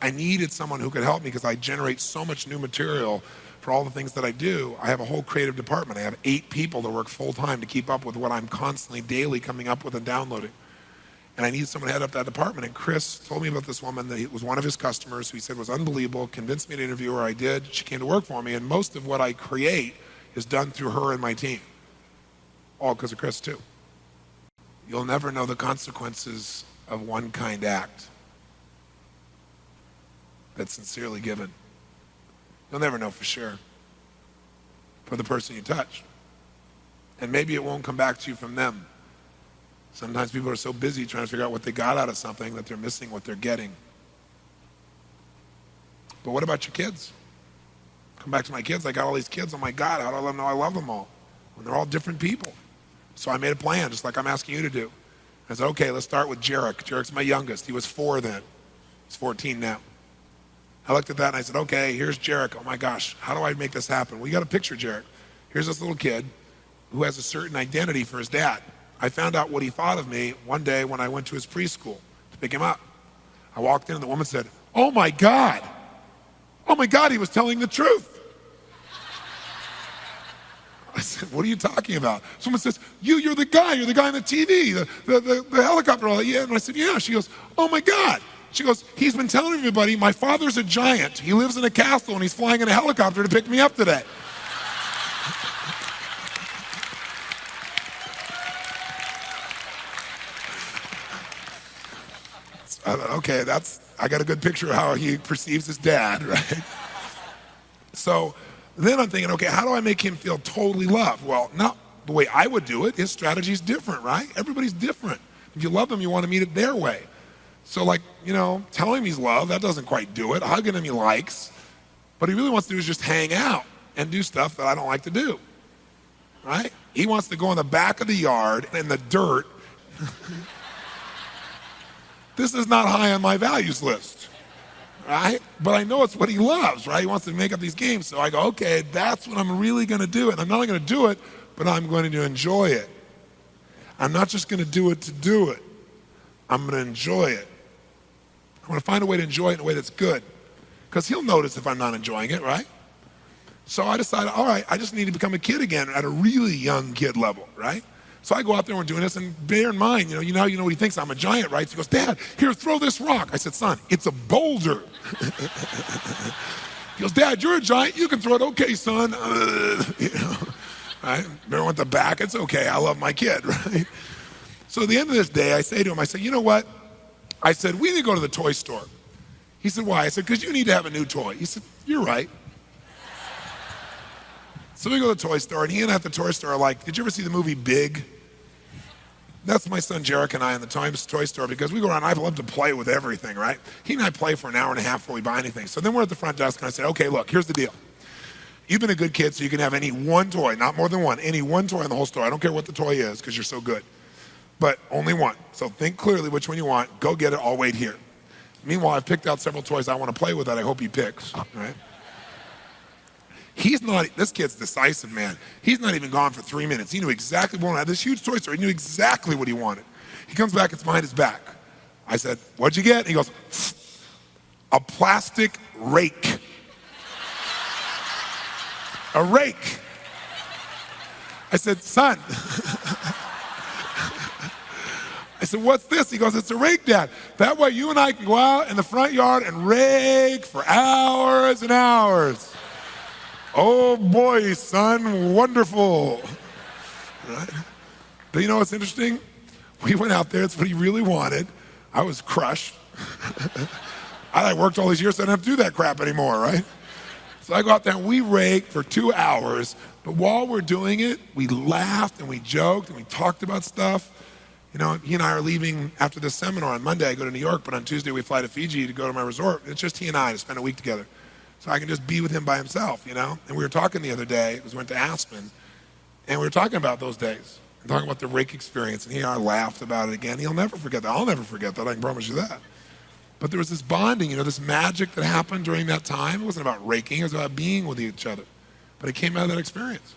I needed someone who could help me because I generate so much new material for all the things that I do. I have a whole creative department. I have 8 people that work full-time to keep up with what I'm constantly, daily coming up with and downloading. And I needed someone to head up that department. And Chris told me about this woman that was one of his customers who he said was unbelievable, convinced me to interview her. I did. She came to work for me. And most of what I create is done through her and my team. All because of Chris, too. You'll never know the consequences of one kind act that's sincerely given. You'll never know for sure for the person you touched. And maybe it won't come back to you from them. Sometimes people are so busy trying to figure out what they got out of something that they're missing what they're getting. But what about your kids? Come back to my kids. I got all these kids. Oh my God, how do I let them know I love them all? When they're all different people. So I made a plan, just like I'm asking you to do. I said, okay, let's start with Jarek. Jarek's my youngest. He was 4 then. He's 14 now. I looked at that and I said, okay, here's Jarek. Oh my gosh, how do I make this happen? Well, you got to picture Jarek. Here's this little kid who has a certain identity for his dad. I found out what he thought of me one day when I went to his preschool to pick him up. I walked in and the woman said, oh my God, he was telling the truth. I said, what are you talking about? Someone says, you're the guy on the TV, the helicopter, all that. Yeah, and I said, yeah. She goes, oh my God. She goes, he's been telling everybody, my father's a giant. He lives in a castle and he's flying in a helicopter to pick me up today. I thought, okay, I got a good picture of how he perceives his dad, right? So then I'm thinking, okay, how do I make him feel totally loved? Well, not the way I would do it. His strategy's different, right? Everybody's different. If you love them, you want to meet it their way. So like, telling him he's loved, that doesn't quite do it. Hugging him, he likes. What he really wants to do is just hang out and do stuff that I don't like to do, right? He wants to go in the back of the yard in the dirt. This is not high on my values list, right? But I know it's what he loves, right? He wants to make up these games. So I go, okay, that's what I'm really going to do. And I'm not only going to do it, but I'm going to enjoy it. I'm not just going to do it to do it. I'm going to enjoy it. I'm going to find a way to enjoy it in a way that's good. Because he'll notice if I'm not enjoying it, right? So I decided, all right, I just need to become a kid again at a really young kid level, right? So I go out there and we're doing this, and bear in mind, you know what he thinks, I'm a giant, right? So he goes, Dad, here, throw this rock. I said, son, it's a boulder. He goes, Dad, you're a giant, you can throw it. Okay, son. Right? Remember with the back, it's okay, I love my kid, right? So at the end of this day, I say to him, I said, you know what? I said, we need to go to the toy store. He said, why? I said, because you need to have a new toy. He said, you're right. So we go to the toy store, and he and I at the toy store are like, did you ever see the movie Big? That's my son Jarek and I in the toy store, because we go around, I love to play with everything, right? He and I play for an hour and a half before we buy anything. So then we're at the front desk, and I said, okay, look, here's the deal. You've been a good kid, so you can have any one toy, not more than one, any one toy in the whole store. I don't care what the toy is, because you're so good. But only one. So think clearly which one you want. Go get it. I'll wait here. Meanwhile, I've picked out several toys I want to play with that I hope he picks, right? This kid's decisive, man. He's not even gone for 3 minutes. He knew exactly what he wanted. This huge toy store, he knew exactly what he wanted. He comes back, it's behind his back. I said, what'd you get? He goes, a plastic rake. A rake. I said, son. I said, what's this? He goes, it's a rake, Dad. That way you and I can go out in the front yard and rake for hours and hours. Oh boy, son, wonderful. Right? But you know what's interesting? We went out there, it's what he really wanted. I was crushed. I worked all these years, so I don't have to do that crap anymore, right? So I go out there and we raked for 2 hours, but while we're doing it, we laughed and we joked and we talked about stuff. He and I are leaving after this seminar on Monday. I go to New York, but on Tuesday we fly to Fiji to go to my resort. It's just he and I to spend a week together. So I can just be with him by himself, And we were talking the other day, we went to Aspen, and we were talking about those days, and talking about the rake experience, and he and I laughed about it again. He'll never forget that. I'll never forget that, I can promise you that. But there was this bonding, this magic that happened during that time. It wasn't about raking, it was about being with each other. But it came out of that experience.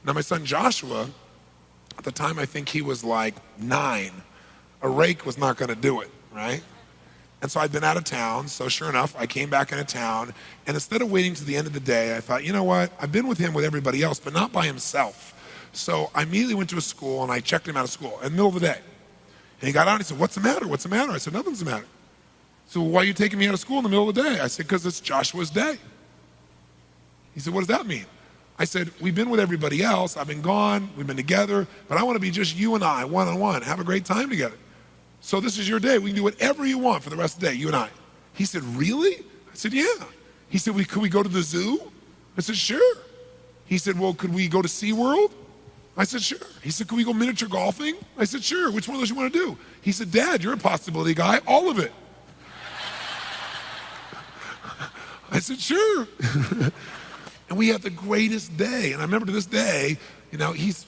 Now my son Joshua, at the time I think he was like 9, a rake was not gonna do it, right? And so I'd been out of town, so sure enough, I came back into town, and instead of waiting to the end of the day, I thought, you know what, I've been with him with everybody else, but not by himself. So I immediately went to a school, and I checked him out of school in the middle of the day. And he got out, and he said, what's the matter? What's the matter? I said, nothing's the matter. So why are you taking me out of school in the middle of the day? I said, because it's Joshua's day. He said, what does that mean? I said, we've been with everybody else. I've been gone. We've been together. But I want to be just you and I, one-on-one, have a great time together. So this is your day. We can do whatever you want for the rest of the day, you and I. He said, really? I said, yeah. He said, could we go to the zoo? I said, sure. He said, well, could we go to SeaWorld? I said, sure. He said, could we go miniature golfing? I said, sure. Which one of those you want to do? He said, Dad, you're a possibility guy. All of it. I said, sure. And we had the greatest day. And I remember to this day, he's,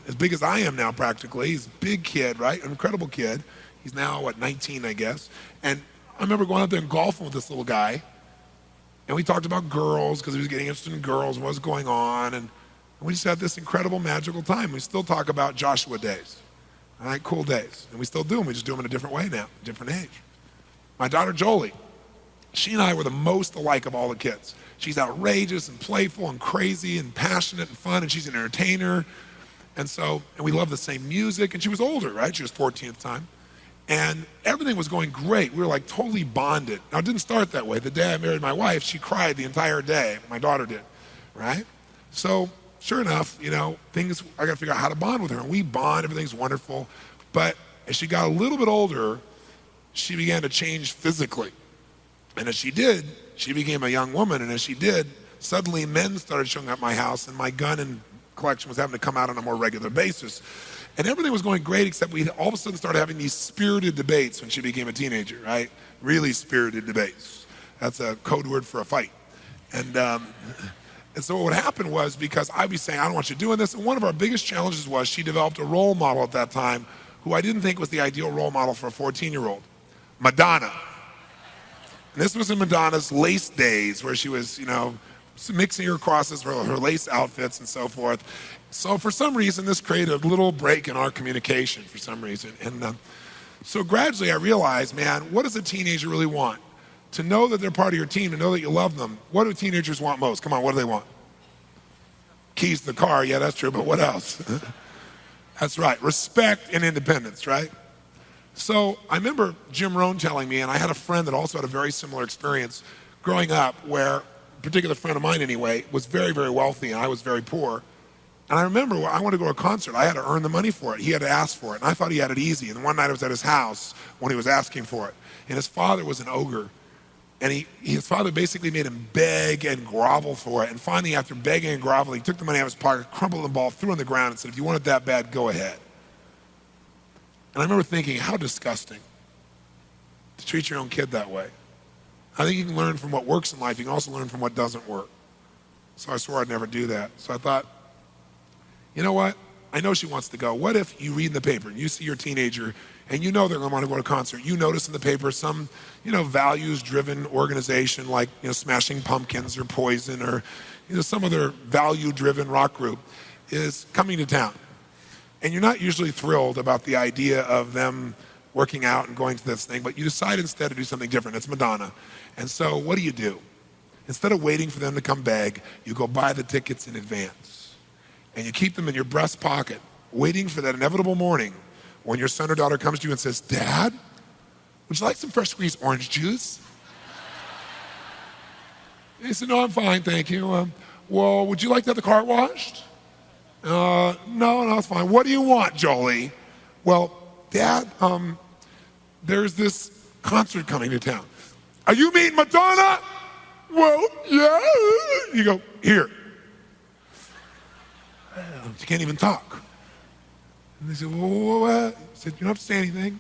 as big as I am now practically. He's a big kid, right? An incredible kid. He's now, 19, I guess. And I remember going out there and golfing with this little guy. And we talked about girls because he was getting interested in girls and what was going on. And we just had this incredible, magical time. We still talk about Joshua days, all right, cool days. And we still do them. We just do them in a different way now, different age. My daughter, Jolie, she and I were the most alike of all the kids. She's outrageous and playful and crazy and passionate and fun, and she's an entertainer. And we love the same music. And she was older, right? She was 14 at the time. And everything was going great. We were like totally bonded. Now, it didn't start that way. The day I married my wife, she cried the entire day. My daughter did, right? So sure enough, I got to figure out how to bond with her. And we bond, everything's wonderful. But as she got a little bit older, she began to change physically. And as she did, she became a young woman. And as she did, suddenly men started showing up at my house, and my gun and collection was having to come out on a more regular basis. And everything was going great, except we all of a sudden started having these spirited debates when she became a teenager, right? Really spirited debates. That's a code word for a fight. And so what would happen was, because I'd be saying, I don't want you doing this. And one of our biggest challenges was she developed a role model at that time who I didn't think was the ideal role model for a 14-year-old, Madonna. And this was in Madonna's lace days, where she was, mixing her crosses for her lace outfits and so forth. So for some reason, this created a little break in our communication for some reason. And so gradually I realized, man, what does a teenager really want? To know that they're part of your team, to know that you love them. What do teenagers want most? Come on, what do they want? Keys to the car, yeah, that's true, but what else? That's right, respect and independence, right? So I remember Jim Rohn telling me, and I had a friend that also had a very similar experience growing up, where a particular friend of mine anyway was very, very wealthy, and I was very poor. And I remember I wanted to go to a concert. I had to earn the money for it. He had to ask for it. And I thought he had it easy. And one night I was at his house when he was asking for it. And his father was an ogre. And his father basically made him beg and grovel for it. And finally, after begging and groveling, he took the money out of his pocket, crumpled the ball, threw it on the ground, and said, if you want it that bad, go ahead. And I remember thinking, how disgusting to treat your own kid that way. I think you can learn from what works in life. You can also learn from what doesn't work. So I swore I'd never do that. So I thought, you know what? I know she wants to go. What if you read in the paper and you see your teenager and you know they're going to want to go to a concert. You notice in the paper some, values-driven organization like, Smashing Pumpkins or Poison or, some other value-driven rock group is coming to town. And you're not usually thrilled about the idea of them working out and going to this thing, but you decide instead to do something different. It's Madonna. And so what do? Instead of waiting for them to come beg, you go buy the tickets in advance. And you keep them in your breast pocket, waiting for that inevitable morning when your son or daughter comes to you and says, Dad, would you like some fresh squeezed orange juice? And you say, no, I'm fine, thank you. Well, would you like to have the car washed? No, it's fine. What do you want, Jolie? Well, Dad, there's this concert coming to town. Are you meeting Madonna? Well, yeah. You go, here. She can't even talk. And they said, well, what? He said, you don't have to say anything.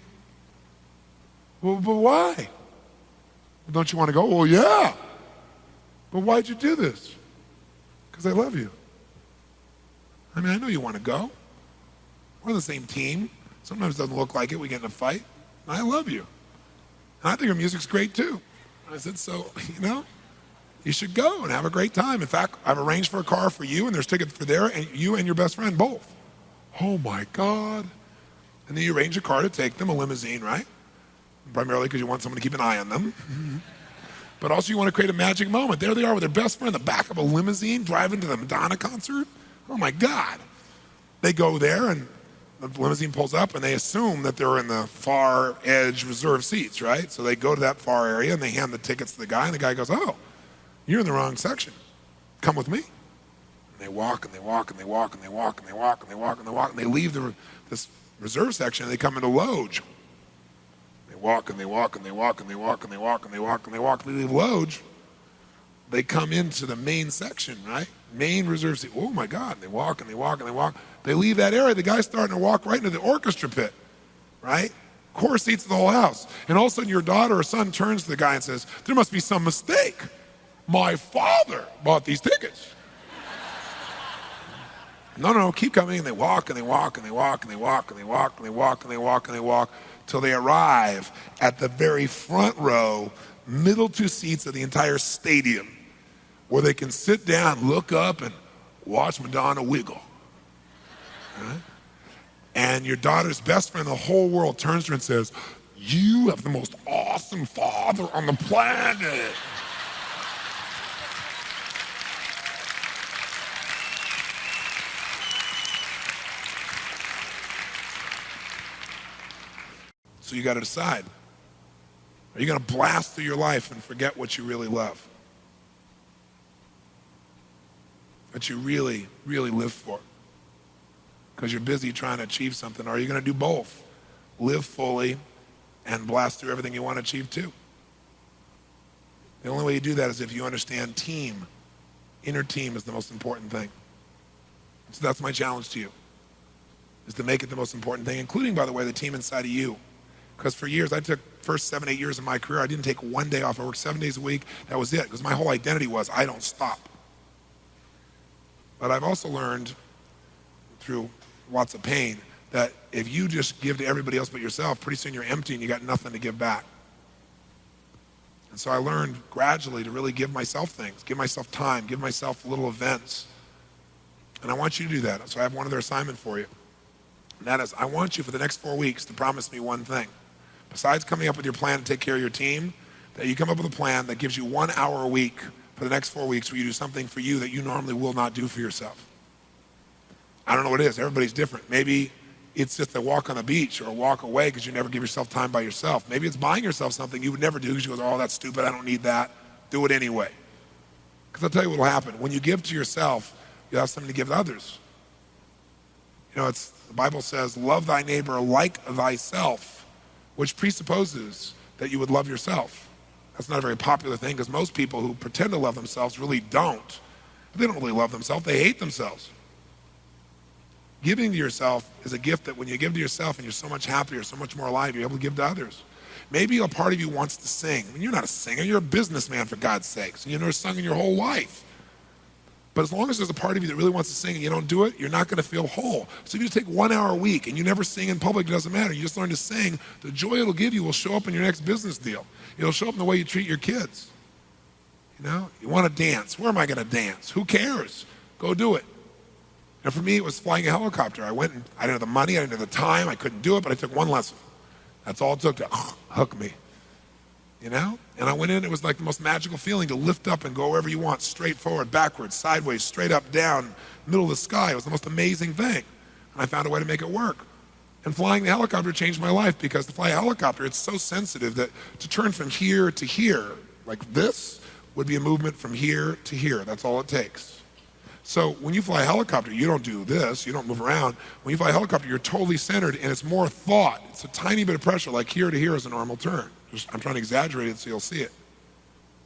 Well, but why? Well, don't you want to go? Well, yeah. But why'd you do this? Because I love you. I mean, I know you want to go. We're on the same team. Sometimes it doesn't look like it. We get in a fight. I love you. And I think your music's great too. I said, so, you should go and have a great time. In fact, I've arranged for a car for you, and there's tickets for there, and you and your best friend both. Oh my God. And then you arrange a car to take them, a limousine, right? Primarily because you want someone to keep an eye on them. But also you want to create a magic moment. There they are with their best friend in the back of a limousine driving to the Madonna concert. Oh my God. They go there, and the limousine pulls up, and they assume that they're in the far edge reserved seats, right? So they go to that far area, and they hand the tickets to the guy, and the guy goes, oh, you're in the wrong section. Come with me. And they walk and they walk and they walk and they walk and they walk and they walk and they walk and they leave this reserve section and they come into Loge. They walk and they walk and they walk and they walk and they walk and they walk and they walk. They leave Loge. They come into the main section, right? Main reserve seat. Oh my God. And they walk and they walk and they walk. They leave that area. The guy's starting to walk right into the orchestra pit, right? Core seats of the whole house. And all of a sudden your daughter or son turns to the guy and says, there must be some mistake. My father bought these tickets. No, keep coming. And they walk and they walk and they walk and they walk and they walk and they walk and they walk and they walk till they arrive at the very front row, middle two seats of the entire stadium, where they can sit down, look up, and watch Madonna wiggle. Right? And your daughter's best friend in the whole world turns to her and says, you have the most awesome father on the planet. So you got to decide. Are you going to blast through your life and forget what you really love? What you really, really live for? Because you're busy trying to achieve something. Or are you going to do both? Live fully and blast through everything you want to achieve too. The only way you do that is if you understand team. Inner team is the most important thing. So that's my challenge to you, is to make it the most important thing, including, by the way, the team inside of you. Because for years, I took first 7, 8 years of my career, I didn't take one day off. I worked 7 days a week. That was it, because my whole identity was, I don't stop. But I've also learned through lots of pain that if you just give to everybody else but yourself, pretty soon you're empty and you got nothing to give back. And so I learned gradually to really give myself things, give myself time, give myself little events. And I want you to do that. So I have one other assignment for you. And that is, I want you for the next 4 weeks to promise me one thing. Besides coming up with your plan to take care of your team, that you come up with a plan that gives you 1 hour a week for the next 4 weeks where you do something for you that you normally will not do for yourself. I don't know what it is. Everybody's different. Maybe it's just a walk on the beach or a walk away because you never give yourself time by yourself. Maybe it's buying yourself something you would never do because you go, oh, that's stupid. I don't need that. Do it anyway. Because I'll tell you what will happen. When you give to yourself, you'll have something to give to others. You know, the Bible says, love thy neighbor like thyself, which presupposes that you would love yourself. That's not a very popular thing because most people who pretend to love themselves really don't. They don't really love themselves. They hate themselves. Giving to yourself is a gift that when you give to yourself and you're so much happier, so much more alive, you're able to give to others. Maybe a part of you wants to sing. I mean, you're not a singer. You're a businessman, for God's sakes. You've never sung in your whole life. But as long as there's a part of you that really wants to sing and you don't do it, you're not going to feel whole. So if you just take 1 hour a week and you never sing in public, it doesn't matter. You just learn to sing. The joy it'll give you will show up in your next business deal. It'll show up in the way you treat your kids. You know, you want to dance. Where am I going to dance? Who cares? Go do it. And for me, it was flying a helicopter. I went and I didn't have the money, I didn't have the time, I couldn't do it, but I took one lesson. That's all it took to hook me. You know? And I went in, it was like the most magical feeling to lift up and go wherever you want, straight forward, backwards, sideways, straight up, down, middle of the sky. It was the most amazing thing. And I found a way to make it work. And flying the helicopter changed my life because to fly a helicopter, it's so sensitive that to turn from here to here, like this, would be a movement from here to here. That's all it takes. So when you fly a helicopter, you don't do this, you don't move around. When you fly a helicopter, you're totally centered and it's more thought. It's a tiny bit of pressure, like here to here is a normal turn. I'm trying to exaggerate it so you'll see it.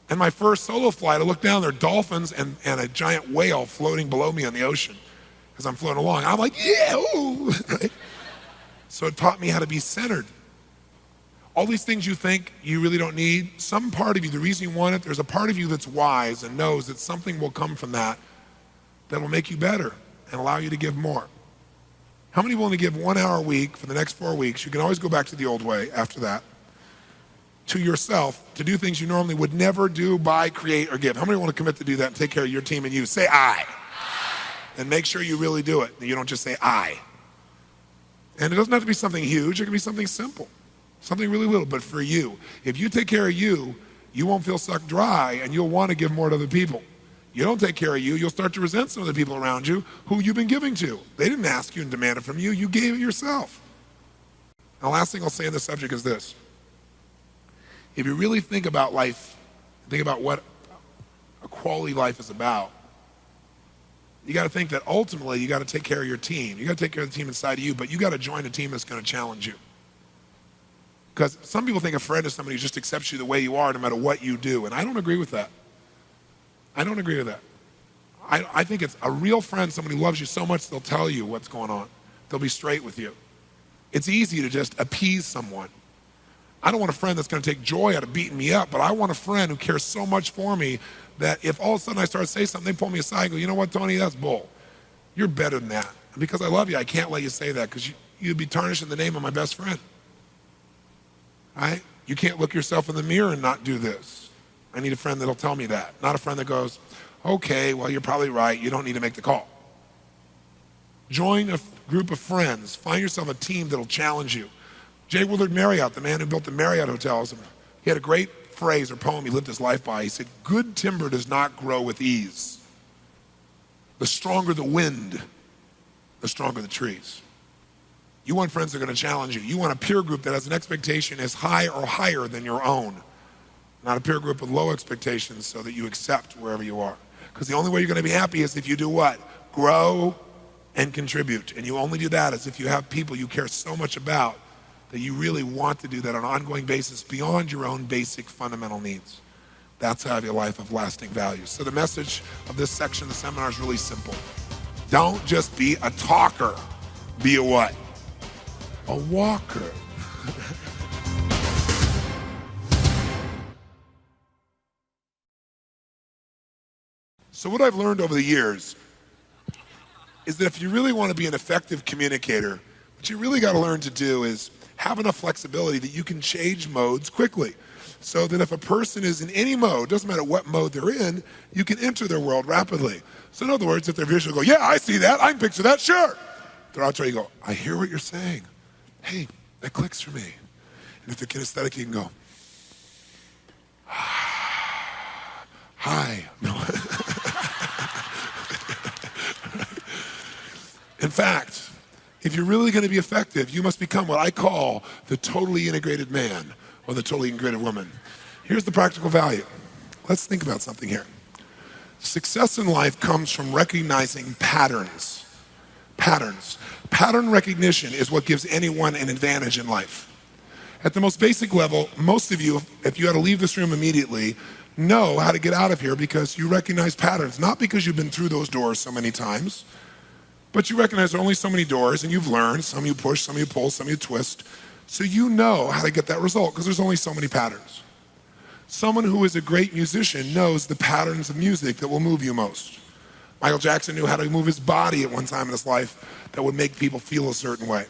And my first solo flight, I looked down, there are dolphins and a giant whale floating below me on the ocean as I'm floating along. I'm like, yeah, ooh. So it taught me how to be centered. All these things you think you really don't need, some part of you, the reason you want it, there's a part of you that's wise and knows that something will come from that will make you better and allow you to give more. How many willing to give 1 hour a week for the next 4 weeks? You can always go back to the old way after that. To yourself, to do things you normally would never do, buy, create, or give. How many want to commit to do that and take care of your team and you? Say I. And make sure you really do it. That you don't just say I. And it doesn't have to be something huge. It can be something simple. Something really little, but for you. If you take care of you, you won't feel sucked dry and you'll want to give more to other people. You don't take care of you, you'll start to resent some of the people around you who you've been giving to. They didn't ask you and demand it from you. You gave it yourself. And the last thing I'll say on this subject is this. If you really think about life, think about what a quality life is about, You got to think that ultimately you got to take care of your team. You got to take care of the team inside of you, but you got to join a team that's going to challenge you. Because some people think a friend is somebody who just accepts you the way you are no matter what you do, and I don't agree with that. I don't agree with that. I think it's a real friend, somebody who loves you so much they'll tell you what's going on. They'll be straight with you. It's easy to just appease someone. I don't want a friend that's going to take joy out of beating me up, but I want a friend who cares so much for me that if all of a sudden I start to say something, they pull me aside and go, you know what, Tony, that's bull. You're better than that. And because I love you, I can't let you say that because you'd be tarnishing the name of my best friend. Right? You can't look yourself in the mirror and not do this. I need a friend that'll tell me that, not a friend that goes, okay, well, you're probably right. You don't need to make the call. Join a group of friends. Find yourself a team that'll challenge you. J. Willard Marriott, the man who built the Marriott hotels, he had a great phrase or poem he lived his life by. He said, good timber does not grow with ease. The stronger the wind, the stronger the trees. You want friends that are going to challenge you. You want a peer group that has an expectation as high or higher than your own. Not a peer group with low expectations so that you accept wherever you are. Because the only way you're going to be happy is if you do what? Grow and contribute. And you only do that as if you have people you care so much about that you really want to do that on an ongoing basis beyond your own basic fundamental needs. That's how you have a life of lasting value. So the message of this section of the seminar is really simple. Don't just be a talker. Be a what? A walker. So what I've learned over the years is that if you really want to be an effective communicator, what you really got to learn to do is have enough flexibility that you can change modes quickly. So that if a person is in any mode, doesn't matter what mode they're in, you can enter their world rapidly. So in other words, if they're visual, go, yeah, I see that, I can picture that, sure. They're out there, you go, I hear what you're saying. Hey, that clicks for me. And if they're kinesthetic, you can go, hi. No. In fact, if you're really going to be effective, you must become what I call the totally integrated man or the totally integrated woman. Here's the practical value. Let's think about something here. Success in life comes from recognizing patterns. Patterns. Pattern recognition is what gives anyone an advantage in life. At the most basic level, most of you, if you had to leave this room immediately, know how to get out of here because you recognize patterns, not because you've been through those doors so many times, but you recognize there are only so many doors and you've learned, some you push, some you pull, some you twist, so you know how to get that result because there's only so many patterns. Someone who is a great musician knows the patterns of music that will move you most. Michael Jackson knew how to move his body at one time in his life that would make people feel a certain way.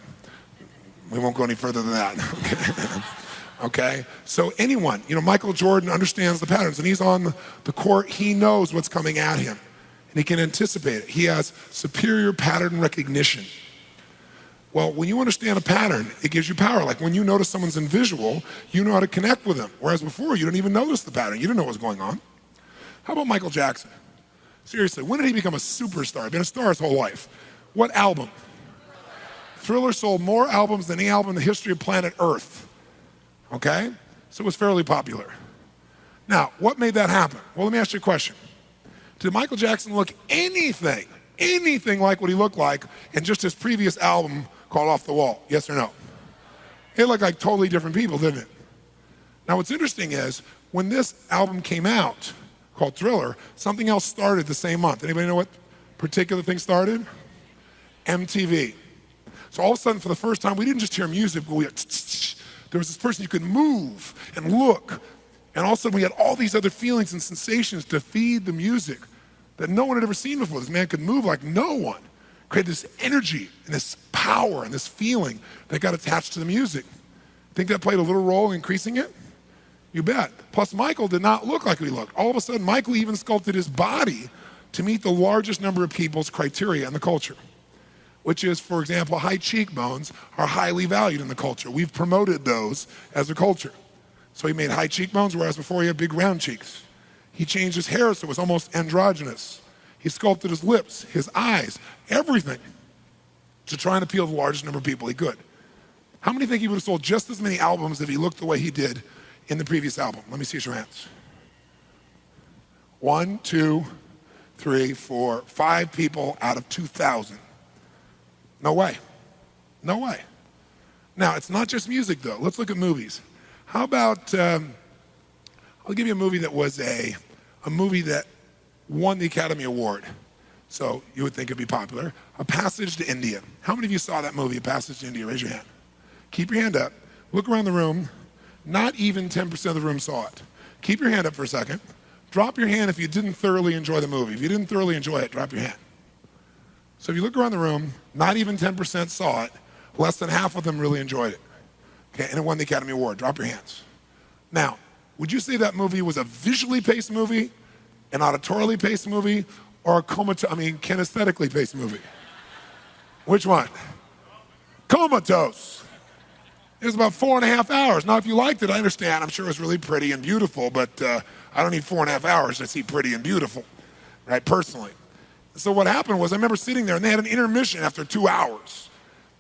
We won't go any further than that. Okay? So anyone, Michael Jordan understands the patterns and he's on the court, he knows what's coming at him and he can anticipate it. He has superior pattern recognition. Well, when you understand a pattern, it gives you power. Like when you notice someone's invisual, you know how to connect with them. Whereas before, you didn't even notice the pattern. You didn't know what was going on. How about Michael Jackson? Seriously, when did he become a superstar? He's been a star his whole life. What album? Thriller sold more albums than any album in the history of planet Earth. Okay? So it was fairly popular. Now, what made that happen? Well, let me ask you a question. Did Michael Jackson look anything like what he looked like in just his previous album called Off the Wall? Yes or no? It looked like totally different people, didn't it? Now, what's interesting is when this album came out, called Thriller, something else started the same month. Anybody know what particular thing started? MTV. So all of a sudden, for the first time, we didn't just hear music, but there was this person you could move and look. And all of a sudden, we had all these other feelings and sensations to feed the music that no one had ever seen before. This man could move like no one. Created this energy and this power and this feeling that got attached to the music. Think that played a little role in increasing it? You bet. Plus, Michael did not look like he looked. All of a sudden, Michael even sculpted his body to meet the largest number of people's criteria in the culture, which is, for example, high cheekbones are highly valued in the culture. We've promoted those as a culture. So he made high cheekbones, whereas before he had big round cheeks. He changed his hair so it was almost androgynous. He sculpted his lips, his eyes, everything to try and appeal to the largest number of people he could. How many think he would have sold just as many albums if he looked the way he did in the previous album? Let me see your hands. 1, 2, 3, 4, 5 people out of 2,000. No way. No way. Now, it's not just music, though. Let's look at movies. How about, I'll give you a movie that was a movie that won the Academy Award. So you would think it'd be popular. A Passage to India. How many of you saw that movie, A Passage to India? Raise your hand. Keep your hand up. Look around the room. Not even 10% of the room saw it. Keep your hand up for a second. Drop your hand if you didn't thoroughly enjoy the movie. If you didn't thoroughly enjoy it, drop your hand. So if you look around the room, not even 10% saw it. Less than half of them really enjoyed it. Okay, and it won the Academy Award. Drop your hands. Now, would you say that movie was a visually paced movie, an auditorily paced movie, or a kinesthetically paced movie? Which one? Comatose. It was about 4.5 hours. Now, if you liked it, I understand. I'm sure it was really pretty and beautiful, but I don't need 4.5 hours to see pretty and beautiful, right, personally. So what happened was I remember sitting there, and they had an intermission after 2 hours.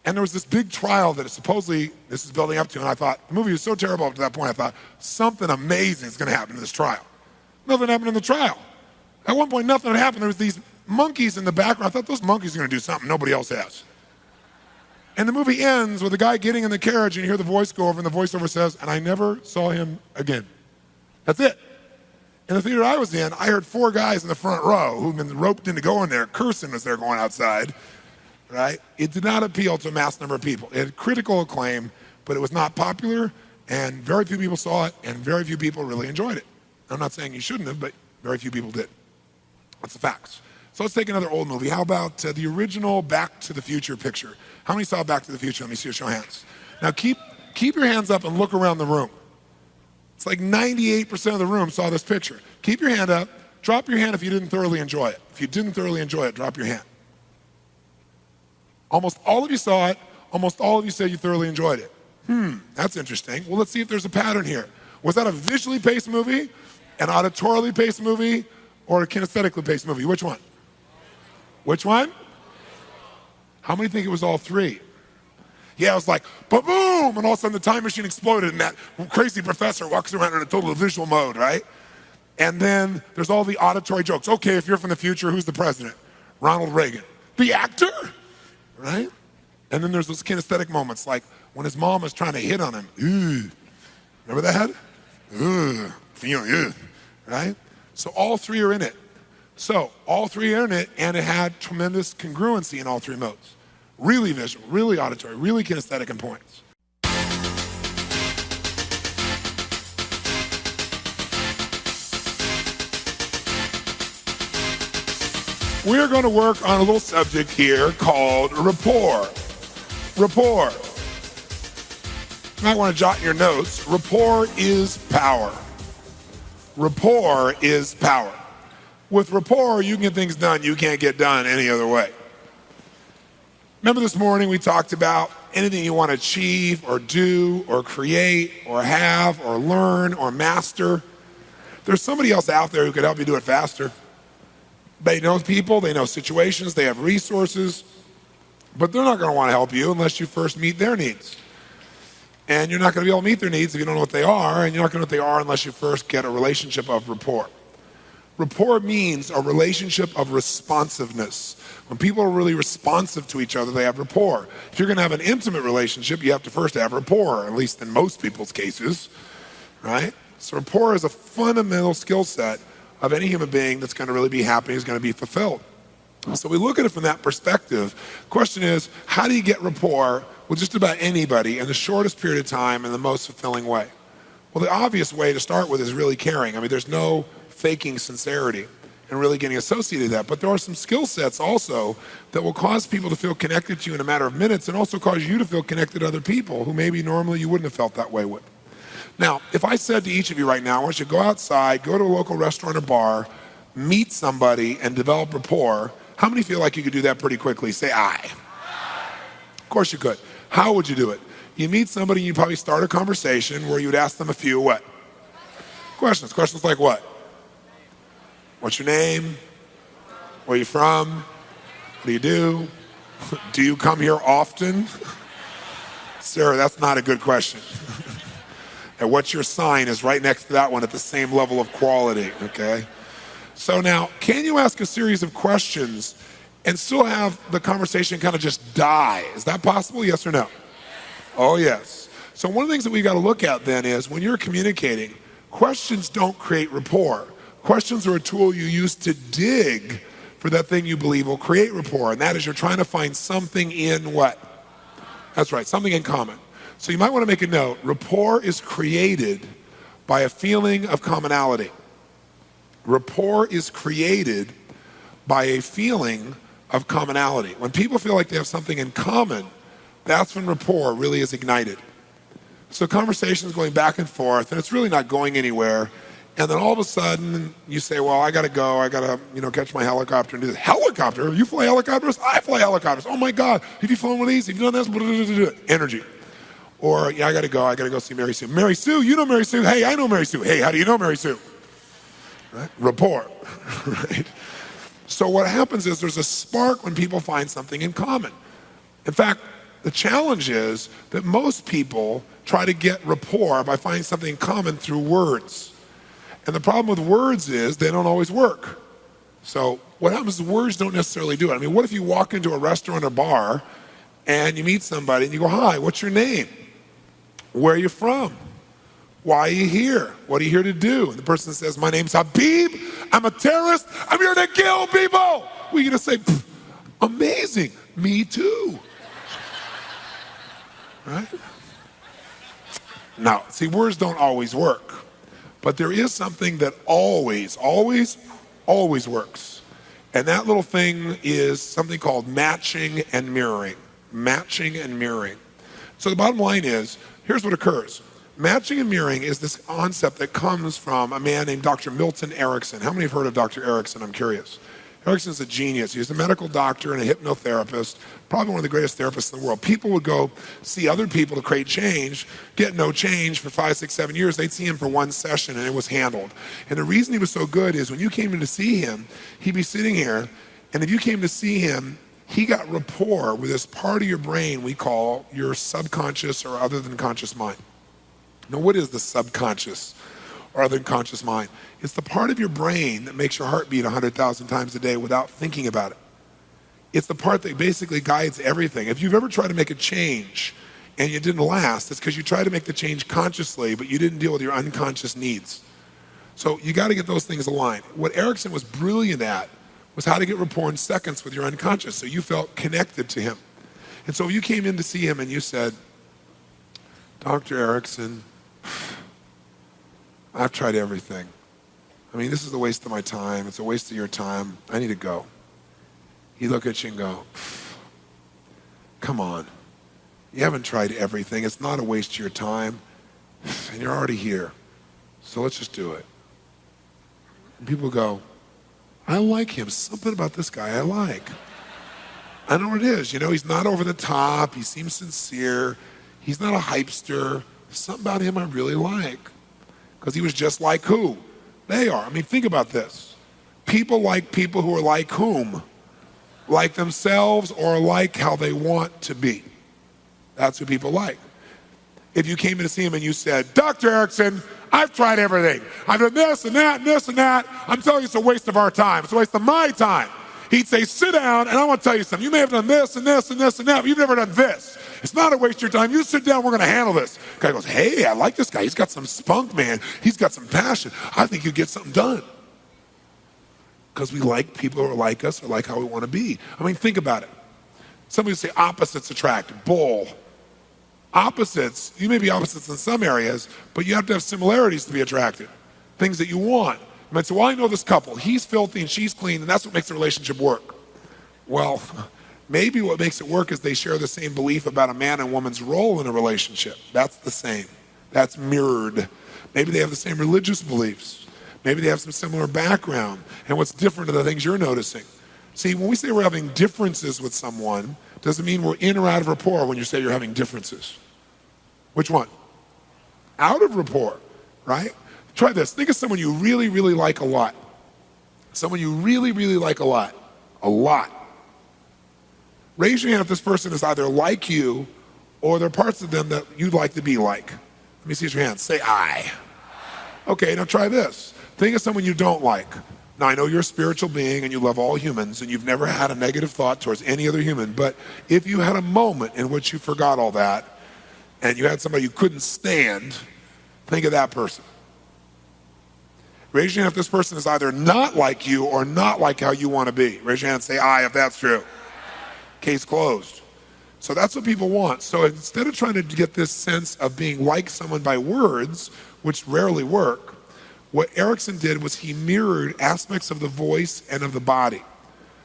And there was this big trial that supposedly this is building up to, and I thought, the movie was so terrible up to that point, I thought, something amazing is going to happen in this trial. Nothing happened in the trial. At one point, nothing had happened. There was these monkeys in the background. I thought, those monkeys are going to do something nobody else has. And the movie ends with a guy getting in the carriage, and you hear the voice go over, and the voiceover says, and I never saw him again. That's it. In the theater I was in, I heard 4 guys in the front row who'd been roped into going there, cursing as they're going outside. Right? It did not appeal to a mass number of people. It had critical acclaim, but it was not popular, and very few people saw it, and very few people really enjoyed it. I'm not saying you shouldn't have, but very few people did. That's the facts. So let's take another old movie. How about the original Back to the Future picture? How many saw Back to the Future? Let me see a show of hands. Now keep your hands up and look around the room. It's like 98% of the room saw this picture. Keep your hand up. Drop your hand if you didn't thoroughly enjoy it. If you didn't thoroughly enjoy it, drop your hand. Almost all of you saw it. Almost all of you said you thoroughly enjoyed it. That's interesting. Well, let's see if there's a pattern here. Was that a visually paced movie, an auditorily paced movie, or a kinesthetically paced movie? Which one? Which one? How many think it was all 3? Yeah, it was like, ba-boom, and all of a sudden the time machine exploded, and that crazy professor walks around in a total visual mode, right? And then there's all the auditory jokes. Okay, if you're from the future, who's the president? Ronald Reagan. The actor? Right? And then there's those kinesthetic moments, like when his mom was trying to hit on him. Ooh. Remember that? Ooh. Right? So all 3 are in it. So all 3 are in it, and it had tremendous congruency in all 3 modes. Really visual, really auditory, really kinesthetic in points. We're going to work on a little subject here called rapport. Rapport. You might want to jot in your notes. Rapport is power. Rapport is power. With rapport, you can get things done you can't get done any other way. Remember this morning we talked about anything you want to achieve or do or create or have or learn or master. There's somebody else out there who could help you do it faster. They know people, they know situations, they have resources, but they're not going to want to help you unless you first meet their needs. And you're not going to be able to meet their needs if you don't know what they are, and you're not going to know what they are unless you first get a relationship of rapport. Rapport means a relationship of responsiveness. When people are really responsive to each other, they have rapport. If you're going to have an intimate relationship, you have to first have rapport, at least in most people's cases, right? So rapport is a fundamental skill set of any human being that's going to really be happy, is going to be fulfilled. So we look at it from that perspective. The question is, how do you get rapport with just about anybody in the shortest period of time in the most fulfilling way? Well, the obvious way to start with is really caring. I mean, there's no faking sincerity and really getting associated with that. But there are some skill sets also that will cause people to feel connected to you in a matter of minutes, and also cause you to feel connected to other people who maybe normally you wouldn't have felt that way with. Now, if I said to each of you right now, I want you to go outside, go to a local restaurant or bar, meet somebody, and develop rapport, how many feel like you could do that pretty quickly? Say aye. Of course you could. How would you do it? You meet somebody, you probably start a conversation where you would ask them a few what? Questions. Questions like what? What's your name? Where are you from? What do you do? Do you come here often? Sir, that's not a good question. And what's your sign is right next to that one at the same level of quality, okay? So now, can you ask a series of questions and still have the conversation kind of just die? Is that possible, yes or no? Oh, yes. So one of the things that we've got to look at then is when you're communicating, questions don't create rapport. Questions are a tool you use to dig for that thing you believe will create rapport, and that is you're trying to find something in what? That's right, something in common. So you might want to make a note. Rapport is created by a feeling of commonality. Rapport is created by a feeling of commonality. When people feel like they have something in common, that's when rapport really is ignited. So conversation is going back and forth, and it's really not going anywhere. And then all of a sudden, you say, well, I got to go. I got to, catch my helicopter and do this. Helicopter? You fly helicopters? I fly helicopters. Oh, my God. Have you flown one of these? Have you done this? Energy. Or, yeah, I got to go. I got to go see Mary Sue. Mary Sue? You know Mary Sue? Hey, I know Mary Sue. Hey, how do you know Mary Sue? Right? Rapport. Right? So what happens is there's a spark when people find something in common. In fact, the challenge is that most people try to get rapport by finding something in common through words. And the problem with words is they don't always work. So what happens is words don't necessarily do it. I mean, what if you walk into a restaurant or bar and you meet somebody and you go, hi, what's your name? Where are you from? Why are you here? What are you here to do? And the person says, my name's Habib. I'm a terrorist. I'm here to kill people. We're going to say, amazing. Me too. Right? Now, see, words don't always work. But there is something that always works. And that little thing is something called matching and mirroring. Matching and mirroring. So the bottom line is, here's what occurs. Matching and mirroring is this concept that comes from a man named Dr. Milton Erickson. How many have heard of Dr. Erickson? I'm curious. Erickson's a genius. He's a medical doctor and a hypnotherapist, probably one of the greatest therapists in the world. People would go see other people to create change, get no change for 5, 6, 7 years. They'd see him for one session and it was handled. And the reason he was so good is when you came in to see him, he'd be sitting here, and if you came to see him, he got rapport with this part of your brain we call your subconscious or other than conscious mind. Now, what is the subconscious or other than conscious mind? It's the part of your brain that makes your heart beat 100,000 times a day without thinking about it. It's the part that basically guides everything. If you've ever tried to make a change and it didn't last, it's because you tried to make the change consciously, but you didn't deal with your unconscious needs. So you got to get those things aligned. What Erickson was brilliant at was how to get rapport in seconds with your unconscious, so you felt connected to him. And so if you came in to see him and you said, Dr. Erickson, I've tried everything. I mean, this is a waste of my time. It's a waste of your time. I need to go. He'd look at you and go, come on. You haven't tried everything. It's not a waste of your time. And you're already here. So let's just do it. And people go, I like him. Something about this guy I like. I know what it is. He's not over the top. He seems sincere. He's not a hypester. There's something about him I really like. Because he was just like who? They are. I mean, think about this. People like people who are like whom? Like themselves or like how they want to be. That's who people like. If you came in to see him and you said, Dr. Erickson, I've tried everything. I've done this and that and this and that. I'm telling you it's a waste of our time. It's a waste of my time. He'd say, sit down, and I want to tell you something. You may have done this and this and this and that, but you've never done this. It's not a waste of your time. You sit down, we're going to handle this. The guy goes, hey, I like this guy. He's got some spunk, man. He's got some passion. I think you'll get something done. Because we like people who are like us or like how we want to be. I mean, think about it. Somebody would say opposites attract. Bull. Opposites, you may be opposites in some areas, but you have to have similarities to be attracted. Things that you want. You might say, well, I know this couple. He's filthy and she's clean, and that's what makes the relationship work. Well, maybe what makes it work is they share the same belief about a man and woman's role in a relationship. That's the same. That's mirrored. Maybe they have the same religious beliefs. Maybe they have some similar background. And what's different are the things you're noticing. See, when we say we're having differences with someone, doesn't mean we're in or out of rapport when you say you're having differences. Which one? Out of rapport, right? Try this. Think of someone you really, really like a lot. Someone you really, really like a lot. A lot. Raise your hand if this person is either like you or there are parts of them that you'd like to be like. Let me see your hand. Say I. Okay, now try this. Think of someone you don't like. Now, I know you're a spiritual being and you love all humans and you've never had a negative thought towards any other human, but if you had a moment in which you forgot all that and you had somebody you couldn't stand, think of that person. Raise your hand if this person is either not like you or not like how you want to be. Raise your hand and say aye if that's true. Case closed. So that's what people want. So instead of trying to get this sense of being like someone by words, which rarely work, what Erickson did was he mirrored aspects of the voice and of the body.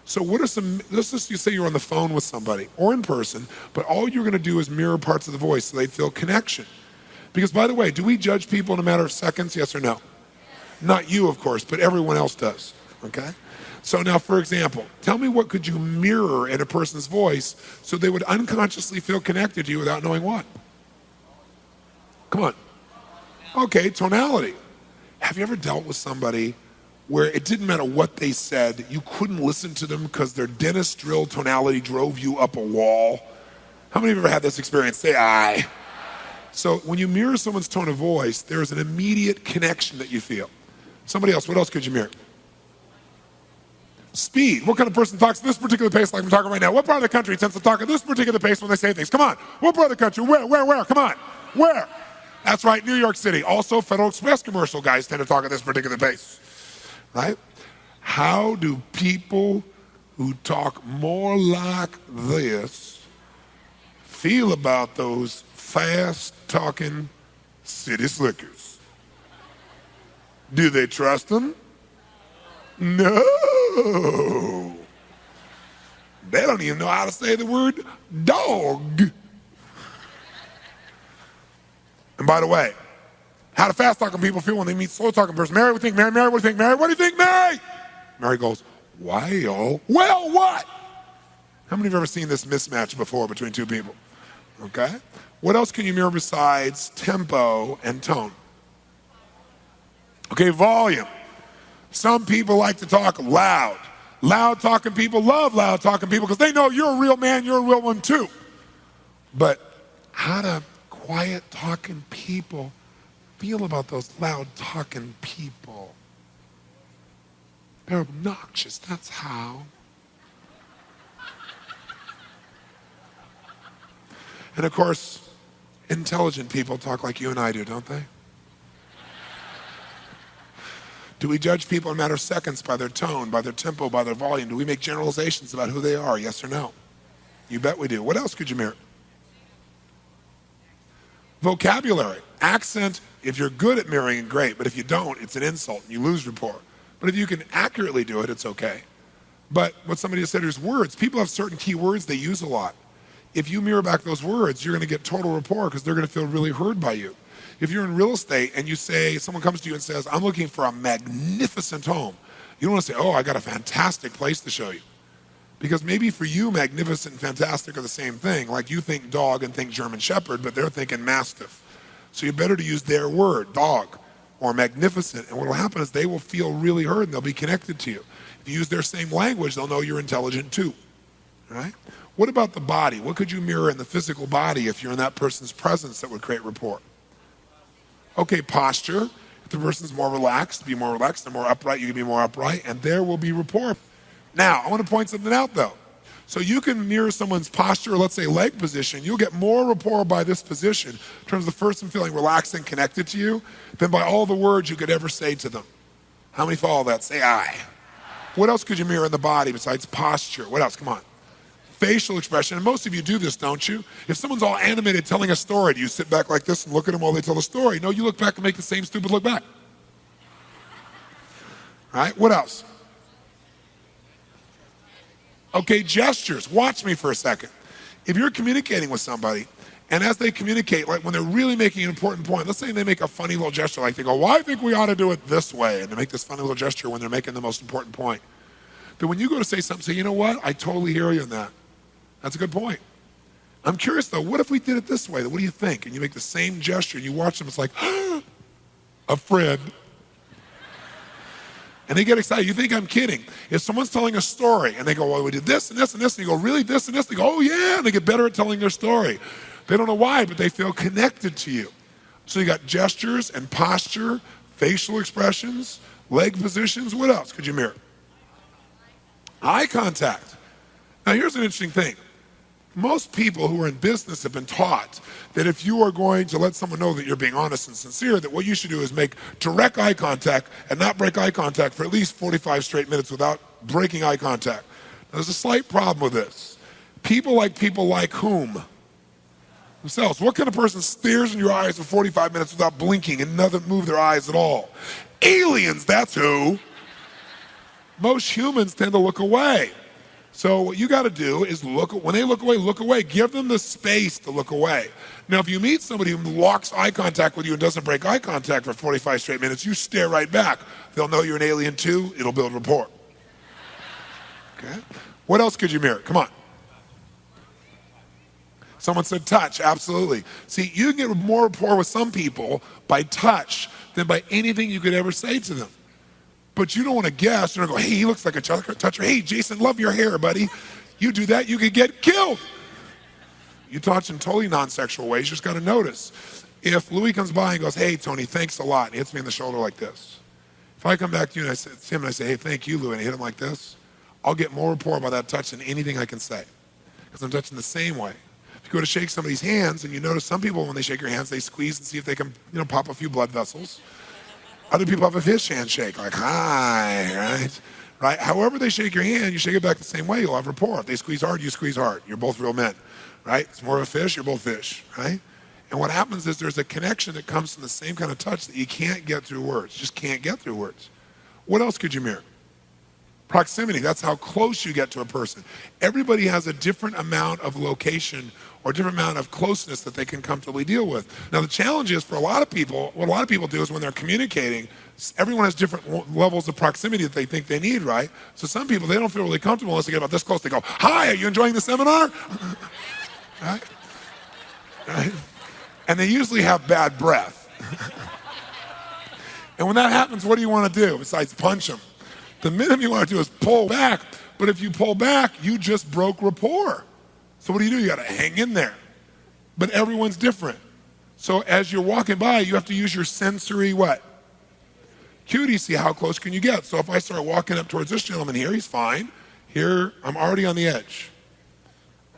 So what are some, let's just you say you're on the phone with somebody or in person, but all you're going to do is mirror parts of the voice so they feel connection. Because by the way, do we judge people in a matter of seconds, yes or no? Not you, of course, but everyone else does, okay? So now, for example, tell me what could you mirror in a person's voice so they would unconsciously feel connected to you without knowing what? Come on. Okay, tonality. Have you ever dealt with somebody where it didn't matter what they said, you couldn't listen to them because their dentist drill tonality drove you up a wall? How many of you ever had this experience? Say aye. So when you mirror someone's tone of voice, there's an immediate connection that you feel. Somebody else, what else could you mirror? Speed. What kind of person talks at this particular pace like I'm talking right now? What part of the country tends to talk at this particular pace when they say things? Come on. What part of the country? Where? Come on. Where? That's right, New York City. Also, Federal Express commercial guys tend to talk at this particular pace, right? How do people who talk more like this feel about those fast-talking city slickers? Do they trust them? No. They don't even know how to say the word dog. And by the way, how do fast-talking people feel when they meet slow-talking person? Mary, what do you think? Mary, what do you think? Mary, what do you think, Mary? Mary goes, well, what? How many of you have ever seen this mismatch before between two people? Okay. What else can you mirror besides tempo and tone? Okay, volume. Some people like to talk loud. Loud-talking people love loud-talking people because they know you're a real man, you're a real one too. But how do quiet-talking people feel about those loud-talking people? They're obnoxious, that's how. And of course, intelligent people talk like you and I do, don't they? Do we judge people in a matter of seconds by their tone, by their tempo, by their volume? Do we make generalizations about who they are, yes or no? You bet we do. What else could you mirror? Vocabulary. Accent, if you're good at mirroring, great, but if you don't, it's an insult and you lose rapport. But if you can accurately do it, it's okay. But what somebody just said is words. People have certain key words they use a lot. If you mirror back those words, you're going to get total rapport because they're going to feel really heard by you. If you're in real estate and you say, someone comes to you and says, I'm looking for a magnificent home, you don't want to say, oh, I got a fantastic place to show you. Because maybe for you, magnificent and fantastic are the same thing. Like you think dog and think German Shepherd, but they're thinking mastiff. So you're better to use their word, dog, or magnificent. And what will happen is they will feel really heard and they'll be connected to you. If you use their same language, they'll know you're intelligent too. All right? What about the body? What could you mirror in the physical body if you're in that person's presence that would create rapport? Okay, posture. If the person's more relaxed, be more relaxed. They're more upright, you can be more upright, and there will be rapport. Now, I want to point something out, though. So you can mirror someone's posture, or let's say leg position. You'll get more rapport by this position in terms of the person feeling relaxed and connected to you than by all the words you could ever say to them. How many follow that? Say aye. What else could you mirror in the body besides posture? What else? Come on. Facial expression, and most of you do this, don't you? If someone's all animated telling a story, do you sit back like this and look at them while they tell the story? No, you look back and make the same stupid look back. All right, what else? Okay, gestures. Watch me for a second. If you're communicating with somebody, and as they communicate, like when they're really making an important point, let's say they make a funny little gesture, like they go, well, I think we ought to do it this way, and they make this funny little gesture when they're making the most important point. But when you go to say something, say, you know what? I totally hear you on that. That's a good point. I'm curious though, what if we did it this way? What do you think? And you make the same gesture and you watch them, it's like, a friend. And they get excited. You think I'm kidding. If someone's telling a story and they go, well, we did this and this and this, and you go, really, this and this? They go, oh yeah, and they get better at telling their story. They don't know why, but they feel connected to you. So you got gestures and posture, facial expressions, Leg positions, what else could you mirror? Eye contact. Now here's an interesting thing. Most people who are in business have been taught that if you are going to let someone know that you're being honest and sincere, that what you should do is make direct eye contact and not break eye contact for at least 45 straight minutes without breaking eye contact. Now, there's a slight problem with this. People like whom? Themselves. What kind of person stares in your eyes for 45 minutes without blinking and doesn't move their eyes at all? Aliens, that's who. Most humans tend to look away. So what you got to do is when they look away. Give them the space to look away. Now, if you meet somebody who locks eye contact with you and doesn't break eye contact for 45 straight minutes, you stare right back. They'll know you're an alien too. It'll build rapport. Okay? What else could you mirror? Come on. Someone said touch. Absolutely. See, you can get more rapport with some people by touch than by anything you could ever say to them. But you don't want to guess. You're going to go, hey, he looks like a toucher. Hey, Jason, love your hair, buddy. You do that, you could get killed. You touch in totally non-sexual ways. You just got to notice. If Louis comes by and goes, hey, Tony, thanks a lot, and he hits me in the shoulder like this. If I come back to you and I say, to him and I say, hey, thank you, Louis, and I hit him like this, I'll get more rapport by that touch than anything I can say. Because I'm touching the same way. If you go to shake somebody's hands and you notice some people, when they shake your hands, they squeeze and see if they can, pop a few blood vessels. Other people have a fist handshake, like, hi, right? However they shake your hand, you shake it back the same way, you'll have rapport. If they squeeze hard, you squeeze hard. You're both real men, right? It's more of a fish, you're both fish, right? And what happens is there's a connection that comes from the same kind of touch that you can't get through words, just can't get through words. What else could you mirror? Proximity, that's how close you get to a person. Everybody has a different amount of location or a different amount of closeness that they can comfortably deal with. Now the challenge is for a lot of people, what a lot of people do is when they're communicating, everyone has different levels of proximity that they think they need, right? So some people, they don't feel really comfortable unless they get about this close. They go, hi, are you enjoying the seminar? Right? Right? And they usually have bad breath. And when that happens, what do you want to do besides punch them? The minimum you want to do is pull back, but if you pull back, you just broke rapport. So what do? You got to hang in there. But everyone's different. So as you're walking by, you have to use your sensory what? Cue to see how close can you get. So if I start walking up towards this gentleman here, he's fine. Here, I'm already on the edge.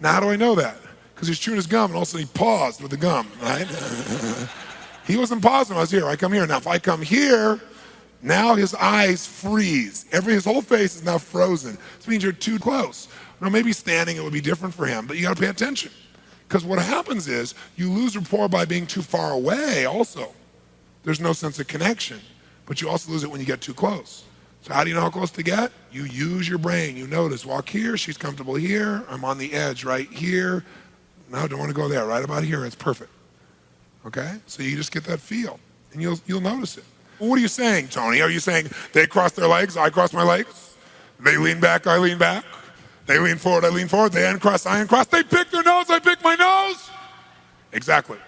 Now how do I know that? Because he's chewing his gum and all of a sudden he paused with the gum, right? He wasn't pausing when I was here. I come here. Now if I come here, now his eyes freeze. His whole face is now frozen. This means you're too close. Now maybe standing it would be different for him, but you got to pay attention. Because what happens is you lose rapport by being too far away also. There's no sense of connection, but you also lose it when you get too close. So how do you know how close to get? You use your brain. You notice, walk here, she's comfortable here, I'm on the edge right here. No, don't want to go there, right about here, it's perfect. Okay? So you just get that feel, and you'll notice it. What are you saying, Tony? Are you saying they cross their legs, I cross my legs? They lean back, I lean back? They lean forward, I lean forward? They uncross, I uncross? They pick their nose, I pick my nose? Exactly.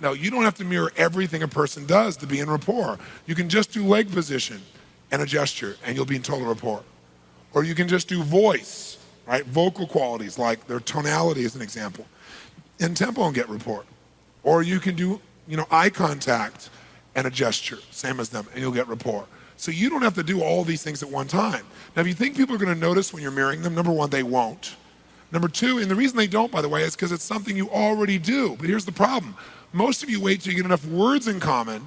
Now, you don't have to mirror everything a person does to be in rapport. You can just do leg position and a gesture, and you'll be in total rapport. Or you can just do voice, right? Vocal qualities, like their tonality as an example, and tempo and get rapport. Or you can do, eye contact and a gesture, same as them, and you'll get rapport. So you don't have to do all these things at one time. Now, if you think people are going to notice when you're mirroring them, number one, they won't. Number two, and the reason they don't, by the way, is because it's something you already do. But here's the problem. Most of you wait till you get enough words in common,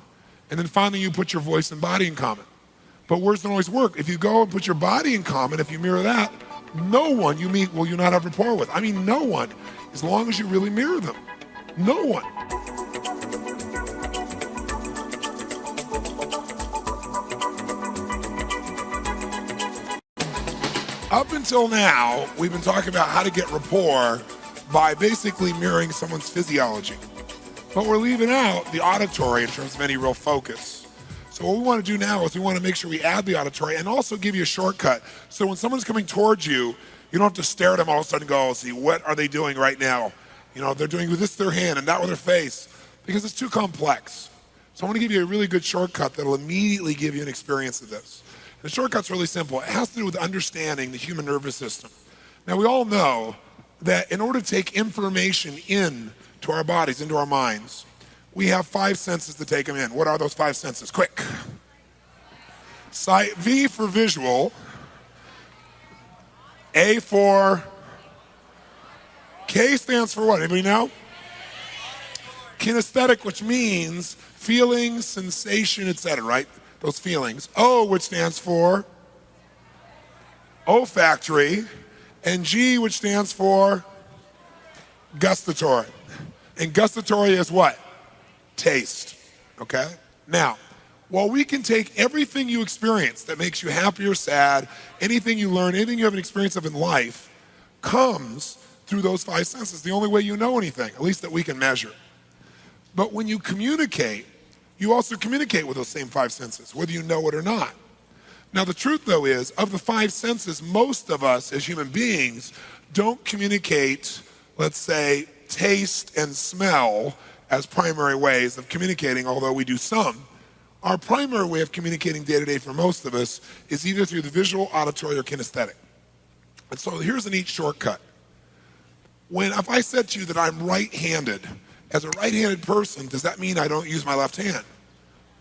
and then finally you put your voice and body in common. But words don't always work. If you go and put your body in common, if you mirror that, no one you meet will you not have rapport with. I mean, no one, as long as you really mirror them. No one. Up until now, we've been talking about how to get rapport by basically mirroring someone's physiology. But we're leaving out the auditory in terms of any real focus. So what we want to do now is we want to make sure we add the auditory and also give you a shortcut. So when someone's coming towards you, you don't have to stare at them all of a sudden and go, see, what are they doing right now? They're doing with this with their hand and that with their face, because it's too complex. So I want to give you a really good shortcut that'll immediately give you an experience of this. The shortcut's really simple. It has to do with understanding the human nervous system. Now, we all know that in order to take information in to our bodies, into our minds, we have 5 senses to take them in. What are those 5 senses? Quick. Sight, V for visual, A for, K stands for what? Anybody know? Kinesthetic, which means feeling, sensation, etc., right? Those feelings. O, which stands for olfactory, and G, which stands for gustatory. And gustatory is what? Taste, okay? Now, while we can take everything you experience that makes you happy or sad, anything you learn, anything you have an experience of in life, comes through those five senses. The only way you know anything, at least that we can measure. But when you communicate, you also communicate with those same five senses, whether you know it or not. Now, the truth, though, is, of the five senses, most of us as human beings don't communicate, let's say, taste and smell as primary ways of communicating, although we do some. Our primary way of communicating day to day for most of us is either through the visual, auditory, or kinesthetic. And so here's a neat shortcut. If I said to you that I'm right-handed, as a right-handed person, does that mean I don't use my left hand?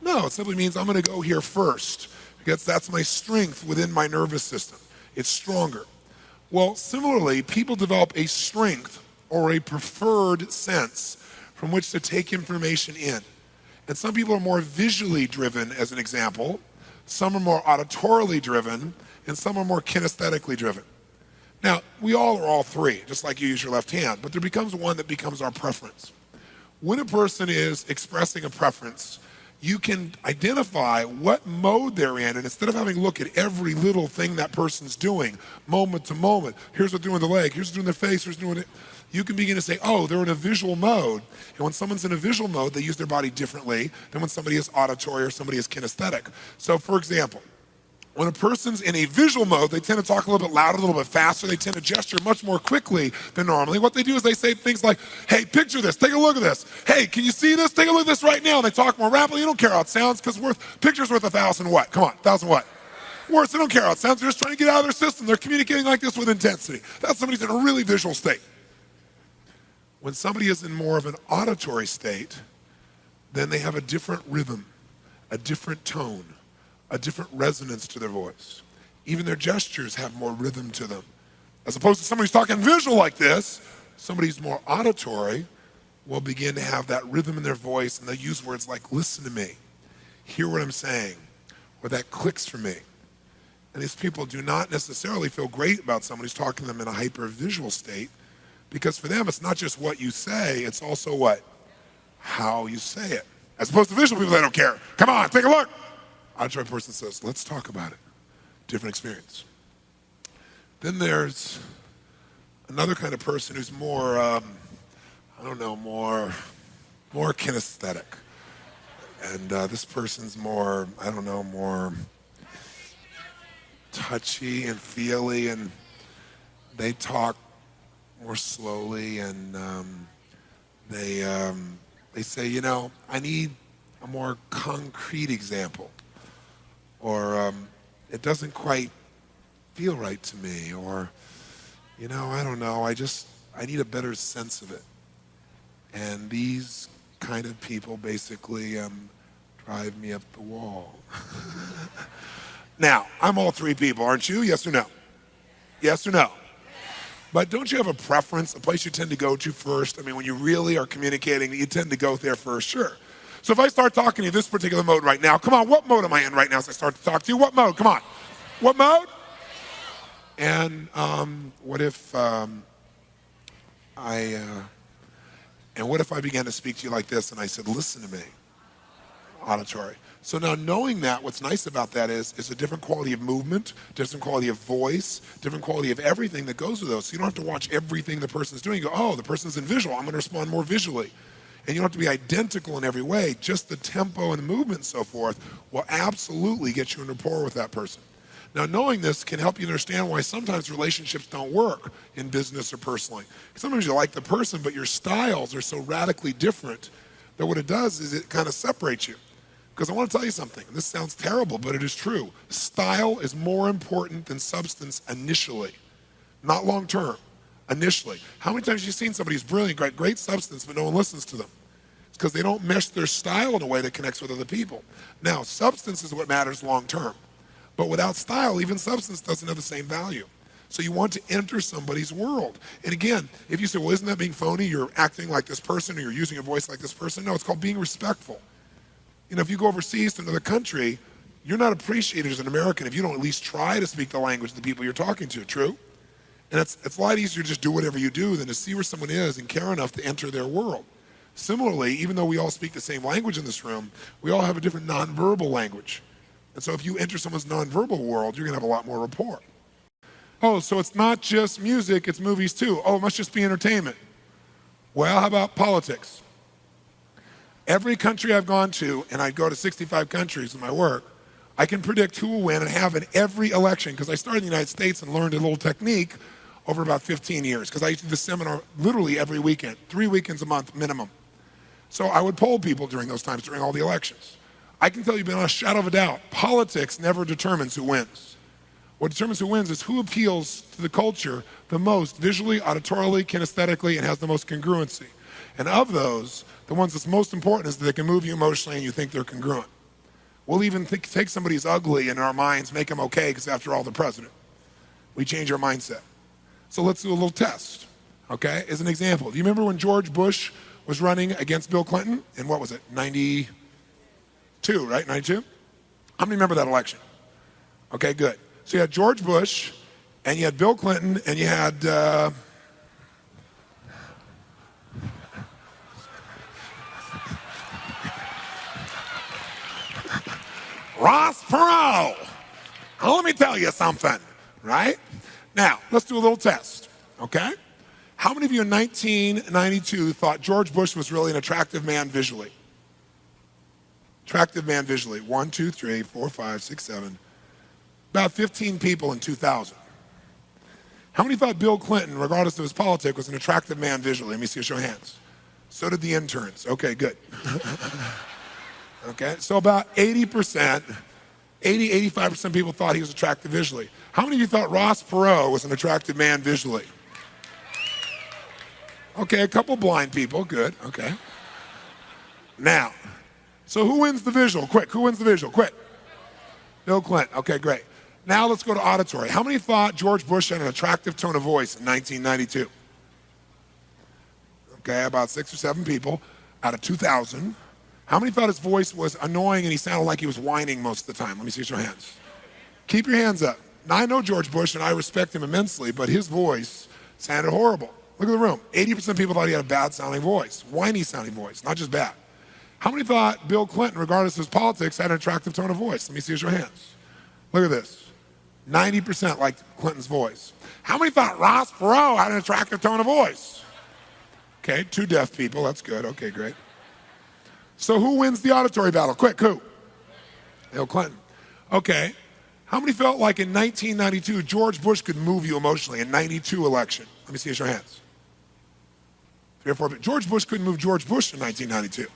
No, it simply means I'm going to go here first, because that's my strength within my nervous system. It's stronger. Well, similarly, people develop a strength or a preferred sense from which to take information in. And some people are more visually driven, as an example. Some are more auditorily driven, and some are more kinesthetically driven. Now, we all are all three, just like you use your left hand, but there becomes one that becomes our preference. When a person is expressing a preference, you can identify what mode they're in, and instead of having to look at every little thing that person's doing, moment to moment, here's what they're doing the leg, here's what they're doing their face, here's what they're doing it, you can begin to say, oh, they're in a visual mode. And when someone's in a visual mode, they use their body differently than when somebody is auditory or somebody is kinesthetic. So for example, when a person's in a visual mode, they tend to talk a little bit louder, a little bit faster. They tend to gesture much more quickly than normally. What they do is they say things like, hey, picture this, take a look at this. Hey, can you see this? Take a look at this right now. And they talk more rapidly. You don't care how it sounds because picture's worth 1,000 what? Come on, 1,000 what? Words, they don't care how it sounds. They're just trying to get out of their system. They're communicating like this with intensity. That's somebody who's in a really visual state. When somebody is in more of an auditory state, then they have a different rhythm, a different tone, a different resonance to their voice. Even their gestures have more rhythm to them. As opposed to somebody who's talking visual like this, somebody who's more auditory will begin to have that rhythm in their voice, and they'll use words like, listen to me, hear what I'm saying, or that clicks for me. And these people do not necessarily feel great about somebody who's talking to them in a hyper-visual state, because for them, it's not just what you say, it's also what? How you say it. As opposed to visual people, they don't care. Come on, take a look. Auditory person says, let's talk about it. Different experience. Then there's another kind of person who's more, more kinesthetic. And this person's more, more touchy and feely, and they talk more slowly, and they say, I need a more concrete example. Or it doesn't quite feel right to me, or, I don't know, I need a better sense of it. And these kind of people basically drive me up the wall. Now, I'm all three people, aren't you? Yes or no? Yes or no? But don't you have a preference, a place you tend to go to first? I mean, when you really are communicating, you tend to go there first, sure. So if I start talking to you this particular mode right now, come on, what mode am I in right now as I start to talk to you? What mode? Come on. What mode? And what if I began to speak to you like this and I said, listen to me, auditory. So now knowing that, what's nice about that is a different quality of movement, different quality of voice, different quality of everything that goes with those. So you don't have to watch everything the person's doing. You go, oh, the person's in visual. I'm going to respond more visually. And you don't have to be identical in every way. Just the tempo and the movement and so forth will absolutely get you in rapport with that person. Now, knowing this can help you understand why sometimes relationships don't work in business or personally. Sometimes you like the person, but your styles are so radically different that what it does is it kind of separates you. Because I want to tell you something. This sounds terrible, but it is true. Style is more important than substance initially, not long term. Initially. How many times have you seen somebody who's brilliant, great substance, but no one listens to them? It's because they don't mesh their style in a way that connects with other people. Now, substance is what matters long term. But without style, even substance doesn't have the same value. So you want to enter somebody's world. And again, if you say, well, isn't that being phony? You're acting like this person, or you're using a voice like this person. No, it's called being respectful. You know, if you go overseas to another country, you're not appreciated as an American if you don't at least try to speak the language of the people you're talking to, true? And it's a lot easier to just do whatever you do than to see where someone is and care enough to enter their world. Similarly, even though we all speak the same language in this room, we all have a different nonverbal language. And so if you enter someone's nonverbal world, you're gonna have a lot more rapport. Oh, so it's not just music, it's movies too. Oh, it must just be entertainment. Well, how about politics? Every country I've gone to, and I go to 65 countries in my work, I can predict who will win and have in every election, because I started in the United States and learned a little technique over about 15 years, because I used to do this seminar literally every weekend, 3 weekends a month minimum. So I would poll people during those times, during all the elections. I can tell you beyond a shadow of a doubt, politics never determines who wins. What determines who wins is who appeals to the culture the most visually, auditorily, kinesthetically, and has the most congruency. And of those, the ones that's most important is that they can move you emotionally and you think they're congruent. We'll even take somebody who's ugly and in our minds make them okay because after all, they're president. We change our mindset. So let's do a little test, okay? As an example, do you remember when George Bush was running against Bill Clinton in, what was it, 92, right, 92? How many remember that election? Okay, good. So you had George Bush, and you had Bill Clinton, and you had, Ross Perot. Now, let me tell you something, right? Now, let's do a little test, okay? How many of you in 1992 thought George Bush was really an attractive man visually? Attractive man visually. 1, 2, 3, 4, 5, 6, 7. About 15 people in 2000. How many thought Bill Clinton, regardless of his politics, was an attractive man visually? Let me see a show of hands. So did the interns. Okay, good. Okay, so about 80%, 85% of people thought he was attractive visually. How many of you thought Ross Perot was an attractive man visually? Okay, a couple blind people, good, okay. Now, so who wins the visual? Quick, who wins the visual? Quick. Bill Clinton, okay, great. Now let's go to auditory. How many thought George Bush had an attractive tone of voice in 1992? Okay, about 6 or 7 people out of 2,000. How many thought his voice was annoying and he sounded like he was whining most of the time? Let me see your hands. Keep your hands up. Now, I know George Bush and I respect him immensely, but his voice sounded horrible. Look at the room. 80% of people thought he had a bad sounding voice, whiny sounding voice, not just bad. How many thought Bill Clinton, regardless of his politics, had an attractive tone of voice? Let me see your hands. Look at this. 90% liked Clinton's voice. How many thought Ross Perot had an attractive tone of voice? Okay, 2 deaf people, that's good, okay, great. So who wins the auditory battle? Quick, who? Bill Clinton. Okay, how many felt like in 1992, George Bush could move you emotionally in 92 election? Let me see your hands. 3 or 4, George Bush couldn't move George Bush in 1992.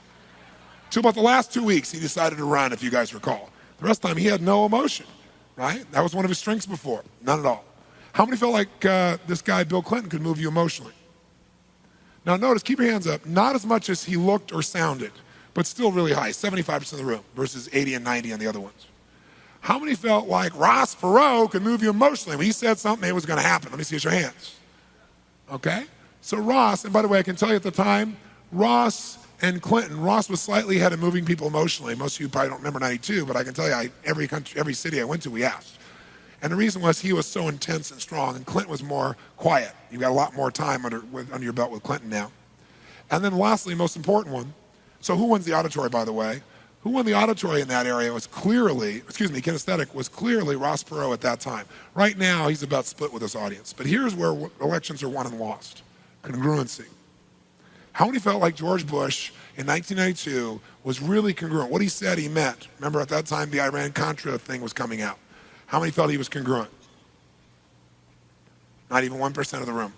Till about the last 2 weeks, he decided to run, if you guys recall. The rest of the time, he had no emotion, right? That was one of his strengths before, none at all. How many felt like this guy, Bill Clinton, could move you emotionally? Now notice, keep your hands up, not as much as he looked or sounded, but still really high, 75% of the room versus 80 and 90 on the other ones. How many felt like Ross Perot could move you emotionally? When he said something, it was gonna happen. Let me see your hands. Okay? So Ross, and by the way, I can tell you at the time, Ross and Clinton, Ross was slightly ahead of moving people emotionally. Most of you probably don't remember 92, but I can tell you, every country, every city I went to, we asked. And the reason was he was so intense and strong, and Clinton was more quiet. You've got a lot more time under your belt with Clinton now. And then lastly, most important one, so who wins the auditory, by the way? Who won the auditory in that area was clearly, kinesthetic, was clearly Ross Perot at that time. Right now, he's about split with his audience. But here's where elections are won and lost. Congruency. How many felt like George Bush in 1992 was really congruent? What he said, he meant. Remember, at that time, the Iran-Contra thing was coming out. How many felt he was congruent? Not even 1% of the room.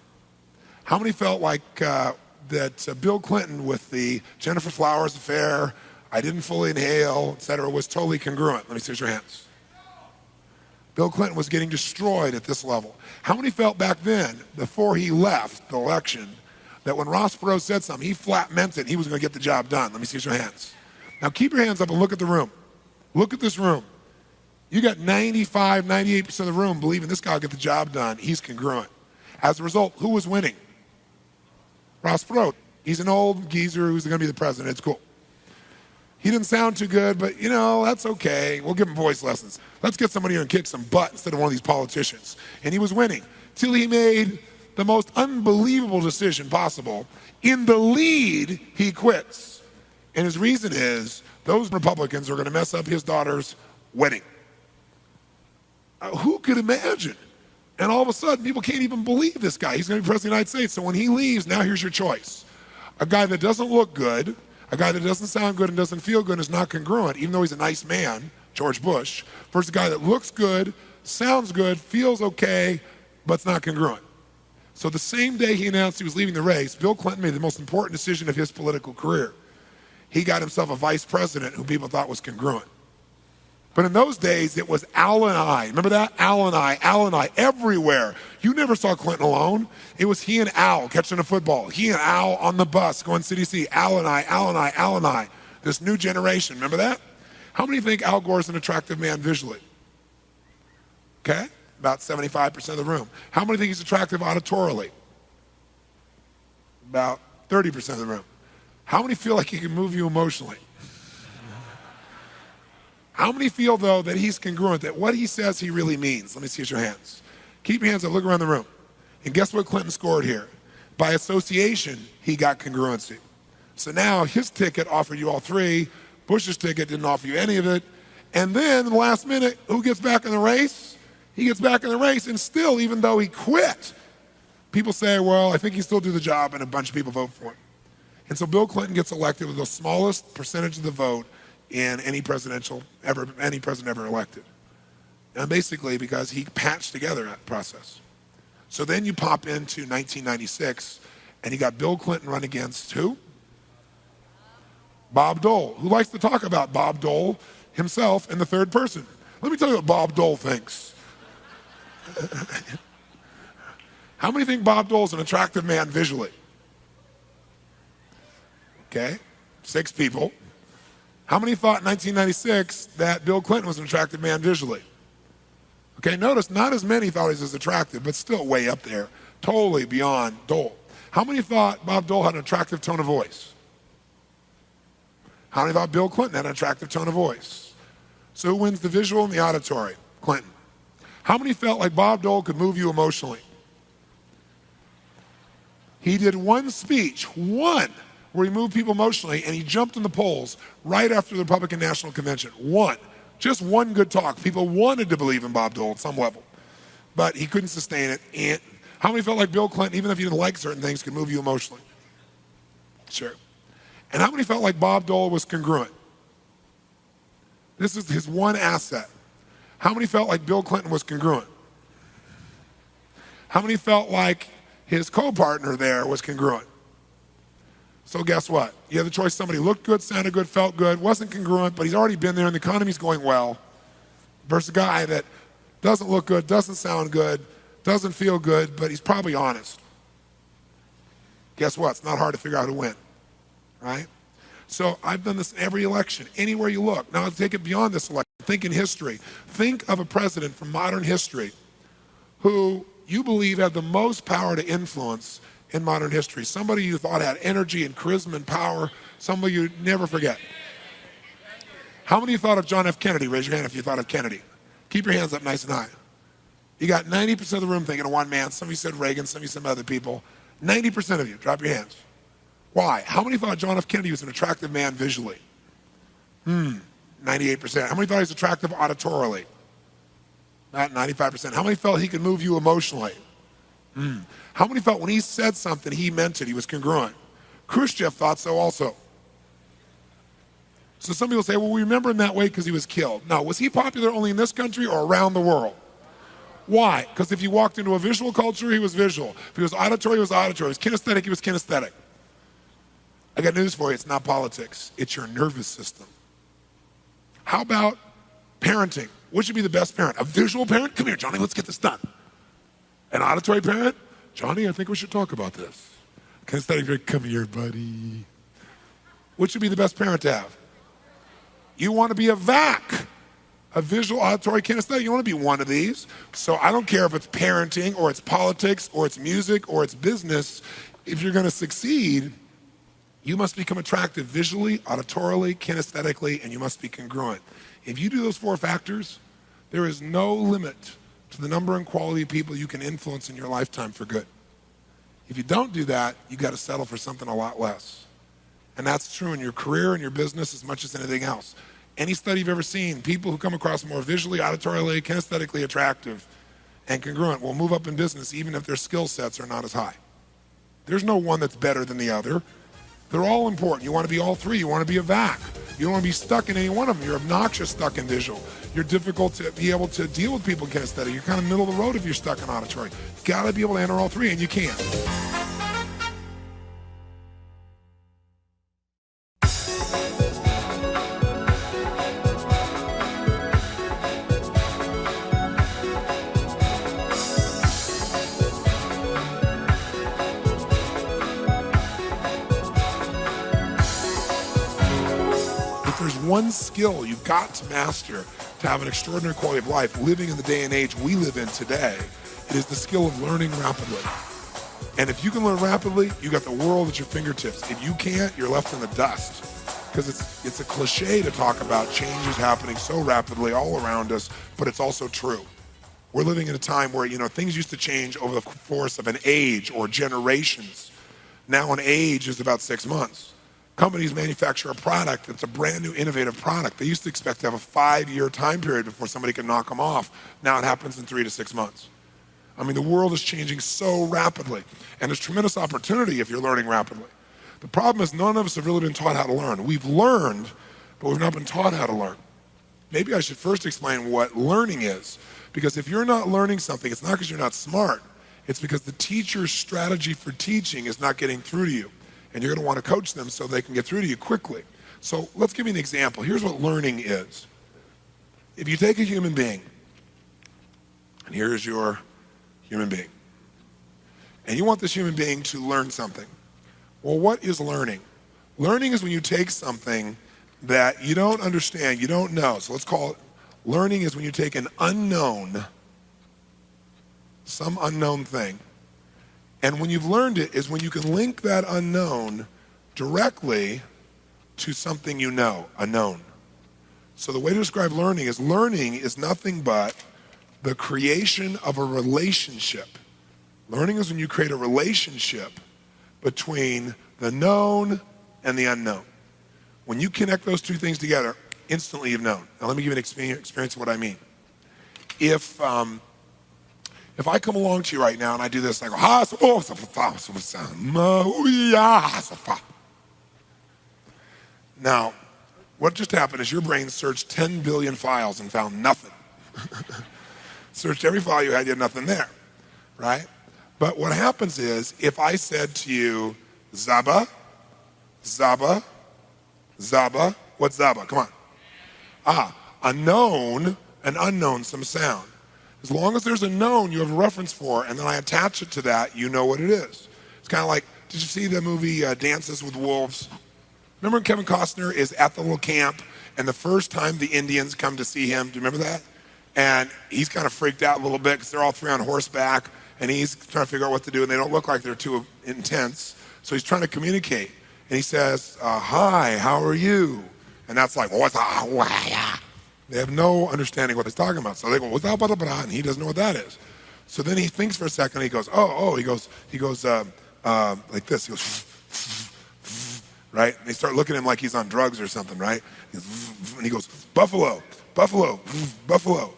How many felt like that Bill Clinton with the Jennifer Flowers affair, I didn't fully inhale, et cetera, was totally congruent? Let me see your hands. Bill Clinton was getting destroyed at this level. How many felt back then, before he left the election, that when Ross Perot said something, he flat meant it, he was gonna get the job done? Let me see your hands. Now keep your hands up and look at the room. Look at this room. You got 95, 98% of the room believing this guy will get the job done. He's congruent. As a result, who was winning? Ross Perot. He's an old geezer who's going to be the president. It's cool. He didn't sound too good, but that's okay. We'll give him voice lessons. Let's get somebody here and kick some butt instead of one of these politicians. And he was winning till he made the most unbelievable decision possible. In the lead, he quits. And his reason is those Republicans are going to mess up his daughter's wedding. Who could imagine? And all of a sudden, people can't even believe this guy. He's going to be president of the United States. So when he leaves, now here's your choice. A guy that doesn't look good, a guy that doesn't sound good and doesn't feel good and is not congruent, even though he's a nice man, George Bush, versus a guy that looks good, sounds good, feels okay, but's not congruent. So the same day he announced he was leaving the race, Bill Clinton made the most important decision of his political career. He got himself a vice president who people thought was congruent. But in those days, it was Al and I. Remember that? Al and I, everywhere. You never saw Clinton alone. It was he and Al catching a football. He and Al on the bus going CDC. Al and I. This new generation. Remember that? How many think Al Gore's an attractive man visually? Okay? About 75% of the room. How many think he's attractive auditorily? About 30% of the room. How many feel like he can move you emotionally? How many feel, though, that he's congruent, that what he says he really means? Let me see your hands. Keep your hands up, look around the room. And guess what Clinton scored here? By association, he got congruency. So now his ticket offered you all three. Bush's ticket didn't offer you any of it. And then in the last minute, who gets back in the race? He gets back in the race, and still, even though he quit, people say, well, I think he still do the job, and a bunch of people vote for him. And so Bill Clinton gets elected with the smallest percentage of the vote in any president ever elected. And basically because he patched together that process. So then you pop into 1996, and you got Bill Clinton run against who? Bob Dole. Who likes to talk about Bob Dole himself in the third person? Let me tell you what Bob Dole thinks. How many think Bob Dole's an attractive man visually? Okay, 6 people. How many thought in 1996 that Bill Clinton was an attractive man visually? Okay, notice not as many thought he was as attractive, but still way up there, totally beyond Dole. How many thought Bob Dole had an attractive tone of voice? How many thought Bill Clinton had an attractive tone of voice? So who wins the visual and the auditory? Clinton. How many felt like Bob Dole could move you emotionally? He did one speech, one, where he moved people emotionally, and he jumped in the polls right after the Republican National Convention. One. Just one good talk. People wanted to believe in Bob Dole at some level, but he couldn't sustain it. And how many felt like Bill Clinton, even if you didn't like certain things, could move you emotionally? Sure. And how many felt like Bob Dole was congruent? This is his one asset. How many felt like Bill Clinton was congruent? How many felt like his co-partner there was congruent? So guess what? You have the choice. Somebody looked good, sounded good, felt good, wasn't congruent, but he's already been there and the economy's going well, versus a guy that doesn't look good, doesn't sound good, doesn't feel good, but he's probably honest. Guess what? It's not hard to figure out who win, right? So I've done this in every election, anywhere you look. Now let's take it beyond this election. Think in history. Think of a president from modern history who you believe had the most power to influence in modern history. Somebody you thought had energy and charisma and power, somebody you'd never forget. How many of you thought of John F. Kennedy? Raise your hand if you thought of Kennedy. Keep your hands up nice and high. You got 90% of the room thinking of one man. Some of you said Reagan, some of you said other people. 90% of you, drop your hands. Why? How many thought John F. Kennedy was an attractive man visually? 98%. How many thought he was attractive auditorily? About 95%. How many felt he could move you emotionally? How many felt when he said something, he meant it, he was congruent? Khrushchev thought so also. So some people say, well, we remember him that way because he was killed. No, was he popular only in this country or around the world? Why? Because if you walked into a visual culture, he was visual. If he was auditory, he was auditory. If he was kinesthetic, he was kinesthetic. I got news for you, it's not politics, it's your nervous system. How about parenting? Which should be the best parent? A visual parent? Come here, Johnny, let's get this done. An auditory parent? Johnny, I think we should talk about this. Kinesthetic, come here, buddy. Which should be the best parent to have? You want to be a vac. A visual, auditory, kinesthetic. You want to be one of these. So I don't care if it's parenting or it's politics or it's music or it's business. If you're going to succeed, you must become attractive visually, auditorily, kinesthetically, and you must be congruent. If you do those 4 factors, there is no limit to the number and quality of people you can influence in your lifetime for good. If you don't do that, you got to settle for something a lot less. And that's true in your career and your business as much as anything else. Any study you've ever seen, people who come across more visually, auditorily, kinesthetically attractive and congruent will move up in business even if their skill sets are not as high. There's no one that's better than the other. They're all important. You want to be all 3. You want to be a VAC. You don't want to be stuck in any one of them. You're obnoxious stuck in visual. You're difficult to be able to deal with people in kinesthetic. You're kind of middle of the road if you're stuck in auditory. You got to be able to enter all 3, and you can. One skill you've got to master to have an extraordinary quality of life living in the day and age we live in today. It is the skill of learning rapidly. And if you can learn rapidly, you got the world at your fingertips. If you can't, you're left in the dust. Because it's a cliche to talk about changes happening so rapidly all around us, but it's also true. We're living in a time where, things used to change over the course of an age or generations. Now an age is about 6 months. Companies manufacture a product that's a brand new innovative product. They used to expect to have a 5-year time period before somebody could knock them off. Now it happens in 3 to 6 months. I mean, the world is changing so rapidly, and there's tremendous opportunity if you're learning rapidly. The problem is none of us have really been taught how to learn. We've learned, but we've not been taught how to learn. Maybe I should first explain what learning is, because if you're not learning something, it's not because you're not smart. It's because the teacher's strategy for teaching is not getting through to you. And you're going to want to coach them so they can get through to you quickly. So let's give you an example. Here's what learning is. If you take a human being, and here's your human being, and you want this human being to learn something. Well, what is learning? Learning is when you take something that you don't understand, you don't know. So let's call it, learning is when you take an unknown, some unknown thing, and when you've learned it is when you can link that unknown directly to something you know, a known. So the way to describe learning is nothing but the creation of a relationship. Learning is when you create a relationship between the known and the unknown. When you connect those 2 things together, instantly you've known. Now let me give you an experience of what I mean. If I come along to you right now and I do this, I go, now, what just happened is your brain searched 10 billion files and found nothing. Searched every file you had nothing there, right? But what happens is, if I said to you, Zaba, Zaba, Zaba, what's Zaba? Come on. A known, an unknown, some sound. As long as there's a known you have a reference for, and then I attach it to that, you know what it is. It's kind of like, did you see the movie Dances with Wolves? Remember when Kevin Costner is at the little camp, and the first time the Indians come to see him, do you remember that? And he's kind of freaked out a little bit because they're all 3 on horseback, and he's trying to figure out what to do, and they don't look like they're too intense. So he's trying to communicate, and he says, hi, how are you? And that's like, what's up? They have no understanding what he's talking about. So they go, what's up, and he doesn't know what that is. So then he thinks for a second, he goes, he goes like this. He goes, right? And they start looking at him like he's on drugs or something, right? And he goes, buffalo, buffalo, buffalo.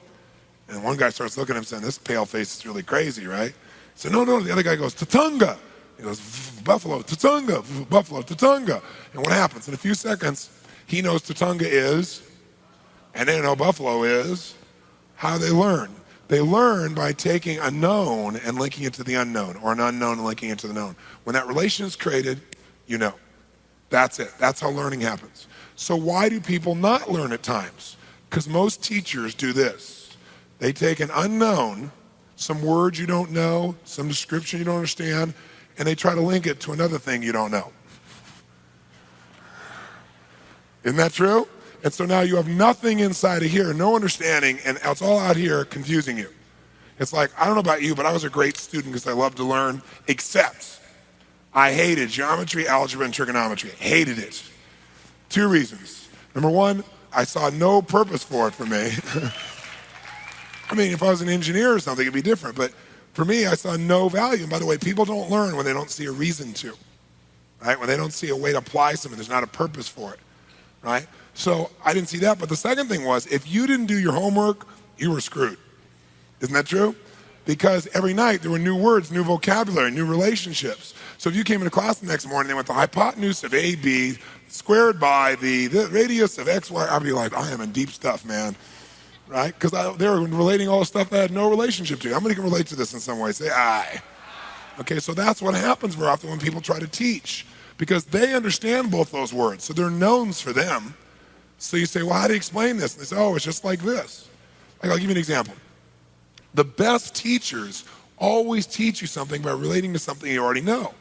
And one guy starts looking at him saying, this pale face is really crazy, right? So no, the other guy goes, Tatunga. He goes, buffalo, Tatunga, buffalo, Tatunga. And what happens? In a few seconds, he knows Tatunga is, and they know buffalo is. How they learn? They learn by taking a known and linking it to the unknown, or an unknown and linking it to the known. When that relation is created, you know. That's it. That's how learning happens. So why do people not learn at times? Because most teachers do this. They take an unknown, some words you don't know, some description you don't understand, and they try to link it to another thing you don't know. Isn't that true? And so now you have nothing inside of here, no understanding, and it's all out here confusing you. It's like, I don't know about you, but I was a great student because I loved to learn, except I hated geometry, algebra, and trigonometry. Hated it. 2 reasons. Number 1, I saw no purpose for it for me. I mean, if I was an engineer or something, it'd be different. But for me, I saw no value. And by the way, people don't learn when they don't see a reason to, right? When they don't see a way to apply something, there's not a purpose for it, right? So I didn't see that. But the second thing was, if you didn't do your homework, you were screwed. Isn't that true? Because every night there were new words, new vocabulary, new relationships. So if you came into class the next morning, they went the hypotenuse of AB squared by the radius of XY, I'd be like, I am in deep stuff, man. Right? Because they were relating all the stuff that I had no relationship to. How many can relate to this in some way? Say, aye. Okay, so that's what happens very often when people try to teach. Because they understand both those words. So they're knowns for them. So you say, well, how do you explain this? And they say, oh, it's just like this. Like, I'll give you an example. The best teachers always teach you something by relating to something you already know.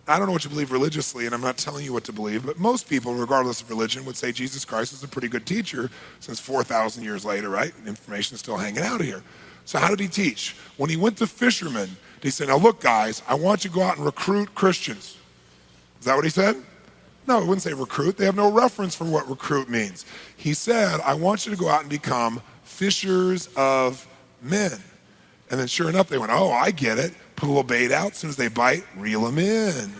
I don't know what you believe religiously, and I'm not telling you what to believe, but most people, regardless of religion, would say Jesus Christ is a pretty good teacher since 4,000 years later, right? Information is still hanging out of here. So how did he teach? When he went to fishermen, he said, now look, guys, I want you to go out and recruit Christians. Is that what he said? No, he wouldn't say recruit. They have no reference for what recruit means. He said, I want you to go out and become fishers of men. And then sure enough, they went, oh, I get it. Put a little bait out. As soon as they bite, reel them in.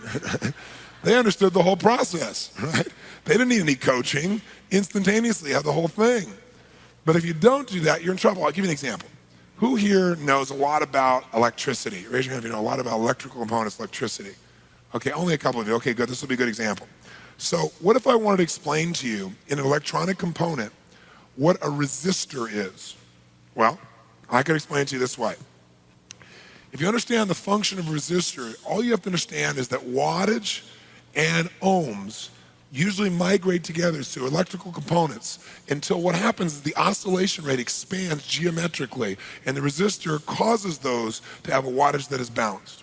They understood the whole process, right? They didn't need any coaching. Instantaneously had the whole thing. But if you don't do that, you're in trouble. I'll give you an example. Who here knows a lot about electricity? Raise your hand if you know a lot about electrical components, electricity. Okay, only a couple of you. Okay, good. This will be a good example. So what if I wanted to explain to you in an electronic component what a resistor is? Well, I could explain it to you this way. If you understand the function of a resistor, all you have to understand is that wattage and ohms usually migrate together to electrical components until what happens is the oscillation rate expands geometrically, and the resistor causes those to have a wattage that is balanced.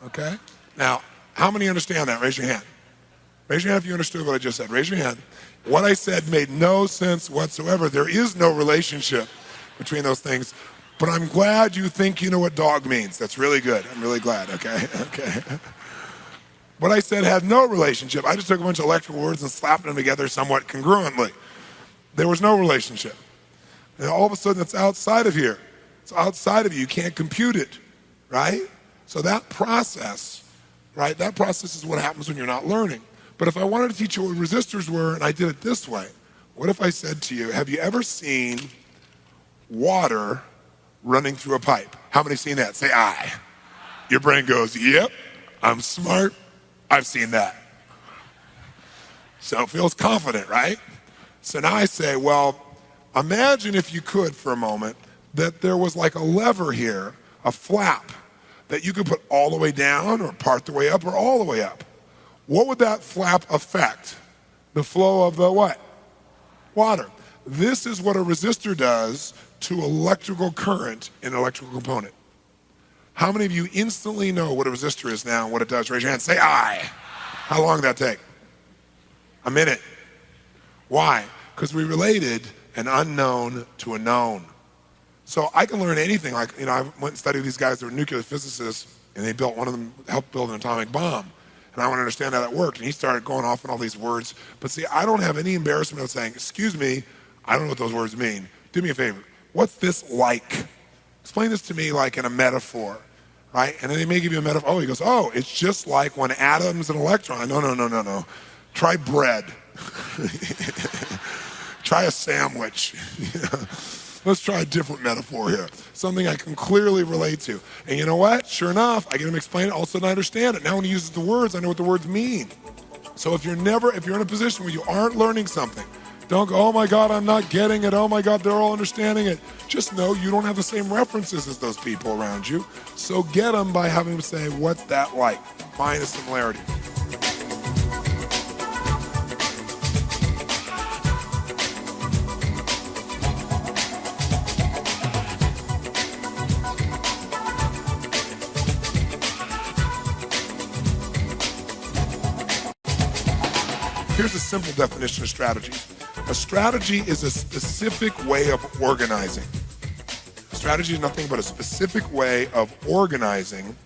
Okay? Now, how many understand that? Raise your hand. Raise your hand if you understood what I just said. Raise your hand. What I said made no sense whatsoever. There is no relationship between those things. But I'm glad you think you know what dog means. That's really good. I'm really glad, okay? Okay. What I said had no relationship. I just took a bunch of electrical words and slapped them together somewhat congruently. There was no relationship. And all of a sudden it's outside of here. It's outside of you. You can't compute it, right? So that process, right, that process is what happens when you're not learning. But if I wanted to teach you what resistors were and I did it this way, what if I said to you, have you ever seen water running through a pipe? How many seen that? Say aye. Your brain goes, yep, I'm smart. I've seen that. So it feels confident, right? So now I say, well, imagine if you could for a moment that there was like a lever here, a flap, that you could put all the way down or part the way up or all the way up. What would that flap affect? The flow of the what? Water. This is what a resistor does to electrical current in an electrical component. How many of you instantly know what a resistor is now and what it does? Raise your hand. Say aye. How long did that take? A minute. Why? Because we related an unknown to a known. So I can learn anything. Like, I went and studied these guys that were nuclear physicists, and they built one of them, helped build an atomic bomb. And I want to understand how that worked. And he started going off on all these words. But see, I don't have any embarrassment of saying, excuse me, I don't know what those words mean. Do me a favor. What's this like? Explain this to me like in a metaphor, right? And then they may give you a metaphor. Oh, he goes, oh, it's just like when atoms and electrons. No. Try bread. Try a sandwich. Let's try a different metaphor here. Something I can clearly relate to. And you know what? Sure enough, I get him to explain it. All of a sudden I understand it. Now when he uses the words, I know what the words mean. So if you're in a position where you aren't learning something, don't go, oh my God, I'm not getting it. Oh my God, they're all understanding it. Just know you don't have the same references as those people around you. So get them by having them say, what's that like? Find a similarity. Here's a simple definition of strategy. A strategy is a specific way of organizing. Strategy is nothing but a specific way of organizing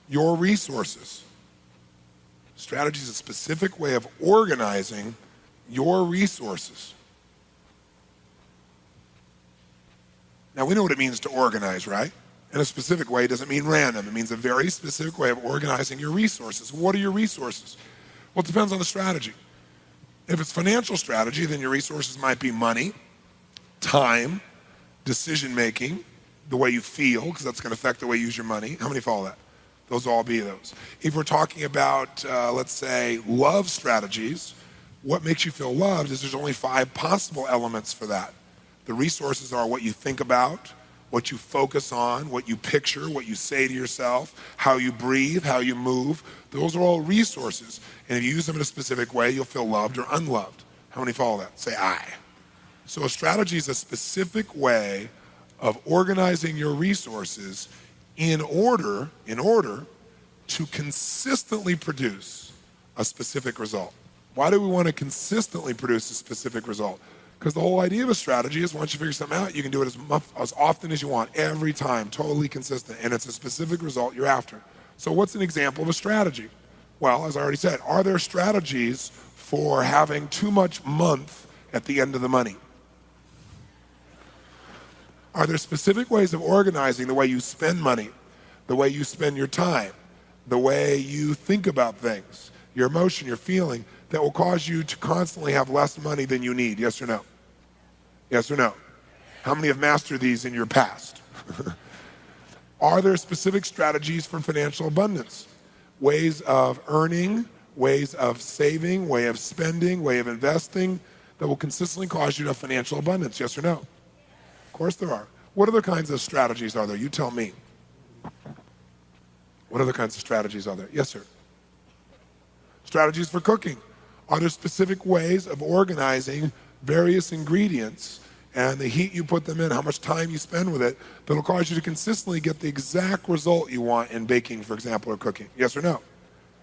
your resources. Strategy is a specific way of organizing your resources. Now, we know what it means to organize, right? In a specific way doesn't mean random. It means a very specific way of organizing your resources. What are your resources? Well, it depends on the strategy. If it's financial strategy, then your resources might be money, time, decision-making, the way you feel, because that's going to affect the way you use your money. How many follow that? Those will all be those. If we're talking about, let's say, love strategies, what makes you feel loved is there's only 5 possible elements for that. The resources are what you think about, what you focus on, what you picture, what you say to yourself, how you breathe, how you move. Those are all resources. And if you use them in a specific way, you'll feel loved or unloved. How many follow that? Say I. So a strategy is a specific way of organizing your resources in order to consistently produce a specific result. Why do we want to consistently produce a specific result? Because the whole idea of a strategy is once you figure something out, you can do it as often as you want, every time, totally consistent, and it's a specific result you're after. So what's an example of a strategy? Well, as I already said, are there strategies for having too much month at the end of the money? Are there specific ways of organizing the way you spend money, the way you spend your time, the way you think about things, your emotion, your feeling, that will cause you to constantly have less money than you need? Yes or no? Yes or no? How many have mastered these in your past? Are there specific strategies for financial abundance? Ways of earning, ways of saving, way of spending, way of investing that will consistently cause you to have financial abundance? Yes or no? Of course there are. What other kinds of strategies are there? You tell me. What other kinds of strategies are there? Yes, sir. Strategies for cooking. Are there specific ways of organizing various ingredients and the heat you put them in, how much time you spend with it, that'll cause you to consistently get the exact result you want in baking, for example, or cooking? Yes or no?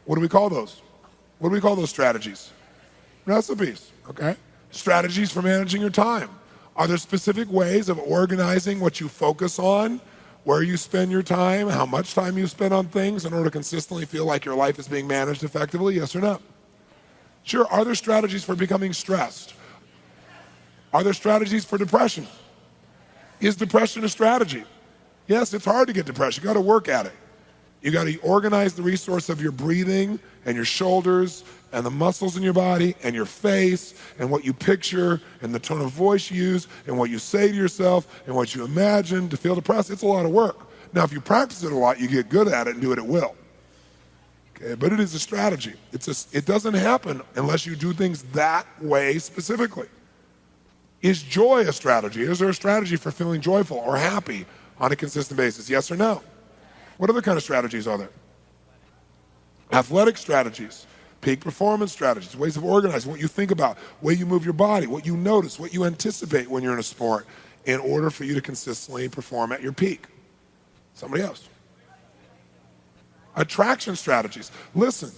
What do we call those? What do we call those strategies? Recipes, okay? Strategies for managing your time. Are there specific ways of organizing what you focus on, where you spend your time, how much time you spend on things in order to consistently feel like your life is being managed effectively? Yes or no? Sure. Are there strategies for becoming stressed? Are there strategies for depression? Is depression a strategy? Yes, it's hard to get depressed. You got to work at it. You got to organize the resource of your breathing and your shoulders and the muscles in your body and your face and what you picture and the tone of voice you use and what you say to yourself and what you imagine to feel depressed. It's a lot of work. Now, if you practice it a lot, you get good at it and do it at will. Okay, but it is a strategy. It doesn't happen unless you do things that way specifically. Is joy a strategy? Is there a strategy for feeling joyful or happy on a consistent basis? Yes or no? What other kind of strategies are there? Athletic strategies, peak performance strategies, ways of organizing what you think about, way you move your body, what you notice, what you anticipate when you're in a sport in order for you to consistently perform at your peak. Somebody else. Attraction strategies. Listen,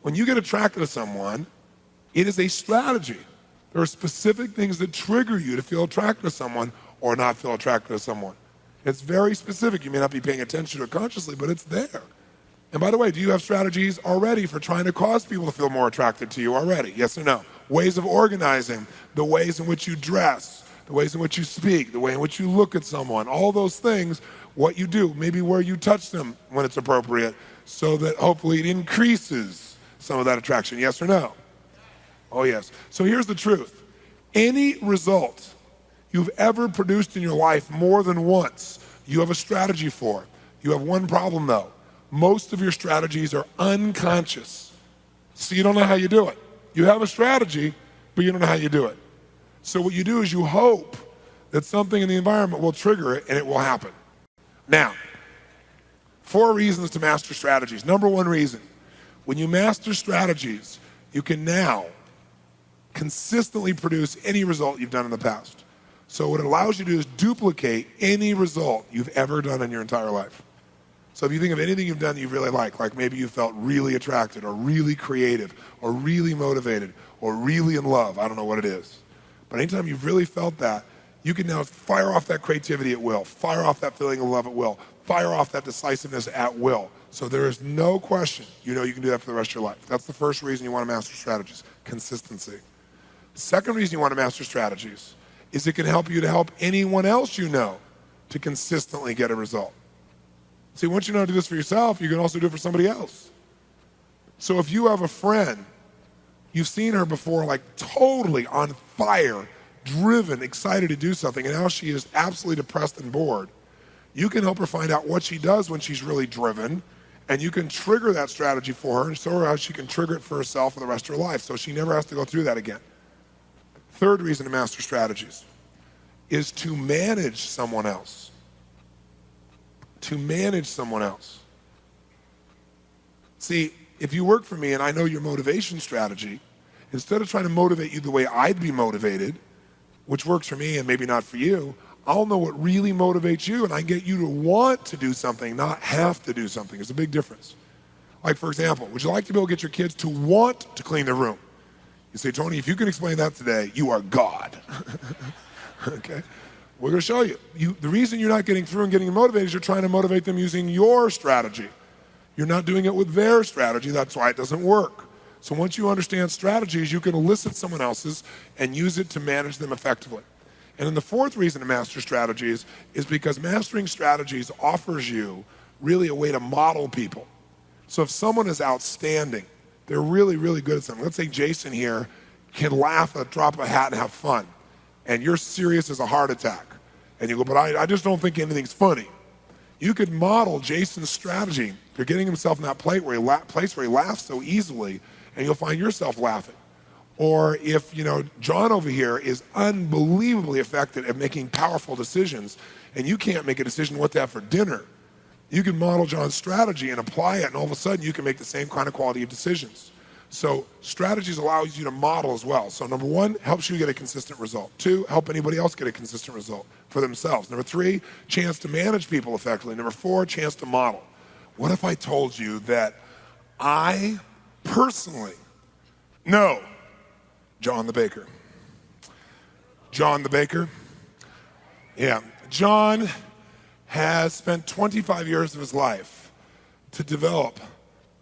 when you get attracted to someone, it is a strategy. There are specific things that trigger you to feel attracted to someone or not feel attracted to someone. It's very specific. You may not be paying attention to it consciously, but it's there. And by the way, do you have strategies already for trying to cause people to feel more attracted to you already? Yes or no? Ways of organizing, the ways in which you dress, the ways in which you speak, the way in which you look at someone, all those things, what you do, maybe where you touch them when it's appropriate, so that hopefully it increases some of that attraction. Yes or no? Oh, yes. So here's the truth. Any result you've ever produced in your life more than once, you have a strategy for. You have one problem, though. Most of your strategies are unconscious. So you don't know how you do it. You have a strategy, but you don't know how you do it. So what you do is you hope that something in the environment will trigger it and it will happen. Now, 4 reasons to master strategies. Number 1 reason, when you master strategies, you can now consistently produce any result you've done in the past. So what it allows you to do is duplicate any result you've ever done in your entire life. So if you think of anything you've done that you really like maybe you felt really attracted or really creative or really motivated or really in love, I don't know what it is. But anytime you've really felt that, you can now fire off that creativity at will, fire off that feeling of love at will, fire off that decisiveness at will. So there is no question you can do that for the rest of your life. That's the first reason you want to master strategies, consistency. Second reason you want to master strategies is it can help you to help anyone else you know to consistently get a result. See, once you know how to do this for yourself, you can also do it for somebody else. So if you have a friend, you've seen her before like totally on fire, driven, excited to do something, and now she is absolutely depressed and bored, you can help her find out what she does when she's really driven, and you can trigger that strategy for her and show her how she can trigger it for herself for the rest of her life so she never has to go through that again. Third reason to master strategies is to manage someone else. To manage someone else. See, if you work for me and I know your motivation strategy, instead of trying to motivate you the way I'd be motivated, which works for me and maybe not for you, I'll know what really motivates you and I can get you to want to do something, not have to do something. There's a big difference. Like, for example, would you like to be able to get your kids to want to clean their room? You say, Tony, if you can explain that today, you are God. Okay? We're going to show you. The reason you're not getting through and getting motivated is you're trying to motivate them using your strategy. You're not doing it with their strategy. That's why it doesn't work. So once you understand strategies, you can elicit someone else's and use it to manage them effectively. And then the fourth reason to master strategies is because mastering strategies offers you really a way to model people. So if someone is outstanding, they're really, really good at something. Let's say Jason here can laugh at the drop of a hat and have fun. And you're serious as a heart attack. And you go, but I just don't think anything's funny. You could model Jason's strategy. You're getting himself in that place where he laughs so easily, and you'll find yourself laughing. Or if, John over here is unbelievably effective at making powerful decisions, and you can't make a decision what to have for dinner, you can model John's strategy and apply it, and all of a sudden you can make the same kind of quality of decisions. So strategies allows you to model as well. So number one, helps you get a consistent result. Two, help anybody else get a consistent result for themselves. Number three, chance to manage people effectively. Number four, chance to model. What if I told you that I personally know John the baker? John the baker? Yeah. John has spent 25 years of his life to develop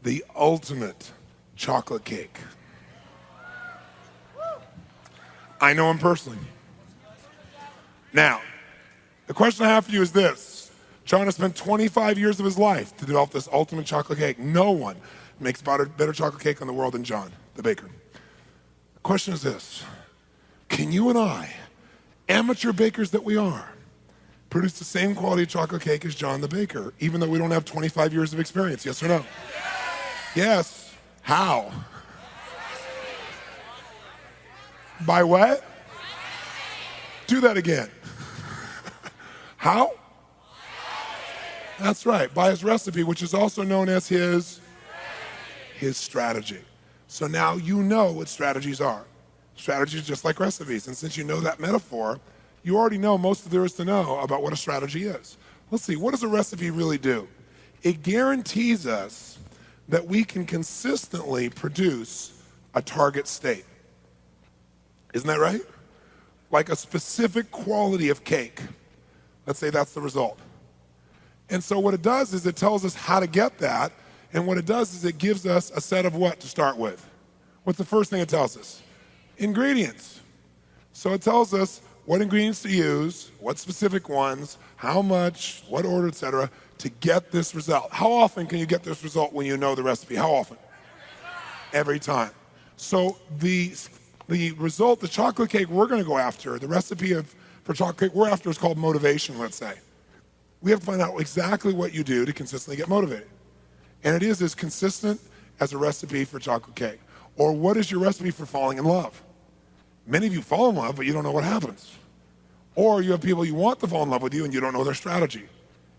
the ultimate chocolate cake. I know him personally. Now, the question I have for you is this. John has spent 25 years of his life to develop this ultimate chocolate cake. No one makes better chocolate cake in the world than John, the baker. The question is this. Can you and I, amateur bakers that we are, produce the same quality of chocolate cake as John the baker, even though we don't have 25 years of experience? Yes or no? Yes. How? By what? Do that again. How? That's right, by his recipe, which is also known as his strategy. So now you know what strategies are. Strategies are just like recipes, and since you know that metaphor, you already know most of there is to know about what a strategy is. Let's see, what does a recipe really do? It guarantees us that we can consistently produce a target state. Isn't that right? Like a specific quality of cake. Let's say that's the result. And so what it does is it tells us how to get that, and what it does is it gives us a set of what to start with. What's the first thing it tells us? Ingredients. So it tells us what ingredients to use, what specific ones, how much, what order, etc., to get this result. How often can you get this result when you know the recipe? How often? Every time. So the result, the chocolate cake we're going to go after, the recipe for chocolate cake we're after is called motivation, let's say. We have to find out exactly what you do to consistently get motivated. And it is as consistent as a recipe for chocolate cake. Or what is your recipe for falling in love? Many of you fall in love, but you don't know what happens. Or you have people you want to fall in love with you and you don't know their strategy.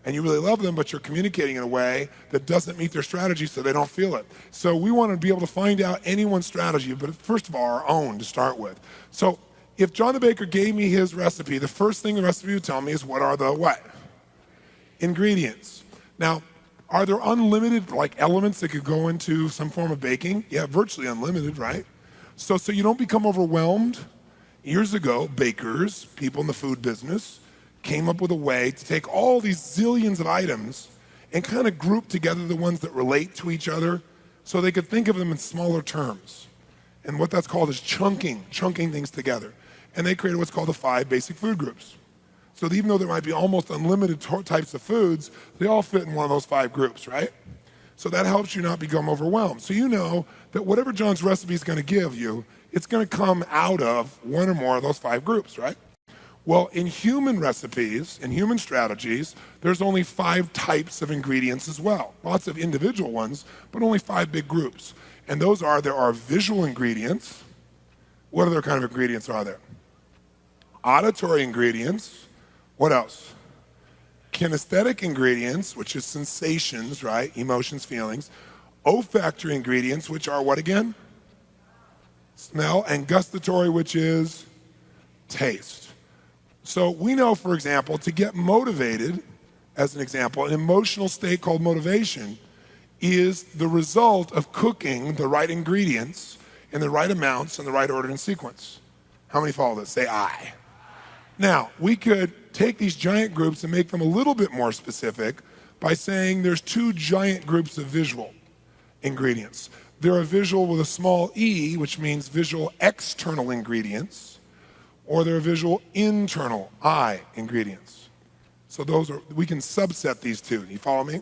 And you really love them, but you're communicating in a way that doesn't meet their strategy so they don't feel it. So we want to be able to find out anyone's strategy, but first of all, our own to start with. So if John the baker gave me his recipe, the first thing the recipe would tell me is what are the what? Ingredients. Now, Are there unlimited elements that could go into some form of baking? Yeah, virtually unlimited, right? So you don't become overwhelmed. Years ago, bakers, people in the food business, came up with a way to take all these zillions of items and kind of group together the ones that relate to each other so they could think of them in smaller terms. And what that's called is chunking things together. And they created what's called the 5 basic food groups. So even though there might be almost unlimited types of foods, they all fit in one of those 5 groups, right? So that helps you not become overwhelmed. So you know that whatever John's recipe is going to give you, it's going to come out of one or more of those 5 groups, right? Well, in human recipes, in human strategies, there's only 5 types of ingredients as well. Lots of individual ones, but only 5 big groups. And those are, there are visual ingredients. What other kind of ingredients are there? Auditory ingredients. What else? Kinesthetic ingredients, which is sensations, right? Emotions, feelings. Olfactory ingredients, which are what again? Smell. And gustatory, which is taste. So we know, for example, to get motivated, as an example, an emotional state called motivation is the result of cooking the right ingredients in the right amounts in the right order and sequence. How many follow this? Say I. Now, we could take these giant groups and make them a little bit more specific by saying there's 2 giant groups of visual ingredients. They're a visual with a small e, which means visual external ingredients, or they're visual internal, I, ingredients. So we can subset these 2. You follow me?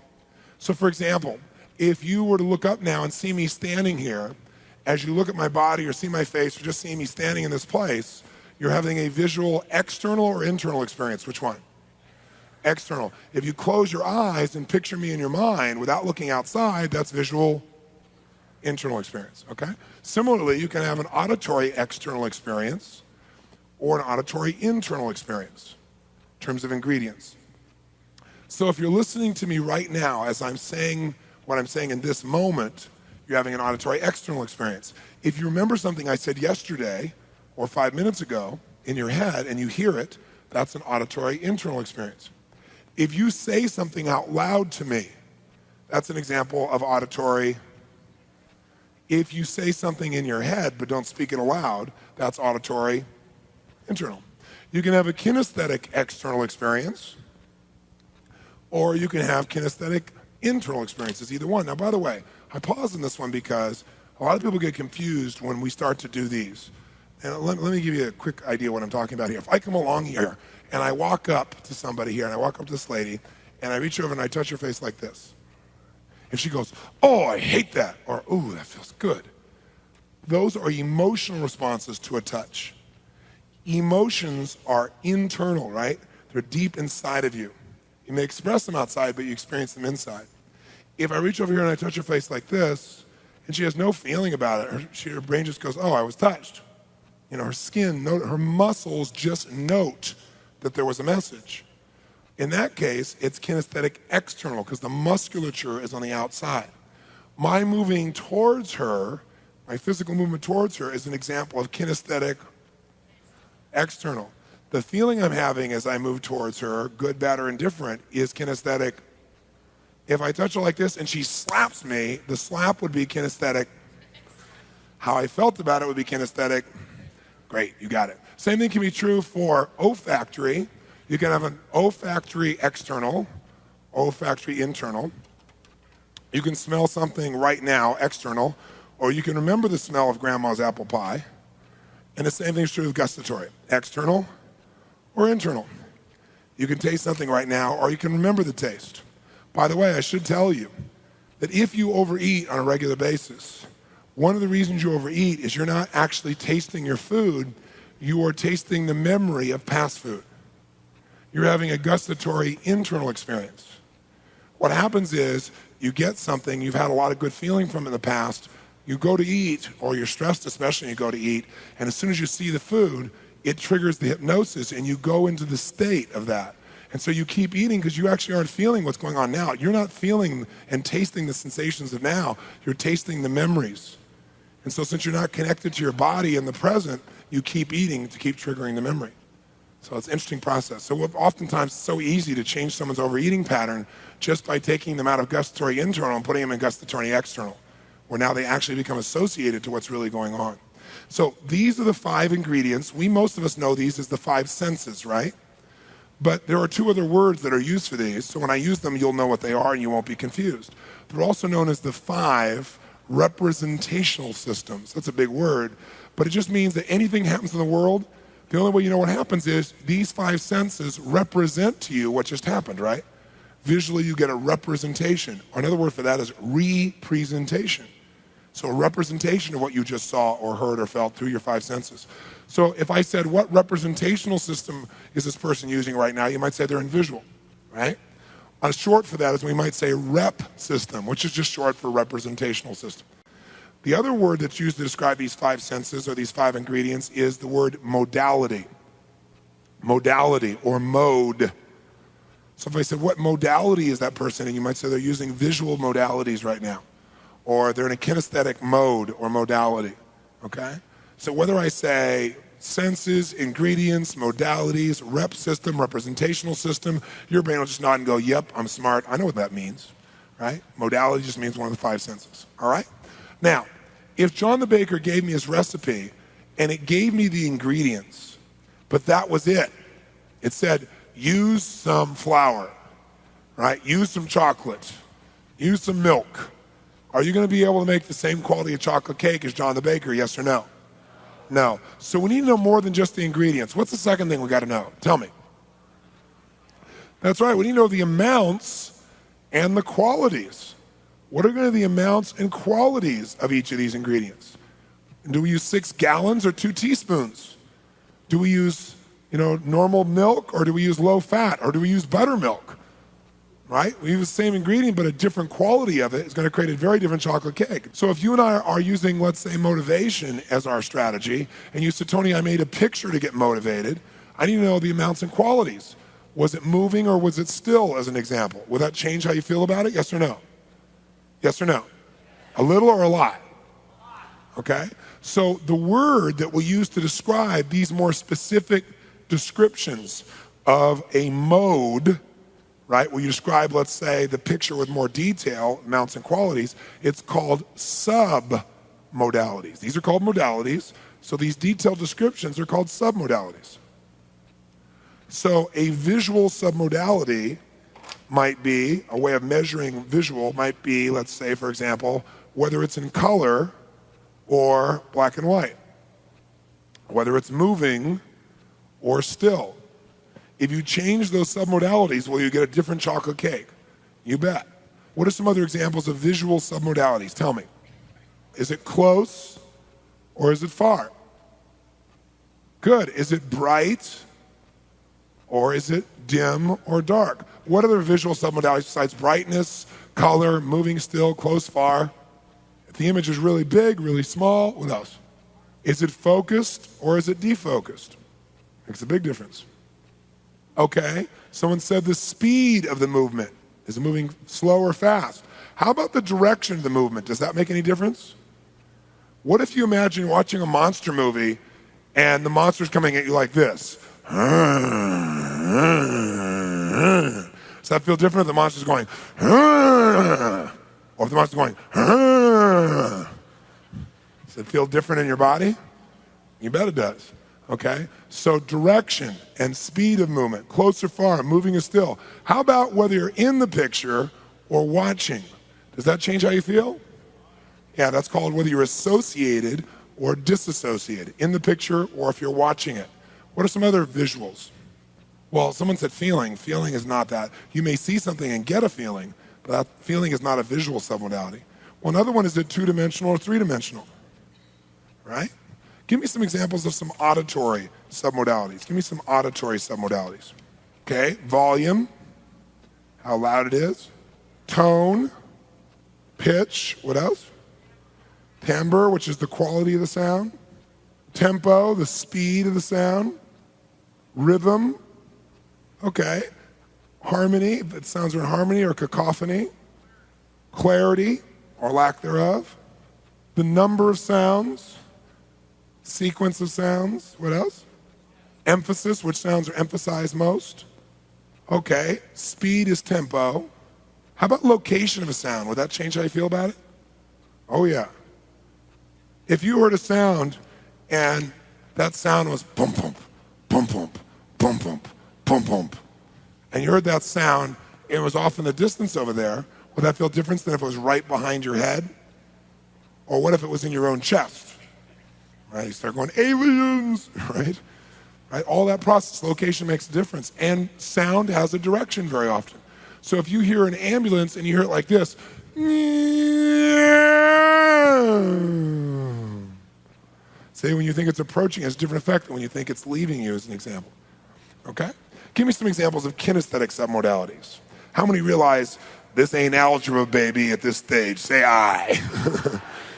So for example, if you were to look up now and see me standing here, as you look at my body or see my face or just see me standing in this place, you're having a visual external or internal experience. Which one? External. If you close your eyes and picture me in your mind without looking outside, that's visual internal experience, okay? Similarly, you can have an auditory external experience or an auditory internal experience in terms of ingredients. So if you're listening to me right now as I'm saying what I'm saying in this moment, you're having an auditory external experience. If you remember something I said yesterday or 5 minutes ago in your head and you hear it, that's an auditory internal experience. If you say something out loud to me, that's an example of auditory. If you say something in your head but don't speak it aloud, that's auditory internal. You can have a kinesthetic external experience, or you can have kinesthetic internal experiences, either one. Now, by the way, I pause on this one because a lot of people get confused when we start to do these. And let me give you a quick idea what I'm talking about here. If I come along here and I walk up to somebody here and I walk up to this lady and I reach over and I touch her face like this. If she goes, oh, I hate that, or ooh, that feels good. Those are emotional responses to a touch. Emotions are internal, right? They're deep inside of you. You may express them outside, but you experience them inside. If I reach over here and I touch her face like this, and she has no feeling about it, her brain just goes, oh, I was touched. You know, her skin, her muscles just note that there was a message. In that case, it's kinesthetic external because the musculature is on the outside. My moving towards her, my physical movement towards her is an example of kinesthetic external. The feeling I'm having as I move towards her, good, bad, or indifferent, is kinesthetic. If I touch her like this and she slaps me, the slap would be kinesthetic. How I felt about it would be kinesthetic. Great, you got it. Same thing can be true for olfactory. You can have an olfactory external, olfactory internal. You can smell something right now, external, or you can remember the smell of grandma's apple pie. And the same thing is true with gustatory, external or internal. You can taste something right now, or you can remember the taste. By the way, I should tell you that if you overeat on a regular basis, one of the reasons you overeat is you're not actually tasting your food, you are tasting the memory of past food. You're having a gustatory internal experience. What happens is you get something, you've had a lot of good feeling from in the past, you go to eat, or you're stressed especially when you go to eat, and as soon as you see the food, it triggers the hypnosis and you go into the state of that. And so you keep eating because you actually aren't feeling what's going on now. You're not feeling and tasting the sensations of now, you're tasting the memories. And so since you're not connected to your body in the present, you keep eating to keep triggering the memory. So it's an interesting process. So oftentimes it's so easy to change someone's overeating pattern just by taking them out of gustatory internal and putting them in gustatory external, where now they actually become associated to what's really going on. So these are the 5 ingredients. Most of us know these as the 5 senses, right? But there are 2 other words that are used for these. So when I use them, you'll know what they are and you won't be confused. They're also known as the 5 representational systems. That's a big word, but it just means that anything happens in the world, the only way you know what happens is these 5 senses represent to you what just happened, right? Visually, you get a representation. Another word for that is representation. So a representation of what you just saw or heard or felt through your 5 senses. So if I said, what representational system is this person using right now? You might say they're in visual, right? A short for that is we might say rep system, which is just short for representational system. The other word that's used to describe these 5 senses or these 5 ingredients is the word modality. Modality or mode. So if I said, what modality is that person? And you might say they're using visual modalities right now. Or they're in a kinesthetic mode or modality, okay? So whether I say senses, ingredients, modalities, rep system, representational system, your brain will just nod and go, yep, I'm smart. I know what that means, right? Modality just means one of the 5 senses, all right? Now, if John the Baker gave me his recipe and it gave me the ingredients, but that was it. It said, use some flour, right? Use some chocolate, use some milk. Are you going to be able to make the same quality of chocolate cake as John the Baker, yes or no? No. So we need to know more than just the ingredients. What's the second thing we got to know? Tell me. That's right. We need to know the amounts and the qualities. What are going to be the amounts and qualities of each of these ingredients? And do we use 6 gallons or 2 teaspoons? Do we use, normal milk, or do we use low fat, or do we use buttermilk? Right? We use the same ingredient, but a different quality of it is going to create a very different chocolate cake. So if you and I are using, let's say, motivation as our strategy, and you said, Tony, I made a picture to get motivated, I need to know the amounts and qualities. Was it moving or was it still, as an example? Will that change how you feel about it? Yes or no? Yes or no? A little or a lot? Okay? So the word that we use to describe these more specific descriptions of a mode, right, where you describe, let's say, the picture with more detail, amounts and qualities, it's called sub-modalities. These are called modalities, so these detailed descriptions are called sub-modalities. So a visual submodality might be, a way of measuring visual might be, let's say, for example, whether it's in color or black and white, whether it's moving or still. If you change those submodalities, will you get a different chocolate cake? You bet. What are some other examples of visual submodalities? Tell me. Is it close or is it far? Good. Is it bright or is it dim or dark? What other visual submodalities besides brightness, color, moving still, close, far? If the image is really big, really small, what else? Is it focused or is it defocused? Makes a big difference. Okay, someone said the speed of the movement. Is it moving slow or fast? How about the direction of the movement? Does that make any difference? What if you imagine watching a monster movie and the monster's coming at you like this? Does that feel different if the monster's going, or if the monster's going, does it feel different in your body? You bet it does. Okay, so direction and speed of movement, close or far, moving or still. How about whether you're in the picture or watching? Does that change how you feel? Yeah, that's called whether you're associated or disassociated, in the picture or if you're watching it. What are some other visuals? Well, someone said feeling. Feeling is not that. You may see something and get a feeling, but that feeling is not a visual submodality. Well, another one is it 2-dimensional or 3-dimensional, right? Give me some examples of some auditory submodalities. Give me some auditory submodalities. Okay, volume, how loud it is. Tone, pitch, what else? Timbre, which is the quality of the sound. Tempo, the speed of the sound. Rhythm, okay. Harmony, if it sounds in harmony or cacophony. Clarity, or lack thereof. The number of sounds. Sequence of sounds. What else? Emphasis, which sounds are emphasized most? Okay. Speed is tempo. How about location of a sound? Would that change how you feel about it? Oh yeah. If you heard a sound and that sound was bump, bump, bump, bump, bump, bump, bump, bump, and you heard that sound, and it was off in the distance over there, would that feel different than if it was right behind your head? Or what if it was in your own chest? Right? You start going, aliens, right? Right? All that process, location makes a difference. And sound has a direction very often. So if you hear an ambulance and you hear it like this, say when you think it's approaching, it has a different effect than when you think it's leaving you, as an example. Okay? Give me some examples of kinesthetic submodalities. How many realize this ain't algebra, baby, at this stage? Say aye.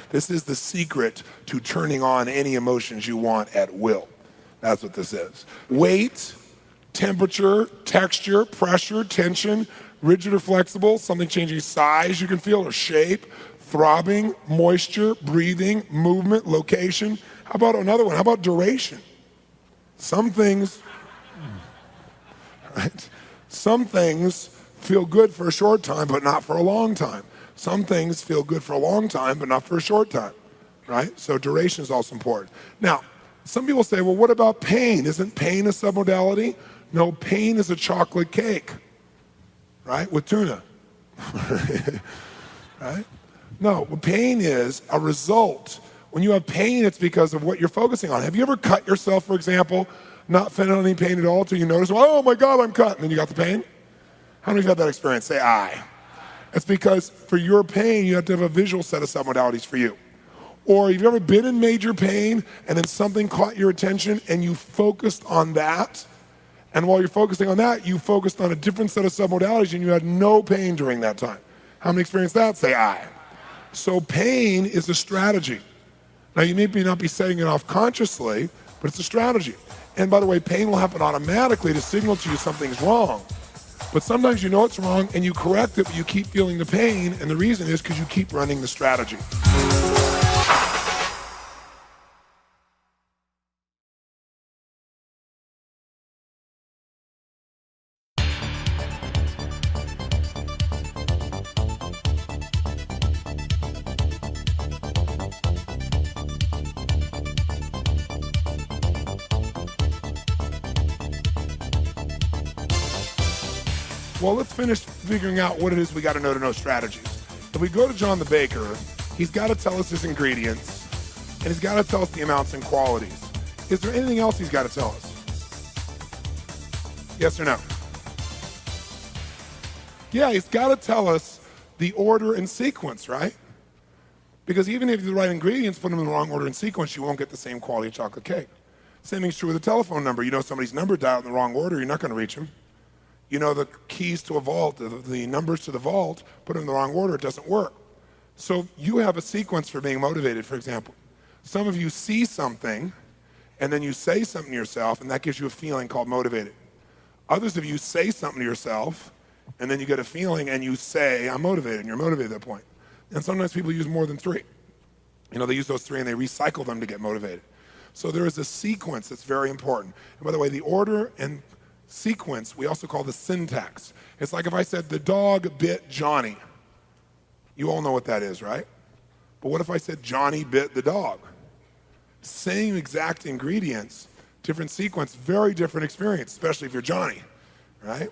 This is the secret to turning on any emotions you want at will. That's what this is. Weight, temperature, texture, pressure, tension, rigid or flexible, something changing size you can feel or shape, throbbing, moisture, breathing, movement, location. How about another one? How about duration? Some things, right? Some things feel good for a short time, but not for a long time. Some things feel good for a long time, but not for a short time, right? So duration is also important. Now, some people say, well, what about pain? Isn't pain a submodality? No, pain is a chocolate cake, right, with tuna, right? No, pain is a result. When you have pain, it's because of what you're focusing on. Have you ever cut yourself, for example, not feeling any pain at all until you notice, oh my God, I'm cut, and then you got the pain? How many of you have had that experience? Say aye. It's because for your pain, you have to have a visual set of submodalities for you. Or have you ever been in major pain and then something caught your attention and you focused on that? And while you're focusing on that, you focused on a different set of submodalities and you had no pain during that time. How many experienced that? Say aye. So pain is a strategy. Now you may not be setting it off consciously, but it's a strategy. And by the way, pain will happen automatically to signal to you something's wrong. But sometimes you know it's wrong and you correct it, but you keep feeling the pain, and the reason is because you keep running the strategy. Well, let's finish figuring out what it is we got to know strategies. If we go to John the Baker, he's got to tell us his ingredients, and he's got to tell us the amounts and qualities. Is there anything else he's got to tell us? Yes or no? Yeah, he's got to tell us the order and sequence, right? Because even if you have the right ingredients, put them in the wrong order and sequence, you won't get the same quality of chocolate cake. Same thing's true with a telephone number. You know somebody's number dialed in the wrong order, you're not going to reach them. You know the keys to a vault, the numbers to the vault, put them in the wrong order, it doesn't work. So you have a sequence for being motivated, for example. Some of you see something, and then you say something to yourself, and that gives you a feeling called motivated. Others of you say something to yourself, and then you get a feeling, and you say, I'm motivated, and you're motivated at that point. And sometimes people use more than 3. You know, they use those 3, and they recycle them to get motivated. So there is a sequence that's very important. And by the way, the order and sequence we also call the syntax. It's like if I said the dog bit Johnny. You all know what that is, right? But what if I said Johnny bit the dog? Same exact ingredients, different sequence, very different experience, especially if you're Johnny, right?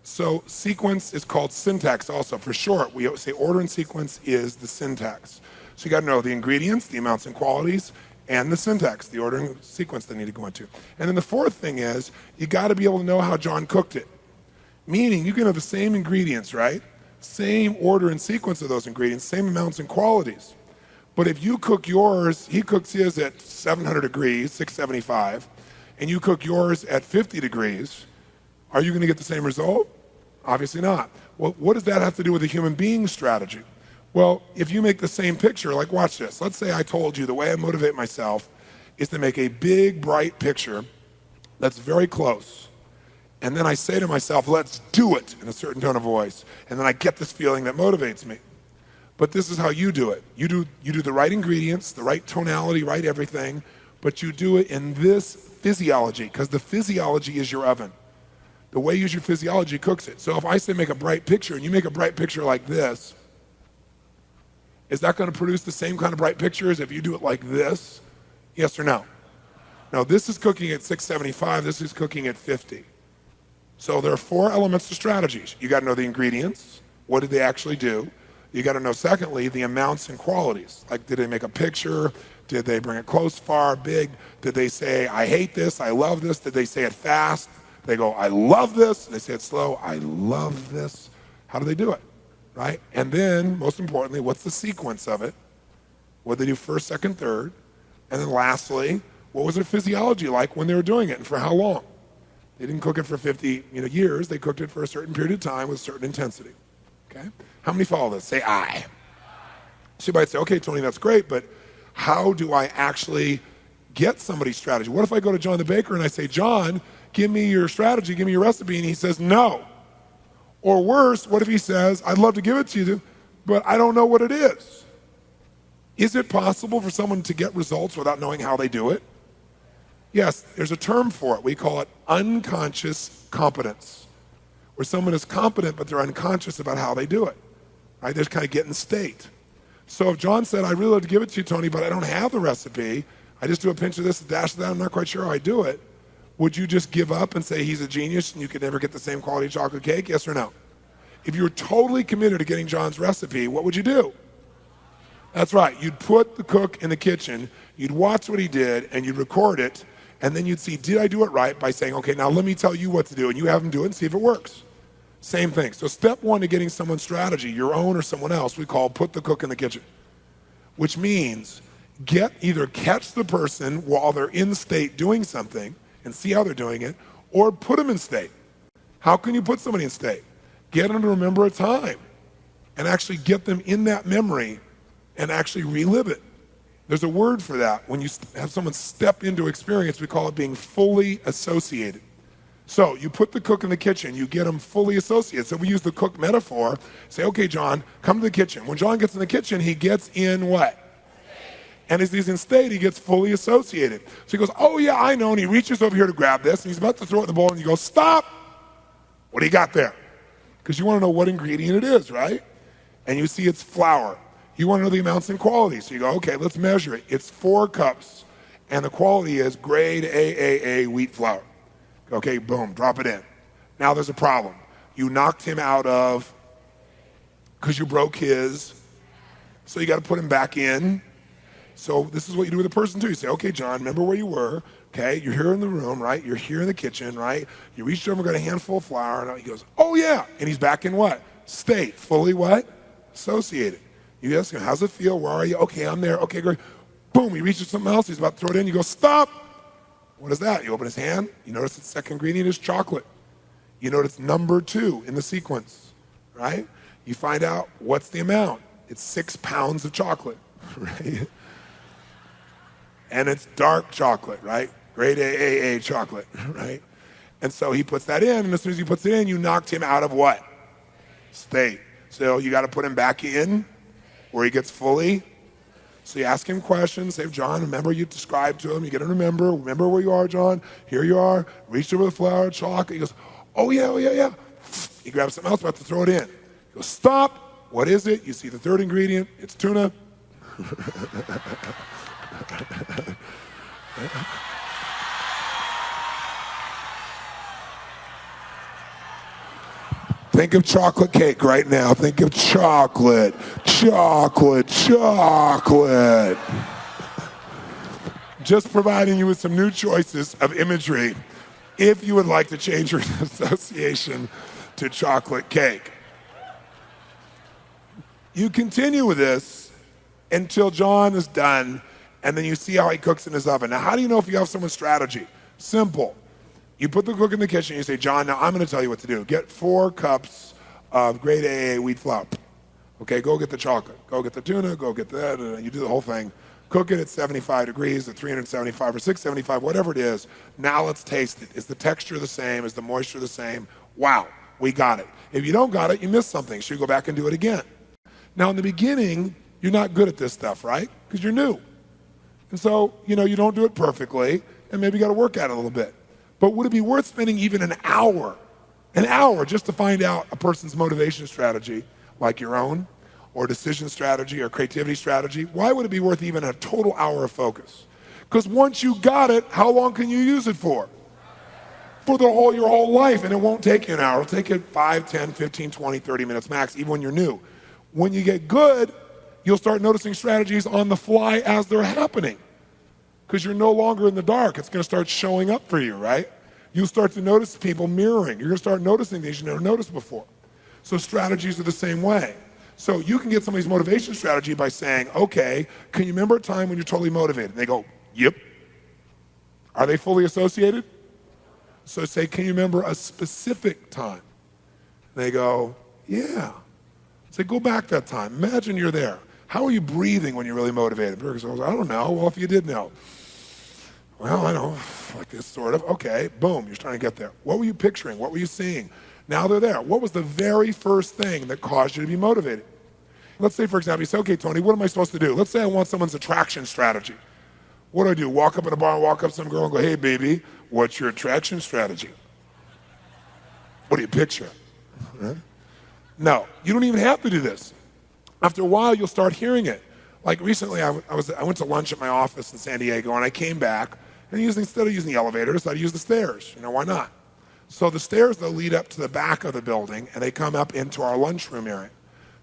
So sequence is called syntax also. For short, we say order and sequence is the syntax. So you got to know the ingredients, the amounts and qualities, and the syntax, the order and sequence they need to go into. And then the fourth thing is, you got to be able to know how John cooked it. Meaning, you can have the same ingredients, right? Same order and sequence of those ingredients, same amounts and qualities. But if you cook yours, he cooks his at 700 degrees, 675, and you cook yours at 50 degrees, are you going to get the same result? Obviously not. Well, what does that have to do with a human being strategy? Well, if you make the same picture, like watch this. Let's say I told you the way I motivate myself is to make a big, bright picture that's very close. And then I say to myself, let's do it in a certain tone of voice. And then I get this feeling that motivates me. But this is how you do it. You do the right ingredients, the right tonality, right everything, but you do it in this physiology, because the physiology is your oven. The way you use your physiology cooks it. So if I say make a bright picture, and you make a bright picture like this, is that going to produce the same kind of bright picture as if you do it like this? Yes or no? Now this is cooking at 675, this is cooking at 50. So there are 4 elements to strategies. You got to know the ingredients. What did they actually do? You got to know, secondly, the amounts and qualities. Like, did they make a picture? Did they bring it close, far, big? Did they say, I hate this, I love this? Did they say it fast? They go, I love this. They say it slow, I love this. How do they do it, right? And then, most importantly, what's the sequence of it? What did they do first, second, third? And then lastly, what was their physiology like when they were doing it and for how long? They didn't cook it for 50 years. They cooked it for a certain period of time with a certain intensity. Okay? How many follow this? Say I. So you might say, okay, Tony, that's great, but how do I actually get somebody's strategy? What if I go to John the baker and I say, John, give me your strategy, give me your recipe, and he says no? Or worse, what if he says, I'd love to give it to you, but I don't know what it is? Is it possible for someone to get results without knowing how they do it? Yes, there's a term for it. We call it unconscious competence, where someone is competent, but they're unconscious about how they do it. Right? They just kind of get in state. So if John said, I'd really love to give it to you, Tony, but I don't have the recipe, I just do a pinch of this, a dash of that, I'm not quite sure how I do it, would you just give up and say he's a genius and you could never get the same quality chocolate cake? Yes or no? If you were totally committed to getting John's recipe, what would you do? That's right. You'd put the cook in the kitchen, you'd watch what he did, and you'd record it, and then you'd see, did I do it right, by saying, okay, now let me tell you what to do, and you have him do it and see if it works. Same thing. So step one to getting someone's strategy, your own or someone else, we call put the cook in the kitchen, which means either catch the person while they're in state doing something and see how they're doing it, or put them in state. How can you put somebody in state? Get them to remember a time and actually get them in that memory and actually relive it. There's a word for that. When you have someone step into experience, we call it being fully associated. So you put the cook in the kitchen, you get them fully associated. So we use the cook metaphor, say, okay, John, come to the kitchen. When John gets in the kitchen, he gets in what? And as he's in state, he gets fully associated. So he goes, oh yeah, I know, and he reaches over here to grab this, and he's about to throw it in the bowl, and you go, stop! What do you got there? Because you want to know what ingredient it is, right? And you see it's flour. You want to know the amounts and quality. So you go, okay, let's measure it. It's 4 cups, and the quality is grade AAA wheat flour. Okay, boom, drop it in. Now there's a problem. You knocked him out of, because you broke his, so you got to put him back in. So this is what you do with a person too. You say, okay, John, remember where you were. Okay, you're here in the room, right? You're here in the kitchen, right? You reached over and got a handful of flour, and he goes, oh yeah. And he's back in what? State, fully what? Associated. You ask him, how's it feel? Where are you? Okay, I'm there. Okay, great. Boom, he reaches something else. He's about to throw it in. You go, stop. What is that? You open his hand. You notice the second ingredient is chocolate. You notice number 2 in the sequence, right? You find out what's the amount. It's 6 pounds of chocolate, right? And it's dark chocolate, right? Grade AAA chocolate, right? And so he puts that in, and as soon as he puts it in, you knocked him out of what? State. So you got to put him back in where he gets fully. So you ask him questions, say, John, remember you described to him, you get him to remember where you are, John, here you are, reached over the flour, chocolate. He goes, oh yeah. He grabs something else, about to throw it in. He goes, stop, what is it? You see the third ingredient, it's tuna. Think of chocolate cake right now. Think of chocolate. Just providing you with some new choices of imagery if you would like to change your association to chocolate cake. You continue with this until John is done, and then you see how he cooks in his oven. Now, how do you know if you have someone's strategy? Simple. You put the cook in the kitchen, you say, John, now I'm going to tell you what to do. Get 4 cups of grade AA wheat flour. Okay, go get the chocolate. Go get the tuna, go get that, and you do the whole thing. Cook it at 75 degrees, at 375 or 675, whatever it is. Now let's taste it. Is the texture the same? Is the moisture the same? Wow, we got it. If you don't got it, you missed something, so you go back and do it again. Now in the beginning, you're not good at this stuff, right? Because you're new. And so, you don't do it perfectly. and maybe you got to work at it a little bit. But would it be worth spending even an hour just to find out a person's motivation strategy, like your own, or decision strategy, or creativity strategy? Why would it be worth even a total hour of focus? Because once you got it, how long can you use it for? For your whole life, and it won't take you an hour. It'll take you 5, 10, 15, 20, 30 minutes max, even when you're new. When you get good, you'll start noticing strategies on the fly as they're happening, because you're no longer in the dark. It's going to start showing up for you, right? You'll start to notice people mirroring. You're going to start noticing things you never noticed before. So strategies are the same way. So you can get somebody's motivation strategy by saying, okay, can you remember a time when you're totally motivated? And they go, yep. Are they fully associated? So say, can you remember a specific time? And they go, yeah. Say, go back that time. Imagine you're there. How are you breathing when you're really motivated? Burger goes, I don't know. Well, if you did know. Well, I know, like this sort of. Okay, boom, you're trying to get there. What were you picturing? What were you seeing? Now they're there. What was the very first thing that caused you to be motivated? Let's say, for example, you say, okay, Tony, what am I supposed to do? Let's say I want someone's attraction strategy. What do? Walk up in a bar and walk up to some girl and go, hey, baby, what's your attraction strategy? What do you picture? Right? No, you don't even have to do this. After a while, you'll start hearing it. Like recently, I went to lunch at my office in San Diego, and I came back, and instead of using the elevators, I'd use the stairs. Why not? So the stairs, they'll lead up to the back of the building, and they come up into our lunchroom area.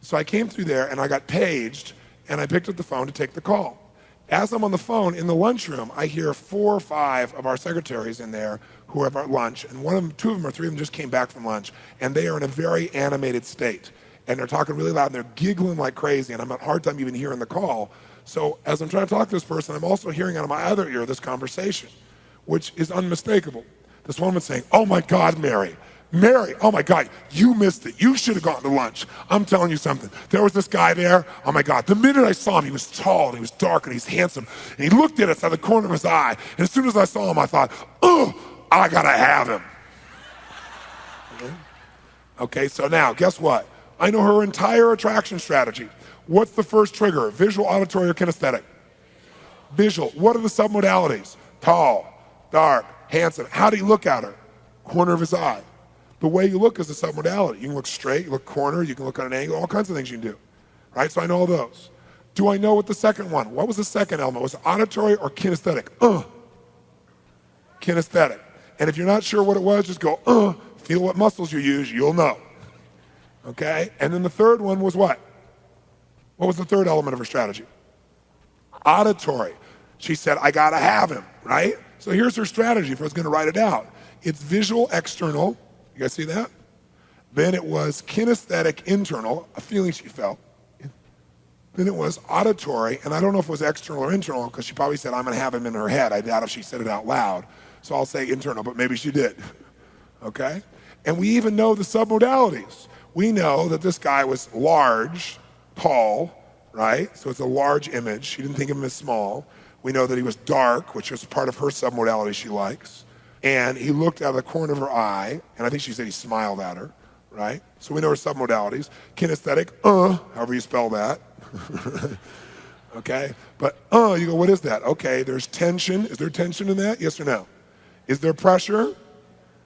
So I came through there, and I got paged, and I picked up the phone to take the call. As I'm on the phone in the lunchroom, I hear 4 or 5 of our secretaries in there who are at lunch, and 2 of them or 3 of them just came back from lunch, and they are in a very animated state. And they're talking really loud, and they're giggling like crazy, and I'm having a hard time even hearing the call. So as I'm trying to talk to this person, I'm also hearing out of my other ear this conversation, which is unmistakable. This woman saying, oh my God, Mary, oh my God, you missed it. You should have gone to lunch. I'm telling you something. There was this guy there. Oh my God, the minute I saw him, he was tall, and he was dark, and he's handsome. And he looked at us out of the corner of his eye. And as soon as I saw him, I thought, oh, I gotta have him. Okay, so now, guess what? I know her entire attraction strategy. What's the first trigger? Visual, auditory, or kinesthetic? Visual. What are the submodalities? Tall, dark, handsome. How do you look at her? Corner of his eye. The way you look is the submodality. You can look straight, you look corner, you can look at an angle, all kinds of things you can do. Right? So I know all those. Do I know what the second one? What was the second element? Was it auditory or kinesthetic? Kinesthetic. And if you're not sure what it was, just go, feel what muscles you use, you'll know. Okay? And then the third one was what? What was the third element of her strategy? Auditory. She said, I gotta have him, right? So here's her strategy if I was gonna write it out. It's visual external. You guys see that? Then it was kinesthetic internal, a feeling she felt. Then it was auditory, and I don't know if it was external or internal, because she probably said, I'm gonna have him in her head. I doubt if she said it out loud. So I'll say internal, but maybe she did. Okay? And we even know the submodalities. We know that this guy was large, tall, right? So it's a large image. She didn't think of him as small. We know that he was dark, which is part of her submodality she likes. And he looked out of the corner of her eye, and I think she said he smiled at her, right? So we know her submodalities. Kinesthetic, however you spell that. Okay? But you go, what is that? Okay, there's tension. Is there tension in that? Yes or no? Is there pressure?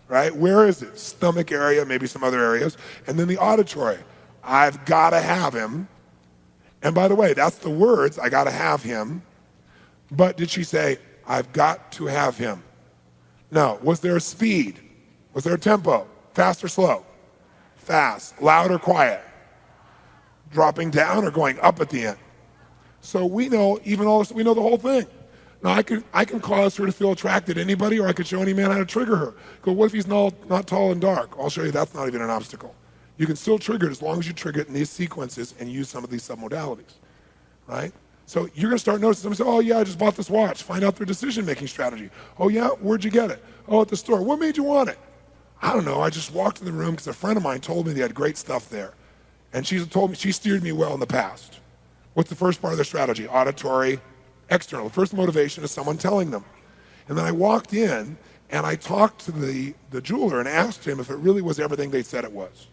Right? Where is it? Stomach area, maybe some other areas. And then the auditory. I've got to have him. And by the way, that's the words, I got to have him. But did she say, I've got to have him? No. Was there a speed? Was there a tempo? Fast or slow? Fast. Loud or quiet? Dropping down or going up at the end? So we know even all this, we know the whole thing. Now, I can cause her to feel attracted to anybody, or I could show any man how to trigger her. Go, what if he's not tall and dark? I'll show you that's not even an obstacle. You can still trigger it as long as you trigger it in these sequences and use some of these submodalities, right? So you're going to start noticing somebody say, oh, yeah, I just bought this watch. Find out their decision-making strategy. Oh, yeah? Where'd you get it? Oh, at the store. What made you want it? I don't know. I just walked in the room because a friend of mine told me they had great stuff there. And she steered me well in the past. What's the first part of their strategy? Auditory, external. The first motivation is someone telling them. And then I walked in and I talked to the jeweler and asked him if it really was everything they said it was.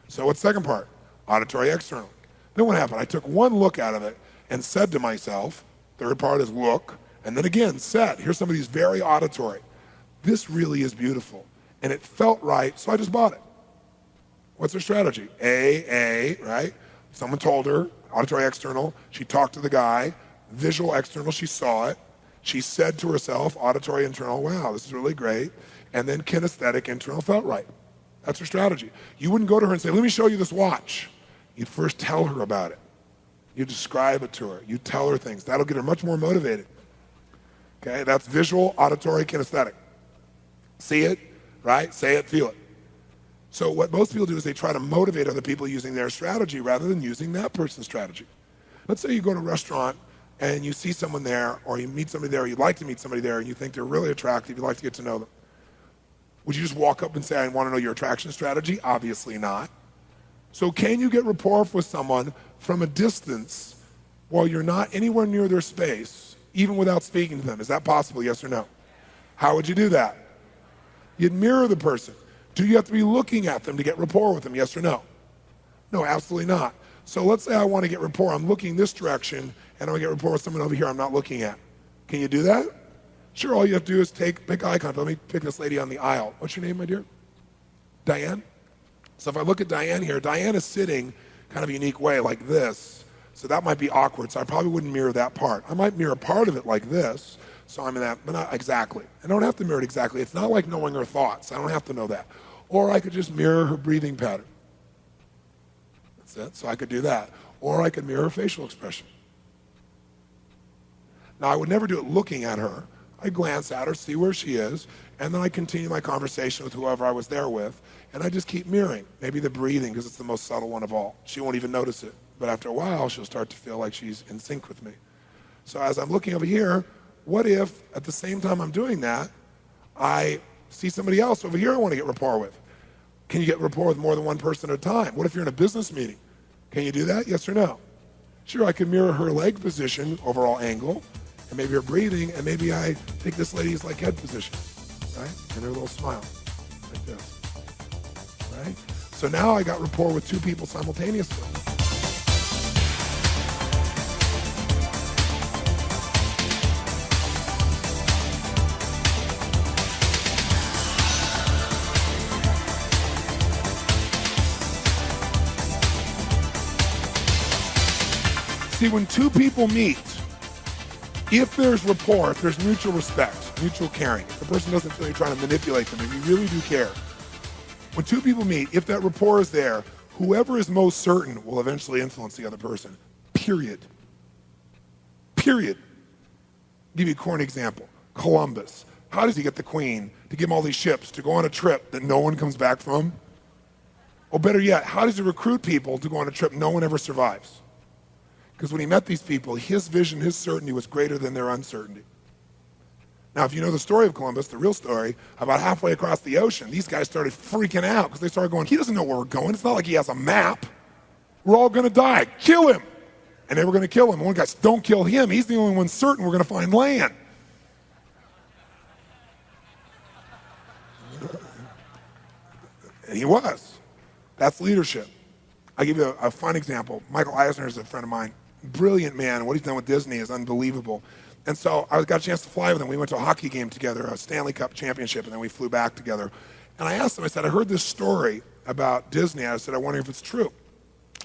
So what's the second part? Auditory, external. Then what happened? I took one look out of it and said to myself, third part is look, And then again, set. Here's some of these very auditory. This really is beautiful. And it felt right, so I just bought it. What's her strategy? A, right? Someone told her, auditory external. She talked to the guy. Visual external, she saw it. She said to herself, auditory internal, wow, this is really great. And then kinesthetic internal felt right. That's her strategy. You wouldn't go to her and say, let me show you this watch. You'd first tell her about it. You describe it to her. You tell her things. That'll get her much more motivated. Okay, that's visual, auditory, kinesthetic. See it, right? Say it, feel it. So what most people do is they try to motivate other people using their strategy rather than using that person's strategy. Let's say you go to a restaurant and you see someone there, or you meet somebody there, or you'd like to meet somebody there, and you think they're really attractive, you'd like to get to know them. Would you just walk up and say, I want to know your attraction strategy? Obviously not. So can you get rapport with someone from a distance while you're not anywhere near their space, even without speaking to them? Is that possible, yes or no? How would you do that? You'd mirror the person. Do you have to be looking at them to get rapport with them, yes or no? No, absolutely not. So let's say I want to get rapport. I'm looking this direction, and I want to get rapport with someone over here I'm not looking at. Can you do that? Sure, all you have to do is pick eye contact. Let me pick this lady on the aisle. What's your name, my dear? Diane? So if I look at Diane here, Diane is sitting kind of a unique way like this. So that might be awkward, so I probably wouldn't mirror that part. I might mirror part of it like this, so I'm in that, but not exactly. I don't have to mirror it exactly. It's not like knowing her thoughts. I don't have to know that. Or I could just mirror her breathing pattern. That's it, so I could do that. Or I could mirror her facial expression. Now I would never do it looking at her. I glance at her, see where she is, and then I continue my conversation with whoever I was there with, and I just keep mirroring. Maybe the breathing, because it's the most subtle one of all. She won't even notice it, but after a while, she'll start to feel like she's in sync with me. So as I'm looking over here, what if at the same time I'm doing that, I see somebody else over here I want to get rapport with? Can you get rapport with more than one person at a time? What if you're in a business meeting? Can you do that, yes or no? Sure, I can mirror her leg position, overall angle, and maybe her breathing, and maybe I take this lady's like head position, right? And her little smile, like this, right? So now I got rapport with two people simultaneously. See, when two people meet, if there's rapport, if there's mutual respect, mutual caring, if the person doesn't feel you're trying to manipulate them, if you really do care, when two people meet, if that rapport is there, whoever is most certain will eventually influence the other person. Period. Period. I'll give you a corny example. Columbus. How does he get the queen to give him all these ships to go on a trip that no one comes back from? Or better yet, how does he recruit people to go on a trip no one ever survives? Because when he met these people, his vision, his certainty was greater than their uncertainty. Now, if you know the story of Columbus, the real story, about halfway across the ocean, these guys started freaking out because they started going, he doesn't know where we're going. It's not like he has a map. We're all going to die. Kill him. And they were going to kill him. One guy said, don't kill him. He's the only one certain we're going to find land. And he was. That's leadership. I'll give you a fun example. Michael Eisner is a friend of mine. Brilliant man. What he's done with Disney is unbelievable. And so I got a chance to fly with him. We went to a hockey game together, a Stanley Cup championship, and then we flew back together. And I asked him, I said, I heard this story about Disney. I said, I wonder if it's true.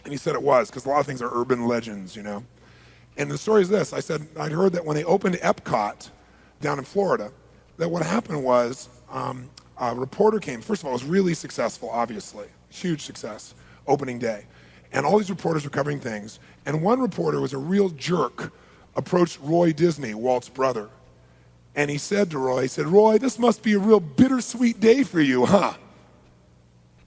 And he said it was, because a lot of things are urban legends, you know. And the story is this. I said, I'd heard that when they opened Epcot down in Florida, that what happened was a reporter came. First of all, it was really successful, obviously. Huge success, opening day. And all these reporters were covering things. And one reporter was a real jerk, approached Roy Disney, Walt's brother. And he said to Roy, Roy, this must be a real bittersweet day for you, huh?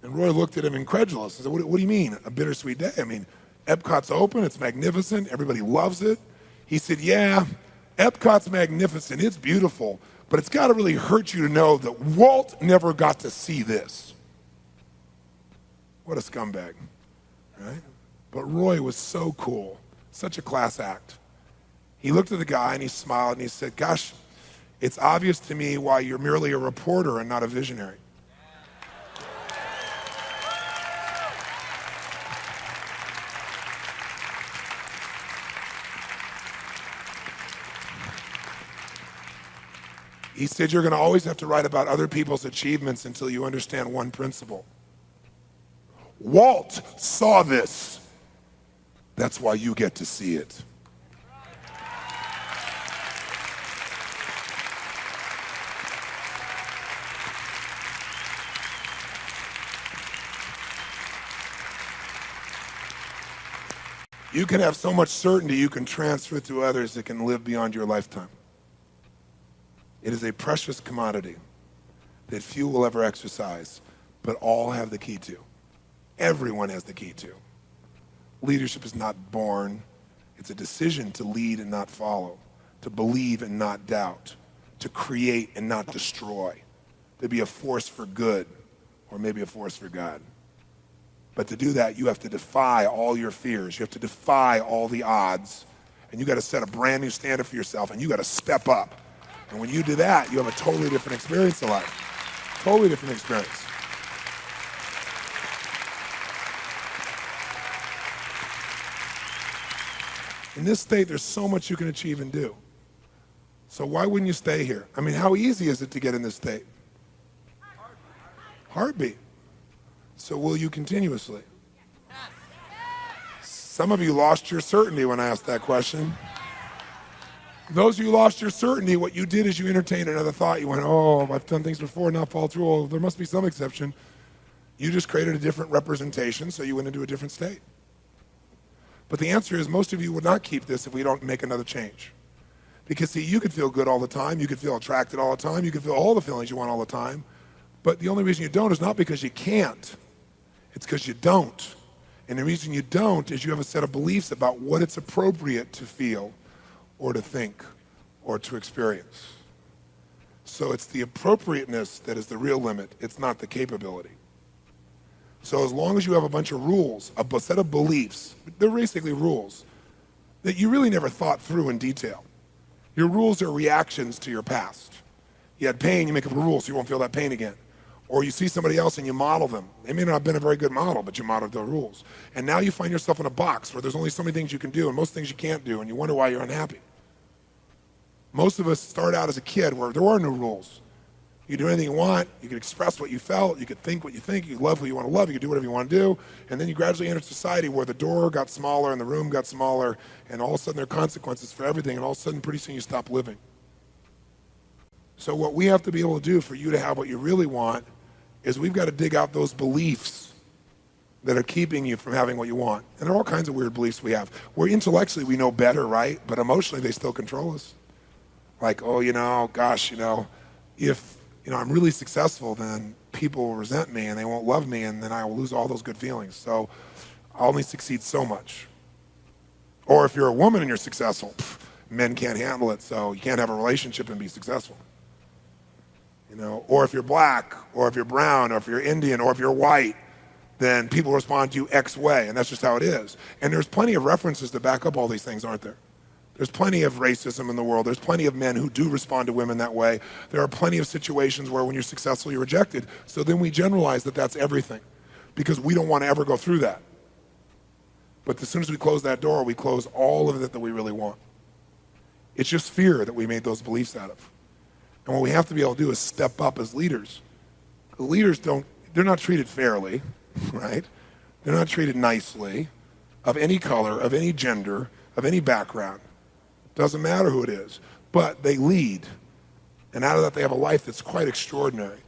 And Roy looked at him incredulous. He said, what do you mean, a bittersweet day? I mean, Epcot's open, it's magnificent, everybody loves it. He said, yeah, Epcot's magnificent, it's beautiful, but it's got to really hurt you to know that Walt never got to see this. What a scumbag, right? But Roy was so cool, such a class act. He looked at the guy and he smiled and he said, gosh, it's obvious to me why you're merely a reporter and not a visionary. He said you're going to always have to write about other people's achievements until you understand one principle. Walt saw this. That's why you get to see it. You can have so much certainty you can transfer to others that can live beyond your lifetime. It is a precious commodity that few will ever exercise, but all have the key to. Everyone has the key to. Leadership is not born. It's a decision to lead and not follow, to believe and not doubt, to create and not destroy, to be a force for good or maybe a force for God. But to do that, you have to defy all your fears. You have to defy all the odds. And you got to set a brand new standard for yourself, and you got to step up. And when you do that, you have a totally different experience in life. Totally different experience. In this state, there's so much you can achieve and do. So why wouldn't you stay here? I mean, how easy is it to get in this state? Heartbeat. So will you continuously? Some of you lost your certainty when I asked that question. Those of you who lost your certainty, what you did is you entertained another thought. You went, oh, I've done things before and not fall through. Oh, there must be some exception. You just created a different representation, so you went into a different state. But the answer is most of you would not keep this if we don't make another change. Because see, you could feel good all the time. You could feel attracted all the time. You could feel all the feelings you want all the time. But the only reason you don't is not because you can't. It's because you don't. And the reason you don't is you have a set of beliefs about what it's appropriate to feel or to think or to experience. So it's the appropriateness that is the real limit. It's not the capability. So as long as you have a bunch of rules, a set of beliefs, they're basically rules that you really never thought through in detail. Your rules are reactions to your past. You had pain, you make up a rule so you won't feel that pain again. Or you see somebody else and you model them. They may not have been a very good model, but you modeled the rules. And now you find yourself in a box where there's only so many things you can do and most things you can't do, and you wonder why you're unhappy. Most of us start out as a kid where there are no rules. You can do anything you want, you can express what you felt, you can think what you think, you can love who you want to love, you can do whatever you want to do, and then you gradually enter society where the door got smaller and the room got smaller, and all of a sudden there are consequences for everything, and all of a sudden pretty soon you stop living. So what we have to be able to do for you to have what you really want is we've got to dig out those beliefs that are keeping you from having what you want. And there are all kinds of weird beliefs we have. Where intellectually we know better, right? But emotionally they still control us. Like, oh, gosh, if I'm really successful, then people will resent me and they won't love me, and then I will lose all those good feelings. So I'll only succeed so much. Or if you're a woman and you're successful, men can't handle it, so you can't have a relationship and be successful. Or if you're black, or if you're brown, or if you're Indian, or if you're white, then people respond to you X way, and that's just how it is. And there's plenty of references to back up all these things, aren't there? There's plenty of racism in the world. There's plenty of men who do respond to women that way. There are plenty of situations where when you're successful, you're rejected. So then we generalize that that's everything, because we don't want to ever go through that. But as soon as we close that door, we close all of it that we really want. It's just fear that we made those beliefs out of. And what we have to be able to do is step up as leaders. The leaders they're not treated fairly, right? They're not treated nicely, of any color, of any gender, of any background. Doesn't matter who it is. But they lead. And out of that, they have a life that's quite extraordinary.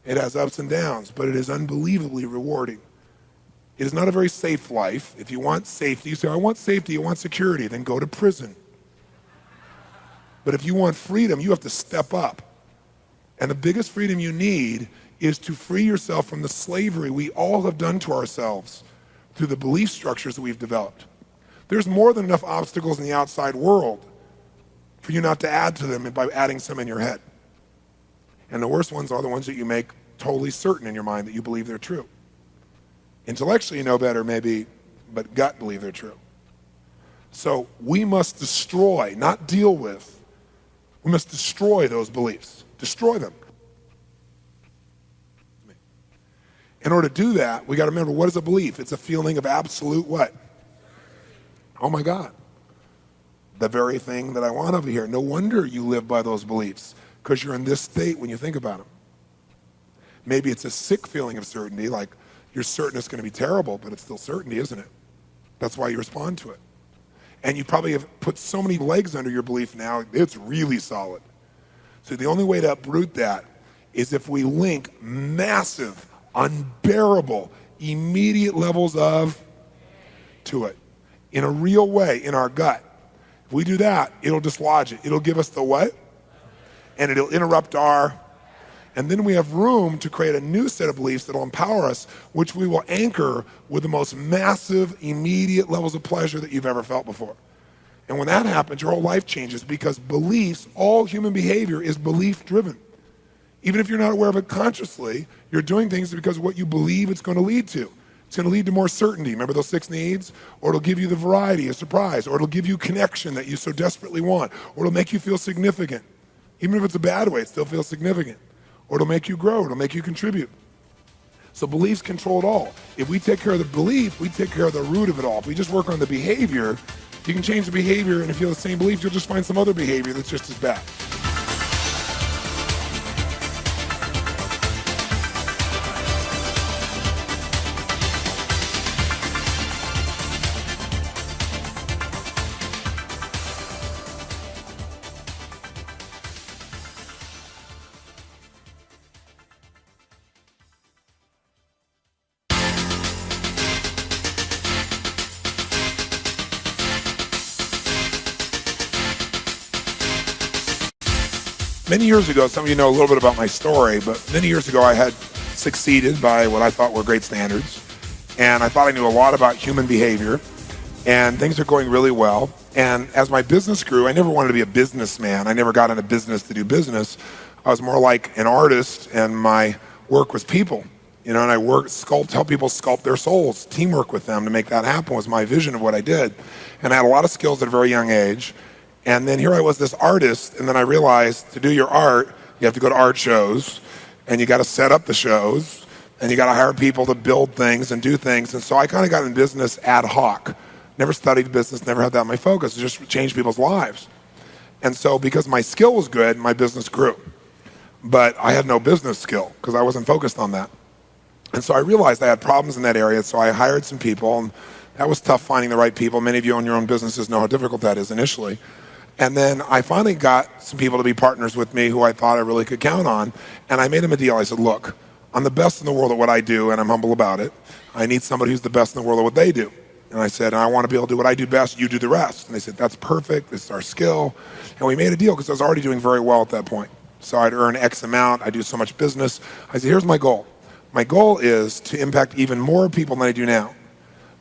It has ups and downs, but it is unbelievably rewarding. It is not a very safe life. If you want safety, you say, I want safety, you want security, then go to prison. But if you want freedom, you have to step up. And the biggest freedom you need is to free yourself from the slavery we all have done to ourselves through the belief structures that we've developed. There's more than enough obstacles in the outside world for you not to add to them by adding some in your head. And the worst ones are the ones that you make totally certain in your mind that you believe they're true. Intellectually you know better maybe, but gut believe they're true. So we must destroy, not deal with. We must destroy those beliefs. Destroy them. In order to do that, we got to remember, what is a belief? It's a feeling of absolute what? Oh my God. The very thing that I want over here. No wonder you live by those beliefs, because you're in this state when you think about them. Maybe it's a sick feeling of certainty, like you're certain it's going to be terrible, but it's still certainty, isn't it? That's why you respond to it. And you probably have put so many legs under your belief now, it's really solid. So the only way to uproot that is if we link massive, unbearable, immediate levels of to it in a real way in our gut. If we do that, it'll dislodge it. It'll give us the what? And it'll interrupt and then we have room to create a new set of beliefs that'll empower us, which we will anchor with the most massive, immediate levels of pleasure that you've ever felt before. And when that happens, your whole life changes, because beliefs, all human behavior is belief driven. Even if you're not aware of it consciously, you're doing things because of what you believe it's going to lead to. It's going to lead to more certainty. Remember those 6 needs? Or it'll give you the variety, a surprise, or it'll give you connection that you so desperately want, or it'll make you feel significant. Even if it's a bad way, it still feels significant. Or it'll make you grow, it'll make you contribute. So beliefs control it all. If we take care of the belief, we take care of the root of it all. If we just work on the behavior, you can change the behavior, and if you have the same belief, you'll just find some other behavior that's just as bad. Many years ago, some of you know a little bit about my story, but many years ago I had succeeded by what I thought were great standards, and I thought I knew a lot about human behavior, and things are going really well. And as my business grew, I never wanted to be a businessman. I never got into business to do business. I was more like an artist, and my work was people. And I help people sculpt their souls, teamwork with them to make that happen was my vision of what I did. And I had a lot of skills at a very young age. And then here I was, this artist, and then I realized to do your art, you have to go to art shows, and you got to set up the shows, and you got to hire people to build things and do things. And so I kind of got in business ad hoc. Never studied business, never had that my focus, just change people's lives. And so because my skill was good, my business grew. But I had no business skill because I wasn't focused on that. And so I realized I had problems in that area, so I hired some people, and that was tough finding the right people. Many of you own your own businesses know how difficult that is initially. And then I finally got some people to be partners with me who I thought I really could count on. And I made them a deal. I said, look, I'm the best in the world at what I do, and I'm humble about it. I need somebody who's the best in the world at what they do. And I said, I want to be able to do what I do best. You do the rest. And they said, that's perfect. This is our skill. And we made a deal because I was already doing very well at that point. So I'd earn X amount. I do so much business. I said, here's my goal. My goal is to impact even more people than I do now,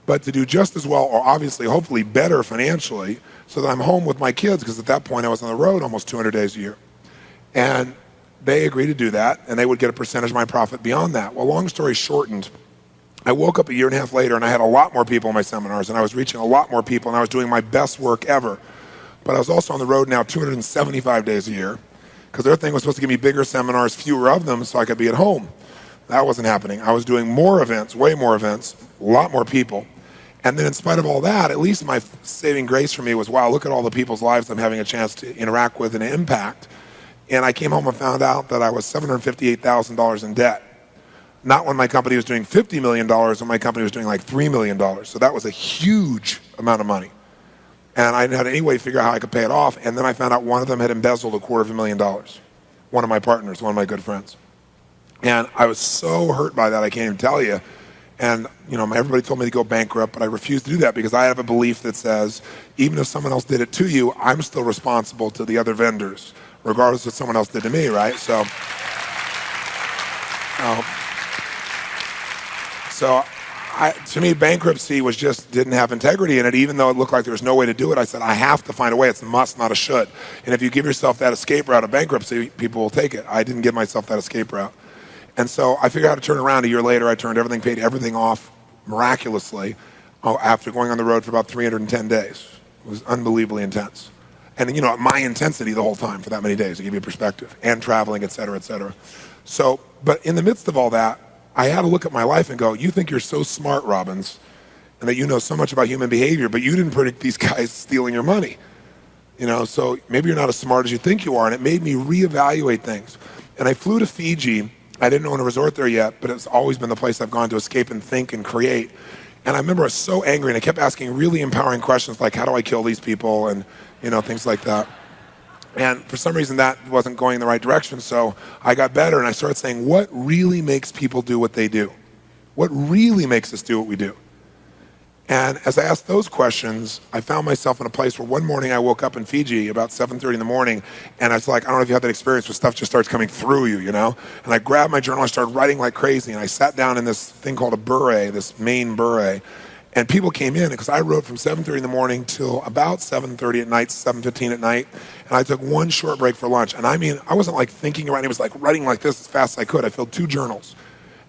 but to do just as well, or obviously, hopefully better financially, so that I'm home with my kids, because at that point I was on the road almost 200 days a year. And they agreed to do that, and they would get a percentage of my profit beyond that. Well, long story shortened, I woke up a year and a half later, and I had a lot more people in my seminars, and I was reaching a lot more people, and I was doing my best work ever. But I was also on the road now 275 days a year, because their thing was supposed to give me bigger seminars, fewer of them, so I could be at home. That wasn't happening. I was doing more events, way more events, a lot more people. And then in spite of all that, at least my saving grace for me was, wow, look at all the people's lives I'm having a chance to interact with and impact. And I came home and found out that I was $758,000 in debt. Not when my company was doing $50 million, when my company was doing like $3 million. So that was a huge amount of money. And I didn't have any way to figure out how I could pay it off. And then I found out one of them had embezzled $250,000. One of my partners, one of my good friends. And I was so hurt by that, I can't even tell you. And, everybody told me to go bankrupt, but I refused to do that because I have a belief that says, even if someone else did it to you, I'm still responsible to the other vendors, regardless of what someone else did to me, right? To me, bankruptcy didn't have integrity in it, even though it looked like there was no way to do it. I said, I have to find a way. It's a must, not a should. And if you give yourself that escape route of bankruptcy, people will take it. I didn't give myself that escape route. And so I figured out how to turn around. A year later, I paid everything off miraculously after going on the road for about 310 days. It was unbelievably intense. And, my intensity the whole time for that many days, to give you a perspective, and traveling, et cetera, et cetera. So, but in the midst of all that, I had to look at my life and go, you think you're so smart, Robbins, and that you know so much about human behavior, but you didn't predict these guys stealing your money. So maybe you're not as smart as you think you are, and it made me reevaluate things. And I flew to Fiji. I didn't own a resort there yet, but it's always been the place I've gone to escape and think and create. And I remember I was so angry, and I kept asking really empowering questions like, how do I kill these people, and things like that. And for some reason, that wasn't going in the right direction, so I got better, and I started saying, what really makes people do what they do? What really makes us do what we do? And as I asked those questions, I found myself in a place where one morning I woke up in Fiji about 7:30 in the morning, and I was like, I don't know if you had that experience where stuff just starts coming through you, And I grabbed my journal, I started writing like crazy, and I sat down in this thing called a bure, this main bure, and people came in, because I wrote from 7:30 in the morning till about 7:30 at night, 7:15 at night, and I took one short break for lunch. And I mean, I wasn't like thinking or writing, it was like writing like this as fast as I could. I filled 2 journals.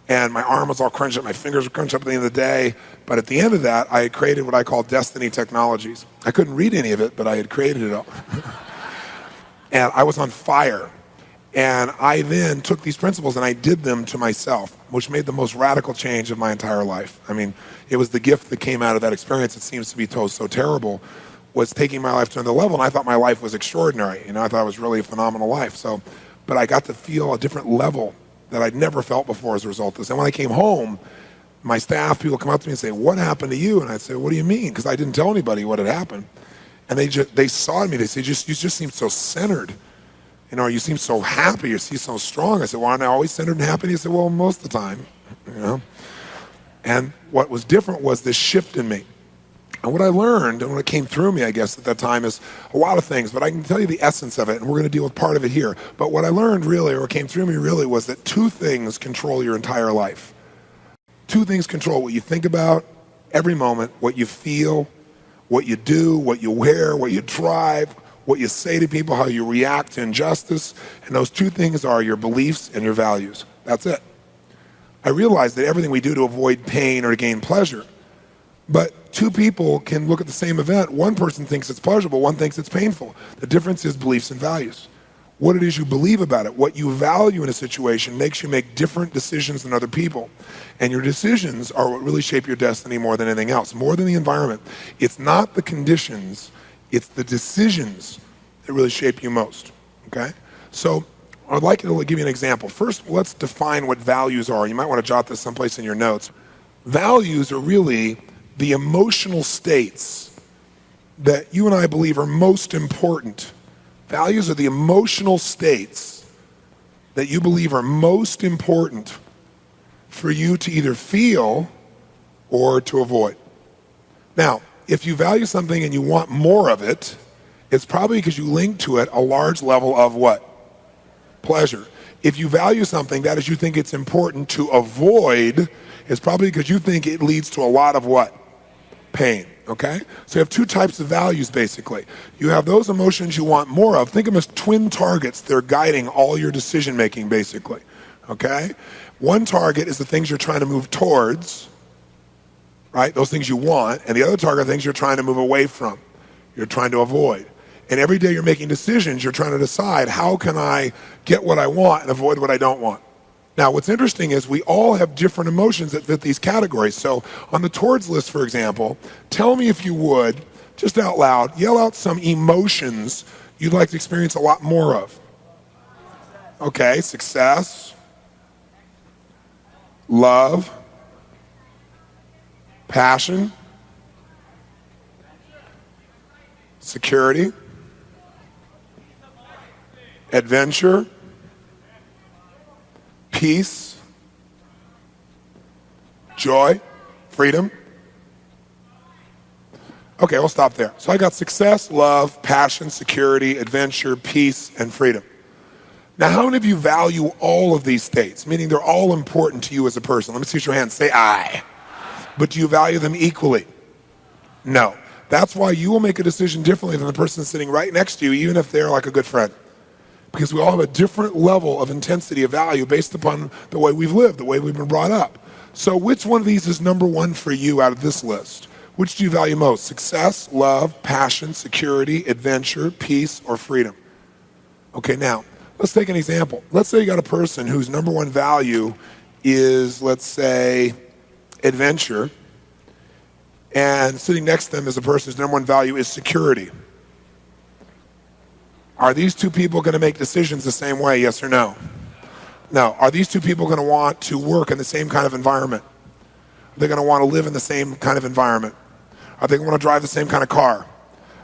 And my arm was all crunched up, my fingers were crunched up at the end of the day. But at the end of that, I had created what I call Destiny Technologies. I couldn't read any of it, but I had created it all. And I was on fire. And I then took these principles and I did them to myself, which made the most radical change of my entire life. I mean, it was the gift that came out of that experience. It seems to be so terrible, was taking my life to another level. And I thought my life was extraordinary. I thought it was really a phenomenal life. But I got to feel a different level that I'd never felt before as a result of this. And when I came home, my staff, people come up to me and say, what happened to you? And I'd say, what do you mean? Because I didn't tell anybody what had happened. And they saw me, they said, you just seem so centered. You seem so happy, you seem so strong. I said, well, aren't I always centered and happy? He said, well, most of the time, And what was different was this shift in me. And what I learned, and what came through me, I guess, at that time is a lot of things, but I can tell you the essence of it, and we're going to deal with part of it here. But what I learned really, or what came through me really, was that 2 things control your entire life. 2 things control what you think about every moment, what you feel, what you do, what you wear, what you drive, what you say to people, how you react to injustice. And those 2 things are your beliefs and your values. That's it. I realized that everything we do to avoid pain or to gain pleasure. But 2 people can look at the same event. One person thinks it's pleasurable, one thinks it's painful. The difference is beliefs and values. What it is you believe about it, what you value in a situation makes you make different decisions than other people. And your decisions are what really shape your destiny more than anything else, more than the environment. It's not the conditions, it's the decisions that really shape you most, okay? So I'd like to give you an example. First, let's define what values are. You might want to jot this someplace in your notes. Values are really the emotional states that you and I believe are most important. Values are the emotional states that you believe are most important for you to either feel or to avoid. Now, if you value something and you want more of it, it's probably because you link to it a large level of what? Pleasure. If you value something, that is, you think it's important to avoid, it's probably because you think it leads to a lot of what? Pain, okay? So you have 2 types of values, basically. You have those emotions you want more of. Think of them as twin targets. They're guiding all your decision-making, basically, okay? One target is the things you're trying to move towards, right? Those things you want. And the other target are things you're trying to move away from. You're trying to avoid. And every day you're making decisions, you're trying to decide, how can I get what I want and avoid what I don't want? Now, what's interesting is we all have different emotions that fit these categories. So on the towards list, for example, tell me if you would, just out loud, yell out some emotions you'd like to experience a lot more of. Okay, success, love, passion, security, adventure, peace, joy, freedom. Okay, we'll stop there. So I got success, love, passion, security, adventure, peace, and freedom. Now, how many of you value all of these states, meaning they're all important to you as a person? Let me see your hands. Say I. But do you value them equally? No. That's why you will make a decision differently than the person sitting right next to you, even if they're like a good friend. Because we all have a different level of intensity of value based upon the way we've lived, the way we've been brought up. So which one of these is number one for you out of this list? Which do you value most? Success, love, passion, security, adventure, peace, or freedom? Okay, now, let's take an example. Let's say you got a person whose number one value is, let's say, adventure, and sitting next to them is a person whose number one value is security. Are these two people going to make decisions the same way, yes or no? No. Are these two people going to want to work in the same kind of environment? Are they going to want to live in the same kind of environment? Are they going to want to drive the same kind of car?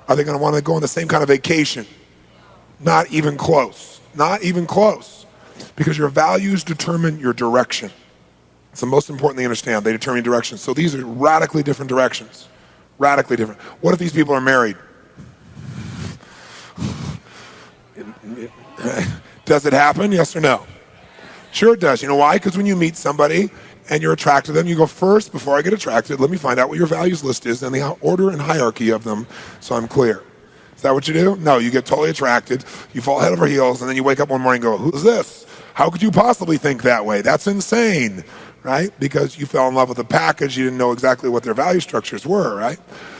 Are they going to want to go on the same kind of vacation? Not even close. Not even close. Because your values determine your direction. It's the most important thing to understand. They determine direction. So these are radically different directions. Radically different. What if these people are married? Does it happen? Yes or no? Sure it does. You know why? Because when you meet somebody and you're attracted to them, you go, first, before I get attracted, let me find out what your values list is and the order and hierarchy of them so I'm clear. Is that what you do? No, you get totally attracted, you fall head over heels, and then you wake up one morning and go, who's this? How could you possibly think that way? That's insane, right? Because you fell in love with a package, you didn't know exactly what their value structures were, right?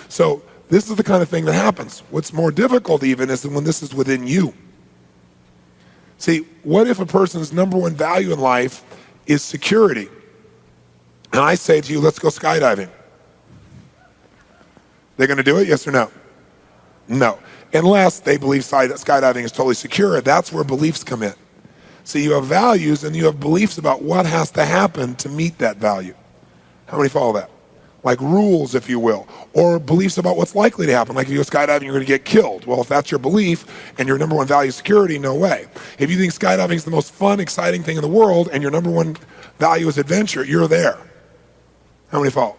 So this is the kind of thing that happens. What's more difficult even is when this is within you. See, what if a person's number one value in life is security? And I say to you, let's go skydiving. They're going to do it, yes or no? No. Unless they believe skydiving is totally secure. That's where beliefs come in. So you have values and you have beliefs about what has to happen to meet that value. How many follow that? Like rules, if you will, or beliefs about what's likely to happen. Like if you go skydiving, you're going to get killed. Well, if that's your belief and your number one value is security, no way. If you think skydiving is the most fun, exciting thing in the world and your number one value is adventure, you're there. How many follow?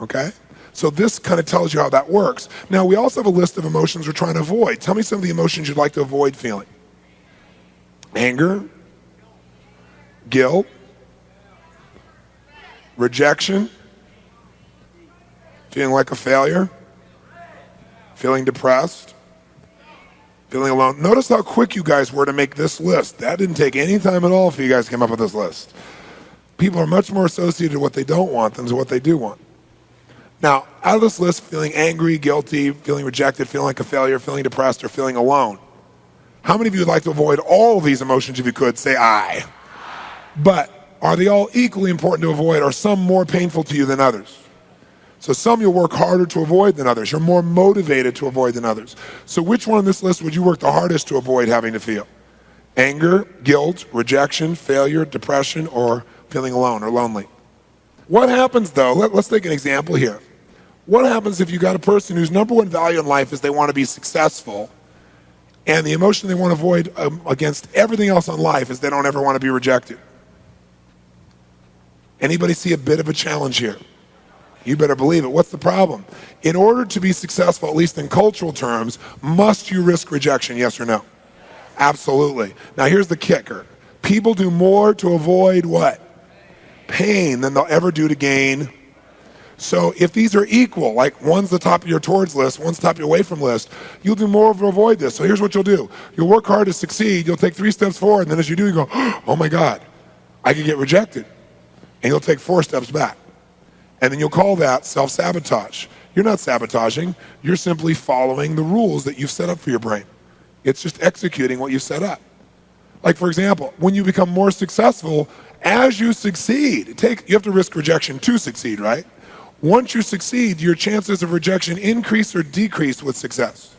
Okay? So this kind of tells you how that works. Now, we also have a list of emotions we're trying to avoid. Tell me some of the emotions you'd like to avoid feeling. Anger, guilt, rejection, feeling like a failure, feeling depressed, feeling alone. Notice how quick you guys were to make this list. That didn't take any time at all for you guys to come up with this list. People are much more associated with what they don't want than what they do want. Now, out of this list, feeling angry, guilty, feeling rejected, feeling like a failure, feeling depressed, or feeling alone, how many of you would like to avoid all of these emotions if you could? Say I. But are they all equally important to avoid, or some more painful to you than others? So some you'll work harder to avoid than others. You're more motivated to avoid than others. So which one on this list would you work the hardest to avoid having to feel? Anger, guilt, rejection, failure, depression, or feeling alone or lonely? What happens though, let's take an example here. What happens if you got a person whose number one value in life is they want to be successful, and the emotion they want to avoid against everything else in life is they don't ever want to be rejected? Anybody see a bit of a challenge here? You better believe it. What's the problem? In order to be successful, at least in cultural terms, must you risk rejection, yes or no? Absolutely. Now here's the kicker. People do more to avoid what? Pain than they'll ever do to gain. So if these are equal, like one's the top of your towards list, one's the top of your away from list, you'll do more to avoid this. So here's what you'll do. You'll work hard to succeed. You'll take 3 steps forward, and then as you do, you go, oh my God, I could get rejected. And you'll take 4 steps back. And then you'll call that self-sabotage. You're not sabotaging. You're simply following the rules that you've set up for your brain. It's just executing what you've set up. Like, for example, when you become more successful, as you succeed, you have to risk rejection to succeed, right? Once you succeed, your chances of rejection increase or decrease with success.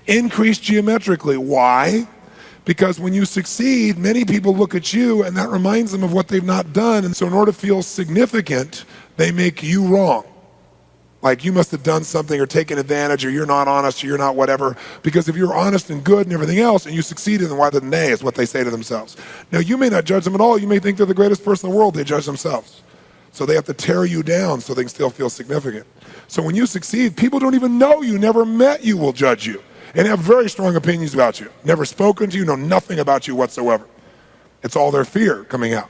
Increase geometrically. Why? Because when you succeed, many people look at you and that reminds them of what they've not done. And so in order to feel significant, they make you wrong. Like you must have done something or taken advantage, or you're not honest, or you're not whatever. Because if you're honest and good and everything else and you succeeded, then why didn't they, is what they say to themselves. Now you may not judge them at all. You may think they're the greatest person in the world. They judge themselves. So they have to tear you down so they can still feel significant. So when you succeed, people don't even know you, never met you, will judge you and have very strong opinions about you. Never spoken to you, know nothing about you whatsoever. It's all their fear coming out.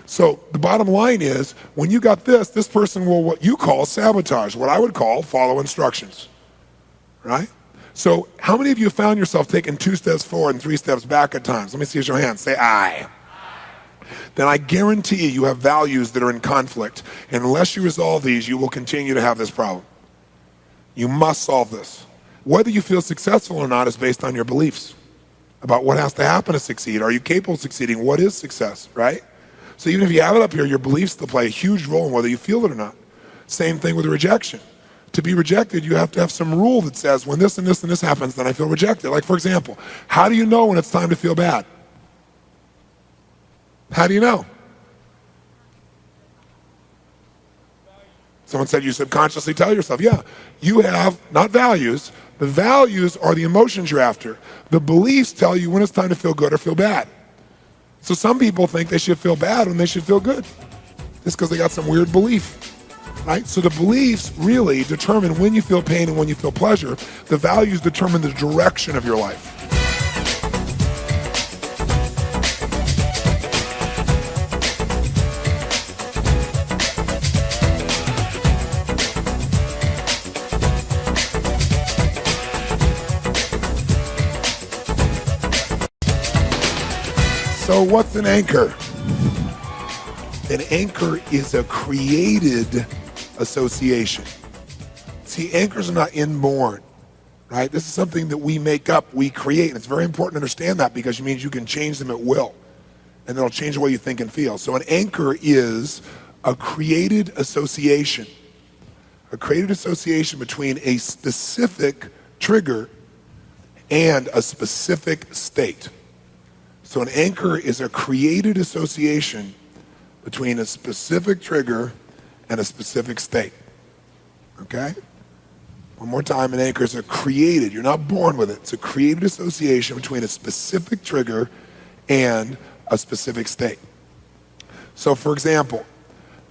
So the bottom line is, when you got this person will what you call sabotage, what I would call follow instructions, right? So how many of you found yourself taking 2 steps forward and 3 steps back at times? Let me see your hand. Say I. Then I guarantee you have values that are in conflict. And unless you resolve these, you will continue to have this problem. You must solve this. Whether you feel successful or not is based on your beliefs about what has to happen to succeed. Are you capable of succeeding? What is success, right? So even if you have it up here, your beliefs will play a huge role in whether you feel it or not. Same thing with rejection. To be rejected, you have to have some rule that says when this and this and this happens, then I feel rejected. Like, for example, how do you know when it's time to feel bad? How do you know? Someone said you subconsciously tell yourself, yeah, you have not values. The values are the emotions you're after. The beliefs tell you when it's time to feel good or feel bad. So some people think they should feel bad when they should feel good. Just because they got some weird belief, right? So the beliefs really determine when you feel pain and when you feel pleasure. The values determine the direction of your life. So what's an anchor? An anchor is a created association. See, anchors are not inborn, right? This is something that we make up, we create, and it's very important to understand that because it means you can change them at will, and it'll change the way you think and feel. So an anchor is a created association between a specific trigger and a specific state. So an anchor is a created association between a specific trigger and a specific state. Okay? One more time, an anchor is a created, you're not born with it, it's a created association between a specific trigger and a specific state. So for example,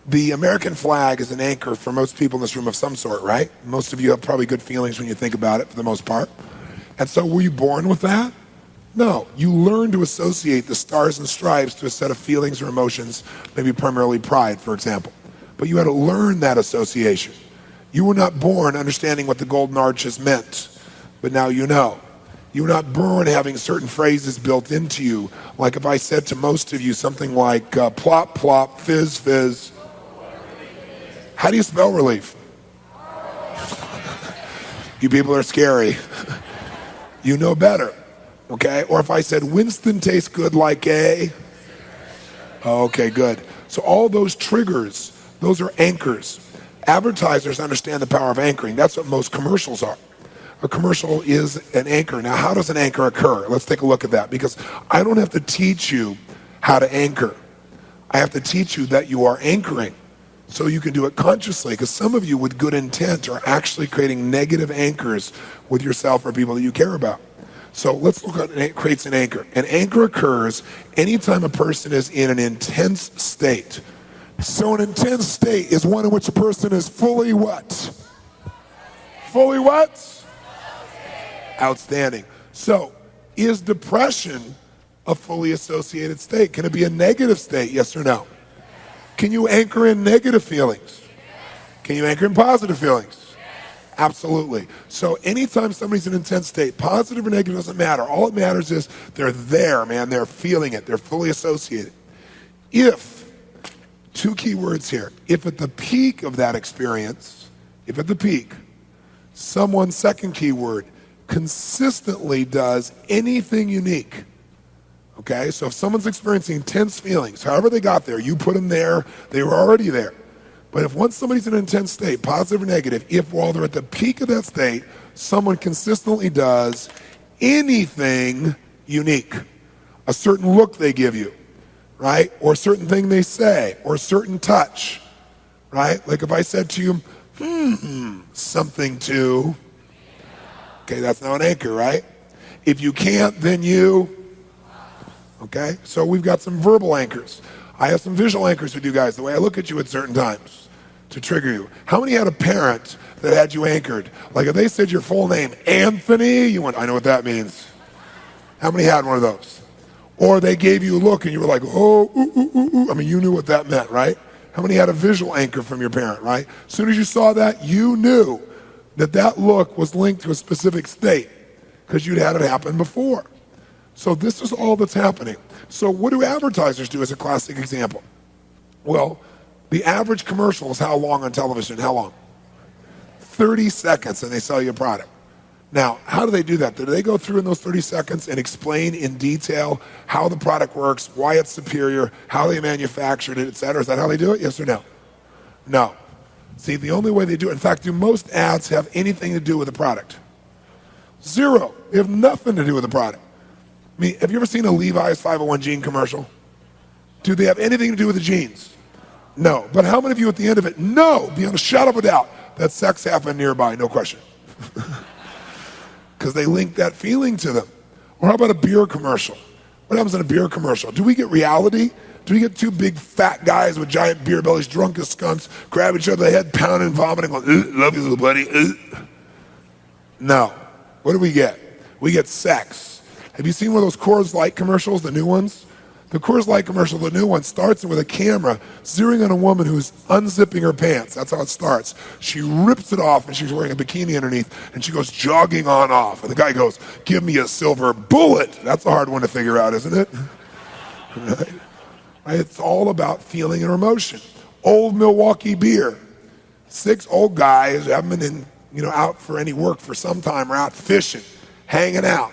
the American flag is an anchor for most people in this room of some sort, right? Most of you have probably good feelings when you think about it for the most part. And so were you born with that? No, you learn to associate the stars and stripes to a set of feelings or emotions, maybe primarily pride, for example. But you had to learn that association. You were not born understanding what the golden arches meant, but now you know. You were not born having certain phrases built into you. Like if I said to most of you something like plop, plop, fizz, fizz. How do you spell relief? You people are scary. You know better. Okay, or if I said Winston tastes good like a, okay, good. So all those triggers, those are anchors. Advertisers understand the power of anchoring. That's what most commercials are. A commercial is an anchor. Now, how does an anchor occur? Let's take a look at that because I don't have to teach you how to anchor. I have to teach you that you are anchoring so you can do it consciously because some of you with good intent are actually creating negative anchors with yourself or people that you care about. So let's look at what creates an anchor. An anchor occurs anytime a person is in an intense state. So an intense state is one in which a person is fully what? Fully what? Outstanding. So is depression a fully associated state? Can it be a negative state, yes or no? Can you anchor in negative feelings? Can you anchor in positive feelings? Absolutely. So anytime somebody's in an intense state, positive or negative doesn't matter. All that matters is they're there, man. They're feeling it. They're fully associated. If, two key words here, if at the peak of that experience, if at the peak, someone, second key word, consistently does anything unique, okay? So if someone's experiencing intense feelings, however they got there, you put them there, they were already there. But if once somebody's in an intense state, positive or negative, if while they're at the peak of that state, someone consistently does anything unique, a certain look they give you, right? Or a certain thing they say, or a certain touch, right? Like if I said to you, something to, okay, that's now an anchor, right? If you can't, then you, okay? So we've got some verbal anchors. I have some visual anchors with you guys, the way I look at you at certain times to trigger you. How many had a parent that had you anchored? Like if they said your full name, Anthony, you went, I know what that means. How many had one of those? Or they gave you a look and you were like, oh, ooh, ooh, ooh, ooh. I mean, you knew what that meant, right? How many had a visual anchor from your parent, right? As soon as you saw that, you knew that that look was linked to a specific state because you'd had it happen before. So this is all that's happening. So what do advertisers do as a classic example? Well, the average commercial is how long on television? How long? 30 seconds and they sell you a product. Now, how do they do that? Do they go through in those 30 seconds and explain in detail how the product works, why it's superior, how they manufactured it, et cetera? Is that how they do it? Yes or no? No. See, the only way they do it, in fact, do most ads have anything to do with the product? Zero. They have nothing to do with the product. I mean, have you ever seen a Levi's 501 jean commercial? Do they have anything to do with the jeans? No. But how many of you at the end of it know, beyond a shadow of a doubt, that sex happened nearby? No question. Because they link that feeling to them. Or how about a beer commercial? What happens in a beer commercial? Do we get reality? Do we get two big fat guys with giant beer bellies, drunk as skunks, grab each other by the head, pounding, vomiting, going, love you, little buddy. No. What do we get? We get sex. Have you seen one of those Coors Light commercials, the new ones? The Coors Light commercial, the new one, starts with a camera zeroing on a woman who's unzipping her pants. That's how it starts. She rips it off, and she's wearing a bikini underneath, and she goes jogging on off. And the guy goes, give me a silver bullet. That's a hard one to figure out, isn't it? Right? It's all about feeling and emotion. Old Milwaukee beer. 6 old guys who haven't been out for any work for some time, are out fishing, hanging out.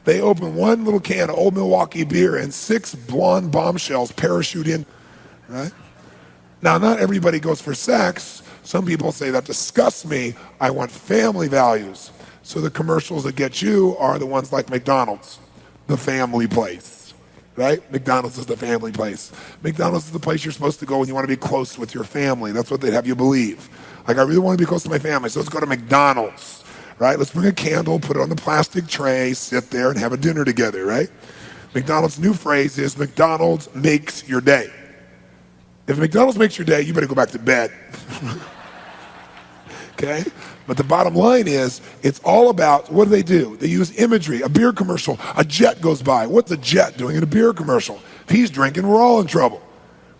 They open one little can of Old Milwaukee beer and 6 blonde bombshells parachute in, right? Now, not everybody goes for sex. Some people say, that disgusts me. I want family values. So the commercials that get you are the ones like McDonald's, the family place, right? McDonald's is the family place. McDonald's is the place you're supposed to go when you want to be close with your family. That's what they'd have you believe. Like, I really want to be close to my family, so let's go to McDonald's. Right? Let's bring a candle, put it on the plastic tray, sit there and have a dinner together, right? McDonald's new phrase is McDonald's makes your day. If McDonald's makes your day, you better go back to bed. Okay? But the bottom line is, it's all about, what do? They use imagery. A beer commercial, a jet goes by. What's a jet doing in a beer commercial? If he's drinking, we're all in trouble.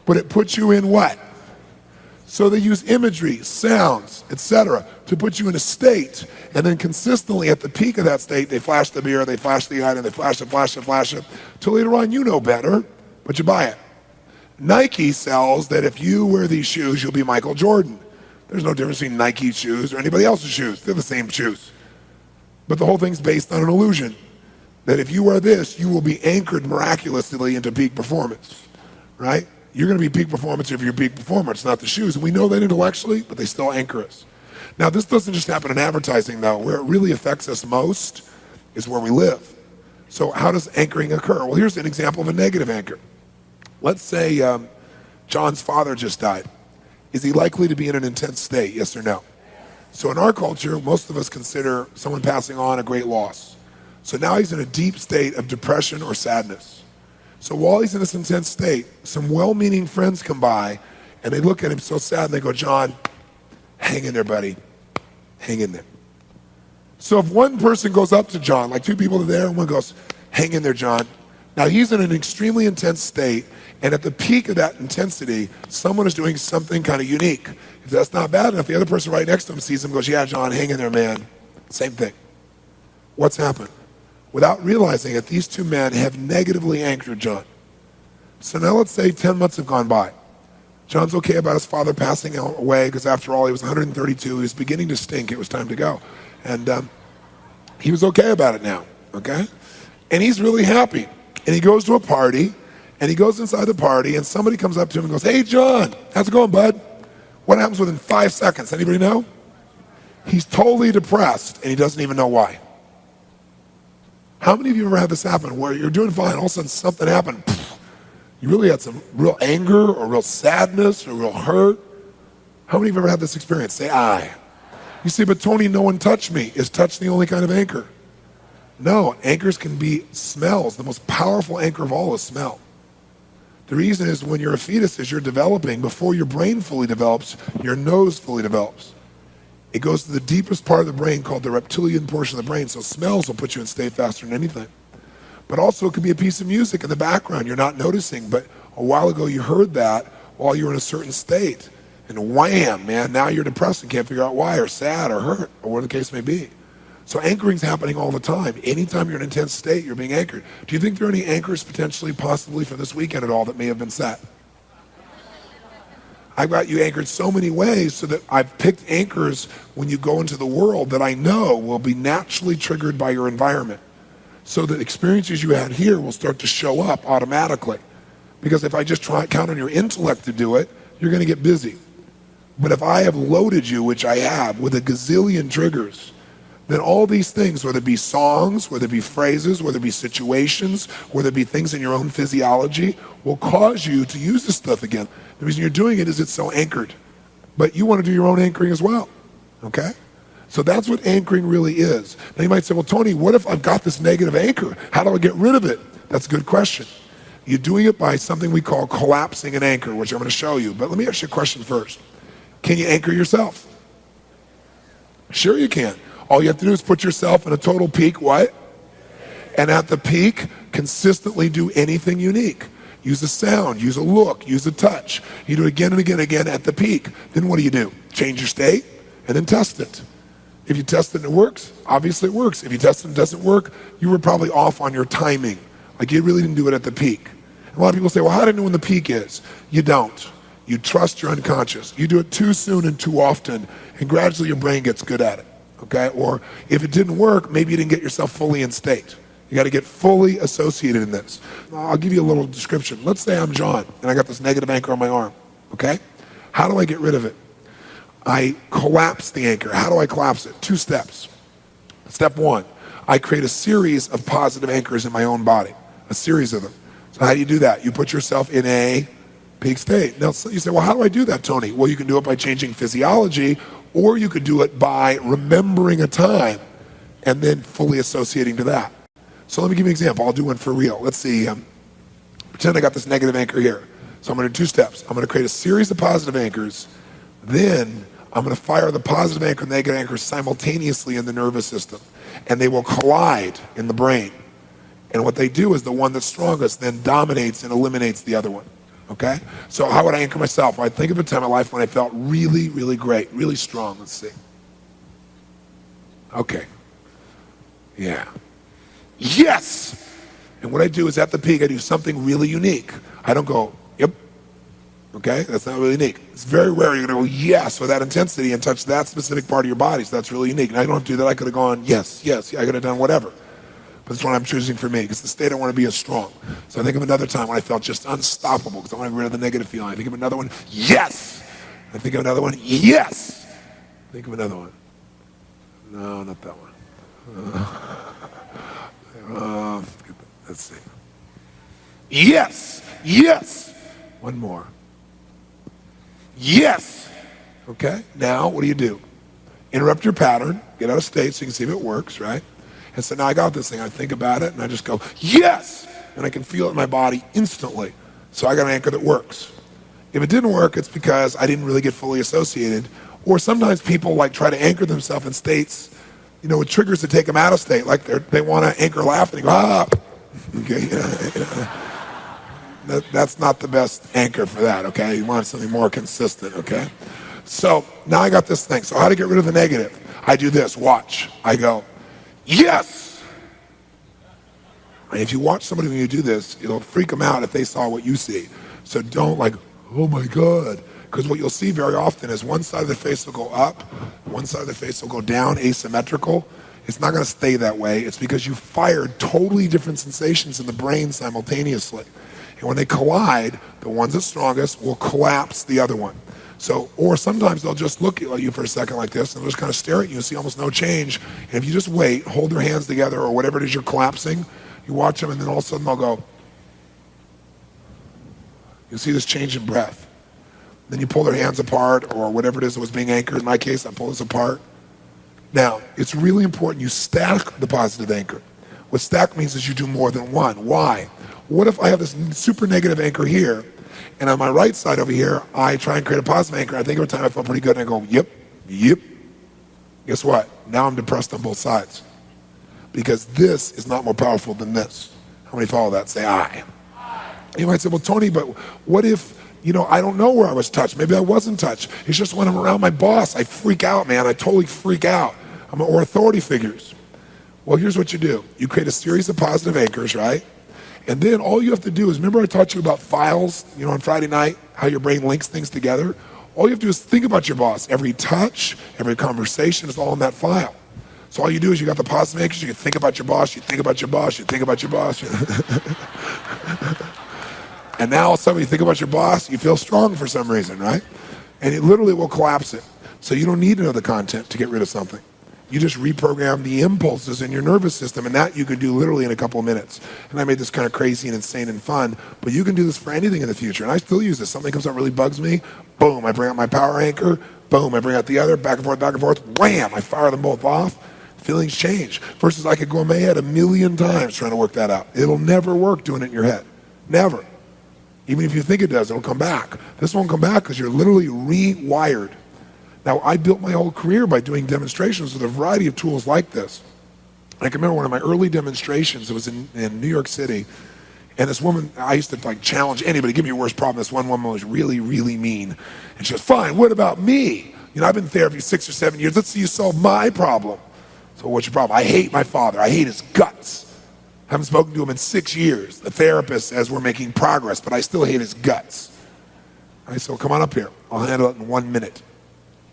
But it puts you in what? So they use imagery, sounds, etc., to put you in a state, and then consistently at the peak of that state, they flash the beer, they flash the item, they flash it, till later on you know better, but you buy it. Nike sells that if you wear these shoes, you'll be Michael Jordan. There's no difference between Nike shoes or anybody else's shoes. They're the same shoes. But the whole thing's based on an illusion, that if you wear this, you will be anchored miraculously into peak performance, right? You're going to be peak performance if you're peak performance, not the shoes. And we know that intellectually, but they still anchor us. Now, this doesn't just happen in advertising, though. Where it really affects us most is where we live. So how does anchoring occur? Well, here's an example of a negative anchor. Let's say John's father just died. Is he likely to be in an intense state, yes or no? So in our culture, most of us consider someone passing on a great loss. So now he's in a deep state of depression or sadness. So while he's in this intense state, some well-meaning friends come by, and they look at him so sad, and they go, John, hang in there, buddy. Hang in there. So if one person goes up to John, like 2 people are there, and one goes, hang in there, John. Now he's in an extremely intense state, and at the peak of that intensity, someone is doing something kind of unique. If that's not bad enough, the other person right next to him sees him and goes, yeah, John, hang in there, man. Same thing. What's happened? Without realizing it, these 2 men have negatively anchored John. So now let's say 10 months have gone by. John's okay about his father passing away because after all, he was 132. He was beginning to stink. It was time to go. And he was okay about it now, okay? And he's really happy. And he goes to a party, and he goes inside the party, and somebody comes up to him and goes, hey, John, how's it going, bud? What happens within 5 seconds? Anybody know? He's totally depressed, and he doesn't even know why. How many of you ever had this happen where you're doing fine, all of a sudden something happened, you really had some real anger or real sadness or real hurt? How many of you ever had this experience? Say, I. You say, but Tony, no one touched me. Is touch the only kind of anchor? No, anchors can be smells. The most powerful anchor of all is smell. The reason is when you're a fetus, as you're developing, before your brain fully develops, your nose fully develops. It goes to the deepest part of the brain called the reptilian portion of the brain, so smells will put you in state faster than anything. But also it could be a piece of music in the background you're not noticing, but a while ago you heard that while you were in a certain state, and wham, man, now you're depressed and can't figure out why, or sad, or hurt, or whatever the case may be. So anchoring's happening all the time. Anytime you're in an intense state, you're being anchored. Do you think there are any anchors potentially, possibly for this weekend at all that may have been set? I've got you anchored so many ways so that I've picked anchors when you go into the world that I know will be naturally triggered by your environment. So that experiences you had here will start to show up automatically. Because if I just count on your intellect to do it, you're going to get busy. But if I have loaded you, which I have, with a gazillion triggers, then all these things, whether it be songs, whether it be phrases, whether it be situations, whether it be things in your own physiology, will cause you to use this stuff again. The reason you're doing it is it's so anchored. But you want to do your own anchoring as well, okay? So that's what anchoring really is. Now you might say, well, Tony, what if I've got this negative anchor? How do I get rid of it? That's a good question. You're doing it by something we call collapsing an anchor, which I'm going to show you. But let me ask you a question first. Can you anchor yourself? Sure you can. All you have to do is put yourself in a total peak, what? And at the peak, consistently do anything unique. Use a sound, use a look, use a touch. You do it again and again and again at the peak. Then what do? Change your state and then test it. If you test it and it works, obviously it works. If you test it and it doesn't work, you were probably off on your timing. Like you really didn't do it at the peak. A lot of people say, well, how do I know when the peak is? You don't. You trust your unconscious. You do it too soon and too often, and gradually your brain gets good at it, okay? Or if it didn't work, maybe you didn't get yourself fully in state. You got to get fully associated in this. I'll give you a little description. Let's say I'm John, and I got this negative anchor on my arm, okay? How do I get rid of it? I collapse the anchor. How do I collapse it? 2 steps. Step 1, I create a series of positive anchors in my own body, a series of them. So how do you do that? You put yourself in a peak state. Now you say, well, how do I do that, Tony? Well, you can do it by changing physiology, or you could do it by remembering a time and then fully associating to that. So let me give you an example. I'll do one for real. Let's see. Pretend I got this negative anchor here. So I'm going to do 2 steps. I'm going to create a series of positive anchors. Then I'm going to fire the positive anchor and the negative anchor simultaneously in the nervous system. And they will collide in the brain. And what they do is the one that's strongest then dominates and eliminates the other one. Okay? So how would I anchor myself? Well, I think of a time in life when I felt really, really great, really strong. Let's see. Okay. Yeah. Yes! And what I do is at the peak, I do something really unique. I don't go, yep. Okay? That's not really unique. It's very rare you're going to go, yes, with that intensity and touch that specific part of your body. So that's really unique. And I don't have to do that. I could have gone, yes, yes. I could have done whatever. But it's what I'm choosing for me because the state I want to be is strong. So I think of another time when I felt just unstoppable because I want to get rid of the negative feeling. I think of another one, yes! I think of another one, yes! Think of another one. No, not that one. Let's see. Yes! Yes! One more. Yes! Okay, now what do? Interrupt your pattern, get out of state so you can see if it works, right? And so now I got this thing, I think about it, and I just go, yes! And I can feel it in my body instantly. So I got an anchor that works. If it didn't work, it's because I didn't really get fully associated. Or sometimes people like try to anchor themselves in states, you know, with triggers to take them out of state. Like they want to anchor laughing, and go, ah! Okay, that's not the best anchor for that, okay? You want something more consistent, okay? So now I got this thing. So how to get rid of the negative? I do this, watch. I go, yes! And if you watch somebody when you do this, it'll freak them out if they saw what you see. So don't like, oh my God. Because what you'll see very often is one side of the face will go up, one side of the face will go down, asymmetrical. It's not going to stay that way. It's because you fired totally different sensations in the brain simultaneously. And when they collide, the one's the strongest will collapse the other one. So, or sometimes they'll just look at you for a second like this and they'll just kind of stare at you and see almost no change. And if you just wait, hold their hands together or whatever it is you're collapsing, you watch them and then all of a sudden they'll go. You'll see this change in breath. Then you pull their hands apart or whatever it is that was being anchored. In my case, I pull this apart. Now, it's really important you stack the positive anchor. What stack means is you do more than one. Why? What if I have this super negative anchor here, and on my right side over here, I try and create a positive anchor. I think every time I feel pretty good, and I go, yep, yep. Guess what? Now I'm depressed on both sides. Because this is not more powerful than this. How many follow that? Say aye. You might say, well, Tony, but what if, you know, I don't know where I was touched. Maybe I wasn't touched. It's just when I'm around my boss, I freak out, man. I totally freak out. Or authority figures. Well, here's what you do. You create a series of positive anchors, right? And then all you have to do is, remember I taught you about files, you know, on Friday night, how your brain links things together? All you have to do is think about your boss. Every touch, every conversation is all in that file. So all you do is you got the positive anchors, you can think about your boss, you think about your boss, you think about your boss. And now all of a sudden when you think about your boss, you feel strong for some reason, right? And it literally will collapse it. So you don't need to know the content to get rid of something. You just reprogram the impulses in your nervous system, and that you can do literally in a couple of minutes. And I made this kind of crazy and insane and fun, but you can do this for anything in the future. And I still use this. Something comes up really bugs me, boom, I bring out my power anchor, boom, I bring out the other, back and forth, wham, I fire them both off. Feelings change. Versus I could go in my head 1,000,000 times trying to work that out. It'll never work doing it in your head. Never. Even if you think it does, it'll come back. This won't come back because you're literally rewired. Now, I built my whole career by doing demonstrations with a variety of tools like this. I can remember one of my early demonstrations, it was in New York City, and this woman, I used to challenge anybody, give me your worst problem. This one woman was really, really mean. And she goes, fine, what about me? I've been in therapy 6 or 7 years. Let's see you solve my problem. So what's your problem? I hate my father. I hate his guts. Haven't spoken to him in 6 years. The therapist says we're making progress, but I still hate his guts. I said, well, come on up here. I'll handle it in 1 minute.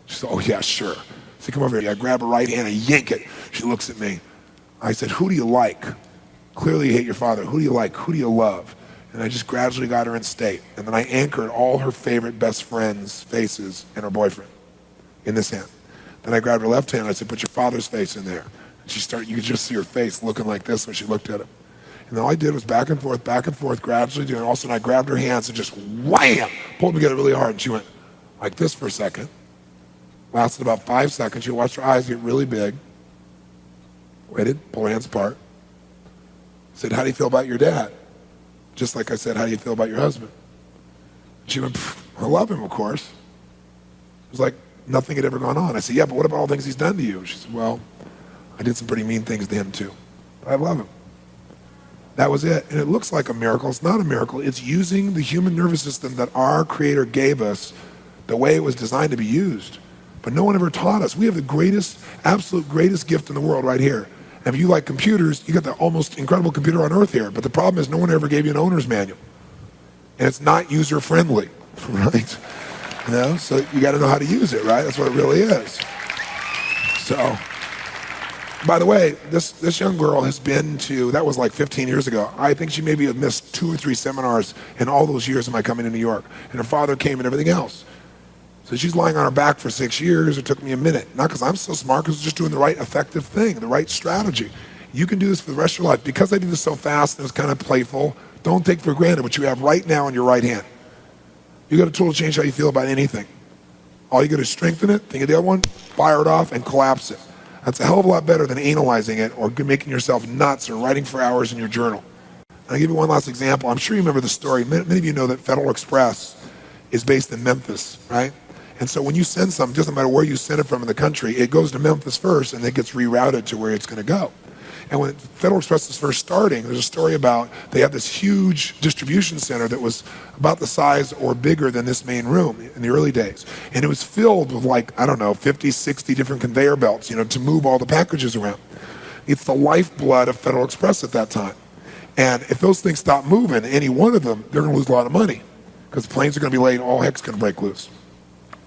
She said, oh, yeah, sure. I said, come over here. I grab her right hand, I yank it. She looks at me. I said, who do you like? Clearly you hate your father. Who do you like? Who do you love? And I just gradually got her in state. And then I anchored all her favorite best friends' faces and her boyfriend in this hand. Then I grabbed her left hand and I said, put your father's face in there. And you could just see her face looking like this when she looked at him. And all I did was back and forth, gradually doing it. All of a sudden I grabbed her hands and just wham, pulled them together really hard. And she went like this for a second. Lasted about 5 seconds. She watched her eyes get really big. Waited, pulled her hands apart. Said, how do you feel about your dad? Just like I said, how do you feel about your husband? She went, I love him, of course. It was like nothing had ever gone on. I said, yeah, but what about all the things he's done to you? She said, well, I did some pretty mean things to him too. But I love him. That was it. And it looks like a miracle. It's not a miracle. It's using the human nervous system that our Creator gave us the way it was designed to be used. But no one ever taught us. We have the greatest, absolute greatest gift in the world right here. And if you like computers, you got the almost incredible computer on earth here. But the problem is no one ever gave you an owner's manual. And it's not user-friendly, right? So you got to know how to use it, right? That's what it really is. So, by the way, this young girl has been to, that was like 15 years ago. I think she maybe had missed 2 or 3 seminars in all those years of my coming to New York. And her father came and everything else. So she's lying on her back for 6 years. It took me a minute. Not because I'm so smart, because just doing the right effective thing, the right strategy. You can do this for the rest of your life. Because I did this so fast and it was kind of playful, don't take for granted what you have right now in your right hand. You got a tool to change how you feel about anything. All you got to is strengthen it, think of the other one, fire it off, and collapse it. That's a hell of a lot better than analyzing it or making yourself nuts or writing for hours in your journal. And I'll give you one last example. I'm sure you remember the story. Many of you know that Federal Express is based in Memphis, right? And so when you send something, doesn't matter where you send it from in the country, it goes to Memphis first and then gets rerouted to where it's going to go. And when Federal Express was first starting, there's a story about they had this huge distribution center that was about the size or bigger than this main room in the early days. And it was filled with 50, 60 different conveyor belts, to move all the packages around. It's the lifeblood of Federal Express at that time. And if those things stop moving, any one of them, they're going to lose a lot of money because planes are going to be late, all heck's going to break loose.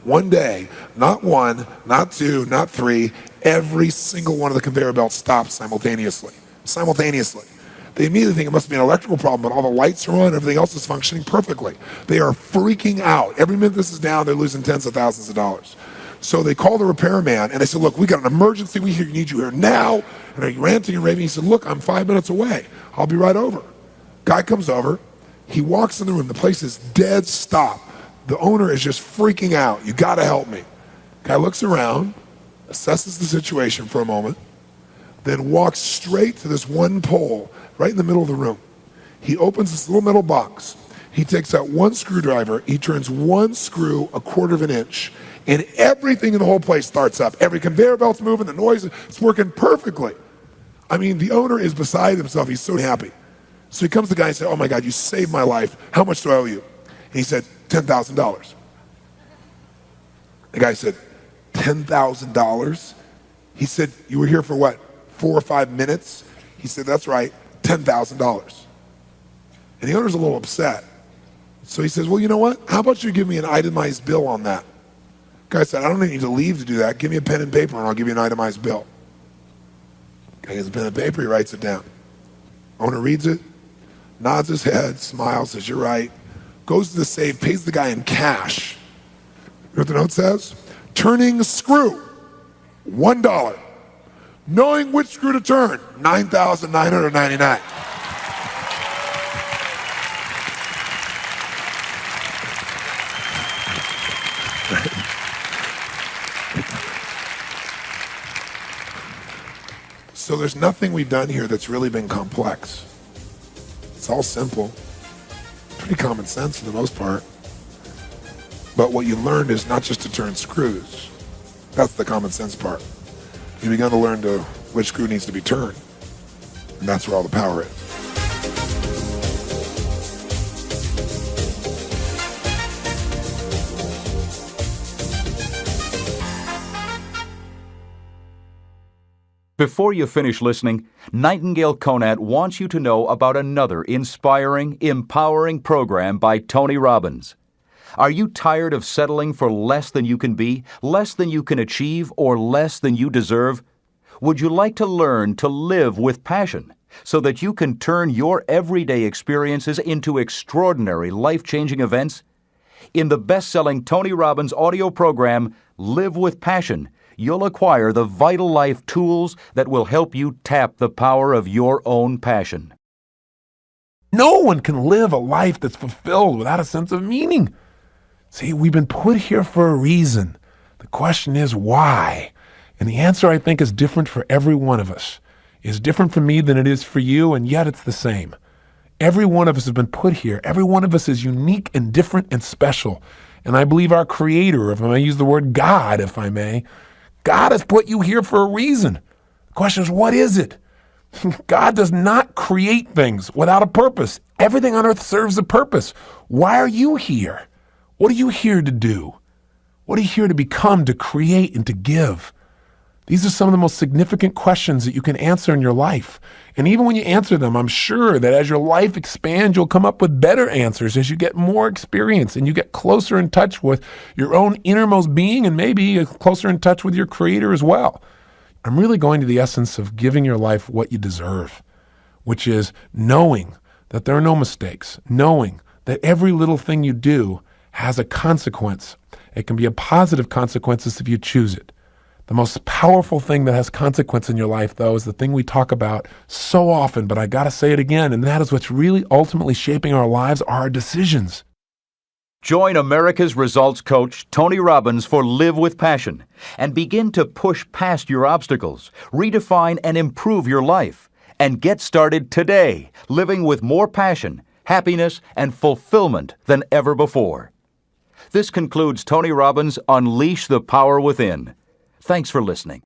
One day, not 1, not 2, not 3, every single one of the conveyor belts stops simultaneously. They immediately think it must be an electrical problem, but all the lights are on, everything else is functioning perfectly. They are freaking out. Every minute this is down, they're losing tens of thousands of dollars. So they call the repairman and they said, look, we got an emergency, we need you here now. And they're ranting and raving. He said, look, I'm 5 minutes away. I'll be right over. Guy comes over, he walks in the room, the place is dead stop. The owner is just freaking out. You got to help me. Guy looks around, assesses the situation for a moment, then walks straight to this one pole right in the middle of the room. He opens this little metal box. He takes out one screwdriver. He turns one screw 1/4 of an inch, and everything in the whole place starts up. Every conveyor belt's moving. The noise is working perfectly. I mean, the owner is beside himself. He's so happy. So he comes to the guy and says, oh my God, you saved my life. How much do I owe you? And he said, $10,000. The guy said, $10,000? He said, you were here for what, 4 or 5 minutes? He said, that's right, $10,000. And the owner's a little upset. So he says, well, you know what? How about you give me an itemized bill on that? The guy said, I don't need to leave to do that. Give me a pen and paper and I'll give you an itemized bill. The guy gets a pen and paper, he writes it down. Owner reads it, nods his head, smiles, says, you're right. Goes to the safe, pays the guy in cash. You know what the note says? Turning a screw, $1. Knowing which screw to turn, $9,999. So there's nothing we've done here that's really been complex. It's all simple, pretty common sense for the most part. But what you learned is not just to turn screws. That's the common sense part. You begun to learn which screw needs to be turned. And that's where all the power is. Before you finish listening, Nightingale Conant wants you to know about another inspiring, empowering program by Tony Robbins. Are you tired of settling for less than you can be, less than you can achieve, or less than you deserve? Would you like to learn to live with passion so that you can turn your everyday experiences into extraordinary, life-changing events? In the best-selling Tony Robbins audio program, Live with Passion, you'll acquire the vital life tools that will help you tap the power of your own passion. No one can live a life that's fulfilled without a sense of meaning. See, we've been put here for a reason. The question is why? And the answer, I think, is different for every one of us. It's different for me than it is for you, and yet it's the same. Every one of us has been put here. Every one of us is unique and different and special. And I believe our Creator, if I may use the word God, if I may, God has put you here for a reason. The question is, what is it? God does not create things without a purpose. Everything on earth serves a purpose. Why are you here? What are you here to do? What are you here to become, to create, and to give? These are some of the most significant questions that you can answer in your life. And even when you answer them, I'm sure that as your life expands, you'll come up with better answers as you get more experience and you get closer in touch with your own innermost being and maybe closer in touch with your Creator as well. I'm really going to the essence of giving your life what you deserve, which is knowing that there are no mistakes, knowing that every little thing you do has a consequence. It can be a positive consequences if you choose it. The most powerful thing that has consequence in your life, though, is the thing we talk about so often, but I got to say it again, and that is what's really ultimately shaping our lives are our decisions. Join America's results coach, Tony Robbins, for Live with Passion and begin to push past your obstacles, redefine and improve your life, and get started today, living with more passion, happiness, and fulfillment than ever before. This concludes Tony Robbins' Unleash the Power Within. Thanks for listening.